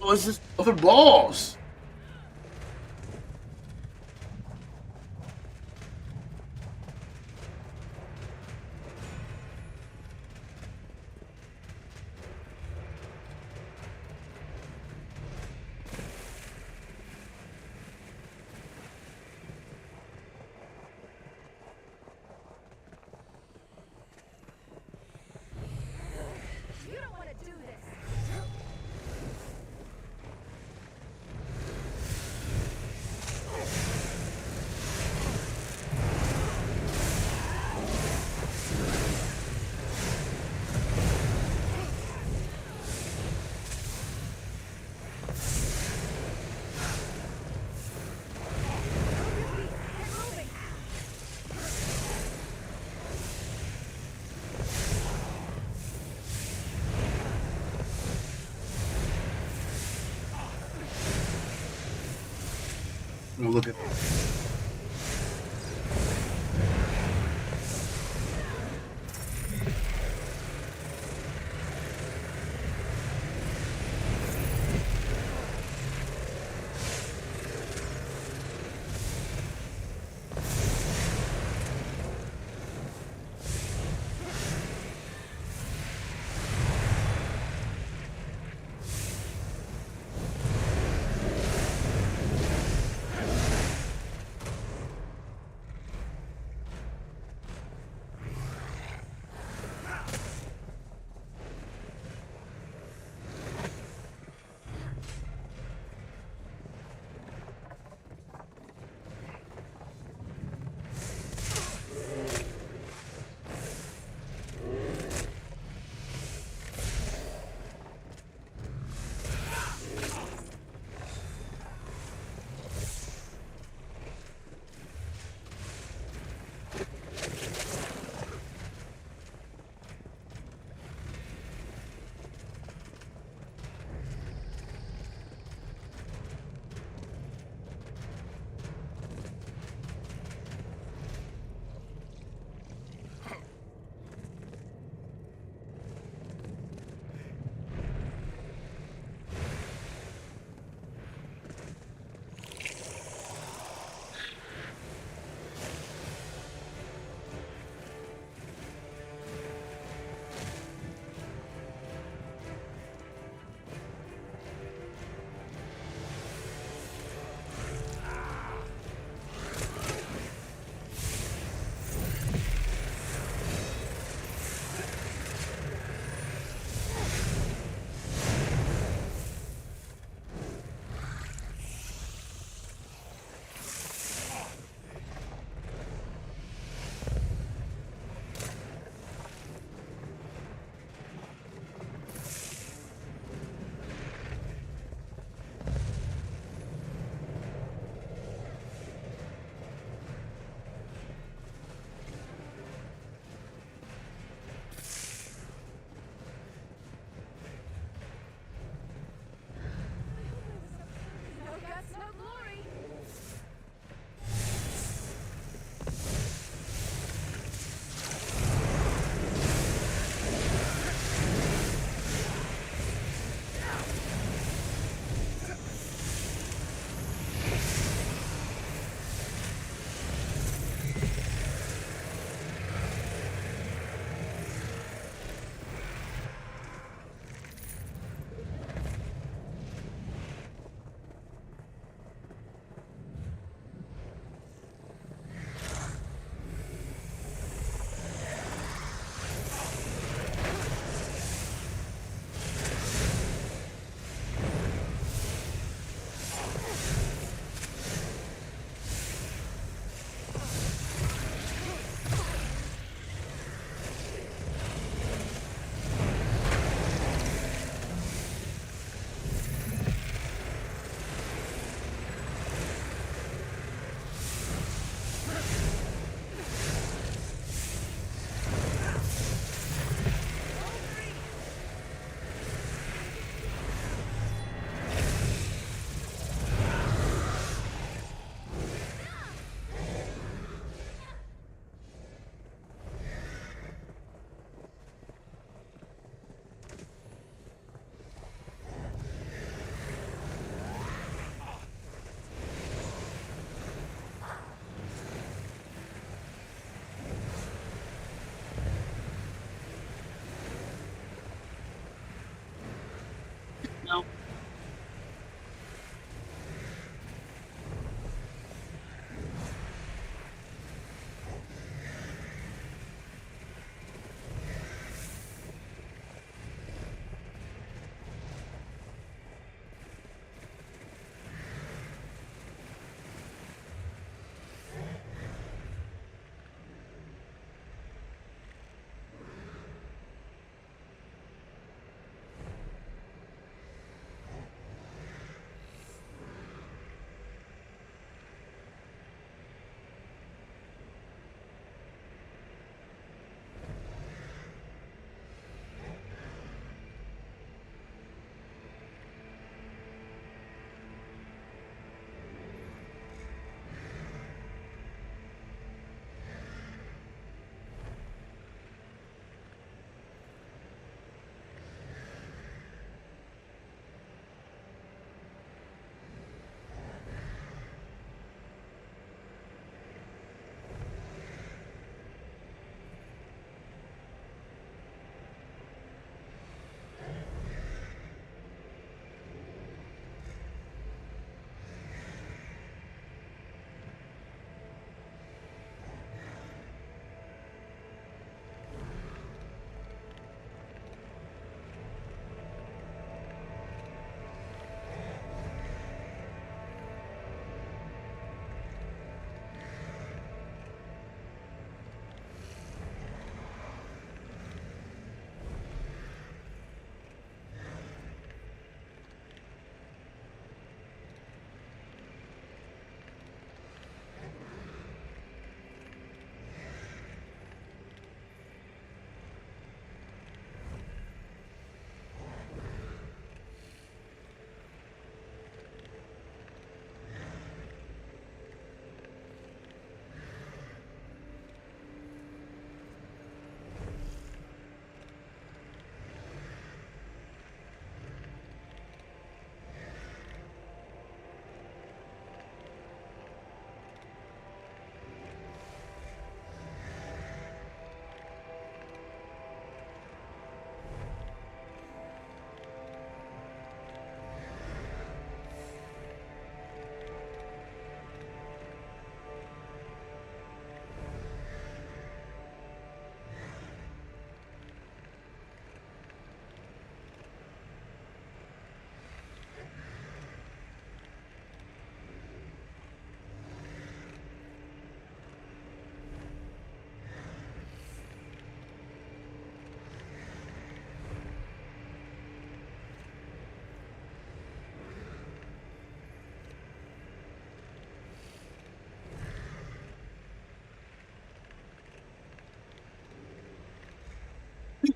Speaker 2: Oh, it's just other balls.
Speaker 3: You don't want to do this.
Speaker 2: Look at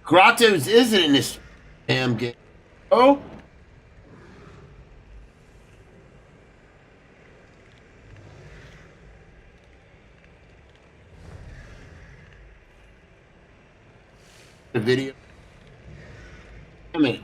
Speaker 2: Grottos isn't in this damn game. Oh. The video. Damn it.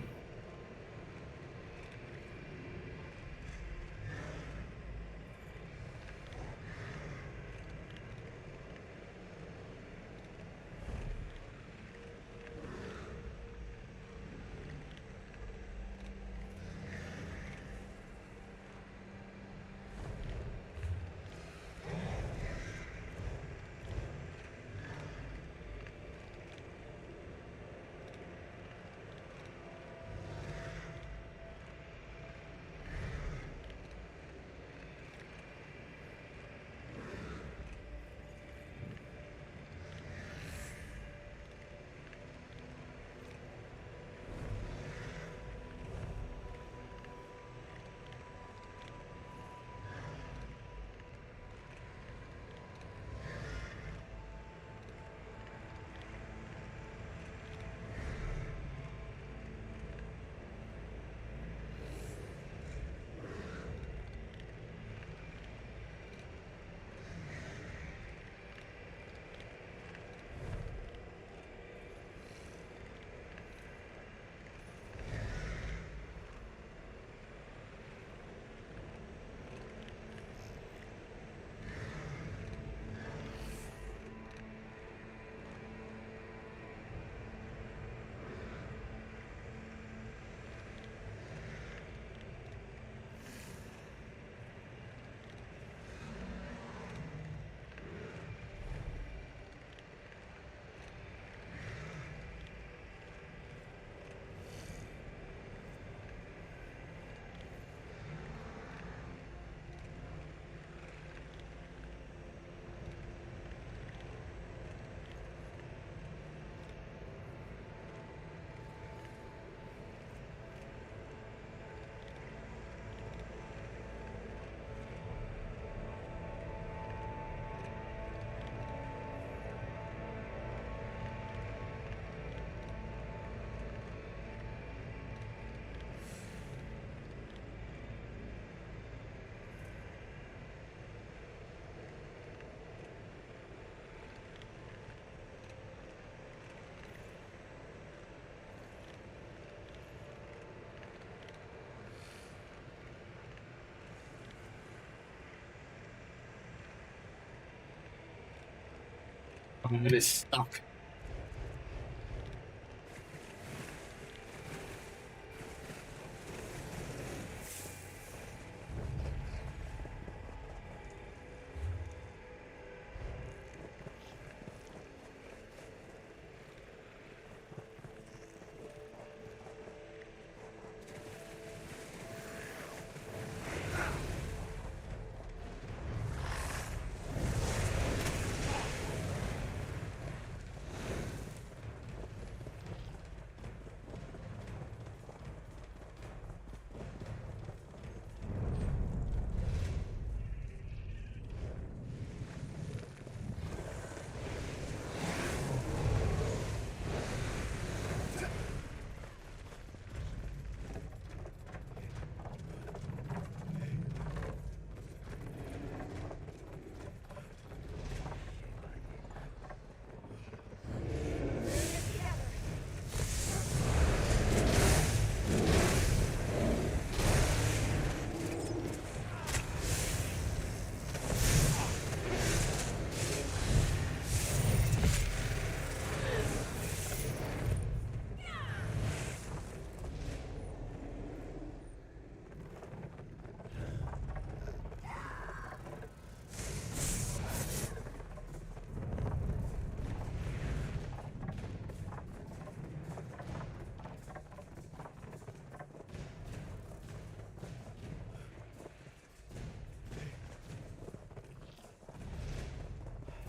Speaker 2: It is stuck.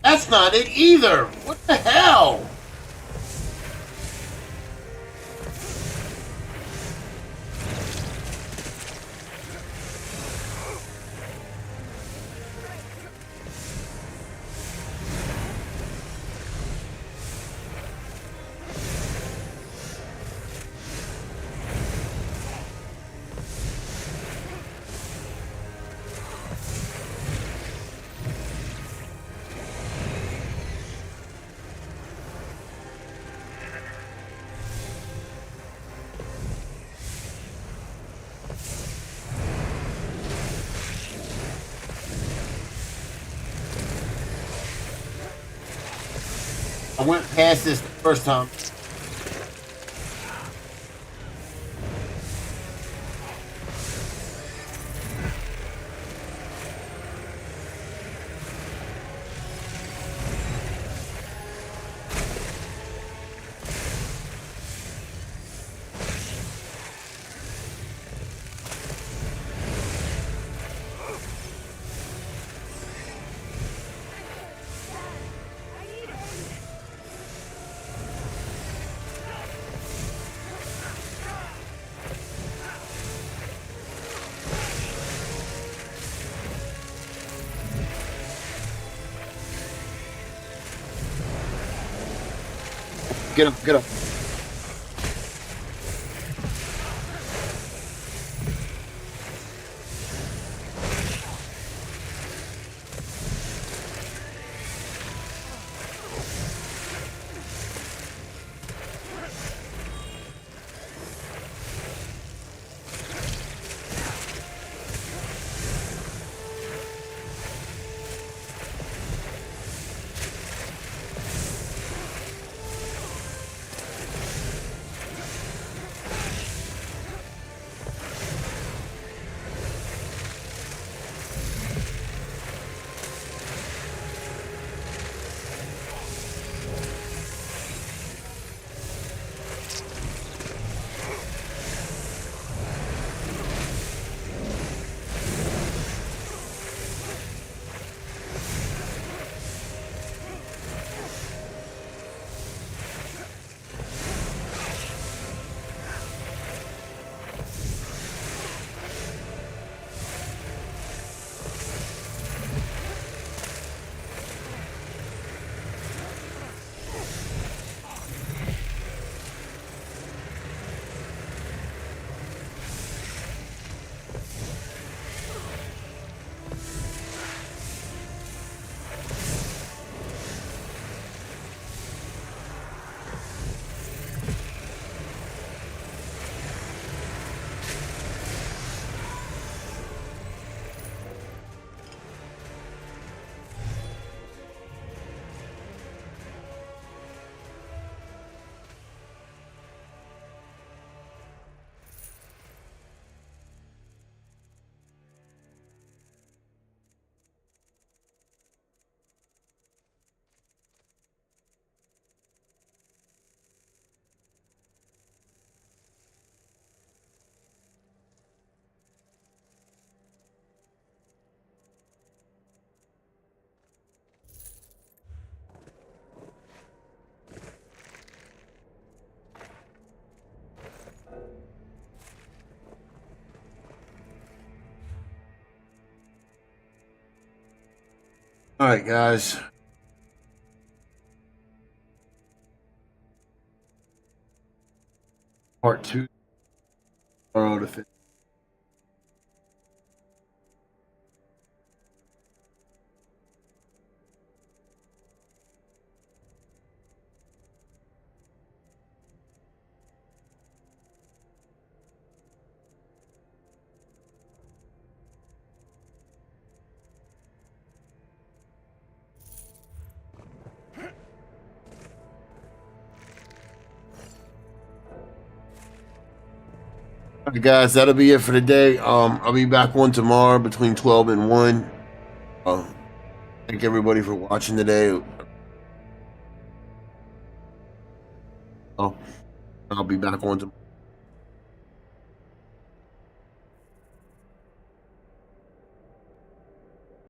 Speaker 2: That's not it either. What the hell? went past this the first time. Get him, get him. All right, guys. Part 2. Tomorrow to finish. All right, guys, that'll be it for today. I'll be back on tomorrow between 12 and 1. Thank everybody for watching today. I'll be back on tomorrow.